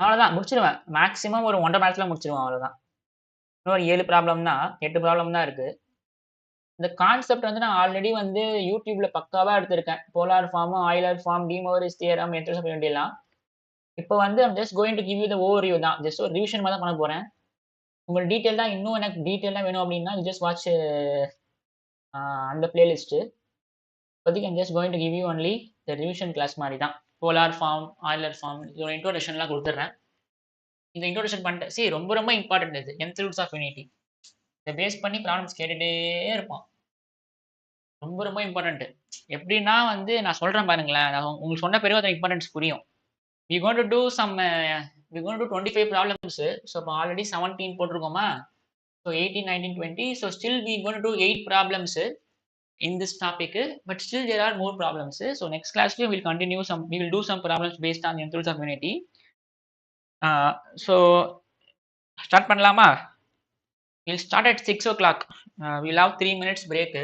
A: அவ்வளவுதான் முடிச்சிருவேன். Maximum ஒரு 1.5 மாதத்துல முடிச்சிருவேன் அவ்வளவுதான். இன்னொரு 7 ப்ராப்ளம் தான் 8 ப்ராப்ளம் தான் இருக்கு. இந்த கான்செப்ட் வந்து நான் ஆல்ரெடி வந்து யூடியூப்ல பக்காவா எடுத்திருக்கேன். Polar form, Euler form, de Morris theorem, entrance of எல்லாம். இப்போ வந்து I'm just going to give you the overview தான். ஜஸ்ட் ஒரு ரிவிஷன் மாதிரி தான் பண்ண போறேன். உங்களுக்கு டீட்டெயில் தான் இன்னும் எனக்கு டீட்டெயிலாக வேணும் அப்படின்னா ஜஸ்ட் வாட்ச் அந்த பிளேலிஸ்ட்டு. இப்போதைக்கு I'm just going to give you only the revision class மாதிரி தான். போலார் ஃபார்ம், ஆயிலர் ஃபார்ம் இதோட இன்ட்ரோடக்ஷன்லாம் கொடுத்துட்றேன். இந்த இன்ட்ரோடக்ஷன் பண்ணிட்டு சரி ரொம்ப ரொம்ப இம்பார்ட்டன்ட் இது nth ரூட்ஸ் ஆஃப் யூனிட்டி. இதை பேஸ் பண்ணி ப்ராப்ளம்ஸ் கேட்டுகிட்டே இருப்பான். ரொம்ப ரொம்ப இம்பார்ட்டன்ட். எப்படின்னா வந்து நான் சொல்றேன் பாருங்களேன், நான் உங்களுக்கு சொன்ன பிறகு அதோட இம்பார்ட்டன்ஸ் புரியும். we going to do some we going to do 25 problems. So இப்போ already 17 போட்டிருக்கோமா, so 18 19 20, so still we going to do 8 problems in this topic, but still there are more problems. So next class we will continue some, we will do some problems based on the rules of unity. So start பண்ணலாமா? we'll start at 6 o'clock. We'll have 3 minutes break.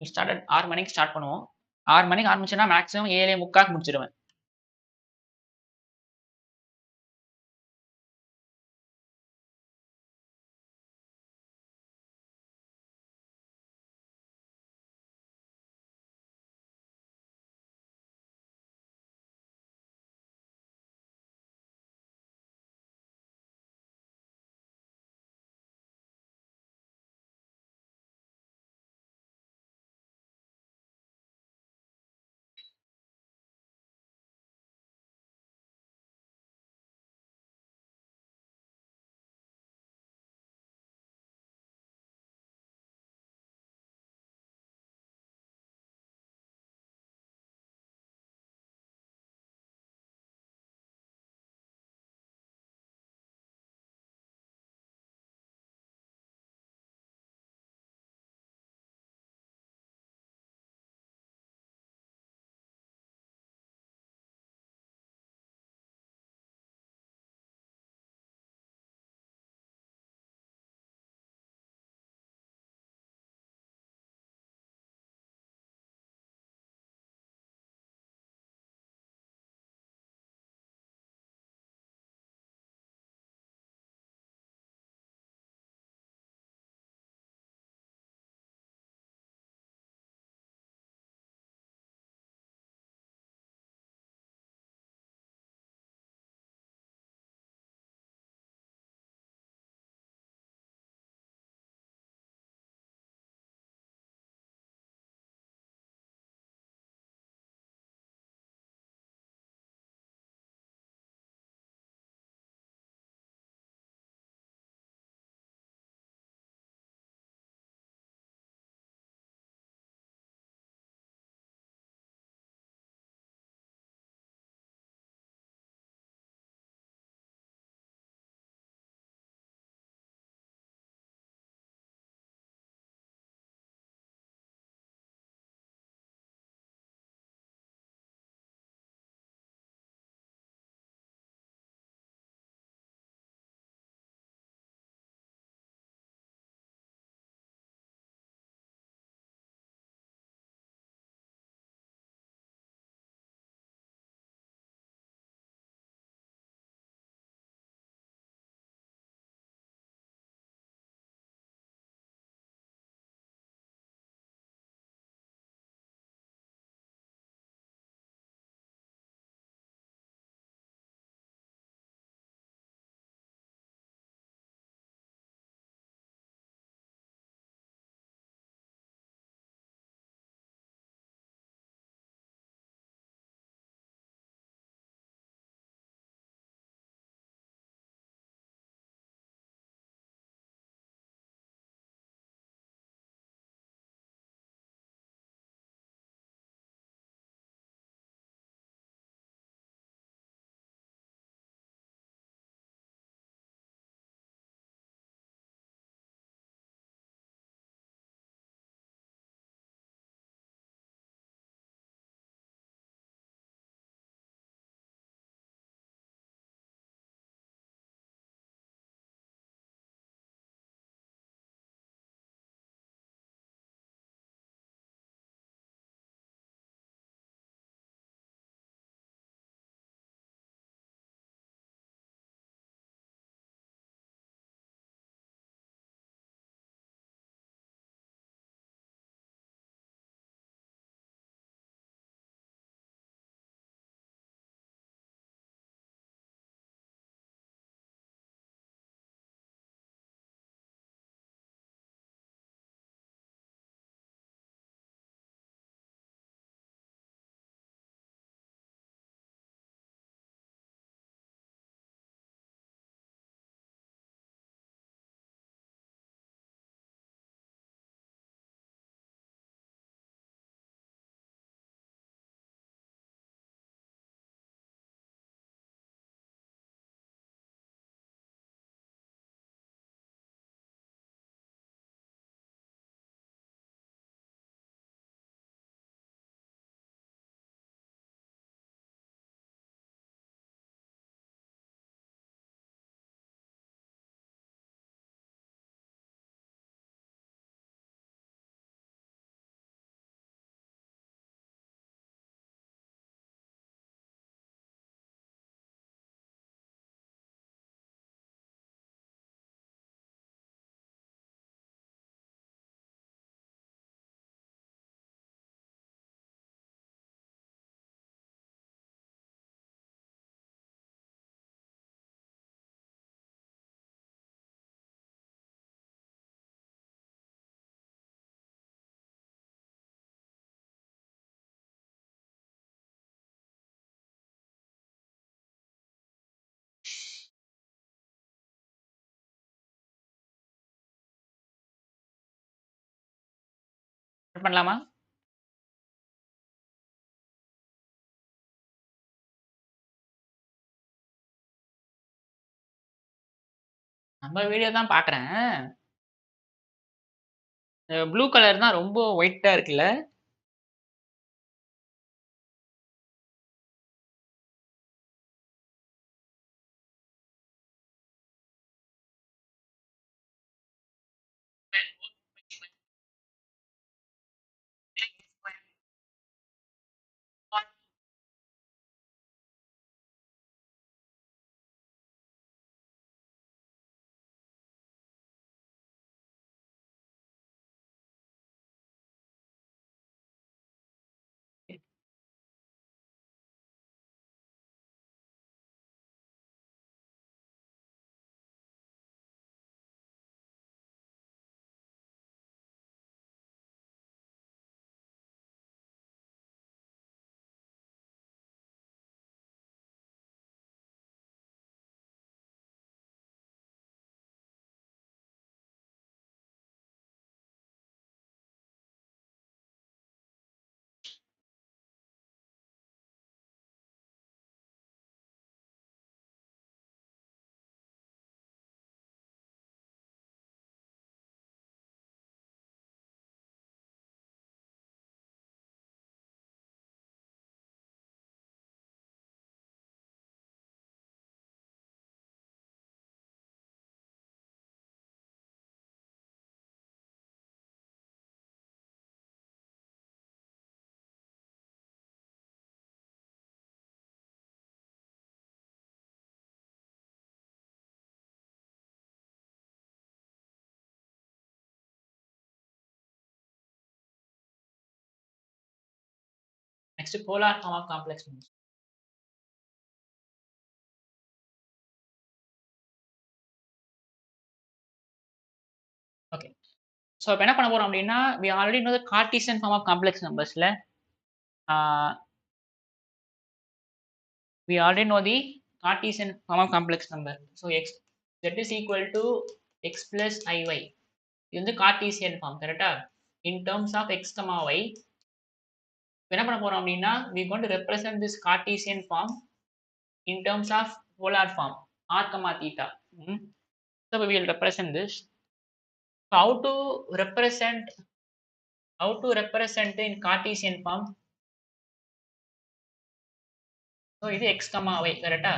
A: Start at 6 மணிக்கு start பண்ணுவோம். 6 மணிக்கு ஆரம்பிச்சோன்னா maximum 7:45 முடிச்சிடுவேன். Start பண்ணலாமா? நம்ம video தான் பார்க்குறேன். Blue colour தான் ரொம்ப ஒயிட்டா இருக்குல்ல? Next polar form of complex numbers. Okay. So இப்ப என்ன பண்ண போறோம் அப்டின்னா, we already know the cartesian form of complex நம்பர்ஸ்ல. Ah we already know the Cartesian form of complex number. So x z is equal to x plus iy. இது வந்து Cartesian form கரெக்டா? In terms of x, y என்ன பண்ண போறோம் அப்படின்னா we going to represent this Cartesian form in terms of polar form r, theta. So we will represent this. So how to represent in Cartesian form? So இது x, y கரெக்டா?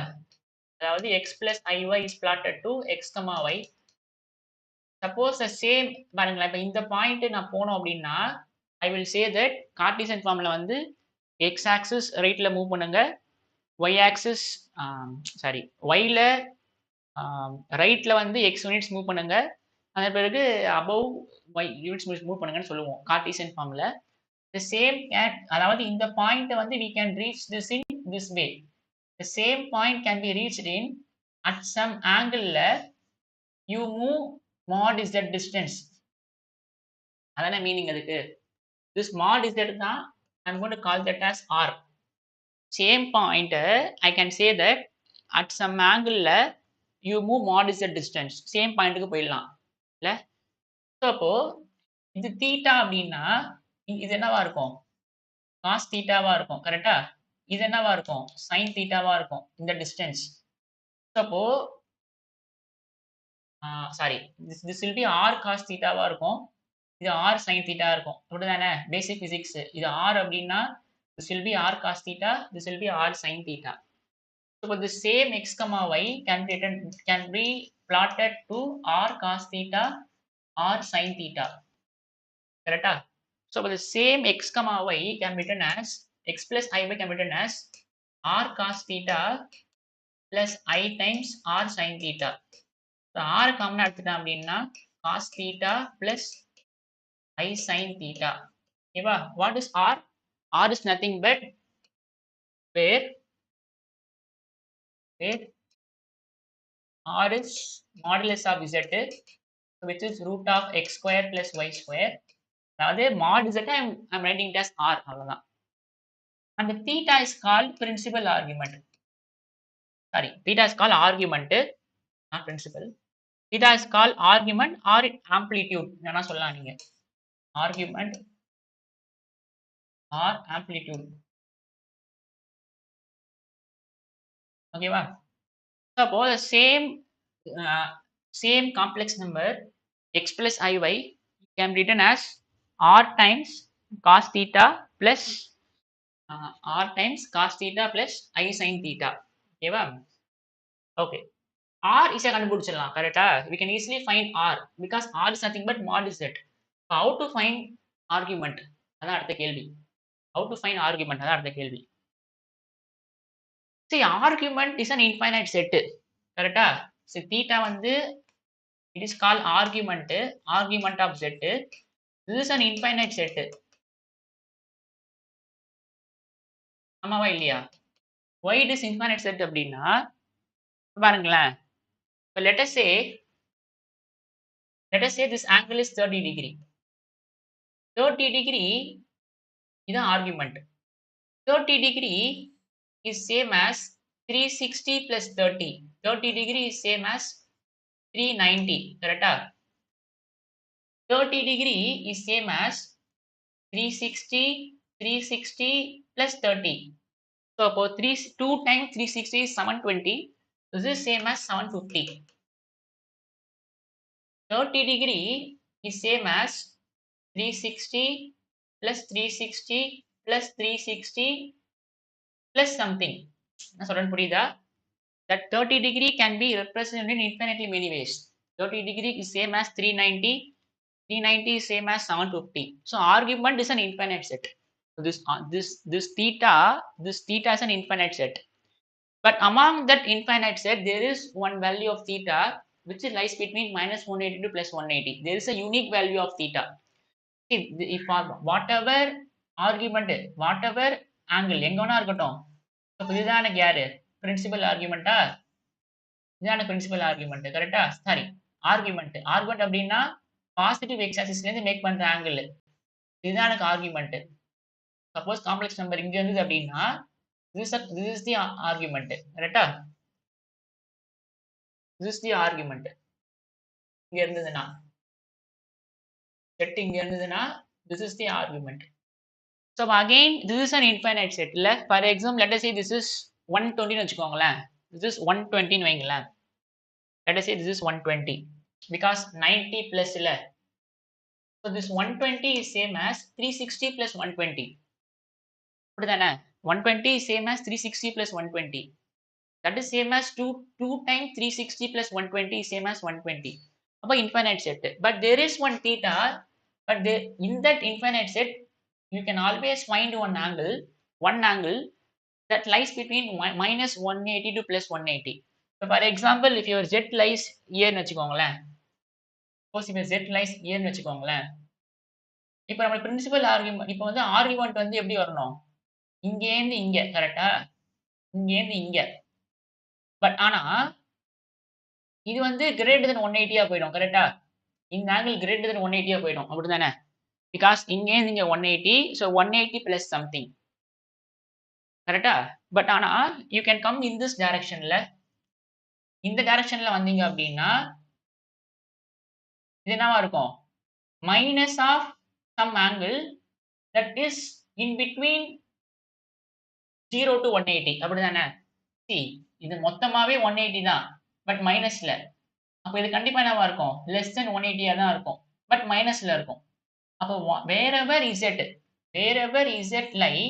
A: அதாவது x plus iy is plotted to x, y. Suppose same பாருங்களேன், இப்போ இந்த point நான் போனோம் அப்படின்னா I will say that Cartesian ஃபார்ம்ல வந்து எக்ஸ் ஆக்சிஸ் ரைட்ல மூவ் பண்ணுங்க, ஒய் ஆக்சிஸ் சாரி ஒய்ல ரைட்ல வந்து எக்ஸ் யூனிட்ஸ் மூவ் பண்ணுங்க, அதன் பிறகு அபவ் ஒய் யூனிட்ஸ் மூவ் பண்ணுங்கன்னு சொல்லுவோம் கார்ட்டீசியன் ஃபார்ம்ல. the same can, அதாவது இந்த பாயிண்ட் வந்து we can reach this in this way. the same point can be reached in at some angle ல you move mod is that distance. அதான meaning அதுக்கு. this mod is that தான் I'm going to call that as r. same point I can say that at some angle ல you move mod is that distance. same பாயிண்ட்க்கு போயிடலாம் இல்ல? So அப்போ இது theta அப்படின்னா இது என்னவா இருக்கும்? காஸ் தீட்டாவா இருக்கும் கரெக்டா? இது என்னவா இருக்கும்? சைன் தீட்டாவா இருக்கும் இந்த டிஸ்டன்ஸ். அப்போ sorry this will be r cos தீட்டாவா இருக்கும், இது r sin தீட்டா இருக்கும் அப்படிதானே? பேசிக் பிசிக்ஸ். இது r அப்படின்னா this will be r cos theta, this will be r sin theta. So the same x, y can be plotted to r cos theta, r sin theta. Correct? So the same x, y can be written as x plus iy can be written as r cos theta plus I times r sin theta. So r காமனா எடுத்துட்டோம் அப்படின்னா cos theta plus I sin theta. Okay, what is r? R is nothing but where r is modulus of z, which is root of x square plus y square. அதாவது mod z I'm writing it as r அவ்வளவுதான். And the theta is called principal argument. Sorry, theta is called argument, not principal. Theta is called argument or amplitude. என்ன சொல்லலாம் நீங்க? Argument or amplitude. ஓகேவா? So அப்போ the same complex number x plus iy can be written as r times cos theta plus r times cos theta plus I sin theta. ஓகேவா? Okay. R is a கண்டுபிடிச்சிடலாம் கரெக்டா? We can easily find R because R is nothing but mod z. How to find argument? அதான் அடுத்த கேள்வி. How to find argument? அதான் அடுத்த கேள்வி. See, argument is an infinite set. கரெக்டா? So theta வந்து it is called argument of z. This is an infinite set. ஆமாவா இல்லையா? Why it is infinite set அப்படின்னா பாருங்களேன். So let us say this angle is 30 degree. 30 degree இதான் argument. 30 degree is same as 360 plus 30. 30 degree is same as 390. கரெக்டா? 30 degree is same as 360 plus 30. So அப்போ 2 times 360 is 720. This is same as 750. 30 degree is same as 360 plus 360 plus 360 plus something. நான் சொல்றேன் புரியுதா? That 30 degree can be represented in infinitely many ways. 30 degree is same as 390. 390 is same as 750. So argument is an infinite set. So this theta is an infinite set. But among that infinite set, there is one value of theta which lies between minus 180 to plus 180. There is a unique value of theta. See, if whatever argument, whatever angle, எங்க வேணா இருக்கட்டும். So இதுதான் எனக்கு யாரு? Principal argument ஆ? இதான principal argument கரெக்டா? Sorry argument அப்படின்னா positive X ஆக்சிஸ்ல இருந்து மேக் பண்ற ஆங்கிள். இதுதான் எனக்கு ஆர்குமெண்ட். சப்போஸ் காம்ப்ளெக்ஸ் நம்பர் இங்க இருந்தது அப்படின்னா this is the argument. கரெக்டா? this is the argument. இங்க இருந்ததுன்னா செட் இங்க இருந்ததுன்னா this is the argument. So again this is an infinite set இல்ல. For example let us say this is 120 னு வெச்சுக்கோங்களேன். This is 120 னு வைங்களேன். Let us say this is 120 because 90 plus இல்ல. So this 120 is same as 360 plus 120. அப்படிதானே? 120 is same as 360 plus 120. That is same as 2 times 360 plus 120 is same as 120. அப்ப infinite set. But there is one theta. But in that infinite set, you can always find one angle that lies between minus 180 to plus 180. So for example, if your z lies here னு வெச்சுக்கோங்களேன். Suppose if your z lies here னு வெச்சுக்கோங்களேன். இப்போ நம்ம principal argument இப்போ வந்து argument வந்து எப்படி வரணும்? இங்க இருந்து இங்க கரெக்ட்டா? இங்க இருந்து இங்க. பட் ஆனா இது வந்து greater than 180 போயிடும் கரெக்ட்டா? இந்த ஆங்கிள் greater than 180 போயிடும் அப்படிதானே? Because இங்க இருந்து இங்க 180, so 180 plus something. கரெக்ட்டா? பட் ஆனா you can come in this directionல. இந்த டைரக்ஷன்ல வந்தீங்க அப்படின்னா இது என்னவா இருக்கும்? Minus of some angle that is in between 0 to 180 அப்படிதானே? See, இது மொத்தமாவே 180 தான். பட் மைனஸ்ல. அப்ப இது கண்டிப்பா என்னவா இருக்கும்? less than 180 தான் இருக்கும். பட் மைனஸ்ல இருக்கும். அப்போ wherever z lie,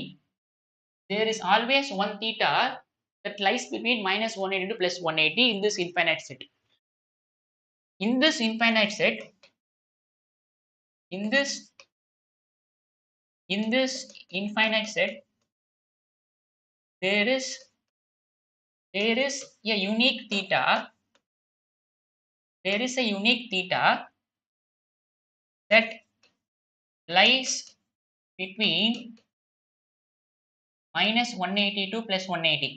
A: there is always one theta that lies between minus 180 to plus 180 in this infinite set. In this infinite set, there is a unique theta. There is a unique theta that lies between minus 180 to plus 180.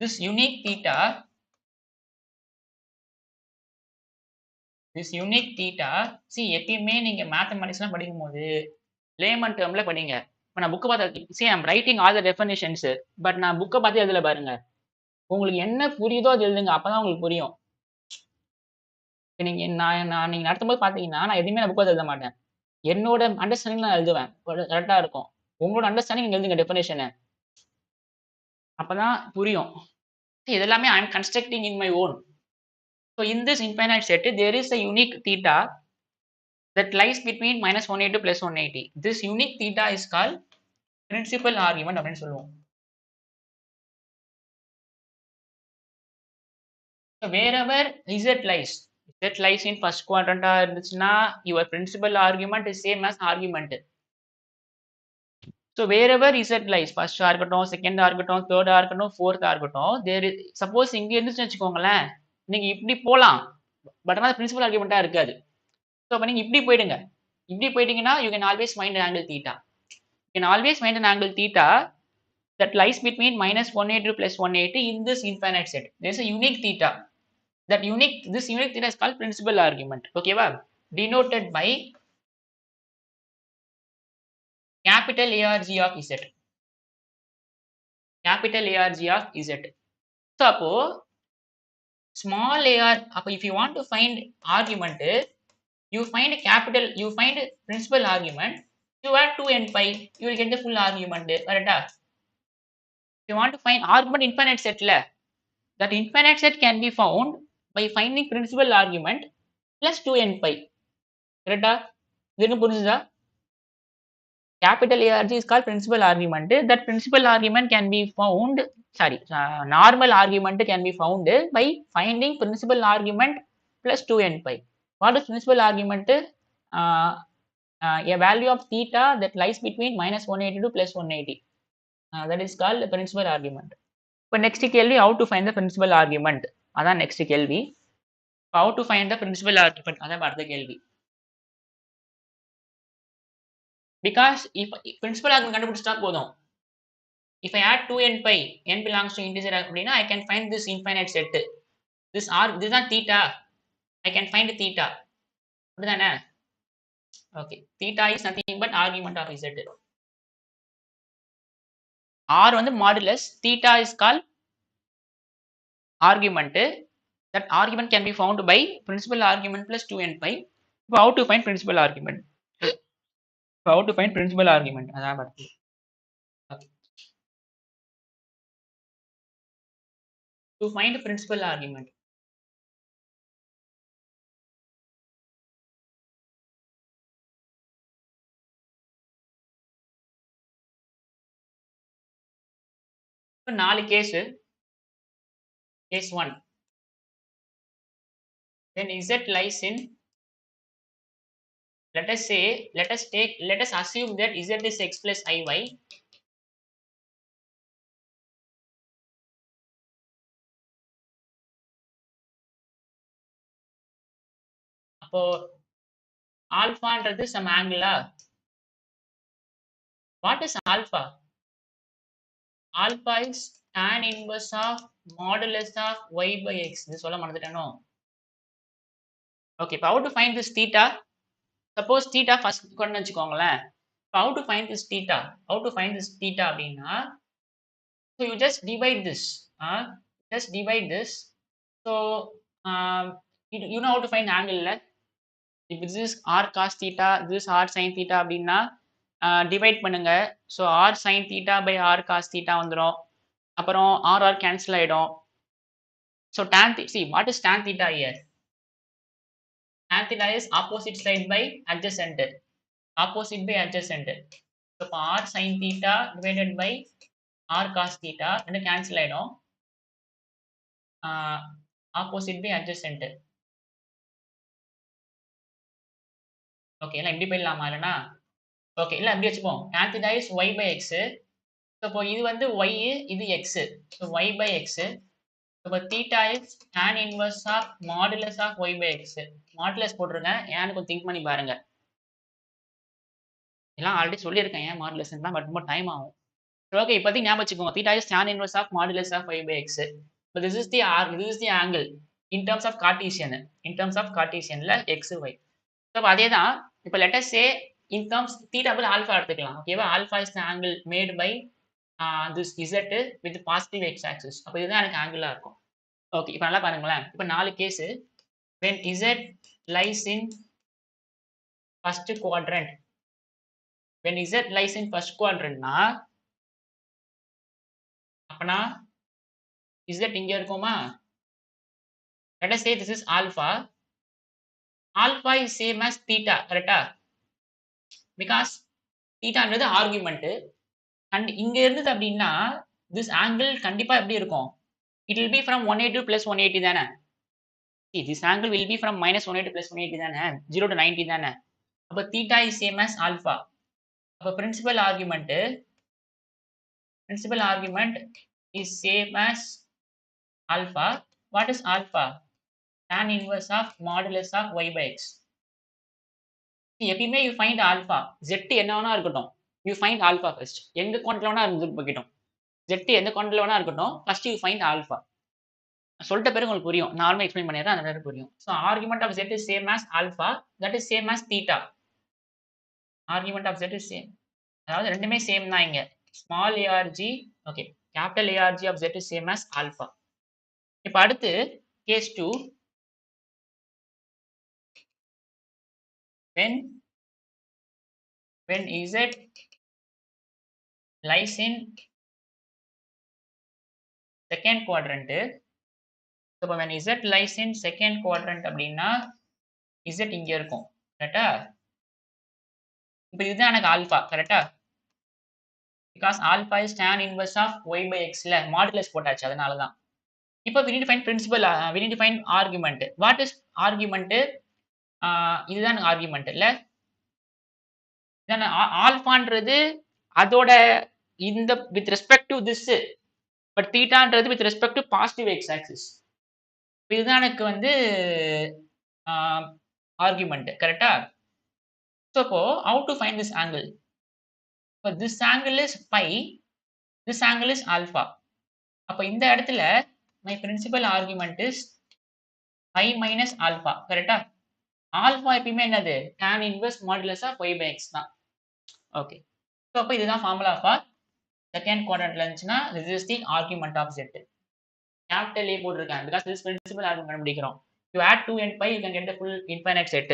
A: This unique theta see எப்பயுமே நீங்க மேத்தமேட்டிக்ஸ்லாம் படிக்கும்போது layman டேர்ம்ல படிங்க. இப்போ நான் புக்கை பார்த்து see I'm writing all the definitions, but நான் புக்கை பார்த்து எழுதல பாருங்க. உங்களுக்கு என்ன புரியுதோ அது எழுதுங்க, அப்பதான் உங்களுக்கு புரியும். நீங்க நீங்க நடத்தும்போது பாத்தீங்கன்னா நான் எதுவுமே புக்கை எழுத மாட்டேன். என்னோட அண்டர்ஸ்டாண்டிங் நான் எழுதுவேன். கரெக்ட்டா இருக்கும். உங்களோட அண்டர்ஸ்டாண்டிங் நீங்க எழுதுங்க டெஃபினிஷன. அப்பதான் புரியும். இது எல்லாமே I am constructing in my own. So in this infinite set, there is a unique theta that lies between -180 plus 180. This unique theta is called principal argument அப்படின்னு சொல்லுவோம். So wherever z lies in first quadrant இருந்துச்சுன்னா your principal argument is same as argument. So wherever z lies, first இருக்கட்டும், second இருக்கட்டும், third இருக்கட்டும், fourth இருக்கட்டும், there is suppose இங்க இருந்துச்சுன்னு வச்சுக்கோங்களேன், நீங்க இப்படி போலாம். பட் ஆனா பிரின்சிபல் ஆர்குமெண்டா இருக்காது. ஸோ அப்போ நீங்க இப்படி போயிடுங்க. இப்படி போயிட்டீங்கன்னா you can always find an angle theta. You can always find an angle theta that lies between -180 plus 180 in this infinite set. There is a unique theta. This unique theta is called principal argument. Okay வா? Denoted by capital ARG of Z. Capital ARG of Z. So அப்போ small AR, அப்போ if you want to find argument, you find principal argument, you add 2 and pi, you will get the full argument. Correct? If you want to find argument infinite set, that infinite set can be found by finding principal argument plus 2 and pi. Correct? இது புரிஞ்சுதா? Capital ARG is called principal argument. That principal argument can be found, normal argument can be found by finding principal argument plus 2 and pi. What is principal argument? A value of theta that lies between -180 to plus 180. That is called the principal argument. இப்போ next கேள்வி how to find the principal argument. அதான் next கேள்வி. How to find the principal argument, அதான் அடுத்த கேள்வி. Because if principal argument கண்டுபிடிச்சிட்டா போதும். If I add 2 and pi, n belongs to integer அப்படின்னா I can find this infinite set. This is theta. I can find theta. அப்படிதானே? Okay. Theta is nothing but argument of Z. R வந்து modulus. Theta is called argument. That argument can be found by principal argument plus 2 and pi. So how to find principal argument? How to find principal argument? அதான் அடுத்து. Okay. To find principal argument. இப்போ 4 case. Case 1. Then Z lies in, let us assume that Z is X plus IY. அப்போ ஆல்பான்றது some angle. What is alpha? Alpha is tan inverse of modulus of y by x. இது சொல்ல மறந்துட்டேனோ? Okay, இப்போ how to find this theta? Suppose theta first கொண்டு வச்சுக்கோங்களேன். How to find this theta? அப்படின்னா, so you just divide this. So you know how to find angle. If this is r cos theta, this is r sin theta அப்படின்னா divide பண்ணுங்க. So r sin theta by r cos theta வந்துடும். அப்புறம் r cancel ஆயிடும். So tan see what is tan theta here? Tan theta is opposite side by adjacent. So r sin theta divided by r cos theta ரெண்டு cancel ஆயிடும். Opposite by adjacent. Okay, எல்லாம் இப்படி போயிடலாமா இல்லைனா? Okay, இல்லை அப்படி வச்சுப்போம். tan theta is y by x. So இப்போ இது வந்து y, இது x. So y by x. இப்போ theta is tan inverse of modulus of y by x. Modulus போட்டுருங்க. ஏன்னு கொஞ்சம் திங்க் பண்ணி பாருங்க. எல்லாம் ஆல்ரெடி சொல்லியிருக்கேன் ஏன் மாடுலஸ் தான், பட் ரொம்ப டைம் ஆகும். ஓகே, இப்போதைக்கு ஞாபகம் வச்சுக்கோங்க. theta is tan inverse of modulus of y by x. But this is the angle in terms of Cartesian. ல x y. ஸோ அதே தான். இப்போ let us say in terms theta பதில் ஆல்ஃபா எடுத்துக்கலாம். ஓகேவா? Alpha is the angle made by this z with positive x axis. அப்போ இதுதான் எனக்கு ஆங்கிளா இருக்கும். ஓகே, இப்போ நல்லா பாருங்களேன். இப்போ 4 case. When z lies in first quadrant. When Z lies in first quadrant னா அப்பனா Z இங்க இருக்குமா? Let us say this is alpha. Alpha is same as theta, correct? Because theta ன்றது argument and இங்க இருந்தது அப்படின்னா this angle கண்டிப்பா எப்படி இருக்கும்? It will be from 180 plus 180 தானே? See, this angle will be from minus 180 plus 180 தானே? 0 to 90 தானே? அப்ப theta is same as alpha. அப்ப principal argument is same as alpha. What is alpha? Tan inverse of modulus of y by x. எப்பயுமே you find alpha. Z என்ன வேணா இருக்கட்டும். You find alpha first. எந்த குவாண்டிட்டில வேணா இருந்துட்டு போகட்டும். Z எந்த குவாண்டிட்டில வேணா இருக்கட்டும். First you find alpha. சொல்லிட்ட பிறகு உங்களுக்கு புரியும். நார்மலா எக்ஸ்பிளைன் பண்ணிடுறேன். அந்த நேரம் புரியும். So argument of Z is same as alpha. That is same as theta. Argument of Z is same. அதாவது ரெண்டுமே சேம் தான் இங்க. Small arg, okay. Capital arg of Z is same as alpha. இப்ப அடுத்து case 2. When Z lies in second quadrant. இப்போ when Z lies in second quadrant அப்படின்னா Z இங்க இருக்கும். கரெக்டா? இப்போ இதுதான் எனக்கு ஆல்பா, கரெக்டா? Because alpha is tan inverse of y by x ல மாடுலஸ் போட்டாச்சு அதனால தான். இப்போ we need to find principal, we need to find argument. What is argument? இதுதான் argument இல்ல? ஆல்பான்றது அதோட இந்த with respect to this, but thetaன்றது with respect to positive x axis. இதுதான் எனக்கு வந்து argument, கரெக்டா? So how to find this angle? So this angle is phi, this angle is alpha. அப்ப இந்த இடத்துல my principal argument is phi minus alpha, கரெக்டா? Alpha எப்பயுமே என்னது? tan inverse modulus of y by x தான். Okay. So அப்போ இதுதான் formula for second குவாட்ரண்ட்ல இருந்துச்சுன்னா this is the argument of Z. Capital A போட்டிருக்கேன் because this principal argument கண்டுபிடிக்கிறோம். You add 2 and pi, you can get the full infinite set.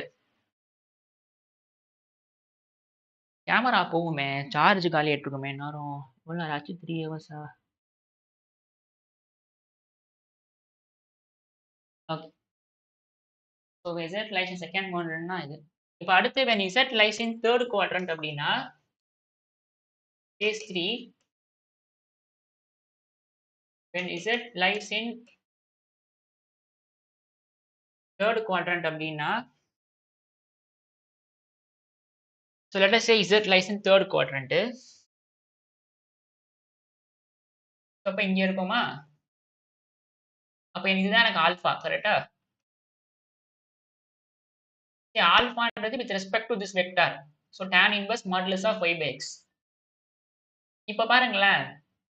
A: Camera போகுமே, charge காலி ஆயிட்டு இருக்குமே நேரம். எவ்வளோ நேரம் ஆச்சு? 3 hours. Okay. So Z lies in second quadrantனா இது. இப்போ அடுத்து when Z lies in third quadrant அப்படின்னா case 3. When Z lies in third quadrant அப்படின்னா so let us say Z lies in third quadrant. அப்ப இங்க இருக்குமா? அப்ப இதுதான் எனக்கு ஆல்பா, கரெக்டா? ஆல்பான்றது with respect to this vector. So tan inverse modulus of y by x. இப்ப பாருங்களேன்,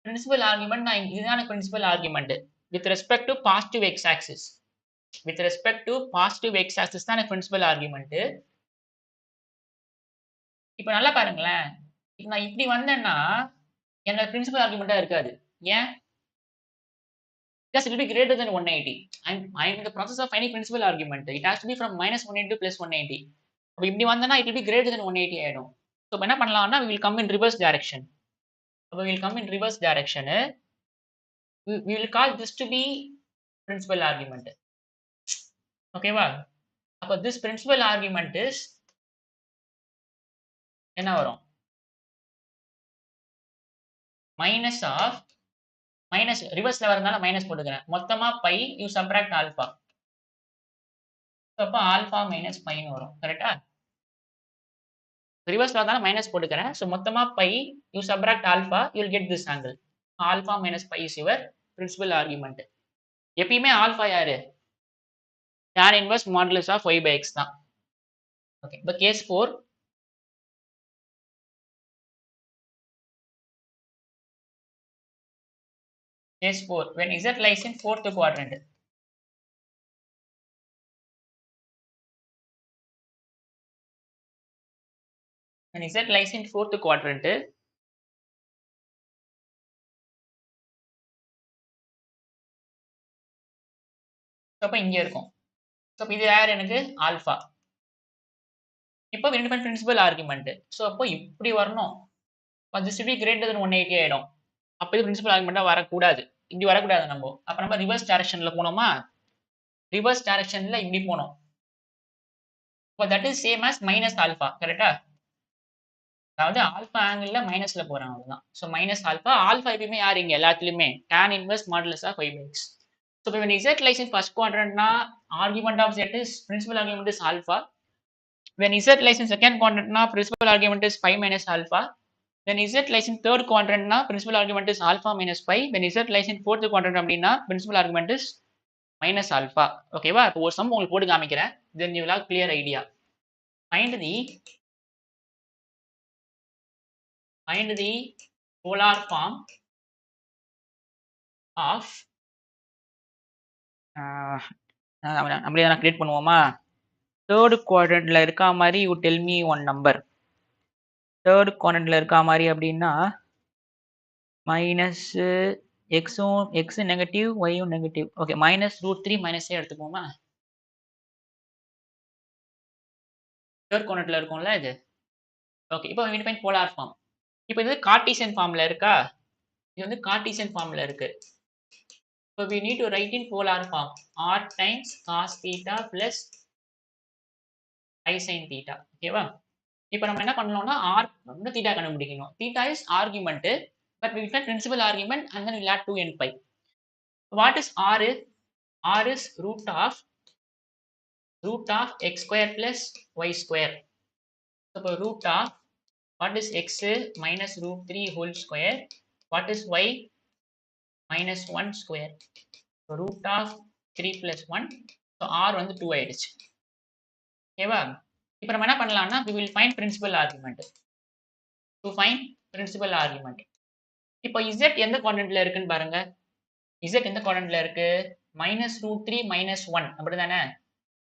A: principal argument நான் இதுதான் எனக்கு principal argument with respect to positive x axis. With respect to positive x axis தான் எனக்கு principal argument. இப்ப நல்லா பாருங்களேன், இப்ப நான் இப்படி வந்தேன்னா என்னோட principal argument இருக்காது. ஏன்? Because it will be greater than 180. I'm in the process of finding principal argument. It has to be from minus 180 to plus 180. அப்ப இப்படி வந்தனா it will be greater than 180 ஆயிடும். So என்ன பண்ணலாம்னா we will come in reverse direction. அப்ப we will come in reverse direction. We will call this to be principal argument. ஓகேவா? அப்ப this principal argument is என்ன வரும்? minus of minus reverseல வரதுனால minus போட்டுக்கிறேன். மொத்தமா pi you subtract alpha. அப்ப alpha minus pi ன்னு வரும். கரெக்டா? ரிவர்ஸ்ல வந்தாலும் மைனஸ் போட்டுக்கிறேன். ஸோ மொத்தமா by you subtract alpha you will get this angle. Alpha minus by is your principal argument. எப்பயுமே ஆல்பா யாரு? tan inverse modulus of y by x தான். ஓகே. இப்போ case 4. Case 4. When Z lies in fourth quadrant. When Z lies in fourth quadrant. அப்ப இங்க இருக்கும். So இது யார் எனக்கு? ஆல்பா. இப்போ we need to find principal argument. So அப்போ இப்படி வரணும். this should be greater than 180 ஆயிடும். அப்போ இது பிரின்சிபல் ஆர்குமெண்டா வரக்கூடாது. இப்படி வரக்கூடாது நம்ம. அப்ப நம்ம ரிவர்ஸ் டைரக்ஷன்ல போனோமா? ரிவர்ஸ் டைரக்ஷன்ல இப்படி போனோம். இப்போ that is same as minus alpha. கரெக்டா? அதாவது ஆல்பா ஆங்கிள் மைனஸ்ல போறேன் அவ்வளவுதான். So minus alpha. ஆல்பா எப்பயுமே யார் இங்க எல்லாத்துலயுமே tan inverse modulus of y by x. So when z lies in first quadrant na argument of z is principal argument is alpha. When z lies in second quadrant na principal argument is pi minus alpha. When z lies in third quadrant na principal argument is alpha minus pi. When z lies in fourth quadrant அப்படின்னா principal argument is minus alpha. ஓகேவா? இப்போ ஒரு some உங்களுக்கு போட்டு காமிக்கிறேன். Then you will have clear idea. Find the polar form of அப்படியே நான் create பண்ணுவோமா? தேர்ட் குவாட்ரண்ட்ல இருக்கா மாதிரி you tell me one number. Third குவாட்ரண்ட்ல இருக்கா மாதிரி அப்படின்னா மைனஸ் எக்ஸும் எக்ஸ் நெகட்டிவ் ஒய்யும் நெகட்டிவ். ஓகே மைனஸ் √3 மைனஸே எடுத்துப்போமா? தேர்ட் குவாட்ரண்ட்ல இருக்கும்ல இது. ஓகே இப்போ we need to find polar form. இப்போ இது கார்ட்டீசியன் ஃபார்ம்ல இருக்கா? இது வந்து கார்ட்டீசியன் ஃபார்ம்ல இருக்கு. So we need to write in polar form r times cos theta plus I sin theta. ஓகேவா? இப்போ நம்ம என்ன பண்ணலாம்னா r வந்து theta கண்டுபிடிக்கணும். Theta is argument, but we will find principal argument and then we will add 2 n pi. What is r? R is root of x square plus y square. So root of what is x minus √3 whole square. What is y minus 1 square. So root of 3 plus 1. So r வந்து 2 ஆயிடுச்சு. ஓகேவா? இப்போ நம்ம என்ன பண்ணலாம்னா we will find principal argument. To find principal argument. இப்போ z எந்த குவாட்ரண்ட்ல இருக்குன்னு பாருங்க. z எந்த குவாட்ரண்ட்ல இருக்கு? minus √3 minus 1 அப்படிதானே?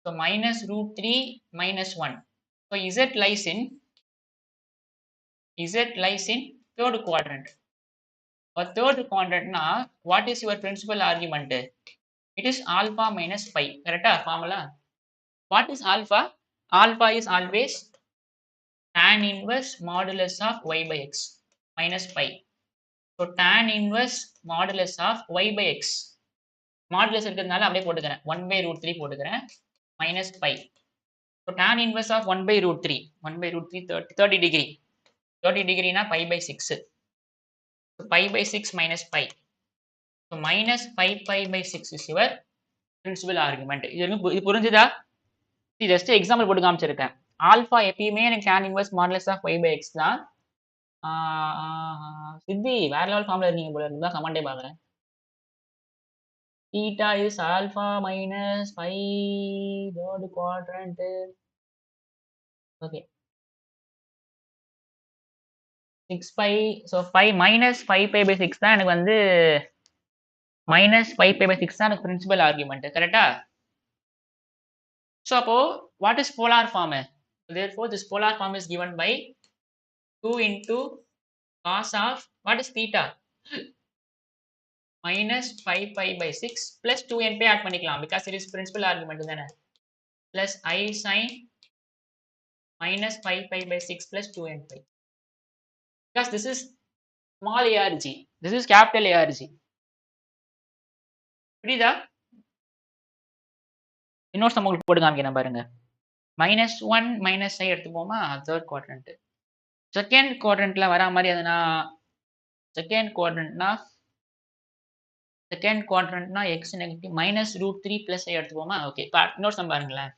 A: So minus √3 minus 1. So z lies in third quadrant. For third quadrant na what is your principal argument? It is alpha minus pi. Correct formula? What is alpha? Alpha is always tan inverse modulus of y by x minus pi. So tan inverse modulus of y by x. Modulus இருக்கிறதுனால அப்படியே போட்டுக்கிறேன். 1 by √3 போட்டுக்கிறேன். Minus pi. So tan inverse of 1 by √3. 1 by √3 30 degree. 30 degree na pi by 6. So pi by 6 minus pi. So minus pi by 6 is your principal argument. இது புரிஞ்சுதா? Just example போட்டு காமிச்சிருக்கேன். Alpha எப்பயுமே எனக்கு tan inverse modulus of y by x தான். சித்தி வேற level ஃபார்ம்ல இருக்கீங்க போல இருந்தா கமெண்டே பாக்குறேன். theta is alpha minus pi third quadrant. Okay. 6 pi. So 5 minus 5 pi by 6 தான் எனக்கு வந்து minus 5 pi by 6 தான் எனக்கு principal argument. கரெக்டா? So அப்போ what is polar form? Therefore this polar form is given by 2 into cos of what is theta? Minus 5 pi by 6 plus 2 n pi add பண்ணிக்கலாம் because it is principal argument தானே. Plus I sin minus 5 pi by 6 plus 2 n pi. Because this is small arg. This is capital arg. புரியுதா? இன்னொரு some உங்களுக்கு போட்டு காமிக்கிறேன் பாருங்க. minus 1 minus I எடுத்துப்போமா? third quadrant. second quadrantல வரா மாதிரி அதுனா second quadrantனா x negative minus √3 plus I எடுத்துப்போமா? ஓகே இப்போ இன்னொரு சம் பாருங்களேன்.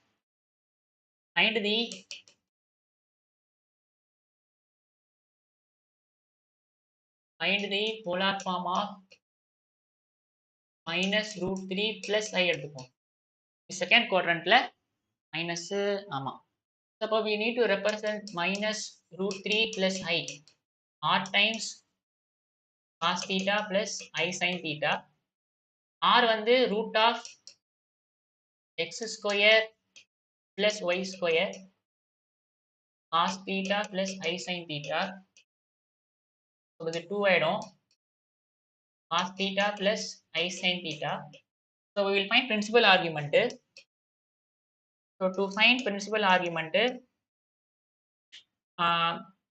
A: find the polar form of minus √3 plus I எடுத்துப்போம். second quadrantல minus ஆமா. So we need to represent minus √3 plus I r times cos theta plus I sin theta. R வந்து root of x square plus y square cos theta plus I sin theta. So இது 2 ஆயிடும். Cos theta plus I sin theta. So we will find principal argument. So to find principal argument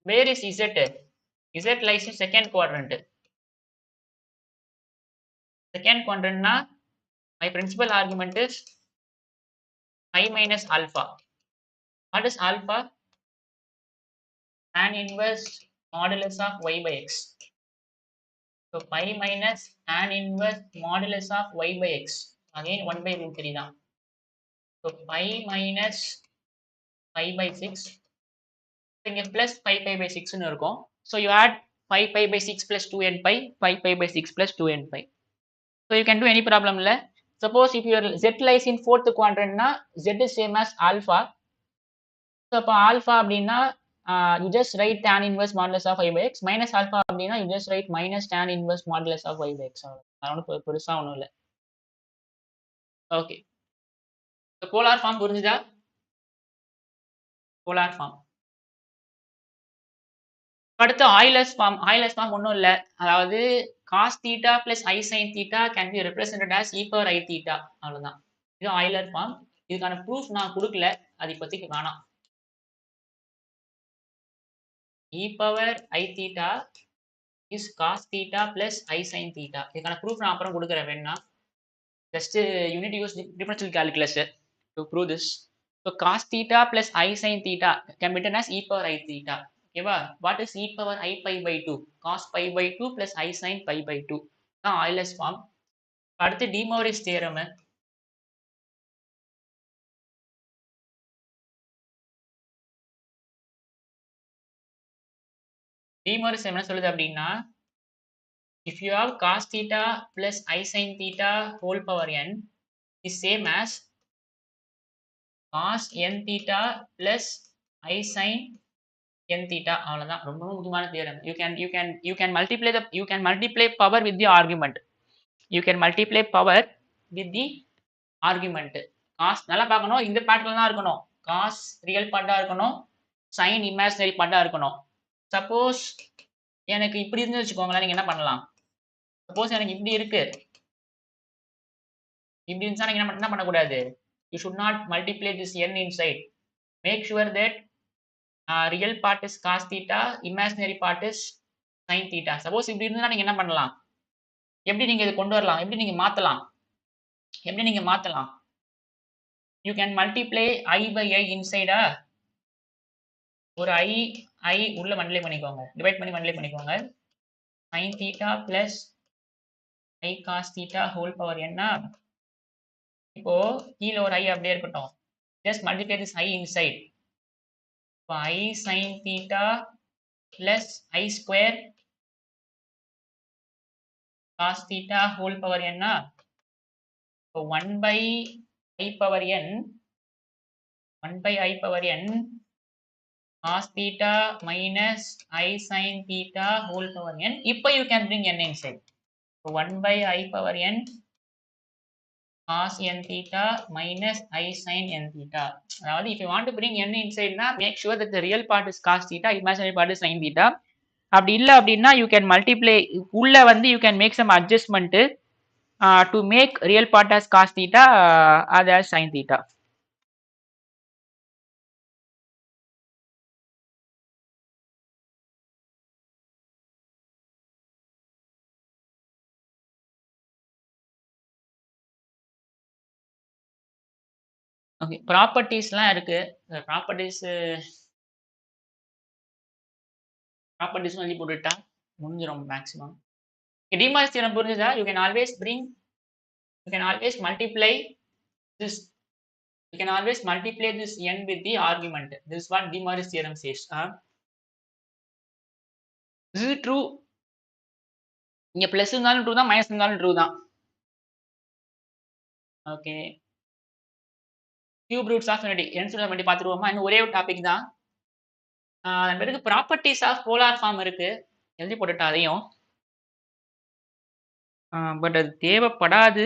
A: Where is Z? Z lies in second quadrant. Second quadrant na my principal argument is pi minus alpha. What is alpha? Tan inverse modulus of y by x. So pi minus tan inverse modulus of y by x. Again 1 by root 3 தான். So pi minus pi by 6. இங்க plus 5 pi by 6 ன்னு இருக்கும். So you add 5 pi by 6 plus 2n pi, 5 pi by 6 plus 2n pi. So you can do any problem இல்ல. Suppose if your z lies in fourth quadrant னா z is same as alpha. So அப்ப alpha அப்படின்னா you just write tan inverse modulus of y by x minus alpha அப்படின்னா you just write minus tan inverse modulus of y by x. அது ஒன்றும் பெருசா ஒன்றும் இல்லை. Okay. Polar form புரிஞ்சுதா? Polar form. அடுத்து ஆய்லர்ஸ் ஃபார்ம். ஆய்லர்ஸ் ஃபார்ம் ஒன்றும் இல்லை. அதாவது cos theta plus I sin theta can be represented as e power I theta. அவ்வளவுதான். இது ஆய்லர் ஃபார்ம். இதுக்கான ப்ரூஃப் நான் கொடுக்கல. அது இப்போதைக்கு வேணாம். e power I theta is cos theta plus I sin theta. இதுக்கான ப்ரூஃப் நான் அப்புறம் கொடுக்குறேன் வேணா. Just you need to use differential calculus to prove this. So cos theta plus I sin theta can be written as e power I theta. ஓகேவா? What is e power I pi by 2? Cos pi by 2 plus I sin pi by 2. தான் Euler's form. அடுத்து de Morris theorem. De Moivre's என்ன சொல்லுது அப்படின்னா if you have cos theta plus I sin theta whole power n is same as cos n theta plus I sin n theta. அவ்வளவுதான். ரொம்ப முக்கியமான theorem. You can multiply power with the argument. You can multiply power with the argument. cos நல்லா பார்க்கணும். இந்த பேட்டர்ல தான் இருக்கணும். cos real பார்ட்டா இருக்கணும். sin imaginary பார்ட்டா இருக்கணும். சப்போஸ் எனக்கு இப்படி இருந்து வச்சுக்கோங்களேன், நீங்க என்ன பண்ணலாம்? சப்போஸ் எனக்கு இப்படி இருக்கு. இப்படி இருந்துச்சா நீங்க என்ன பண்ணக்கூடாது? You should not multiply this n inside. Make sure that real part is cos theta, imaginary part is sin theta. Suppose இப்படி இருந்தா நீங்க என்ன பண்ணலாம்? எப்படி நீங்க இதை கொண்டு வரலாம்? எப்படி நீங்க மாத்தலாம்? You can multiply I by I inside. ஒரு I உள்ள மல்டிப்ளை பண்ணிக்கோங்க. டிவைட் பண்ணி மல்டிப்ளை பண்ணிக்கோங்க. sin theta plus I cos theta whole power n. இப்போ கீழ ஒரு I அப்படியே இருக்கட்டும். Just multiply this I inside. இப்போ I sin theta plus I square cos theta whole power n. இப்போ 1 by I power n cos theta minus I sin theta whole power n. இப்போ you can bring n inside. So 1 by I power n cos n theta minus I sin n theta. அதாவது if you want to bring n inside na make sure that the real part is cos theta, imaginary part is sin theta. அப்படி இல்லை அப்படின்னா you can multiply உள்ள வந்து you can make some adjustment to make real part as cos theta, அது as sin theta. Okay, ப்ராப்பர்ட்டிஸ்லாம் இருக்கு. ப்ராப்பர்ட்டிஸும் எழுதி போட்டுட்டா முடிஞ்சிடும் மேக்ஸிமம். டி மார்ஸ் தியரம் புரிஞ்சுதா? You can always multiply this. You can always multiply this n with the argument. This is what de Moivre's theorem says. This is true. இங்க plus இருந்தாலும் true தான், minus இருந்தாலும் true தான். Okay, cube roots of unity என்ன சொல்ல வேண்டி பார்த்துருவோமா? இன்னும் ஒரே ஒரு டாபிக் தான். அதன் பிறகு ப்ராப்பர்ட்டிஸ் ஆஃப் போலார் ஃபார்ம் இருக்கு, எழுதி போட்டுட்டா அதையும். பட் அது தேவைப்படாது.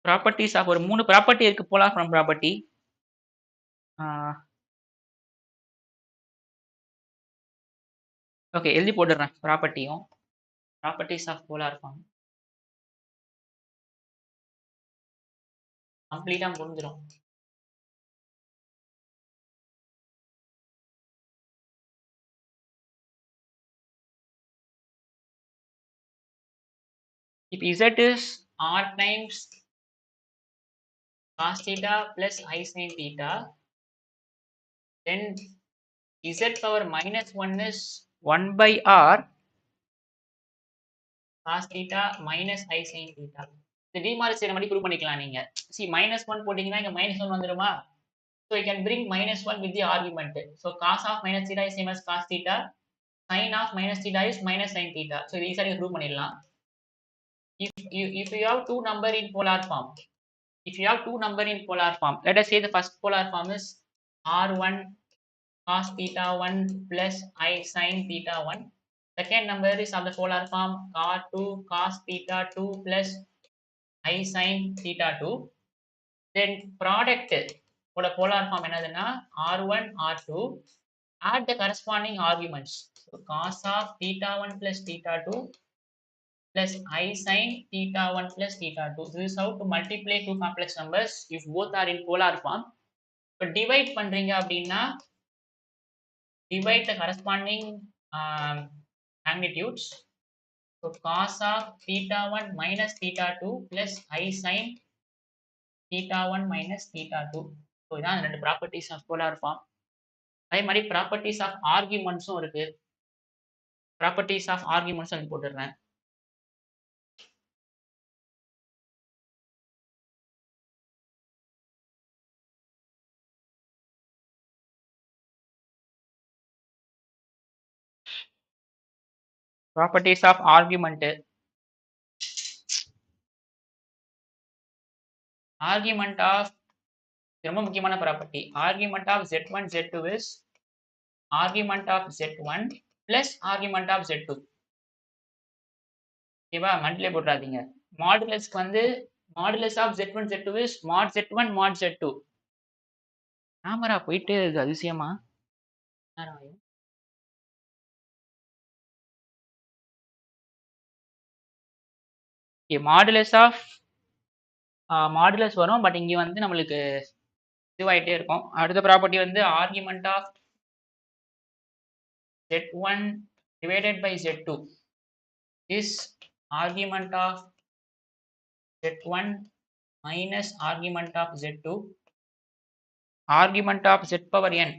A: ப்ராப்பர்ட்டிஸ் ஆஃப் ஒரு 3 ப்ராப்பர்ட்டி இருக்கு போலார் ஃபார்ம் ப்ராப்பர்ட்டி. ஓகே, எழுதி போட்டுடுறேன் ப்ராப்பர்ட்டியும். ப்ராப்பர்ட்டிஸ் ஆஃப் போலார் ஃபார்ம் கம்ப்ளீட்டா முடிஞ்சிடும். If z is r times cos theta plus I sin theta, then z power minus 1 is 1 by r cos theta minus I sin theta. இந்த DMARC செய்யற மாதிரி prove பண்ணிக்கலாம் நீங்க. see minus 1 போட்டீங்கன்னா இங்க minus 1 வந்துருமா? so you can bring minus 1 with the argument. so cos of minus theta is same as cos theta, sin of minus theta is minus sin theta. so இது ஈஸியா நீங்க prove பண்ணிடலாம். if you have two number in polar form, if you have two number in polar form, let us say the first polar form is r1 cos theta 1 plus I sin theta 1. Second number is of the polar form r2 cos theta 2 plus I sin theta 2. Then product ஓட polar form என்னதுன்னா r1 r2, add the corresponding arguments. so cos of theta 1 plus theta 2 plus I sin theta 1 plus theta 2. This is how to multiply two complex numbers if both are in polar form. இப்போ divide பண்றீங்க அப்படின்னா divide the corresponding magnitudes. so cos of theta 1 minus theta 2 plus I sin theta 1 minus theta 2. so இதான் ரெண்டு properties of polar form. அதே மாதிரி properties of ஆர்கியூமெண்ட்ஸும் இருக்கு. Properties of arguments எனக்கு போட்டுடுறேன். Properties of argument. Argument of ரொம்ப முக்கியமான property. Argument of z1 z2 is argument of z1 plus argument of z2. ஓகேவா? மல்டிப்ளை போட்டுறாதீங்க. மாடுலஸ்க்கு வந்து modulus of z1 z2 is mod z1 mod z2. Camera போயிட்டே இருக்கு அதிசயமா. மாடுலஸ் ஆஃப் மாடுலஸ் வரும், பட் இங்க வந்து நம்மளுக்கு இதுவாயிட்டே இருக்கும். அடுத்த ப்ராப்பர்ட்டி வந்து argument of z1 divided by z2 is argument of z1 minus argument of z2. argument of z power n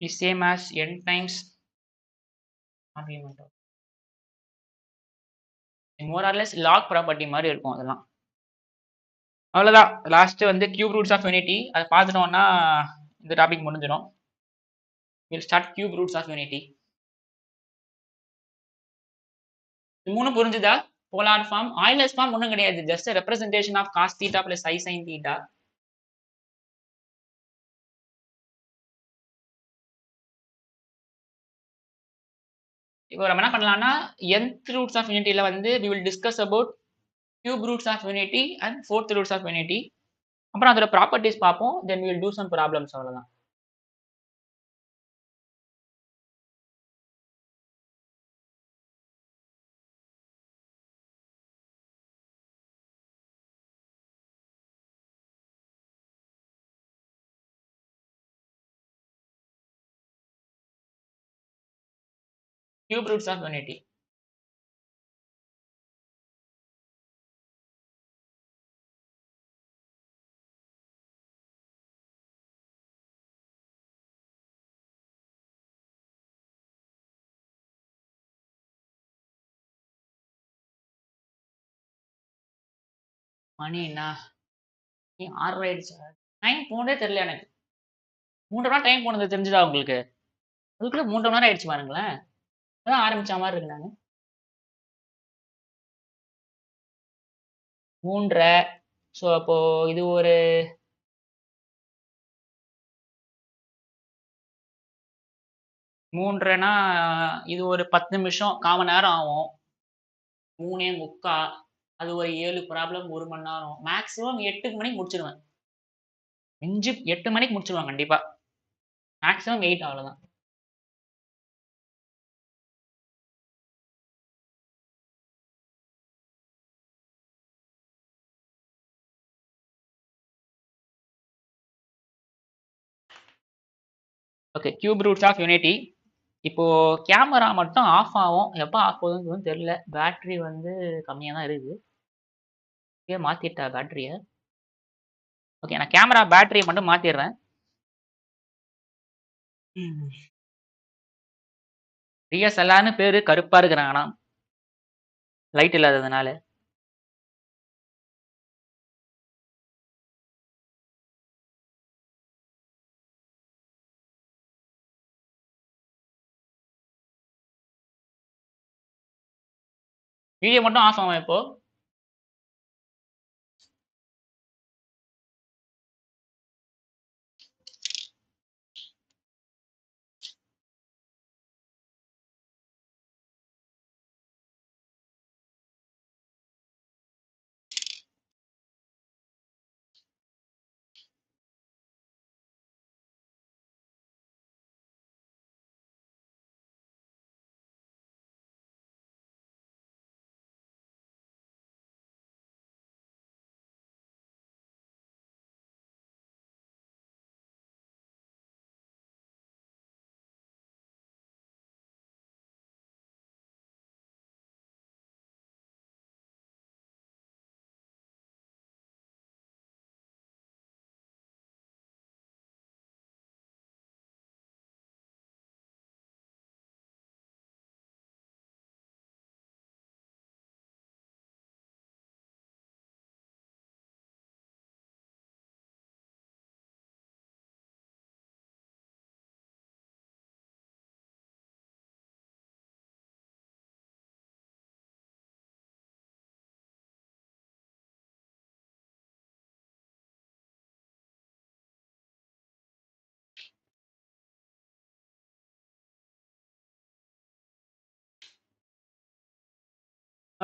A: is same as n times argument of. more or less log property மாதிரி இருக்கும் அதெல்லாம். அவ்வளவுதான். Last வந்து cube roots of unity. அதை பார்த்துட்டோம்னா இந்த topic முடிஞ்சிடும். we'll start cube roots of unity. மூணு புரிஞ்சுதா? Polar form. ஆயிலர்ஸ் ஃபார்ம் ஒன்றும் கிடையாது, just representation of cos theta plus i sine theta. இப்போ நம்ம என்ன பண்ணலாம்னா nth ரூட்ஸ் ஆஃப் யூனிட்டியில வந்து we will discuss about cube roots of unity and fourth roots of unity. அப்புறம் அதோட ப்ராப்பர்ட்டிஸ் பார்ப்போம். then we will do some problems. அவ்வளவுதான். cube roots of unity. மணி என்ன? 6 ஆயிடுச்சு. டைம் போனதே தெரியல எனக்கு. 3 மணி நேரம் டைம் போனது தெரிஞ்சுதா உங்களுக்கு? அதுக்குள்ள 3 மணி நேரம் ஆயிடுச்சு பாருங்களேன். அதான் ஆரம்பிச்ச மாதிரி இருக்கு. நாங்க 3:30. ஸோ அப்போ இது ஒரு 3:30னா இது ஒரு 10 நிமிஷம், 1/4 மணி நேரம் ஆகும். 3:45. அது ஒரு 7 ப்ராப்ளம், 1 மணி நேரம். மேக்ஸிமம் 8 மணிக்கு முடிச்சிருவேன். 8 மணிக்கு முடிச்சிருவேன் கண்டிப்பா. மேக்ஸிமம் 8, அவ்வளவுதான். Okay, cube roots of unity. இப்போ கேமரா மட்டும் ஆஃப் ஆகும். எப்ப ஆஃப் ஆகுதுன்னு தெரியல. பேட்டரி வந்து கம்மியா தான் இருக்குது. இப்பயே மாத்திட்டா பேட்டரிய. ஓகே. நான் கேமரா பேட்டரிய மட்டும் மாத்திர்றேன். ம். DSLRன்னு பேரு கருப்பா இருக்கிறேன் ஆனா. லைட் இல்லாததுனால. வீடியோ மட்டும் ஆஃப் ஆகும் இப்போ.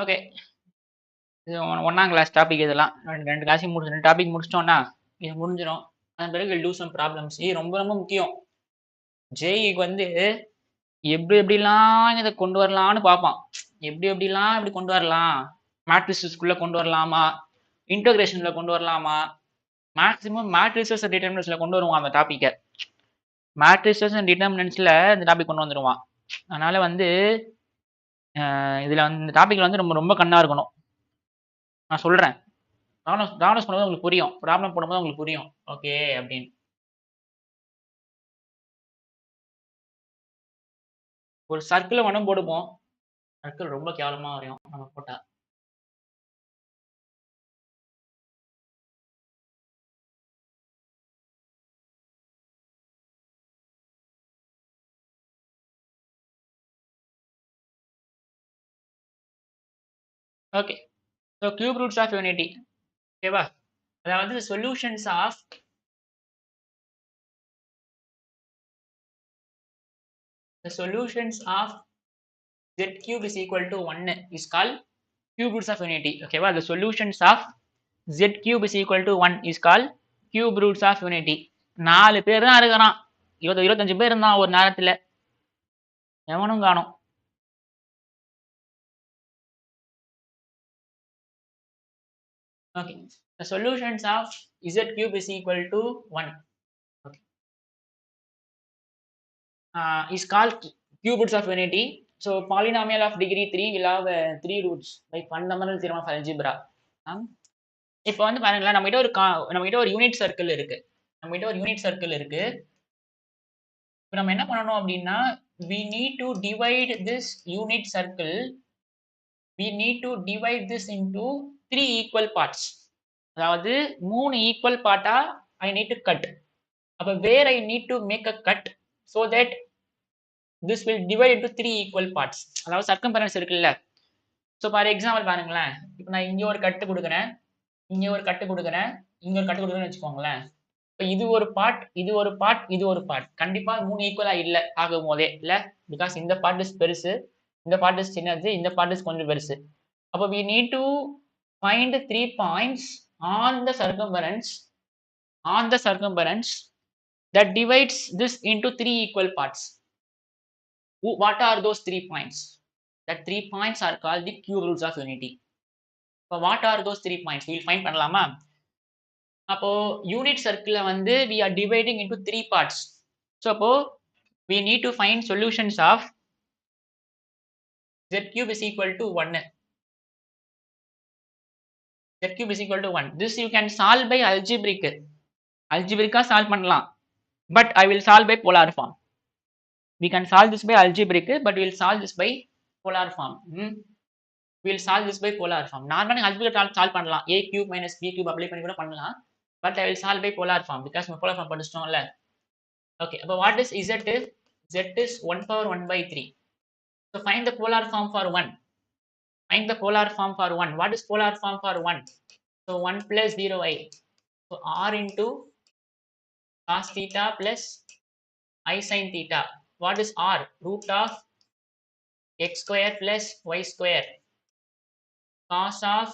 A: ஓகே. இது 1ஆம் கிளாஸ் டாபிக் இதெல்லாம். 2 கிளாஸையும் 2 டாபிக் முடிச்சிட்டோம்னா, இது முடிஞ்சிரும். அதன் பிறகு வில் டூ சம் ப்ராப்ளம்ஸ். இது ரொம்ப ரொம்ப முக்கியம். JEEக்கு வந்து எப்படி எப்படிலாம் இத கொண்டு வரலாம்னு பார்ப்பான். எப்படி எப்படிலாம் இப்படி கொண்டு வரலாம்? மேட்ரிசஸ்க்குள்ள கொண்டு வரலாமா? இன்டகிரேஷன்ல கொண்டு வரலாமா? மேக்ஸிமம் மேட்ரிசஸ் அண்ட் டிட்டர்மினன்ட்ஸ்ல கொண்டு வருவான் அந்த டாபிக்க. மேட்ரிசஸ் அண்ட் டிட்டர்மினன்ட்ஸ்ல இந்த டாபிக் கொண்டு வந்துருவான். அதனால வந்து இதுல வந்து இந்த டாபிக்ல வந்து ரொம்ப ரொம்ப கண்ணா இருக்கணும். நான் சொல்றேன். டாவனஸ் பண்ணும்போது உங்களுக்கு புரியும். ப்ராப்ளம் போடும்போது உங்களுக்கு புரியும். ஓகே அப்படின்னு. ஒரு சர்க்கிள மட்டும் போடுவோம். சர்க்கிள் ரொம்ப கேவலமா வரையும் நம்ம போட்டா. Okay. So cube roots of unity. ஓகேவா? அதாவது solutions of the solutions of z cube is equal to 1 is called cube roots of unity. ஓகேவா? the solutions of z cube is equal to 1 is called cube roots of unity. 4 பேர் தான் இருக்கிறான். 25 பேர் இருந்தான் ஒரு நேரத்துல. எவனும் காணோம். Okay. The solutions of z cube is equal to 1. Okay. Is called cube roots of unity. So polynomial of degree 3 will have 3 roots by fundamental theorem of algebra. இப்போ வந்து பாருங்களேன், நம்மகிட்ட ஒரு யூனிட் சர்க்கிள் இருக்கு. நம்மகிட்ட ஒரு யூனிட் சர்க்கிள் இருக்கு. இப்போ நம்ம என்ன பண்ணணும் அப்படின்னா, we need to divide this unit circle. We need to divide this into 3 equal parts. அதாவது 3 equal பார்ட்டா I need to cut. அப்ப where I need to make a cut so that this will divide into 3 equal parts. அதாவது circumference இருக்குல்ல. So for example பாருங்களேன், இப்போ நான் இங்கே ஒரு கட்டு கொடுக்குறேன், இங்கே ஒரு கட்டு கொடுக்குறேன், இங்கே ஒரு கட்டு கொடுக்குறேன்னு வச்சுக்கோங்களேன். இப்போ இது ஒரு பார்ட், இது ஒரு பார்ட், இது ஒரு பார்ட். கண்டிப்பா 3 ஈக்குவலா இல்ல ஆகும் போதே இல்ல. பிகாஸ் இந்த பார்ட் இஸ் பெருசு, இந்த பார்ட் இஸ் சின்னது, இந்த பார்ட் இஸ் கொஞ்சம் பெருசு. அப்போ we need to find 3 points on the circumference that divides this into 3 equal parts. What are those 3 points? That 3 points are called the cube roots of unity. So what are those 3 points? We will find பண்ணலாமா? அப்போ unit சர்க்கிளை வந்து we are dividing into 3 parts. So அப்போ we need to find solutions of z cube is equal to 1. Z cube is equal to 1. This you can solve by algebraic. Algebraic solve பண்ணலாம். But I will solve by polar form. We can solve this by algebraic, but we will solve this by polar form. We will solve this by polar form. Normally algebraic solve பண்ணலாம். A cube minus B cube apply பண்ணி கூட பண்ணலாம். But I will solve by polar form because நம்ம polar form படிச்சிட்டோம்ல. Okay. But what is Z is? Z is 1 power 1 by 3. So find the polar form for 1. Find the polar form for 1. What is polar form for 1? So 1 plus 0i. So r into cos theta plus I sin theta. What is r? Root of x square plus y square. Cos of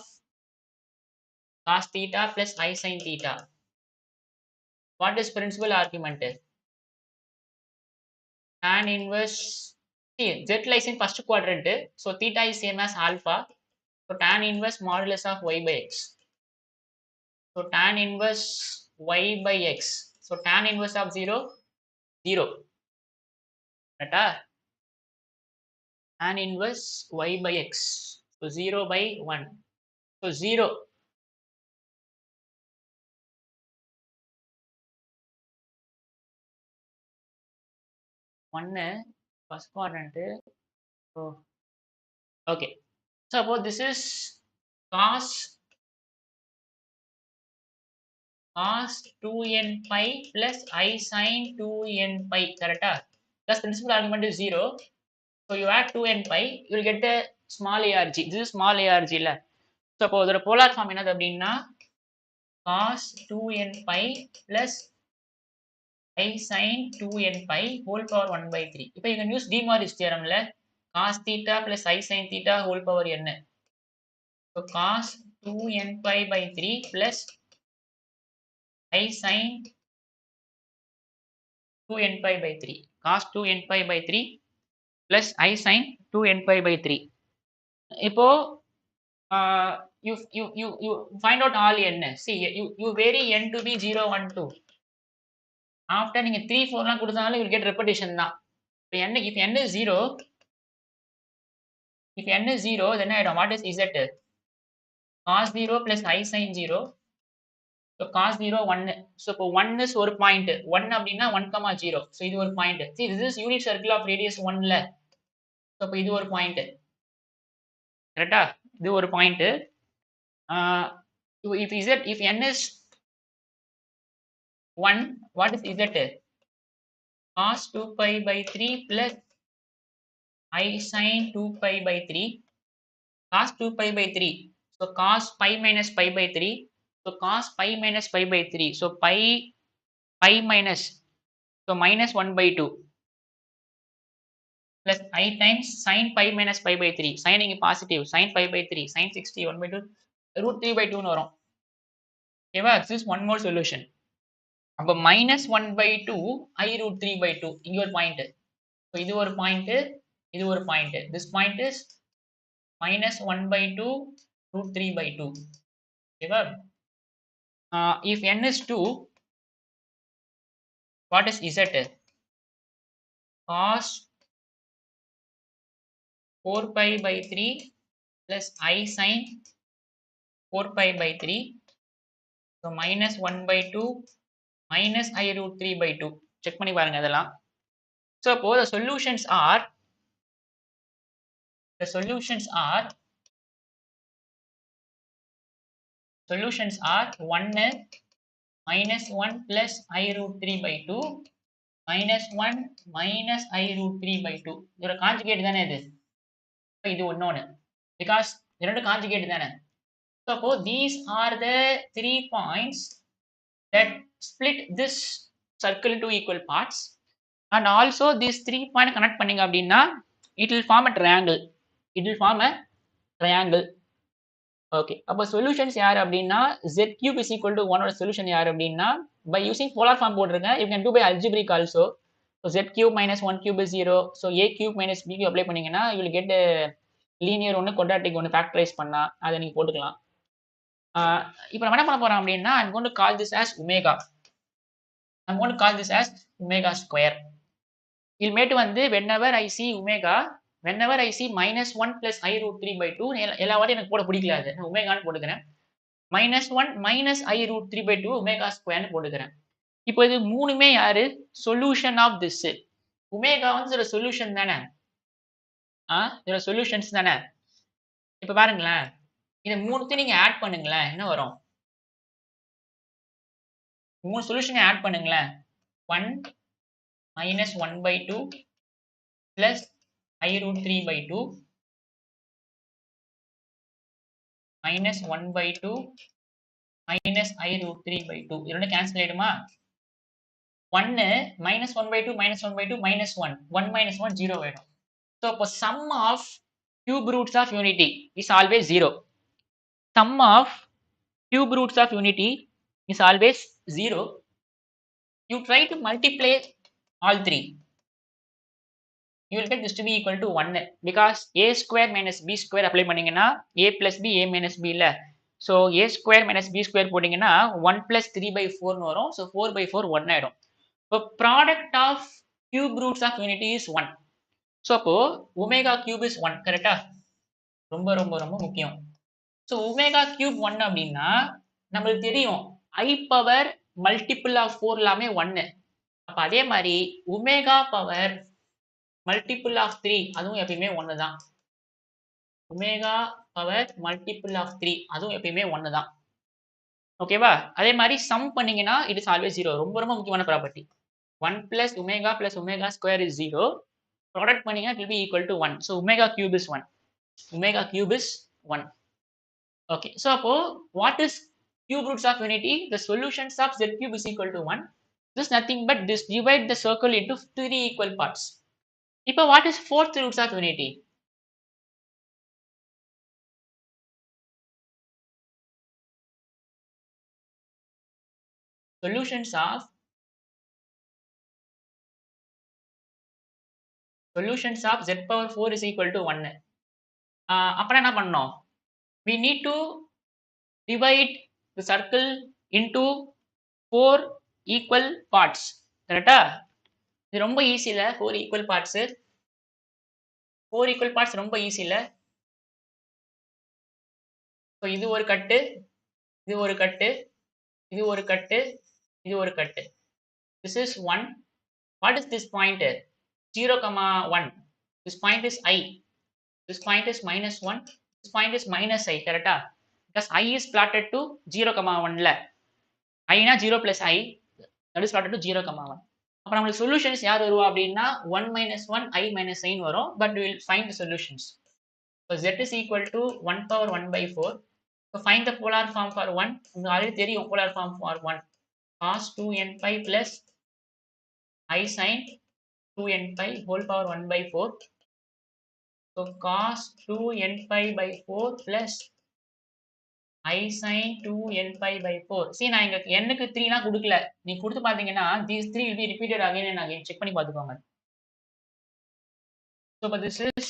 A: cos theta plus I sin theta. What is principal argument? Tan inverse. See, z lies in first quadrant. So theta is same as alpha. So tan inverse modulus of y by x. So tan inverse y by x. So tan inverse of 0, 0. Right? Tan inverse y by x. So 0 by 1. So 0. 1 first quadrant. Oh, okay. Suppose this is cos 2n pi plus I sin 2n pi. Correct? Thus principal argument is 0. So you add 2n pi, you will get the small arg. This is small arg. Suppose the polar form என்னது அப்படின்னா cos 2n pi plus I sin 2n pi whole power 1 by 3. இப்போ you can use De Moivre's theorem cos theta plus I sin theta whole power n. So cos 2n pi by 3 plus I sin 2n pi by 3. Cos 2n pi by 3 plus I sin 2n pi by 3. இப்போ you find out all n. See, you vary n to be 0, 1, 2. After நீங்க 3, 4 லாம் கொடுத்தாலும் you will get repetition தான். இப்போ if n is 0, if n is 0, then what is z? Cos 0 plus I sin 0. So cos 0 1. So இப்போ 1 is ஒரு point. 1 அப்படின்னா 1, 0. So இது ஒரு point. See, this is unit circle of radius 1 So இப்போ இது ஒரு point. கரெக்டா? இது ஒரு point. If n is 1, what is z? Cos 2 pi by 3 plus I sin 2 pi by 3. Cos 2 pi by 3. So cos pi minus pi by 3. So cos pi minus pi by 3. So pi minus. So minus 1 by 2. Plus I times sin pi minus pi by 3. Sin இங்க positive. Sin pi by 3. Sin 60 1 by 2. Root 3 by 2 வரும். Okay, this is one more solution. அப்போ minus 1 by 2 I root 3 by 2. இங்க ஒரு point. So இது ஒரு point. இது ஒரு point. This point is minus 1 by 2 root 3 by 2. Okay, if n is 2, what is z? Cos 4 pi by 3 plus I sin 4 pi by 3. So minus 1 by 2 minus I root 3 by 2. Check பண்ணி பாருங்க அதெல்லாம். So the solutions are 1 minus 1 plus I root 3 by 2 minus 1 minus I root 3 by 2. இதோட conjugate தானே இது. இது ஒண்ணு because இரண்டு conjugate தானே. So these are the 3 points that split this circle into equal parts, and also these 3 points connect பண்ணீங்க அப்படின்னா it will form a triangle. Okay, அப்போ solutions யார் அப்படின்னா z cube is equal to 1 ஓட solution யார் அப்படின்னா by using polar form போட்டுருங்க. You can do by algebraic also. So z cube minus 1 cube is 0. So a cube minus b cube apply பண்ணீங்கன்னா you will get a linear ஒன்று quadratic ஒன்று factorize பண்ணா அதை நீங்க போட்டுக்கலாம். இப்போ நம்ம என்ன பண்ண போறோம் அப்படின்னா I'm going to call this as omega. I'm going to call this as omega square. இனிமேட்டு வந்து whenever I see omega, whenever I see -1 plus I root 3 by 2 எல்லா வாட்டியும் எனக்கு போட பிடிக்கல அது. நான் ஒமேகான்னு போட்டுக்கிறேன். -1 minus I root 3 by 2 omega squareன்னு போட்டுக்கிறேன். இப்போ இது மூணுமே யாரு? Solution of this. ஒமேகா வந்து இதோட சொல்யூஷன் தானே? இதோட சொல்யூஷன்ஸ் தானே? இப்ப பாருங்களேன். இத மூணுத்தையும் நீங்க ஆட் பண்ணுங்களேன். என்ன வரும்? 3 சொல்யூஷனை ஆட் பண்ணுங்களேன். 1 minus 1 by 2 plus I root 3 by 2 minus 1 by 2 minus I root 3 by 2. இது ரெண்டும் கேன்சல் ஆயிடுமா? 1 minus 1 by 2 minus 1 by 2 minus 1. 1 minus 1 0 ஆயிடும். So, இப்போ sum of cube roots of unity is always 0. Sum of cube roots of unity is always 0. You try to multiply all three. You will get this to be equal to 1 because a square minus b square apply பண்ணீங்கன்னா a plus b a minus b இல்ல. So, a square minus b square போட்டீங்கன்னா 1 plus 3 by 4 னு வரும். So, 4 by 4 1 ஆயிடும். இப்போ product of cube roots of unity is 1. So, அப்போ omega cube is 1. கரெக்டா? ரொம்ப ரொம்ப ரொம்ப முக்கியம். So, omega cube 1 அப்படின்னா நம்மளுக்கு தெரியும் I power multiple of 4 எல்லாமே 1. அப்ப அதே மாதிரி omega power multiple of 3 அதுவும் எப்பயுமே 1 தான். omega power multiple of 3 அதுவும் எப்பயுமே 1 தான். ஓகேவா? அதே மாதிரி sum பண்ணீங்கன்னா it is always 0. ரொம்ப ரொம்ப முக்கியமான property. 1 plus omega square is 0. Product பண்ணீங்கன்னா it will be equal to 1. So, omega cube is 1. Omega cube is 1. Okay. So, அப்போ what is cube roots of unity? The solutions of z cube is equal to 1. This is nothing but this divide the circle into 3 equal parts. இப்போ what is fourth roots of unity? Solutions of z power 4 is equal to 1. அப்புறம் என்ன பண்ணணும்? We need to divide the circle into 4 equal parts. கரெக்டா? இது ரொம்ப easy இல்ல 4 equal parts. 4 equal parts ரொம்ப easy இல்ல. So, இது ஒரு கட்டு, இது ஒரு கட்டு, இது ஒரு கட்டு, இது ஒரு கட்டு. This is 1. What is this point? 0, 1. This point is I. This point is -1. This point is minus I. கரெக்டா? Because I is plotted to 0, 1 ல. I னா 0 plus I. That is plotted to 0, 1. அப்ப நமக்கு சொல்யூஷன்ஸ் யார் வருவா அப்படின்னா 1 minus 1 I minus I வரும். But we will find the solutions. So, z is equal to 1 power 1 by 4. So, find the polar form for 1. உங்களுக்கு already தெரியும் polar form for 1. Cos 2n pi plus I sin 2n pi whole power 1 by 4. So, cos 2n pi by 4 plus I sin 2n pi by 4. See, நான் இங்க n க்கு 3 லாம் கொடுக்கல. நீ கொடுத்து பாத்தீங்கன்னா these 3 will be repeated again and again. Check பண்ணி பாத்துக்கோங்க. So, but this is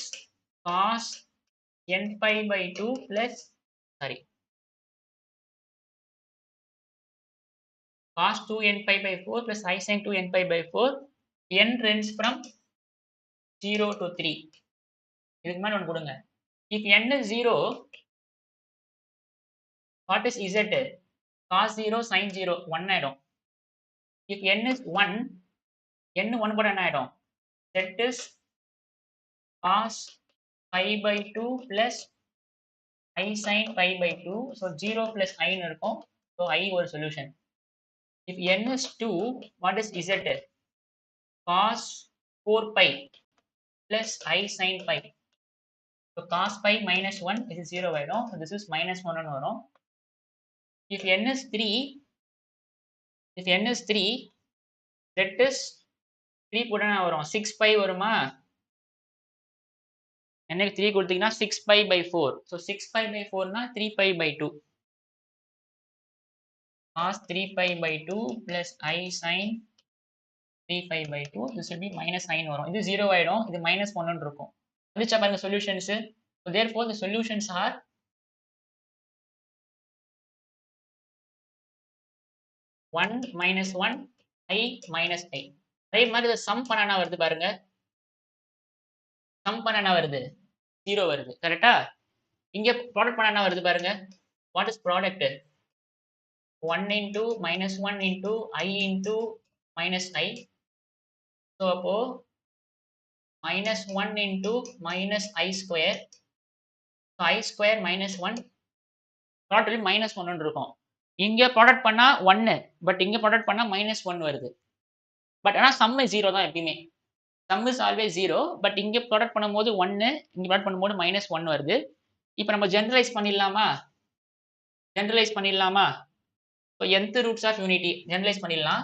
A: cos n pi by 2 plus cos 2n pi by 4 plus I sin 2n pi by 4. n runs from 0 to 3. இதுக்கு மேல ஒன்று கொடுங்க. If n is 0, what is z? Cos 0 sin 0 1 ஆயிடும். If n is 1, n 1 போட என்ன ஆயிடும்? Z is cos pi by 2 plus I sin pi by 2. So, 0 plus I ன்னு இருக்கும். So, I ஒரு solution. If n is 2, what is z? Cos 4 pi plus I sin pi. So, cos pi minus 1 is 0 ஆயிடும். So, this is minus 1 ன்னு வரும். If n is 3, z is 3 போட்டா என்ன வரும்? 6 pi வருமா? n க்கு 3 கொடுத்தீங்கன்னா 6 pi by 4. So, 6 pi by 4 னா 3 pi by 2. Cos 3 pi by 2 plus I sin 3 pi by 2. This will be minus 9 வரும். இது 0 ஆயிடும். இது minus 1 ன்னு இருக்கும். வந்துச்சா பாருங்க solutions. So, therefore, the solutions are 1 minus 1 I minus I. அதே மாதிரி இதை சம் பண்ணனா வருது பாருங்க. சம் பண்ணனா வருது 0 வருது. கரெக்டா? இங்க ப்ராடக்ட் பண்ணனா வருது பாருங்க. What is product? 1 into minus 1 into I into minus I. So அப்போ minus 1 into minus I square. So I square minus 1. Total minus 1 இருக்கும். இங்க ப்ராடக்ட் பண்ணா 1, பட் இங்க ப்ராடக்ட் பண்ணா minus 1 வருது. பட் ஆனா சம் 0 தான் எப்பயுமே. சம் இஸ் ஆல்வேஸ் 0, பட் இங்க ப்ராடக்ட் பண்ணும்போது 1, இங்க ப்ராடக்ட் பண்ணும்போது minus 1 வருது. இப்போ நம்ம ஜெனரலைஸ் பண்ணிடலாமா? ஜெனரலைஸ் பண்ணிடலாமா? So nth roots of unity generalise பண்ணிடலாம்.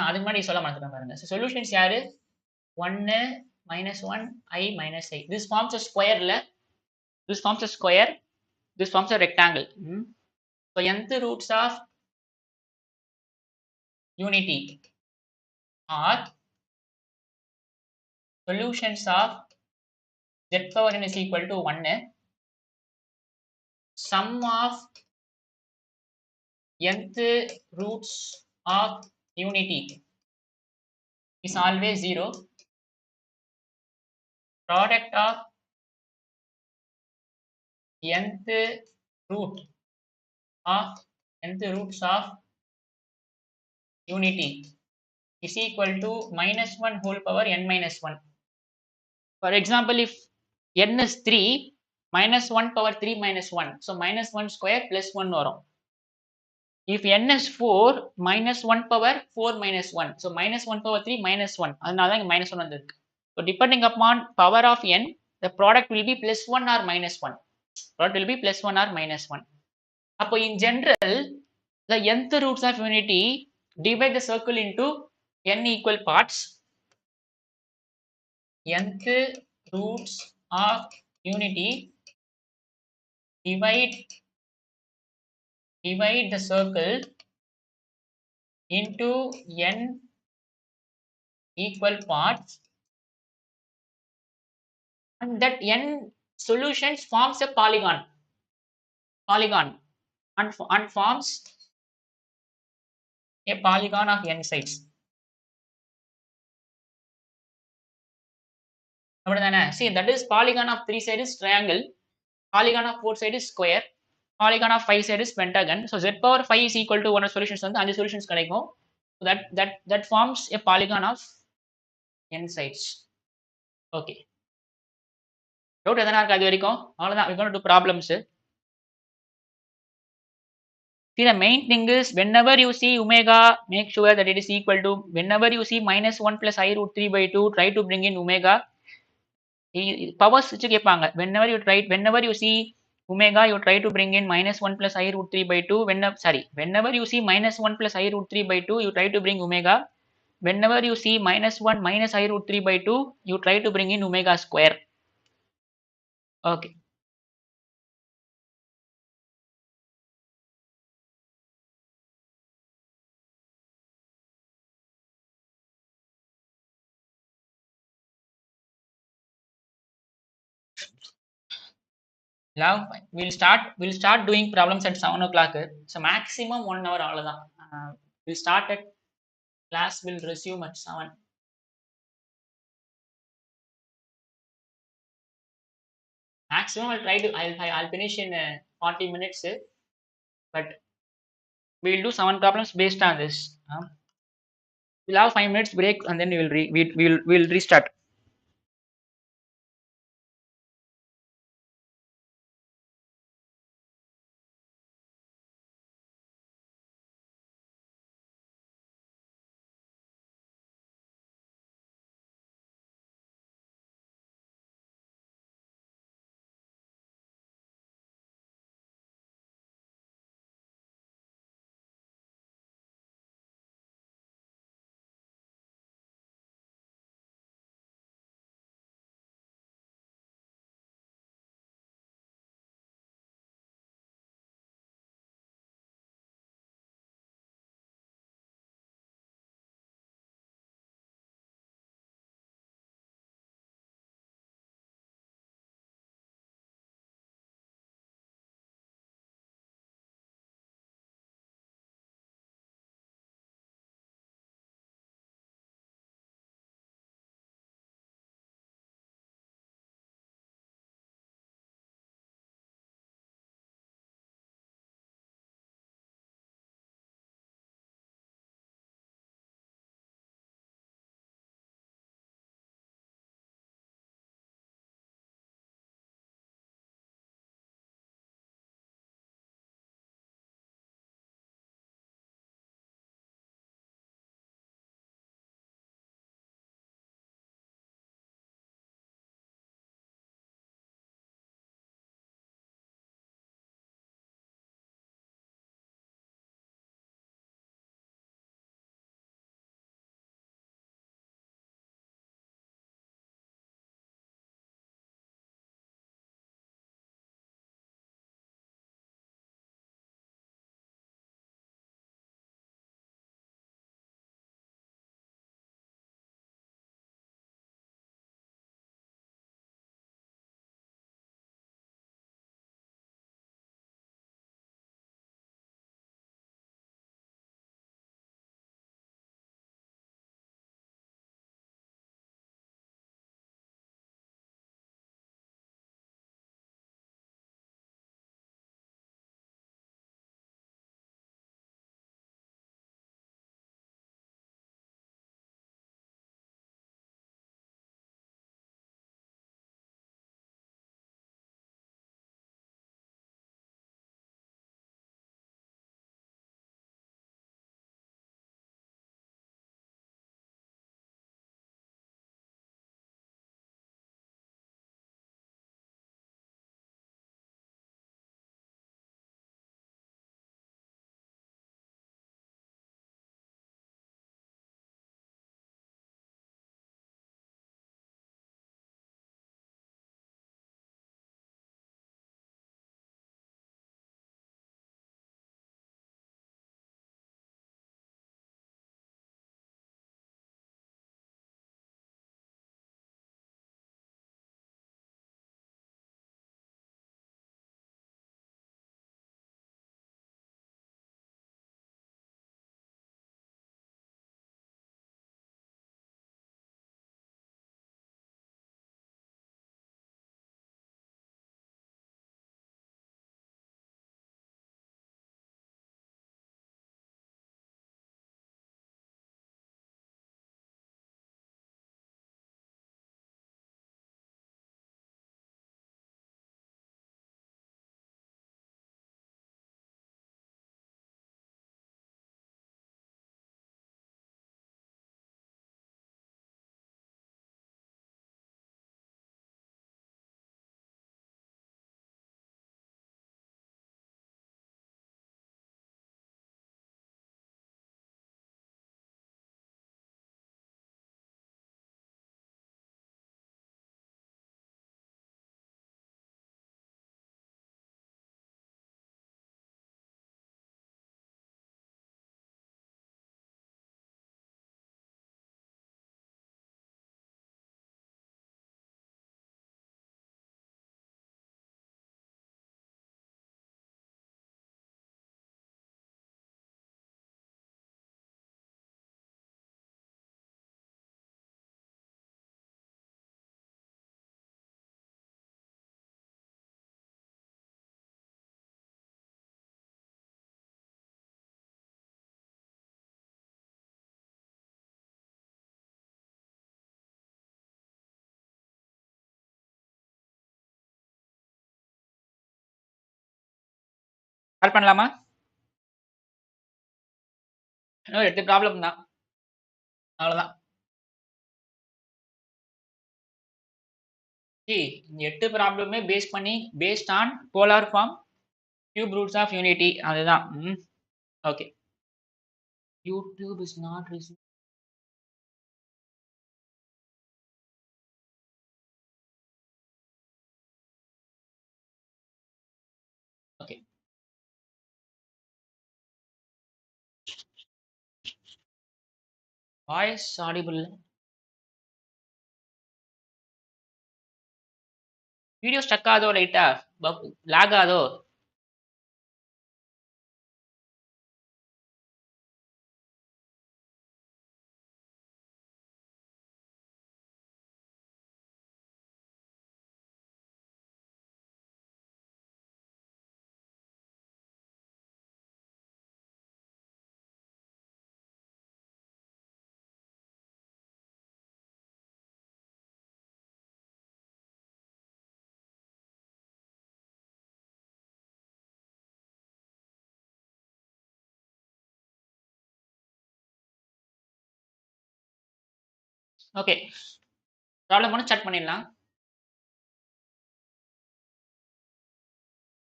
A: அதுக்கு முன்னாடி சொல்ல மாட்டேன் பாருங்க. சொல்யூஷன்ஸ் யாரு? 1 minus 1 I minus I. This forms a square ல. This forms a square. This forms a rectangle. So nth roots of unity are solutions of z power n is equal to 1. Sum of nth roots of unity is always 0. Product of nth root of nth roots of unity is equal to minus 1 whole power n minus 1. For example, if n is 3, minus 1 power 3 minus 1. So minus 1 square plus 1 வரும். If n is 4, minus 1 power 4 minus 1. So minus 1 power 3 minus 1. அதனால தான் இங்க minus 1 வந்திருக்கு. So depending upon power of n, the product will be plus 1 or minus 1. Product will be plus 1 or minus 1. அப்போ in general, the nth roots of unity divide the circle into n equal parts. Nth roots of unity divide the circle into n equal parts, and that n solutions forms a polygon and forms a polygon of n sides. See, that is polygon of 3 sides is triangle, polygon of 4 sides is square, polygon of 5 sides is pentagon. So z power 5 is equal to 1 solutions வந்து 5 solutions கிடைக்கும். So that forms a polygon of n sides. Okay. Doubt எதனா இருக்கா அது வரைக்கும்? அவ்வளவுதான். we're going to do problems. See, the main thing is whenever you see omega, make sure that it is equal to, whenever you see minus 1 plus I root 3 by 2, try to bring in omega. Powers வச்சு கேட்பாங்க. whenever you see omega, you try to bring in minus 1 plus I root 3 by 2. Whenever you see minus 1 plus I root 3 by 2, you try to bring omega. Whenever you see minus 1 minus I root 3 by 2, you try to bring in omega square. Okay. Now we'll start doing problems at 7 o'clock. So maximum 1 hour அவ்வளவுதான். We'll start at class will resume at 7. Maximum I'll finish in 40 minutes, but we'll do 7 problems based on this. We'll have 5 minutes break and then we'll restart. Start பண்ணலாமா? இன்னும் 8 problem தான். அவ்வளவுதான். இந்த 8 ப்ராப்ளமே based on polar form cube roots of unity அதுதான். Okay. YouTube is not receiving. Okay. Voice audible. Video stuck ஆதோ லைட்டா lag ஆதோ. ஓகே. ப்ராப்ளம் ஒன்று ஸ்டார்ட் பண்ணிடலாம்.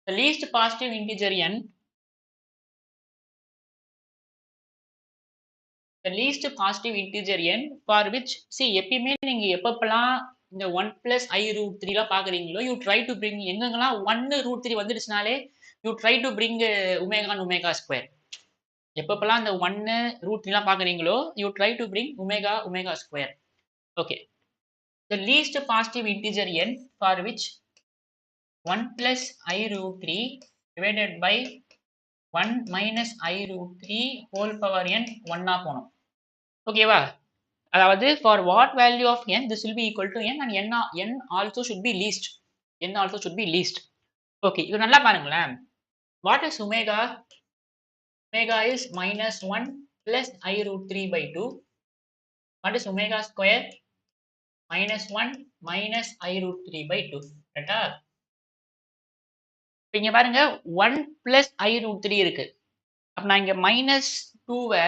A: The least positive integer n, the least positive integer n for which see எப்பயுமே நீங்க எப்பப்பெல்லாம் இந்த 1 plus I root 3 லாம் பாக்குறீங்களோ you try to bring எங்கெங்கெல்லாம் 1 root 3 வந்துடுச்சுனாலே you try to bring omega and omega square. எப்பப்பெல்லாம் இந்த 1 root 3 லாம் பாக்குறீங்களோ you try to bring omega omega square. Okay. The least positive integer n for which 1 plus I root 3 divided by 1 minus I root 3 whole power n 1 போனோம். ஓகேவா? அதாவது for what value of n this will be equal to n and n also should be least. n also should be least. Okay, இது நல்லா பாருங்களேன். What is omega? Omega is minus 1 plus I root 3 by 2. What is omega square? Minus 1 minus I root 3 by 2. கரெக்டா? இங்க பாருங்க 1 plus I root 3 இருக்கு. அப்ப நான் இங்க minus 2-வை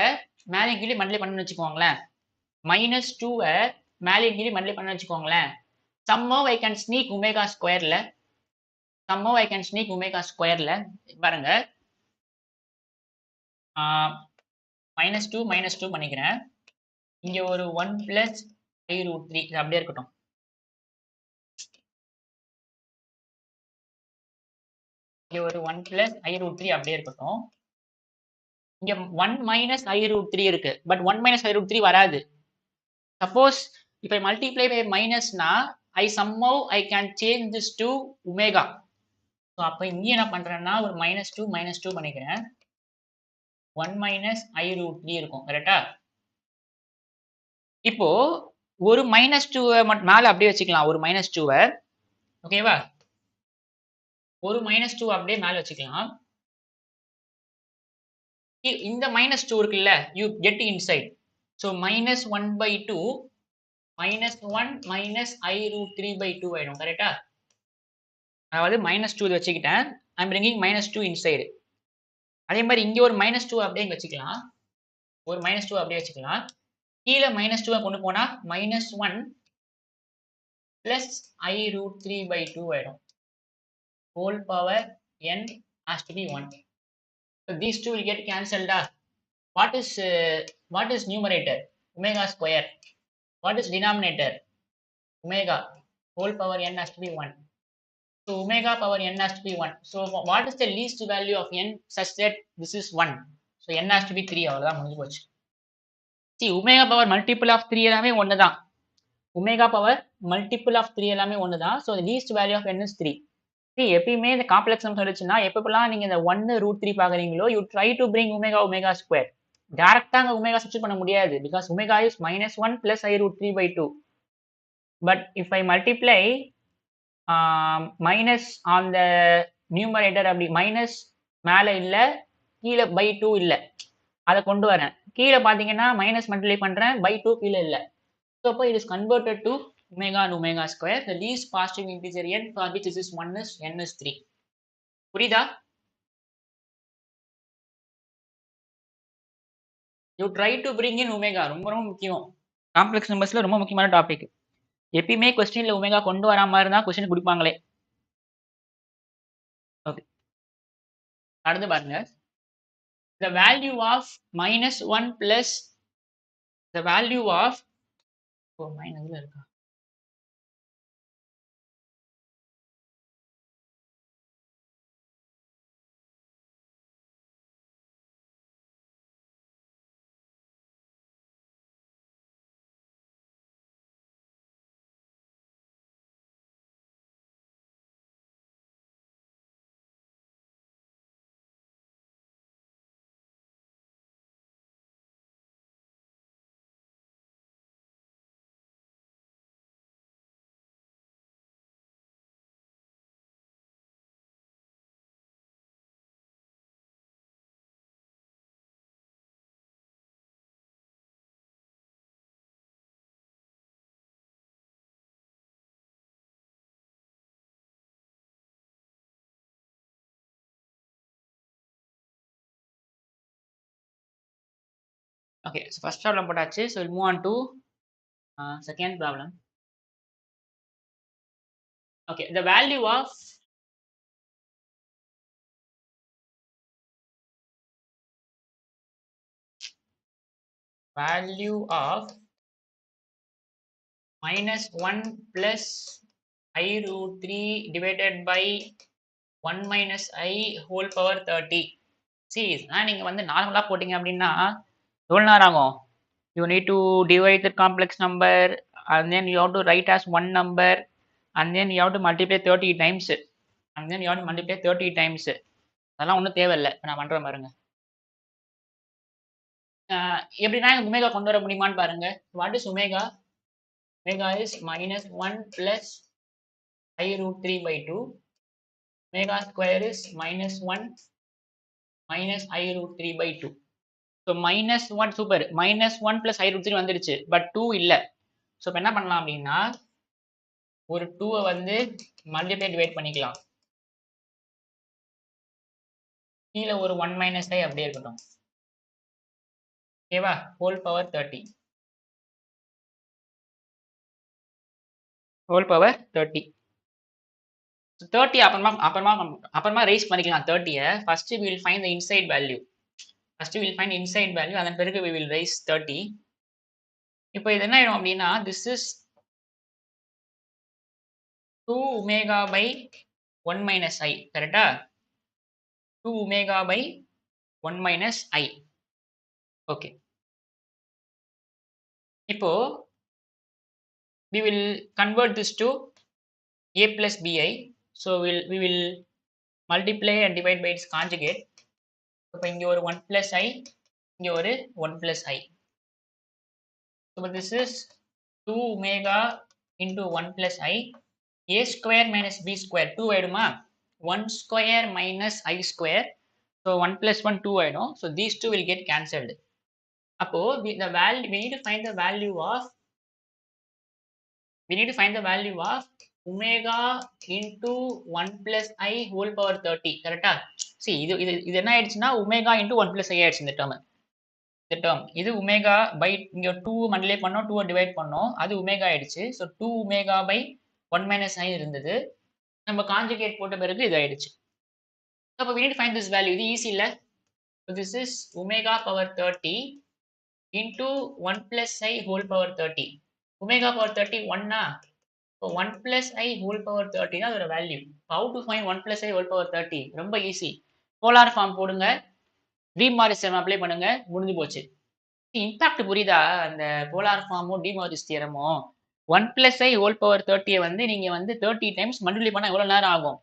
A: மேலே கீழே மல்டிப்ளை பண்ணணும்னு வச்சுக்கோங்களேன். minus 2-வை மேலே கீழே மல்டிப்ளை பண்ணணும்னு வச்சுக்கோங்களேன். somehow I can sneak omega square-ல somehow I can sneak omega square-ல பாருங்க minus 2 பண்ணிக்கிறேன். இங்க ஒரு 1 plus I root 3 இது அப்படியே இருக்கட்டும். இங்க ஒரு 1 plus I root 3 அப்படியே இருக்கட்டும். இங்க 1 minus I root 3 இருக்கு. பட் 1 minus I root 3 வராது. Suppose if I multiply by minus na I somehow I can change this to omega. So அப்ப இங்க என்ன பண்றேன்னா ஒரு minus 2 பண்ணிக்கிறேன். 1 minus I root 3 இருக்கும். கரெக்டா? இப்போ ஒரு minus 2-வை மேல அப்படியே வச்சுக்கலாம். ஒரு minus 2-வை ஓகேவா? ஒரு minus 2 அப்படியே மேல வச்சுக்கலாம். இந்த minus 2 இருக்குல்ல you get inside. So minus 1 by 2 minus 1 minus I root 3 by 2 ஆயிடும். கரெக்டா? அதாவது minus 2 வச்சுக்கிட்டேன். I'm bringing minus 2 inside. அதே மாதிரி இங்க ஒரு minus 2 அப்படியே வச்சுக்கலாம். ஒரு minus 2 அப்படியே வச்சுக்கலாம். கீழே minus 2 கொண்டு போனா minus 1 plus I root 3 by 2 ஆயிடும். Whole power n has to be 1. So these two will get cancelled. What is numerator? Omega square. What is denominator? Omega. Whole power n has to be 1. So omega power n has to be 1. So what is the least value of n such that this is 1? So n has to be 3. அவ்வளவுதான் முடிஞ்சு போச்சு. See omega power multiple of 3 எல்லாமே ஒண்ணுதான். omega power multiple of 3 எல்லாமே ஒண்ணுதான். So the least value of n is 3. See எப்பயுமே இந்த complex number இருந்துச்சுன்னா எப்பப்பெல்லாம் நீங்க இந்த 1 root 3 பாக்குறீங்களோ you try to bring omega omega square. டைரக்டா அங்க omega சப்ஸ்டிட் பண்ண முடியாது because omega is minus 1 plus I root 3 by 2. But if I multiply minus on the numerator அப்படி மைனஸ் மேலே இல்லை கீழே பை 2 இல்லை அதை கொண்டு வரேன். கீழே பார்த்தீங்கன்னா மைனஸ் மல்டிப்ளை பண்ணுறேன் பை 2 கீழே இல்லை. ஸோ அப்போ it is converted to omega and omega square. The least positive integer n for which is 1 is n is 3. புரியுதா? You try to bring in omega. ரொம்ப ரொம்ப முக்கியம். காம்ப்ளெக்ஸ் நம்பர்ஸ்ல ரொம்ப முக்கியமான டாபிக். எப்பயுமே கொஸ்டின்ல ஒமேகா கொண்டு வராம இருந்தா கொஸ்டின் குடுப்பாங்களே. ஓகே. அடுத்து பாருங்க. The value of -1 plus the value of ஓ மைனஸ்ல இருக்கா? Okay, so first problem போட்டாச்சு. So we'll move on to second problem. Okay, the value of -1 plus I√3 divided by 1 minus I whole power 30. See, நீங்க வந்து நார்மலா போட்டீங்க அப்படின்னா எவ்வளவு நேரம் ஆகும்? You need to divide the complex number and then you have to write as one number and then you have to multiply 30 times and then you have to multiply 30 times. அதெல்லாம் ஒன்றும் தேவையில்லை. இப்போ நான் பண்றேன் பாருங்க. எப்படின்னா ஒமேகா கொண்டு வர முடியுமான்னு பாருங்க. What is omega? Omega is -1 plus I√3 by 2. Omega square is -1 minus I√3 by 2. So -1 super. -1 plus I√3 வந்துடுச்சு. பட் 2 இல்ல. ஸோ இப்போ என்ன பண்ணலாம் அப்படின்னா ஒரு 2 வந்து மல்டிப்ளை டிவைட் பண்ணிக்கலாம். கீழே ஒரு 1 minus I அப்படியே இருக்கட்டும். ஓகேவா? Whole power 30. Whole power 30. 30 அப்புறமா அப்புறமா அப்புறமா ரைஸ் பண்ணிக்கலாம் 30. First we will find the inside value. First we will find inside value. அதன் பிறகு we will raise 30. இப்போ இது என்ன ஆயிடும் அப்படின்னா this is 2 omega by 1 minus I. கரெக்டா? 2 omega by 1 minus I. Okay. இப்போ we will convert this to a plus bi. So we will multiply and divide by its conjugate. இப்போ இங்க ஒரு 1 plus I, இங்க ஒரு 1 plus I. So this is 2 omega into 1 plus I. A square minus b square 2 ஆயிடுமா? 1 square minus I square. So 1 plus 1 2 ஆயிடும். So these two will get cancelled. அப்போ we need to find the value of omega into 1 plus I whole power 30. கரெக்டா? see இது என்ன ஆயிடுச்சுன்னா omega into 1 plus I ஆயிடுச்சு இந்த term. இது omega by இங்க 2 மல்டிப்ளை பண்ணோம், 2 டிவைட் பண்ணோம், அது omega ஆயிடுச்சு. so 2 omega by 1 minus I இருந்தது. நம்ம கான்ஜுகேட் போட்ட பிறகு இது ஆயிடுச்சு. அப்போ we need to find this value. இது ஈஸி இல்ல? so this is omega power 30 into 1 plus I whole power 30. omega power 30 1 so 1 plus I whole power 30 தான் அதோட value. how to find 1 plus I whole power 30? ரொம்ப easy. Polar form போடுங்க, De Moivre's theorem apply பண்ணுங்க, முடிஞ்சு போச்சு. Impact புரியுதா? அந்த polar ஃபார்மும் De Moivre's தியரமும் 1 plus I whole power 30 வந்து நீங்க வந்து 30 டைம்ஸ் மல்டிப்ளை பண்ணா எவ்வளவு நேரம் ஆகும்?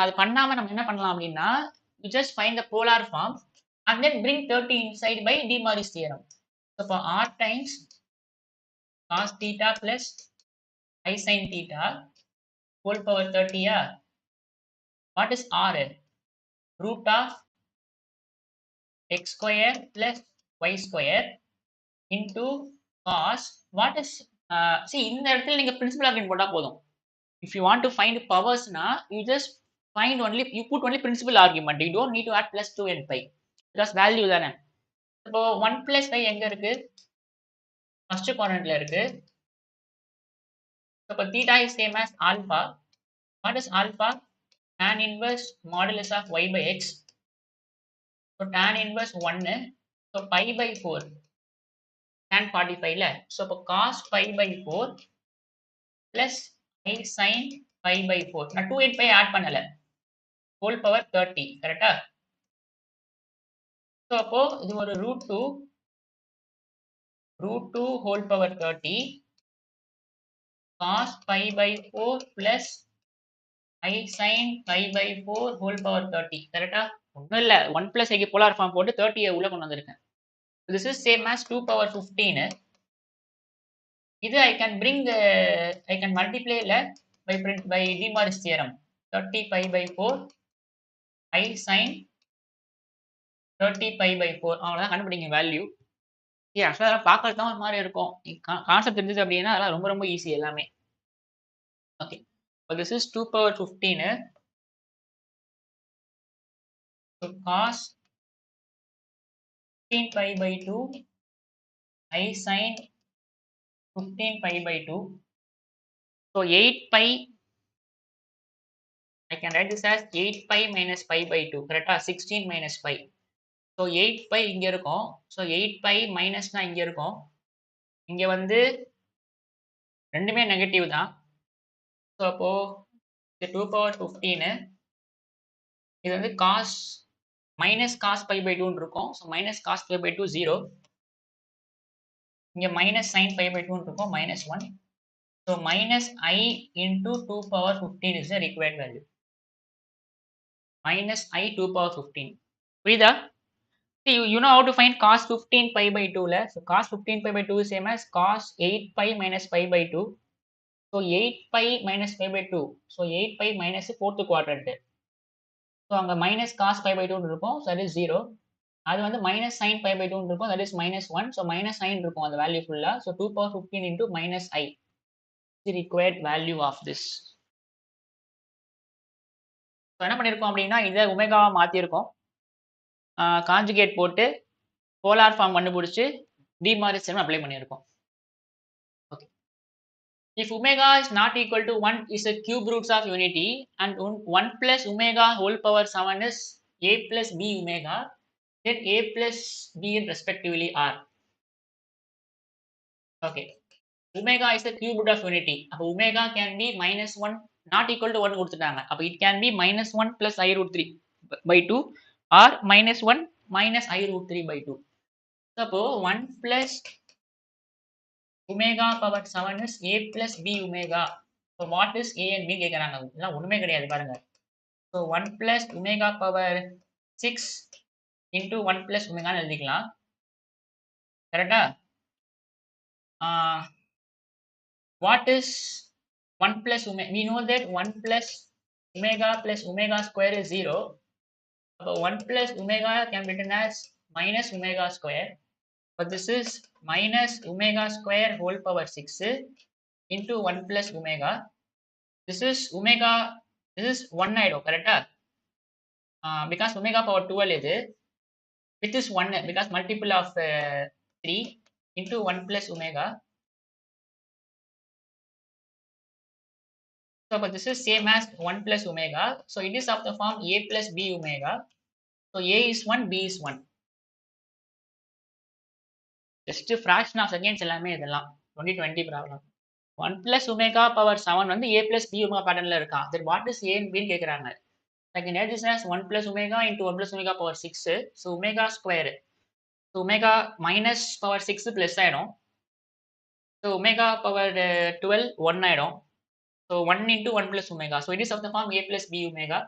A: அது பண்ணாம நம்ம என்ன பண்ணலாம் அப்படின்னா you just find the polar form and then bring 30 inside by de Moivre's theorem. So for r times cos theta plus I sin theta whole power 30, what is r? Root of x square plus y square into cos what is see இந்த இடத்துல நீங்க principal argument போட்டா போதும். If you want to find powers na you just find only, you put only principal argument. You don't need to add plus 2 and pi because value தானே. இப்போ 1 plus y எங்க இருக்கு? First குவாட்ரண்ட்ல இருக்கு. இப்போ theta is same as alpha. What is alpha? Tan inverse modulus of y by x. So tan inverse 1. So pi by 4. Tan 45 ல. So இப்போ cos pi by 4 plus I sin pi by 4. நான் 2 8 pi add பண்ணல. whole power 30. கரெக்டா? So அப்போ இது ஒரு root 2 whole power 30 cos pi by 4 plus I sin pi by 4 whole power 30. கரெக்டா? ஒன்றும் இல்லை 1 plus ஐக்கு போலார் ஃபார்ம் போட்டு 30 உள்ள கொண்டு வந்திருக்கேன். This is same as 2 power 15. இது I can multiply by De Moivre's theorem. 30 pi by 4 I sin 30 pi by 4. அவ்வளோதான் கண்டுபிடிங்க வேல்யூ. ஆக்சுவலாக அதெல்லாம் பார்க்கறது தான் ஒரு மாதிரி இருக்கும். கான்செப்ட் தெரிஞ்சது அப்படின்னா அதெல்லாம் ரொம்ப ரொம்ப ஈஸி எல்லாமே. Okay, so this is 2 power 15. So cos 15 pi by 2 I sin 15 pi by 2. So 8 pi, I can write this as 8 pi minus pi by 2. கரெக்டா? 16 minus pi. So 8 pi இங்க இருக்கும். So 8 pi மைனஸ்னா இங்க இருக்கும். இங்க வந்து ரெண்டுமே negative தான். So அப்போ 2 power 15 இது வந்து cos minus cos pi by 2 இருக்கும். So minus cos pi by 2 0. இங்க minus sin pi by 2 இருக்கும் -1. So minus I into 2 power 15 is the required value. Minus I 2 power 15. புரியுதா? See, you know how to find cos 15 pi by 2 ல. So cos 15 pi by 2 is same as cos 8 pi minus pi by 2. So 8 pi minus pi by 2. So 8 pi minus 4th quadrant. So அங்க minus cos pi by 2 இருக்கும். So that is 0. அது வந்து minus sin pi by 2 இருக்கும். That is -1. So minus sin இருக்கும் அந்த value ஃபுல்லா. So 2 power 15 into minus I. The required value of this. So என்ன பண்ணிருக்கோம் அப்படின்னா இதை ஒமேகாவா மாத்திருக்கோம். கான்ஜுகேட் போட்டு போலார் ஃபார்ம் கண்டுபிடிச்சு டி மாரிஸ் தியரம் அப்ளை பண்ணியிருக்கோம். Okay, if omega is not equal to 1 is a cube roots of unity and 1 plus omega whole power 7 is a plus b omega, then a plus b respectively are. Okay, omega is the cube root of unity. அப்போ omega can be -1 not equal to 1 கொடுத்துட்டாங்க. அப்போ it can be -1 plus I root 3 by 2 or -1 minus I root 3 by 2. அப்போ 1 plus omega power 7 is a plus b omega. So what is a and b கேக்குறாங்க. இதெல்லாம் ஒண்ணுமே கிடையாது பாருங்க. So 1 plus omega power 6 into 1 plus omega எழுதிக்கலாம். கரெக்டா? What is 1 plus omega? We know that 1 plus omega square is 0. So 1 plus omega can be written as minus omega square. But this is minus omega square whole power 6 into 1 plus omega. This is omega, this is 1 ஆயிடும் கரெக்டா? Because omega power 12 இது, which is 1 because multiple of 3 into 1 plus omega. So but this is same as 1 plus omega. So it is of the form a plus b omega. So a is 1, b is 1. Just fraction of seconds எல்லாமே இதெல்லாம் 2020 problem. 1 plus omega power 7 வந்து a plus b omega பேட்டர்ன்ல இருக்கா. Then what is a and b ன்னு கேக்குறாங்க. I can write this as 1 plus omega into 1 plus omega power 6. So omega square. So omega minus power 6 plus ஆயிடும். So omega power 12 1 ஆயிடும். So 1 into 1 plus omega. So it is of the form a plus b omega.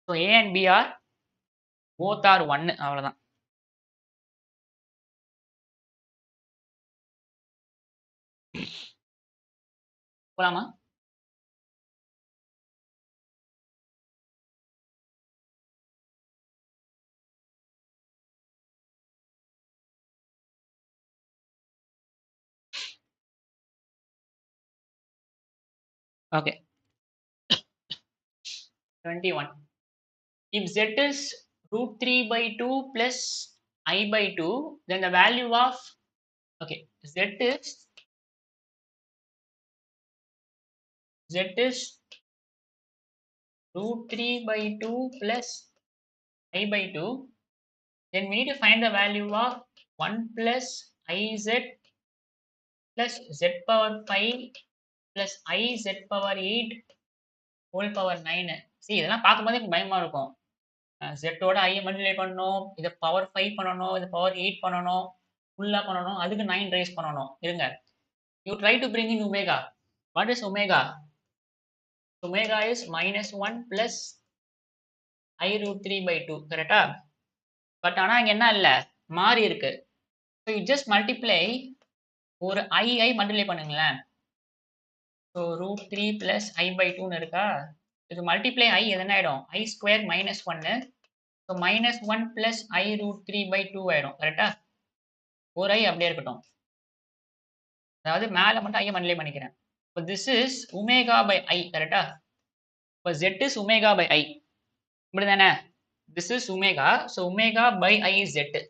A: So a and b are both are 1. அவ்வளவுதான். போலாமா? Okay. 21. If z is root 3 by 2 plus I by 2, then the value of, okay, z is root 3 by 2 plus I by 2. Then we need to find the value of 1 plus iz plus z power 5 plus iz power 8 whole power 9. See, இதெல்லாம் பார்க்கும்போது எனக்கு பயமா இருக்கும். z ஓட I multiply பண்ணணும், இதை power 5 பண்ணணும், இதை பவர் 8 பண்ணணும், ஃபுல்லா பண்ணணும், அதுக்கு 9 ரைஸ் பண்ணணும். இருங்க. You try to bring in omega. What is omega? Omega is minus 1 plus I root 3 by 2. கரெக்டா? பட் ஆனா இங்க என்ன இல்ல, மாறி இருக்கு. So you just multiply ஒரு I மல்டிப்ளை பண்ணுங்களேன். So root 3 plus I by 2 இருக்கா? இது மல்டிப்ளை I எதனா ஆயிடும்? I square minus 1. So minus 1 plus I root 3 by 2 ஆயிடும். கரெக்டா? ஒரு I அப்படியே இருக்கட்டும். அதாவது மேல மட்டும் I மல்டிப்ளை பண்ணிக்கிறேன். So this is omega by I. கரெக்டா? இப்போ Z is omega by I. இப்படிதானே? This is omega. So omega by I is Z.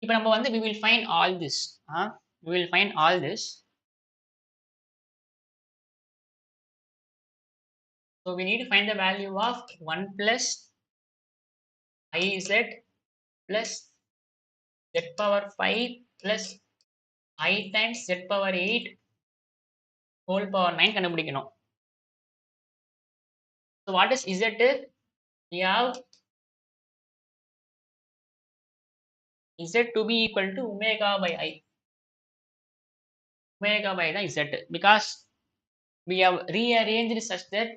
A: இப்போ நம்ம வந்து we will find all this. We will find all this. So we need to find the value of 1 plus Iz plus Z power 5 plus I times Z power 8 whole power 9 கண்டுபிடிக்கணும். So what is Z? We have Z to be equal to omega by I. Omega by the Z, because we have rearranged such that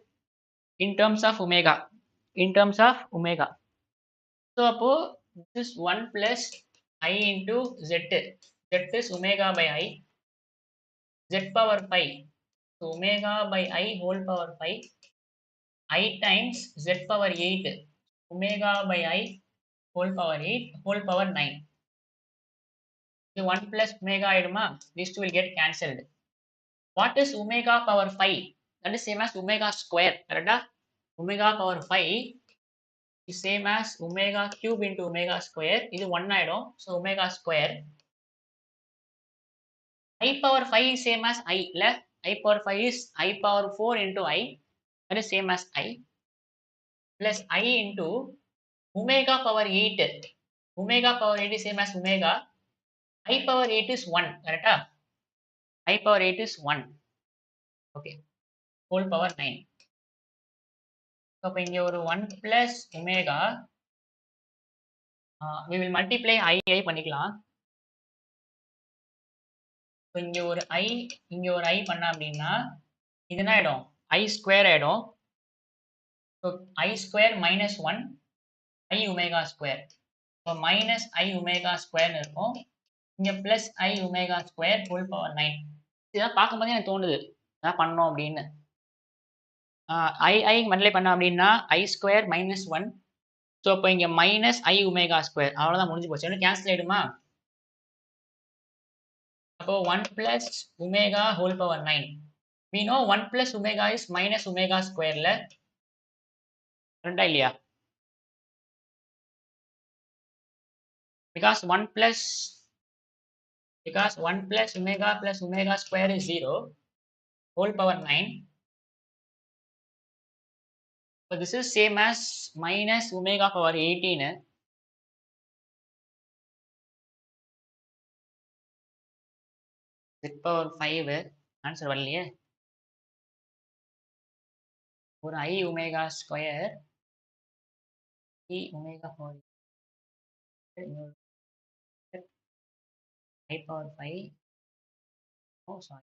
A: in terms of omega. In terms of omega. So அப்போ this is 1 plus I into Z. Z is omega by I. Z power 5. So omega by I whole power 5. I times Z power 8. Omega by I whole power 8 whole power 9. The 1 plus omega ஆயிடுமா? These two will get cancelled. What is omega power 5? That is same as omega square. Correct? Omega power 5 is same as omega cube into omega square. இது 1 ஆயிடும். So omega square. I power 5 is same as I. இல்ல? I power 5 is I power 4 into I. That is same as I. Plus I into omega power 8. Omega power 8 is same as omega. I power 8 is 1. Correct? I power 8 is 1. Okay. Whole power 9. So அப்ப இங்க ஒரு 1 plus omega. We will multiply I பண்ணிக்கலாம். So இங்க ஒரு I, இங்க ஒரு I பண்ணா அப்படின்னா இது என்ன ஆயிடும்? I square ஆயிடும். So I square minus 1 I omega square. So minus I omega square இருக்கும். இங்க plus I omega square whole power 9. இதெல்லாம் பார்க்கும்போது எனக்கு தோணுது இதான் பண்ணோம் அப்படின்னு. I மல்டிப்ளை பண்ணோம் அப்படின்னா I square minus 1. ஸோ இப்போ இங்க மைனஸ் I omega square. அவ்வளோதான், முடிஞ்சு போச்சு. இன்னும் கேன்சல் ஆயிடுமா? அப்போ 1 plus omega whole power 9. We know 1 plus omega is minus omega squareல ரெண்டா இல்லையா? Because 1 plus omega square is 0 whole power 9. So this is same as minus omega power 18. Z power 5 answer வரலையே. ஒரு I omega square I omega power I power 5. Oh sorry.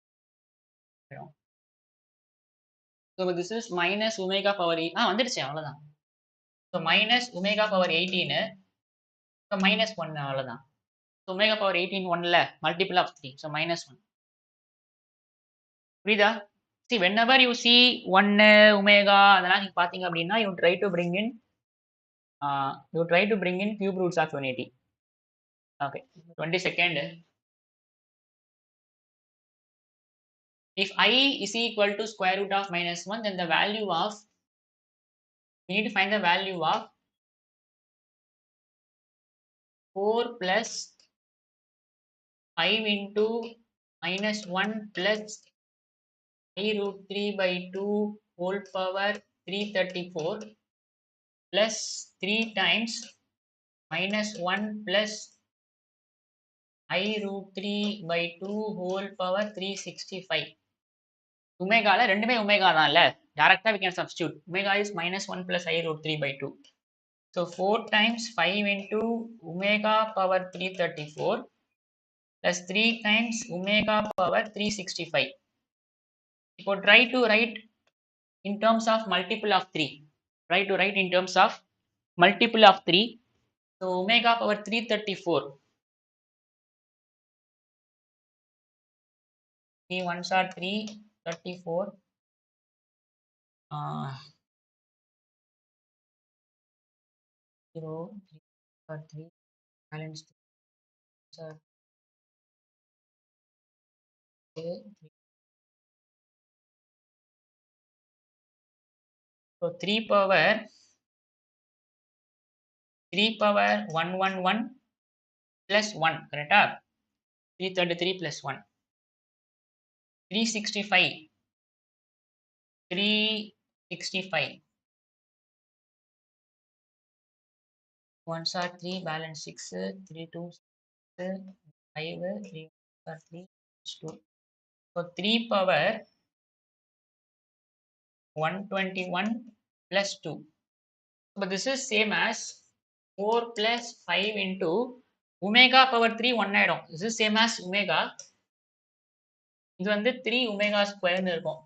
A: So this is minus omega power 8. வந்துடுச்சு, அவ்வளவுதான். So minus omega power 18. So minus 1 அவ்வளவுதான். So omega power 18 1ல multiple of 3. So minus 1. புரியுதா? See, whenever you see 1 omega அதெல்லாம் நீங்க பாத்தீங்க அப்படின்னா you try to bring in cube roots of 180. Okay. 22nd. If I is equal to square root of minus 1, then the value of, we need to find the value of 4 plus 5 into minus 1 plus I root 3 by 2 whole power 334 plus 3 times minus 1 plus I root 3 by 2 whole power 365. Omega la ரெண்டுமே omega தான்ல directly we can substitute. Omega is minus 1 plus I root 3 by 2. So 4 times 5 into omega power 334 plus 3 times omega power 365. Now try to write in terms of multiple of 3. Try to write in terms of multiple of 3. So omega power 334. 3 ones are 3, 34. 0, 3 or 3, balance 3 are 3. So 3 power 111 plus 1, correct? 333 plus 1. 365. 365. Ones are 3, balance 6, 3 2s, 5, 3 are 3, 2. So 3 power 121 plus 2. But this is same as 4 plus 5 into omega power 3 1 ஆயிடும். This is same as omega. இது வந்து 3 omega square னு இருக்கும்.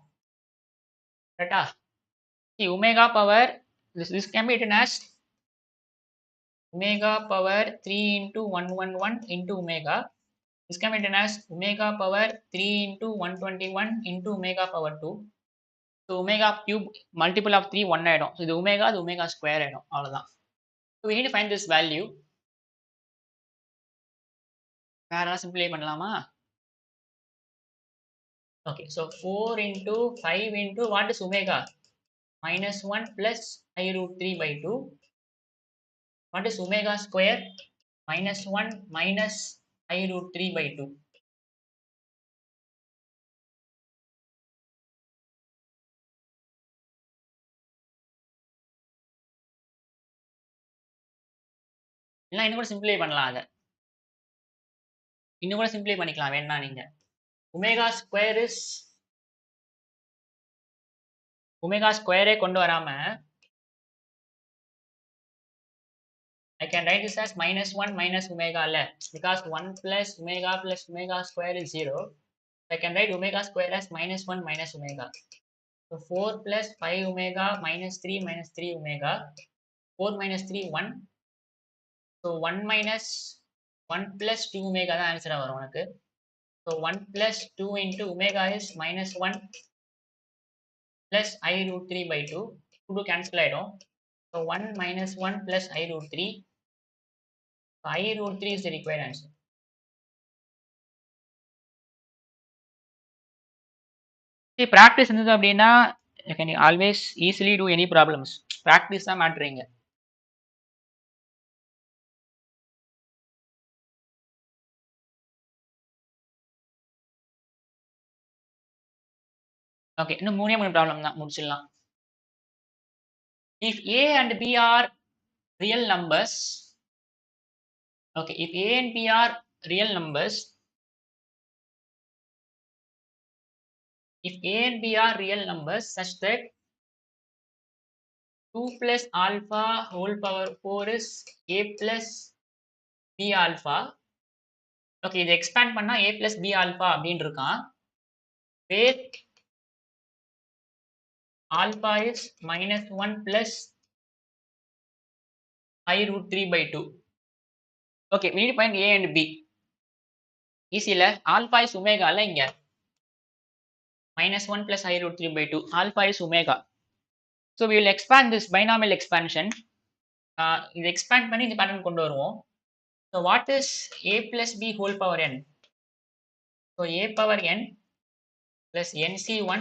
A: கரெக்டா? See omega power this can be written as omega power 3 into 111 into omega. This can be written as omega power 3 into 121 into omega power 2. So omega cube multiple of 3 1 ஆயிடும். So இது omega, இது omega square ஆயிடும். அவ்வளவுதான். So we need to find this value. வேற ஏதாவது simplify பண்ணலாமா? Okay, so 4 into 5 into what is omega? Minus 1 plus I root 3 by 2. What is omega square? Minus 1 minus I root 3 by 2. இல்ல இன்னும் கூட சிம்பிளை பண்ணலாம் அத. இன்னும் கூட சிம்பிளை பண்ணிக்கலாம் வேணா நீங்க. Omega square is omega square கொண்டு வராம I can write this as minus 1 minus omega இல்ல because 1 plus omega square is 0. I can write omega square as minus 1 minus omega. So 4 plus 5 omega minus 3 omega. 4 minus 3 1. So 1 minus 1 plus 2 omega தான் ஆன்சரா வரும் உனக்கு. So 1 plus 2 into omega is minus 1 plus I root 3 by 2. 2 cancel ஆயிடும். So 1 minus 1 plus I root 3. So I root 3 is the required answer. See practice இருந்தது அப்படின்னா you can always easily do any problems. Practice தான் மாட்டுறீங்க. Okay, இன்னும் 3 problem தான் முடிச்சிடலாம். If A and B are real numbers, okay, if A and B are real numbers, if A and B are real numbers such that 2 plus alpha whole power 4 is A plus B alpha. Okay, இதை expand பண்ணா A plus B alpha அப்படின்னு இருக்கான். Where alpha is minus 1 plus I root 3 by 2. Okay, we need to find A and B. Easy இல்ல? Alpha is omega இல்ல இங்க. Minus 1 plus I root 3 by 2. Alpha is omega. So we will expand this binomial expansion. இதை expand பண்ணி இந்த pattern கொண்டு வருவோம். So what is A plus B whole power n? So A power n plus NC1,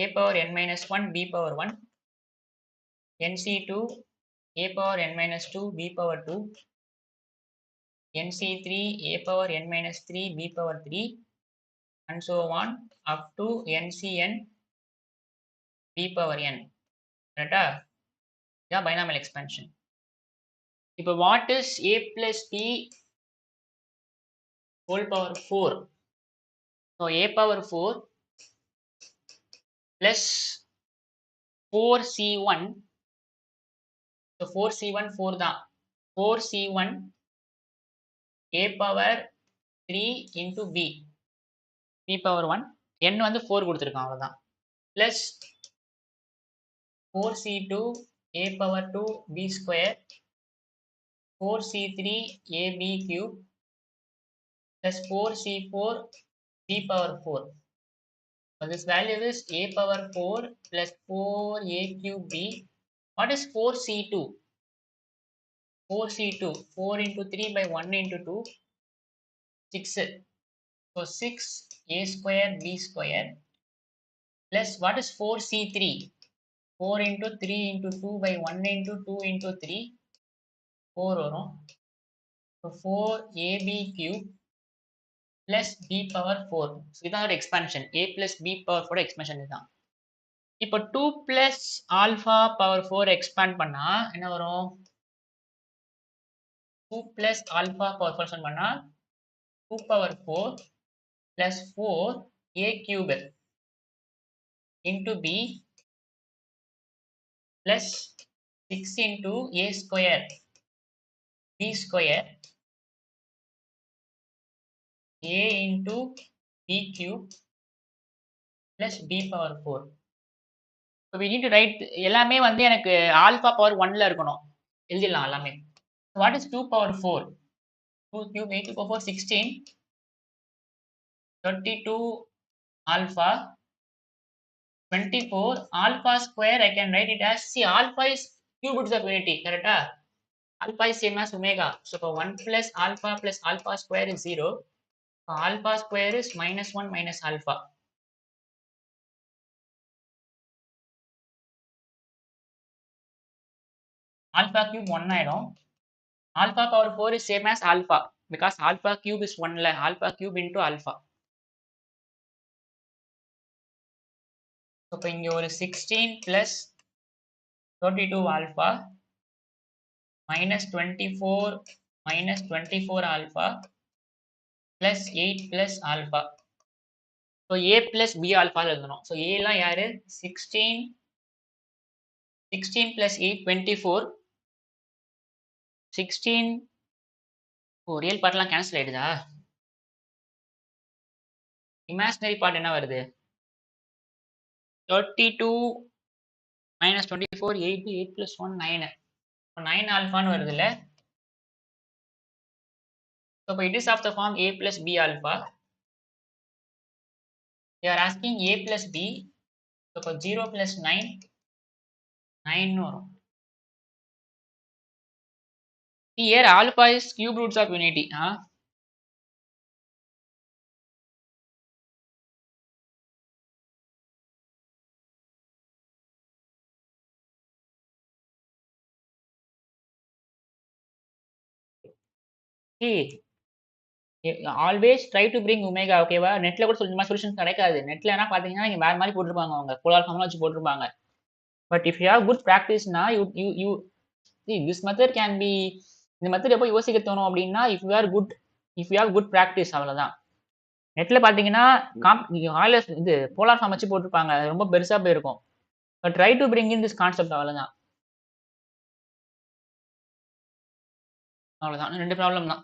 A: A power n minus 1, B power 1, NC2, A power n minus 2, B power 2, NC3 a power n minus 3 b power 3 and so on up to NCn b power n. Correct? Yeah, binomial expansion. Now, what is a plus b whole power 4? So, a power 4 plus 4c1. So, 4c1 4 தான். 4c1 a power 3 into b. b power 1. n வந்து 4 கொடுத்திருக்கான் அவ்வளவுதான். Plus 4c2 a power 2 b square 4c3 ab cube plus 4c4 b power 4. So this value is a power 4 plus 4a cube b. What is 4c2? 4c2 4 into 3 by 1 into 2 6. So 6 a square b square plus what is 4c3? 4 into 3 into 2 by 1 into 2 into 3 4 வரும். So 4ab cube plus b power 4. So இதான் expansion. a plus b power 4 expansion இதுதான். இப்போ 2 plus alpha power 4 expand பண்ணா என்ன வரும்? 2 plus alpha power 4 expand பண்ணா 2 power 4 plus 4 a cube into b plus 6 into a square b square a into b cube plus b power 4. So we need to write எல்லாமே வந்து எனக்கு alpha power 1ல இருக்கணும். எழுதிடலாம் எல்லாமே. What is 2 power 4? 2 cube 8 to power 4 16 32 alpha 24 alpha square I can write it as see alpha is cube roots of unity correct? Alpha is same as omega so for 1 plus alpha square is 0 so alpha square is minus 1 minus alpha. Alpha cube 1 ஆயிடும். Alpha power 4 is same as alpha because alpha cube is 1 alpha cube into alpha. So இப்போ இங்க ஒரு 16 plus 32 alpha minus 24 minus 24 alpha plus 8 plus alpha. So a plus b alpha எழுதணும். So a எல்லாம் யாரு 16 plus 8 24 16 real part எல்லாம் cancel ஆயிடுதா? Imaginary part என்ன வருது? 32 minus 24 8 8 plus 1 9. So 9 alpha வருது இல்ல? So it is of the form a plus b alpha. They are asking a plus b. So 0 plus 9 9 வரும். Here alpha is cube roots of unity. See, always try to bring omega ஓகேவா நெட்ல கூட சொல்லுமா solution கிடைக்காது நெட்ல என்ன பாத்தீங்கன்னா நீங்க வேற மாதிரி போட்டுருப்பாங்க அவங்க போலார் ஃபார்முலா வச்சு போட்டுருப்பாங்க but if you have good பிராக்டிஸ்னா you this method can be இந்த மெத்தட் எப்போ யோசிக்க தோணும் அப்படின்னா if you have good practice அவ்வளவுதான் நெட்ல பாத்தீங்கன்னா இது போலார் ஃபார்ம் வச்சு போட்டிருப்பாங்க ரொம்ப பெருசா போயிருக்கும் but try to bring in this concept அவ்வளவுதான் ரெண்டு ப்ராப்ளம் தான்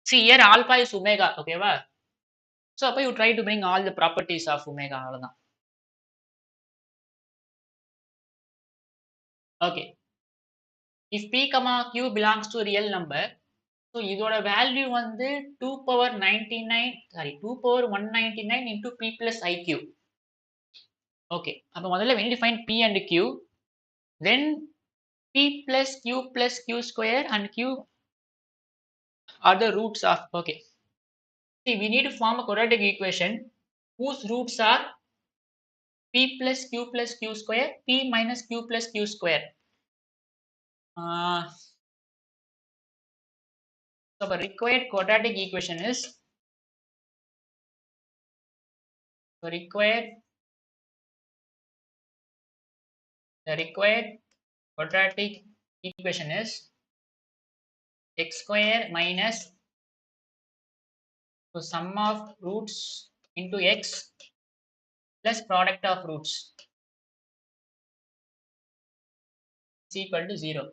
A: see here alpha is omega ஓகேவா so அப்ப you try to bring all the properties of omega அவ்வளவுதான் okay if p comma q belongs to real number so இதோட value வந்து 2 power 199 into p plus iq okay அப்ப முதல்ல we need to find p and q then p plus q square and q are the roots of okay see we need to form a quadratic equation whose roots are p plus q square p minus q plus q square So the required quadratic equation is the required quadratic equation is x square minus the sum of roots into x plus product of roots is equal to 0.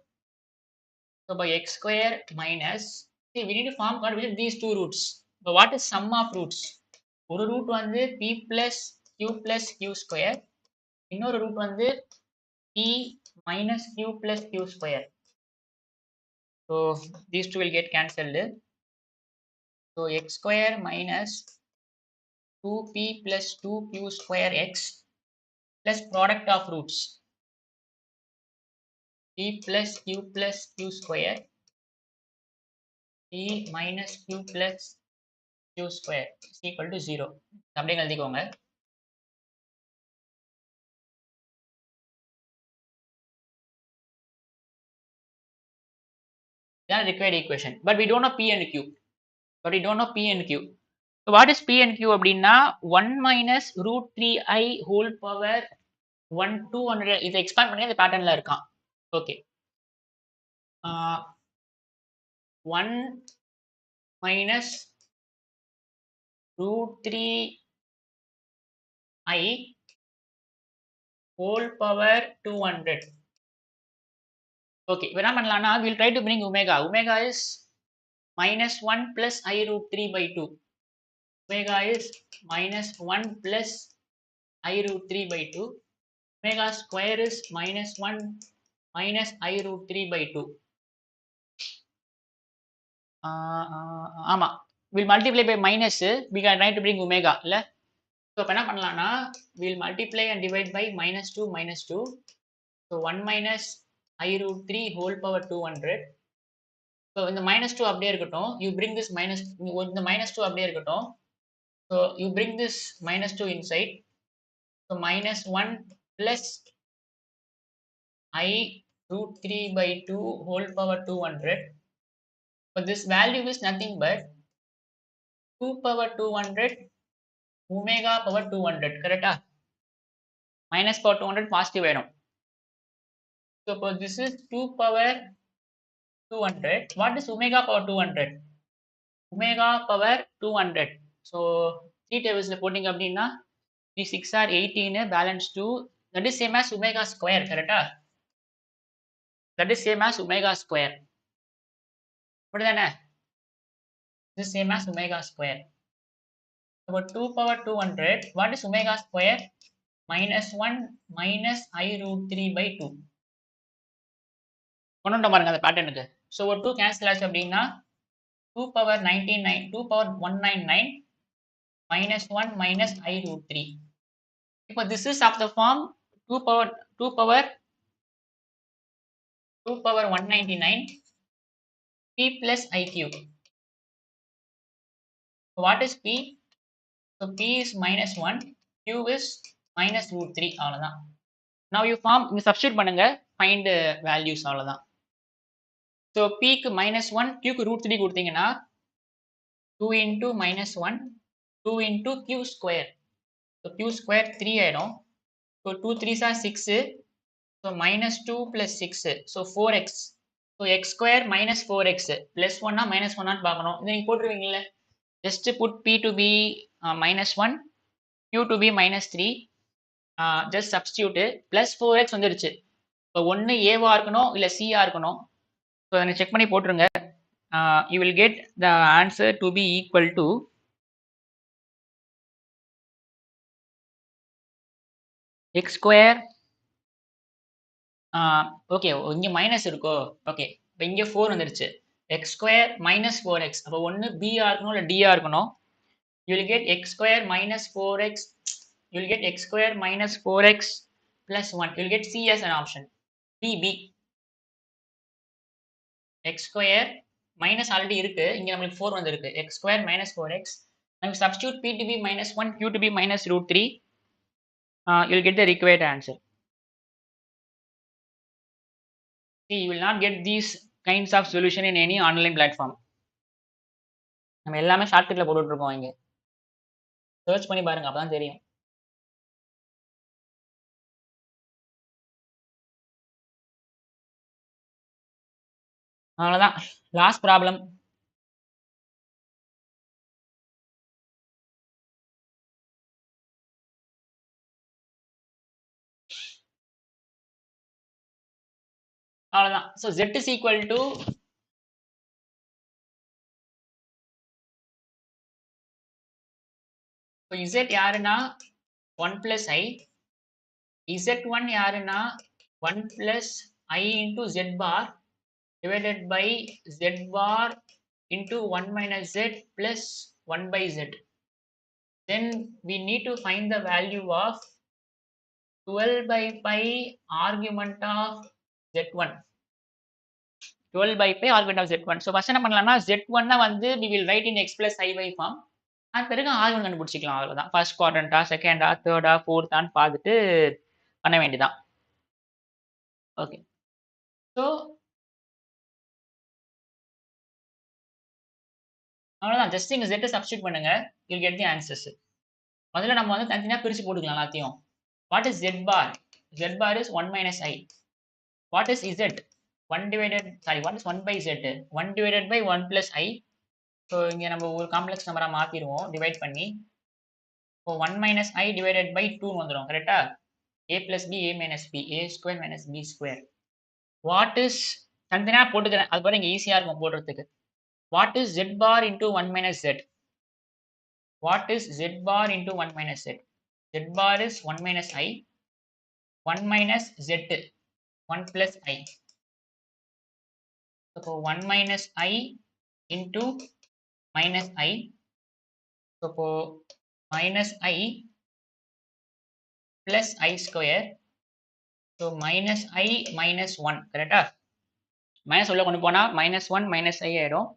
A: So by x square minus, see we need to form quadratic with these two roots. But what is sum of roots? ஒரு root வந்து p plus q square, இன்னொரு root வந்து p minus q square. So these two will get cancelled. So x square minus 2p plus 2q square x plus product of roots p plus q square p minus q square is equal to 0. அப்படியே எழுதிக்கோங்க. That required equation. But we don't know p and q. So what is p and q அப்படின்னா 1 minus root 3i whole power 1 200 இதை expand பண்ணி இந்த பேட்டர்ன்ல இருக்கான். Okay 1 minus root 3i whole power 200. Okay, என்ன பண்ணலாம்னா we'll try to bring omega. Omega is minus 1 plus I root 3 by 2. Omega is minus 1 plus I root 3 by 2. Omega square is minus 1 minus I root 3 by 2. ஆமா we'll multiply by minus, we can try to bring omega இல்ல. So இப்போ என்ன பண்ணலாம்னா we'll multiply and divide by minus 2. So 1 minus I root 3 whole power 200. So இந்த minus 2 அப்படியே இருக்கட்டும், you bring this minus, இந்த minus 2 அப்படியே இருக்கட்டும். So you bring this minus 2 inside. So minus 1 plus I root 3 by 2 whole power 200. But this value is nothing but 2 power 200 omega power 200. Correct? Minus power 200 positive வேணும். So this is 2 power 200. What is omega power 200? Omega power 200. So 3 tables போட்டிங்க அப்படின்னா 3 6 are 18 balance 2, that is same as omega square. Correct? That is same as omega square. அப்படிதானே? This is same as omega square. About 2 power 200. What is omega square? Minus 1 minus I root 3 by 2. கொண்டு பாருங்க அந்த பேட்டர்னுக்கு. So ஒரு 2 cancel ஆச்சு அப்படின்னா 2 power 99, 2 power 199 minus 1 minus I root 3. இப்போ this is of the form 2 power 199 p plus I cube. So what is p? So p is minus 1, q is minus root 3. அவ்வளவுதான். Now you form, இங்க substitute பண்ணுங்க, find values அவ்வளவுதான். So p க்கு minus 1, q க்கு root 3 கொடுத்தீங்கன்னா 2 into minus 1, 2 into q square. So q square 3 ஆயிடும். So 2 3s are 6. So minus 2 plus 6. So 4x. So x square minus 4x. Plus 1 ah minus 1 ஆன்னு பார்க்கணும். இதை நீங்க போட்டுருவீங்கல்ல. Just put p to be minus 1, q to be minus 3. Just substitute. Plus 4x வந்துருச்சு. இப்போ ஒன்று ஏவா இருக்கணும் இல்லை சியா இருக்கணும். ஸோ அதை செக் பண்ணி போட்டுருங்க. You will get the answer to be equal to x square. Okay இங்கே மைனஸ் இருக்கோ. ஓகே இப்போ இங்கே 4 வந்துருச்சு. x square minus 4x. அப்போ ஒன்று பியா இருக்கணும் இல்லை டியா இருக்கணும். You will get x square minus 4x. You will get x square minus 4x plus 1. You will get C as an option. B. X square minus already இருக்கு, இங்க நமக்கு 4 வந்திருக்கு. X square minus 4x. Now substitute p to be minus 1, q to be minus root 3. You will get the required answer. See, you will not get these kinds of solution in any online platform. நம்ம எல்லாமே ஷார்ட்கட்ல போட்டுட்டு இருக்கோம் இங்க. Search பண்ணி பாருங்க அப்பதான் தெரியும். அவ்வளவுதான். Last problem. அவ்வளவுதான். So z is equal to z யாருன்னா 1 plus i, z1 யாருன்னா 1 plus I into z bar divided by z bar into 1 minus z plus 1 by z. Then we need to find the value of 12 by pi argument of z1. 12 by pi argument of z1. So first என்ன பண்ணலாம்னா z1 வந்து we will write in x plus i by form. அது பிறகு argument கண்டுபிடிச்சிக்கலாம் அவ்வளவுதான். First குவாட்ரண்டா, செகண்டா, தேர்டா, ஃபோர்த்தான்னு பார்த்துட்டு பண்ண வேண்டியதான். Okay. So அவ்வளோதான். ஜஸ்ட் இங்கே ஜெட்டை சப்ஸ்டியூட் பண்ணுங்க. You get the answers. முதல்ல நம்ம வந்து தனித்தனியாக பிரித்து போட்டுக்கலாம் எல்லாத்தையும். What is z bar? z bar is 1 minus i. What is z? 1 divided, sorry, what is 1 by z? 1 divided by 1 plus i. So இங்கே நம்ம ஒரு காம்ப்ளெக்ஸ் நம்பராக மாற்றிடுவோம் டிவைட் பண்ணி. இப்போ 1 minus i divided by 2 வந்துடும் கரெக்டா? a plus b, a minus b, a square minus b square. What is தனித்தனியாக போட்டுக்கிறேன். அது பாருங்க ஈஸியாக இருக்கும் போடுறதுக்கு. What is z bar into 1 minus z? What is z bar into 1 minus z? Z bar is 1 minus i, 1 minus z, 1 plus i. So 1 minus i into minus i. So minus i plus i square. So minus i minus 1 correct? Minus உள்ள கொண்டு போனா minus 1 minus i ஆயிடும்.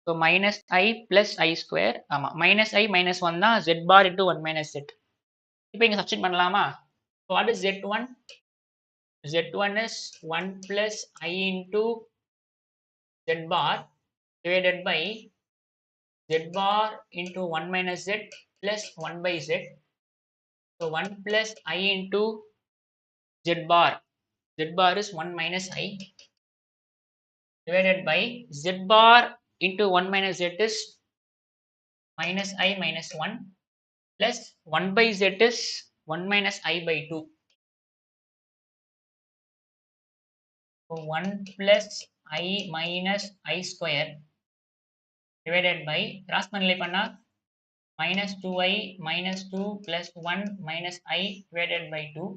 A: So minus i plus i square. ஆமா minus i minus 1 தான் z bar into 1 minus z. இப்போ இங்க substitute பண்ணலாமா? What is z1? z1 is 1 plus I into z bar divided by z bar into 1 minus z plus 1 by z. So 1 plus I into z bar. Z bar is 1 minus I divided by z bar into 1 minus z is minus I minus 1 plus 1 by z is 1 minus I by 2. So 1 plus I minus I square divided by cross multiply பண்ணா minus 2i minus 2 plus 1 minus I divided by 2.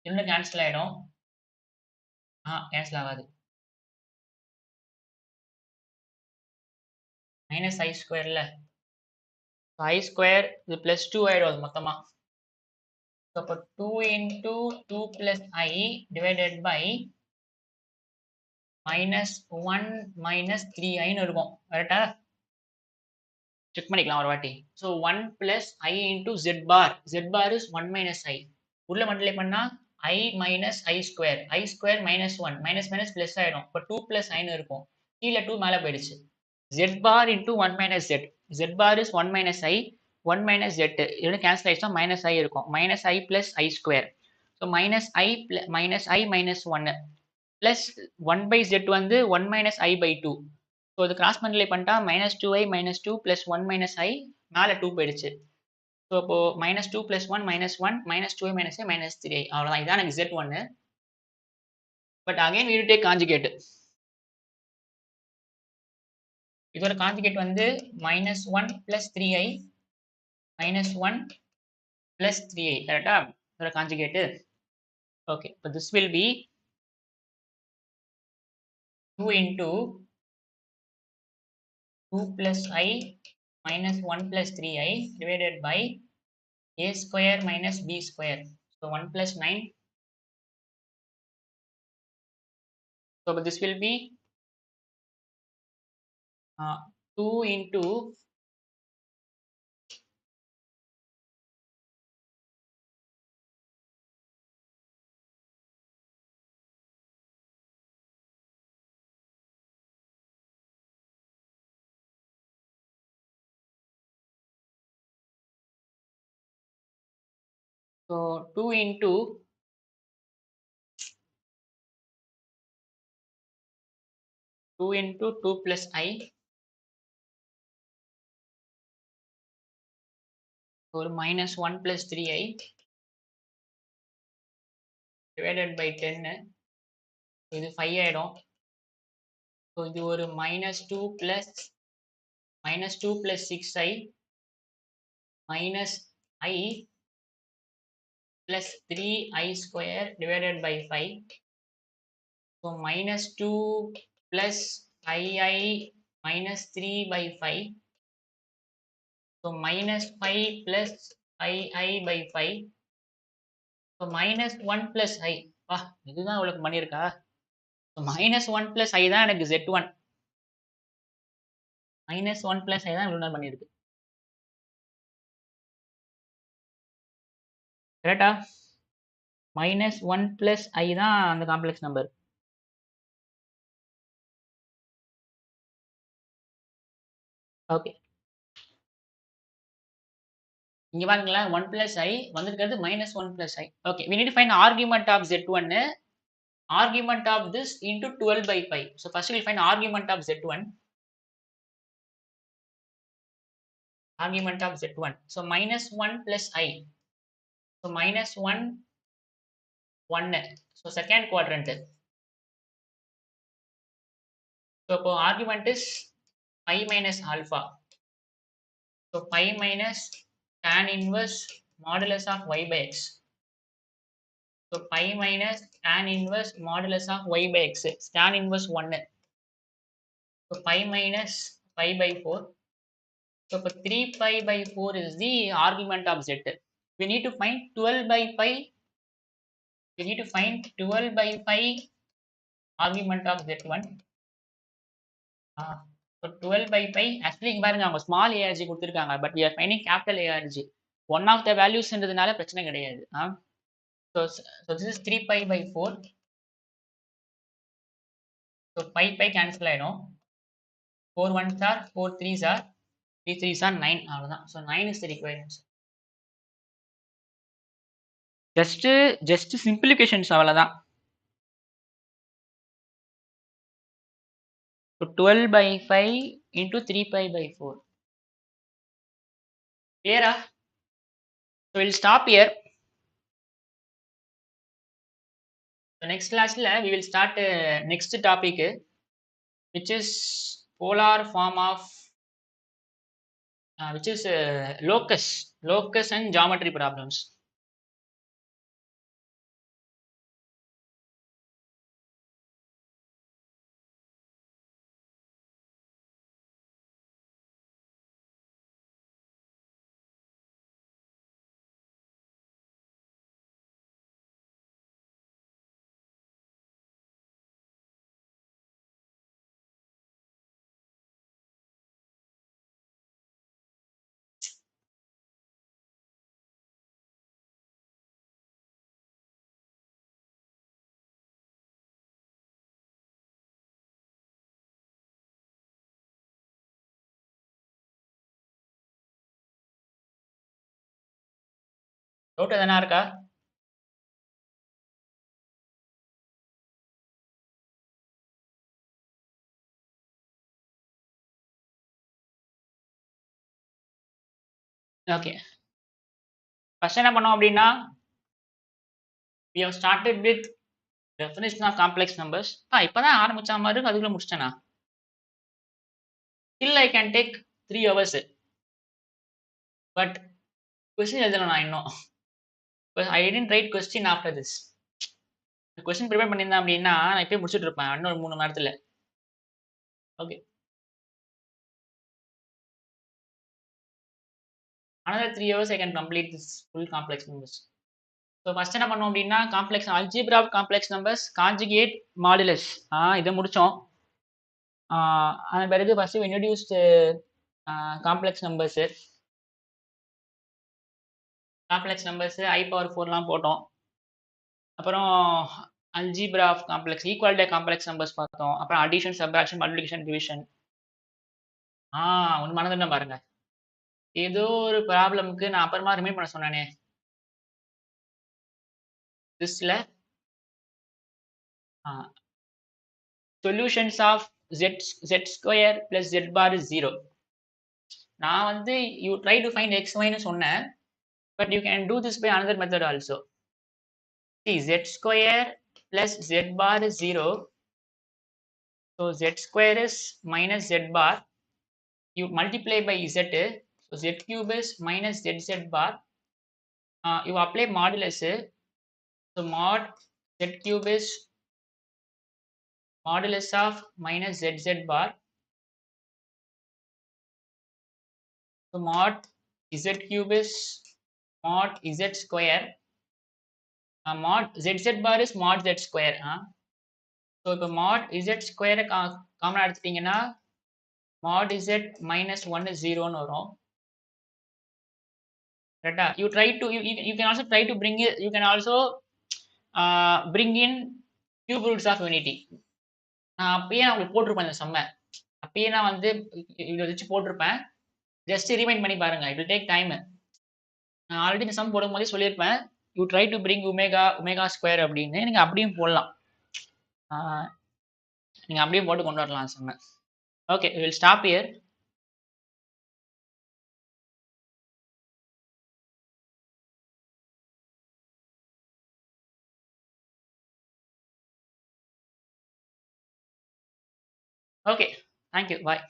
A: இன்னும் cancel ஆயிடும். cancel ஆகாது. minus I square இல்ல. I square இது plus 2 ஆயிடும் அது மொத்தமா. So அப்போ 2 into 2 plus I divided by minus 1 minus 3i ன்னு இருக்கும். கரெக்டா? செக் பண்ணிக்கலாம் ஒரு வாட்டி. So 1 plus I into z bar. Z bar is 1 minus I. உள்ள மல்டிப்ளை பண்ணா I minus I square. I square minus 1. Minus minus plus ஆயிடும். இப்போ 2 plus I ன்னு இருக்கும். கீழே 2 மேலே போயிடுச்சு. Z bar into 1 minus z. Z bar is 1 minus I. 1 minus z. இது கேன்சல் ஆயிடுச்சா minus I இருக்கும். minus I plus I square. So minus I minus I minus 1 plus 1 by z வந்து 1 minus I by 2. So இது cross multiply பண்ணிட்டா minus 2i minus 2 plus 1 minus i மேலே 2 போயிடுச்சு. So இப்போ minus 2 plus 1 minus 1 minus 2i minus i minus 3i அவ்வளோதான். இதான் எனக்கு z1. But again we will take conjugate. இதோட கான்ஜுகேட் வந்து minus 1 plus 3i minus 1 plus 3i கரெக்டா? இதோட கான்ஜுகேட். ஓகே இப்போ this will be 2 into 2 plus I minus 1 plus 3i divided by a square minus b square. So 1 plus 9. So this will be 2 into So 2 into 2 plus I or minus 1 plus 3I divided by 10. இது 5 ஆயிடும். So இது ஒரு -2 plus 6I minus I plus 3I square divided by 5. So -2 plus II minus 3 by 5. So -5 plus II by 5. So -1 plus I. வா இதுதான் உங்களுக்கு பண்ணியிருக்கா. So -1 plus I தான் எனக்கு Z1. -1 plus I தான் இவ்வளவு நேரம் பண்ணியிருக்கு. கரெக்டா? -1 plus I தான் அந்த காம்ப்ளெக்ஸ் நம்பர். ஓகே. இங்க பாருங்களேன் 1 plus I வந்திருக்கிறது -1 plus I. Okay, we need to find argument of Z1. Argument of this into 12 by 5. So first we'll find argument of Z1. Argument of Z1. So -1 plus I. So -1, 1. So second quadrant. So argument is 5 minus alpha. So 5 minus tan inverse modulus of y by x. So 5 minus tan inverse modulus of y by x. Tan inverse 1. So 5 minus 5 by 4. So 3 pi by 4 is the argument of Z. We need to find 12 by pi. We need to find 12 by pi argument of Z1. So 12 by pi. Actually, இங்க பாருங்க அவங்க small arg கொடுத்திருக்காங்க. But we are finding capital arg. One of the values என்றதுனால பிரச்சனை கிடையாது. So this is 3 pi by 4. So pi cancel ஆயிடும். 4 1s are 4 3s are 3 3s are 9. அவ்வளவுதான். So 9 is the required answer. Just simplifications அவ்வளவுதான். So 12 by 5 into 3 pi by 4. Clear? So we'll stop here. So next class we will start next topic, which is polar form of which is locus and geometry problems. Doubt எதனா இருக்கா? Okay. First என்ன பண்ணோம் அப்படின்னா we have started with definition of complex numbers. இப்பதான் ஆரம்பிச்ச மாதிரி இருக்கு, அதுக்குள்ள முடிச்சிட்டேனா? Still I can take 3 hours. But question எழுதல நான் இன்னும். But I didn't write question after this. Question prepare பண்ணியிருந்தேன் அப்படின்னா நான் இப்பயே முடிச்சிட்டு இருப்பேன் இன்னொரு 3 மணி நேரத்துல. Okay. Another 3 hours I can complete this full complex numbers. So first என்ன பண்ணோம் அப்படின்னா complex algebra of complex numbers, conjugate, modulus. இதை முடிச்சோம். அதன் பிறகு first we introduced complex numbers. complex numbers I power 4 லாம் போட்டோம். அப்புறம் algebra of complex, equality of complex numbers பார்த்தோம். அப்புறம் addition, subtraction, multiplication, division. ஒன்று மறந்துட்டேன் பாருங்க. ஏதோ ஒரு ப்ராப்ளம்க்கு நான் அப்புறமா ரிமைண்ட் பண்ண சொன்னேனே. thisல solutions of z square plus z bar is 0. நான் வந்து you try to find x y ன்னு சொன்னேன். But you can do this by another method also. See, z square plus z bar is 0. So z square is minus z bar. You multiply by z. So z cube is minus zz bar. You apply modulus. So mod z cube is modulus of minus zz bar. So mod z cube is mod z square. Mod zz bar is mod z square. So இப்போ mod z square காமனா எடுத்துட்டீங்கன்னா mod z minus 1 is 0 ன்னு வரும். கரெக்டா? You try to you can also try to bring it, you can also bring in cube roots of unity. நான் அப்பயே நான் உங்களுக்கு போட்டிருப்பேன் இந்த சம்ம. அப்பயே நான் வந்து இதை வச்சு போட்டிருப்பேன். ஜஸ்ட் ரிமைண்ட் பண்ணி பாருங்க. It will take time. நான் ஆல்ரெடி இந்த சம் போடும்போதே சொல்லியிருப்பேன். You try to bring omega square அப்படின்னு. நீங்க அப்படியும் போடலாம். நீங்க அப்படியே போட்டு கொண்டு வரலாம் சம்ம. Okay, we will stop here. Okay, thank you. Bye.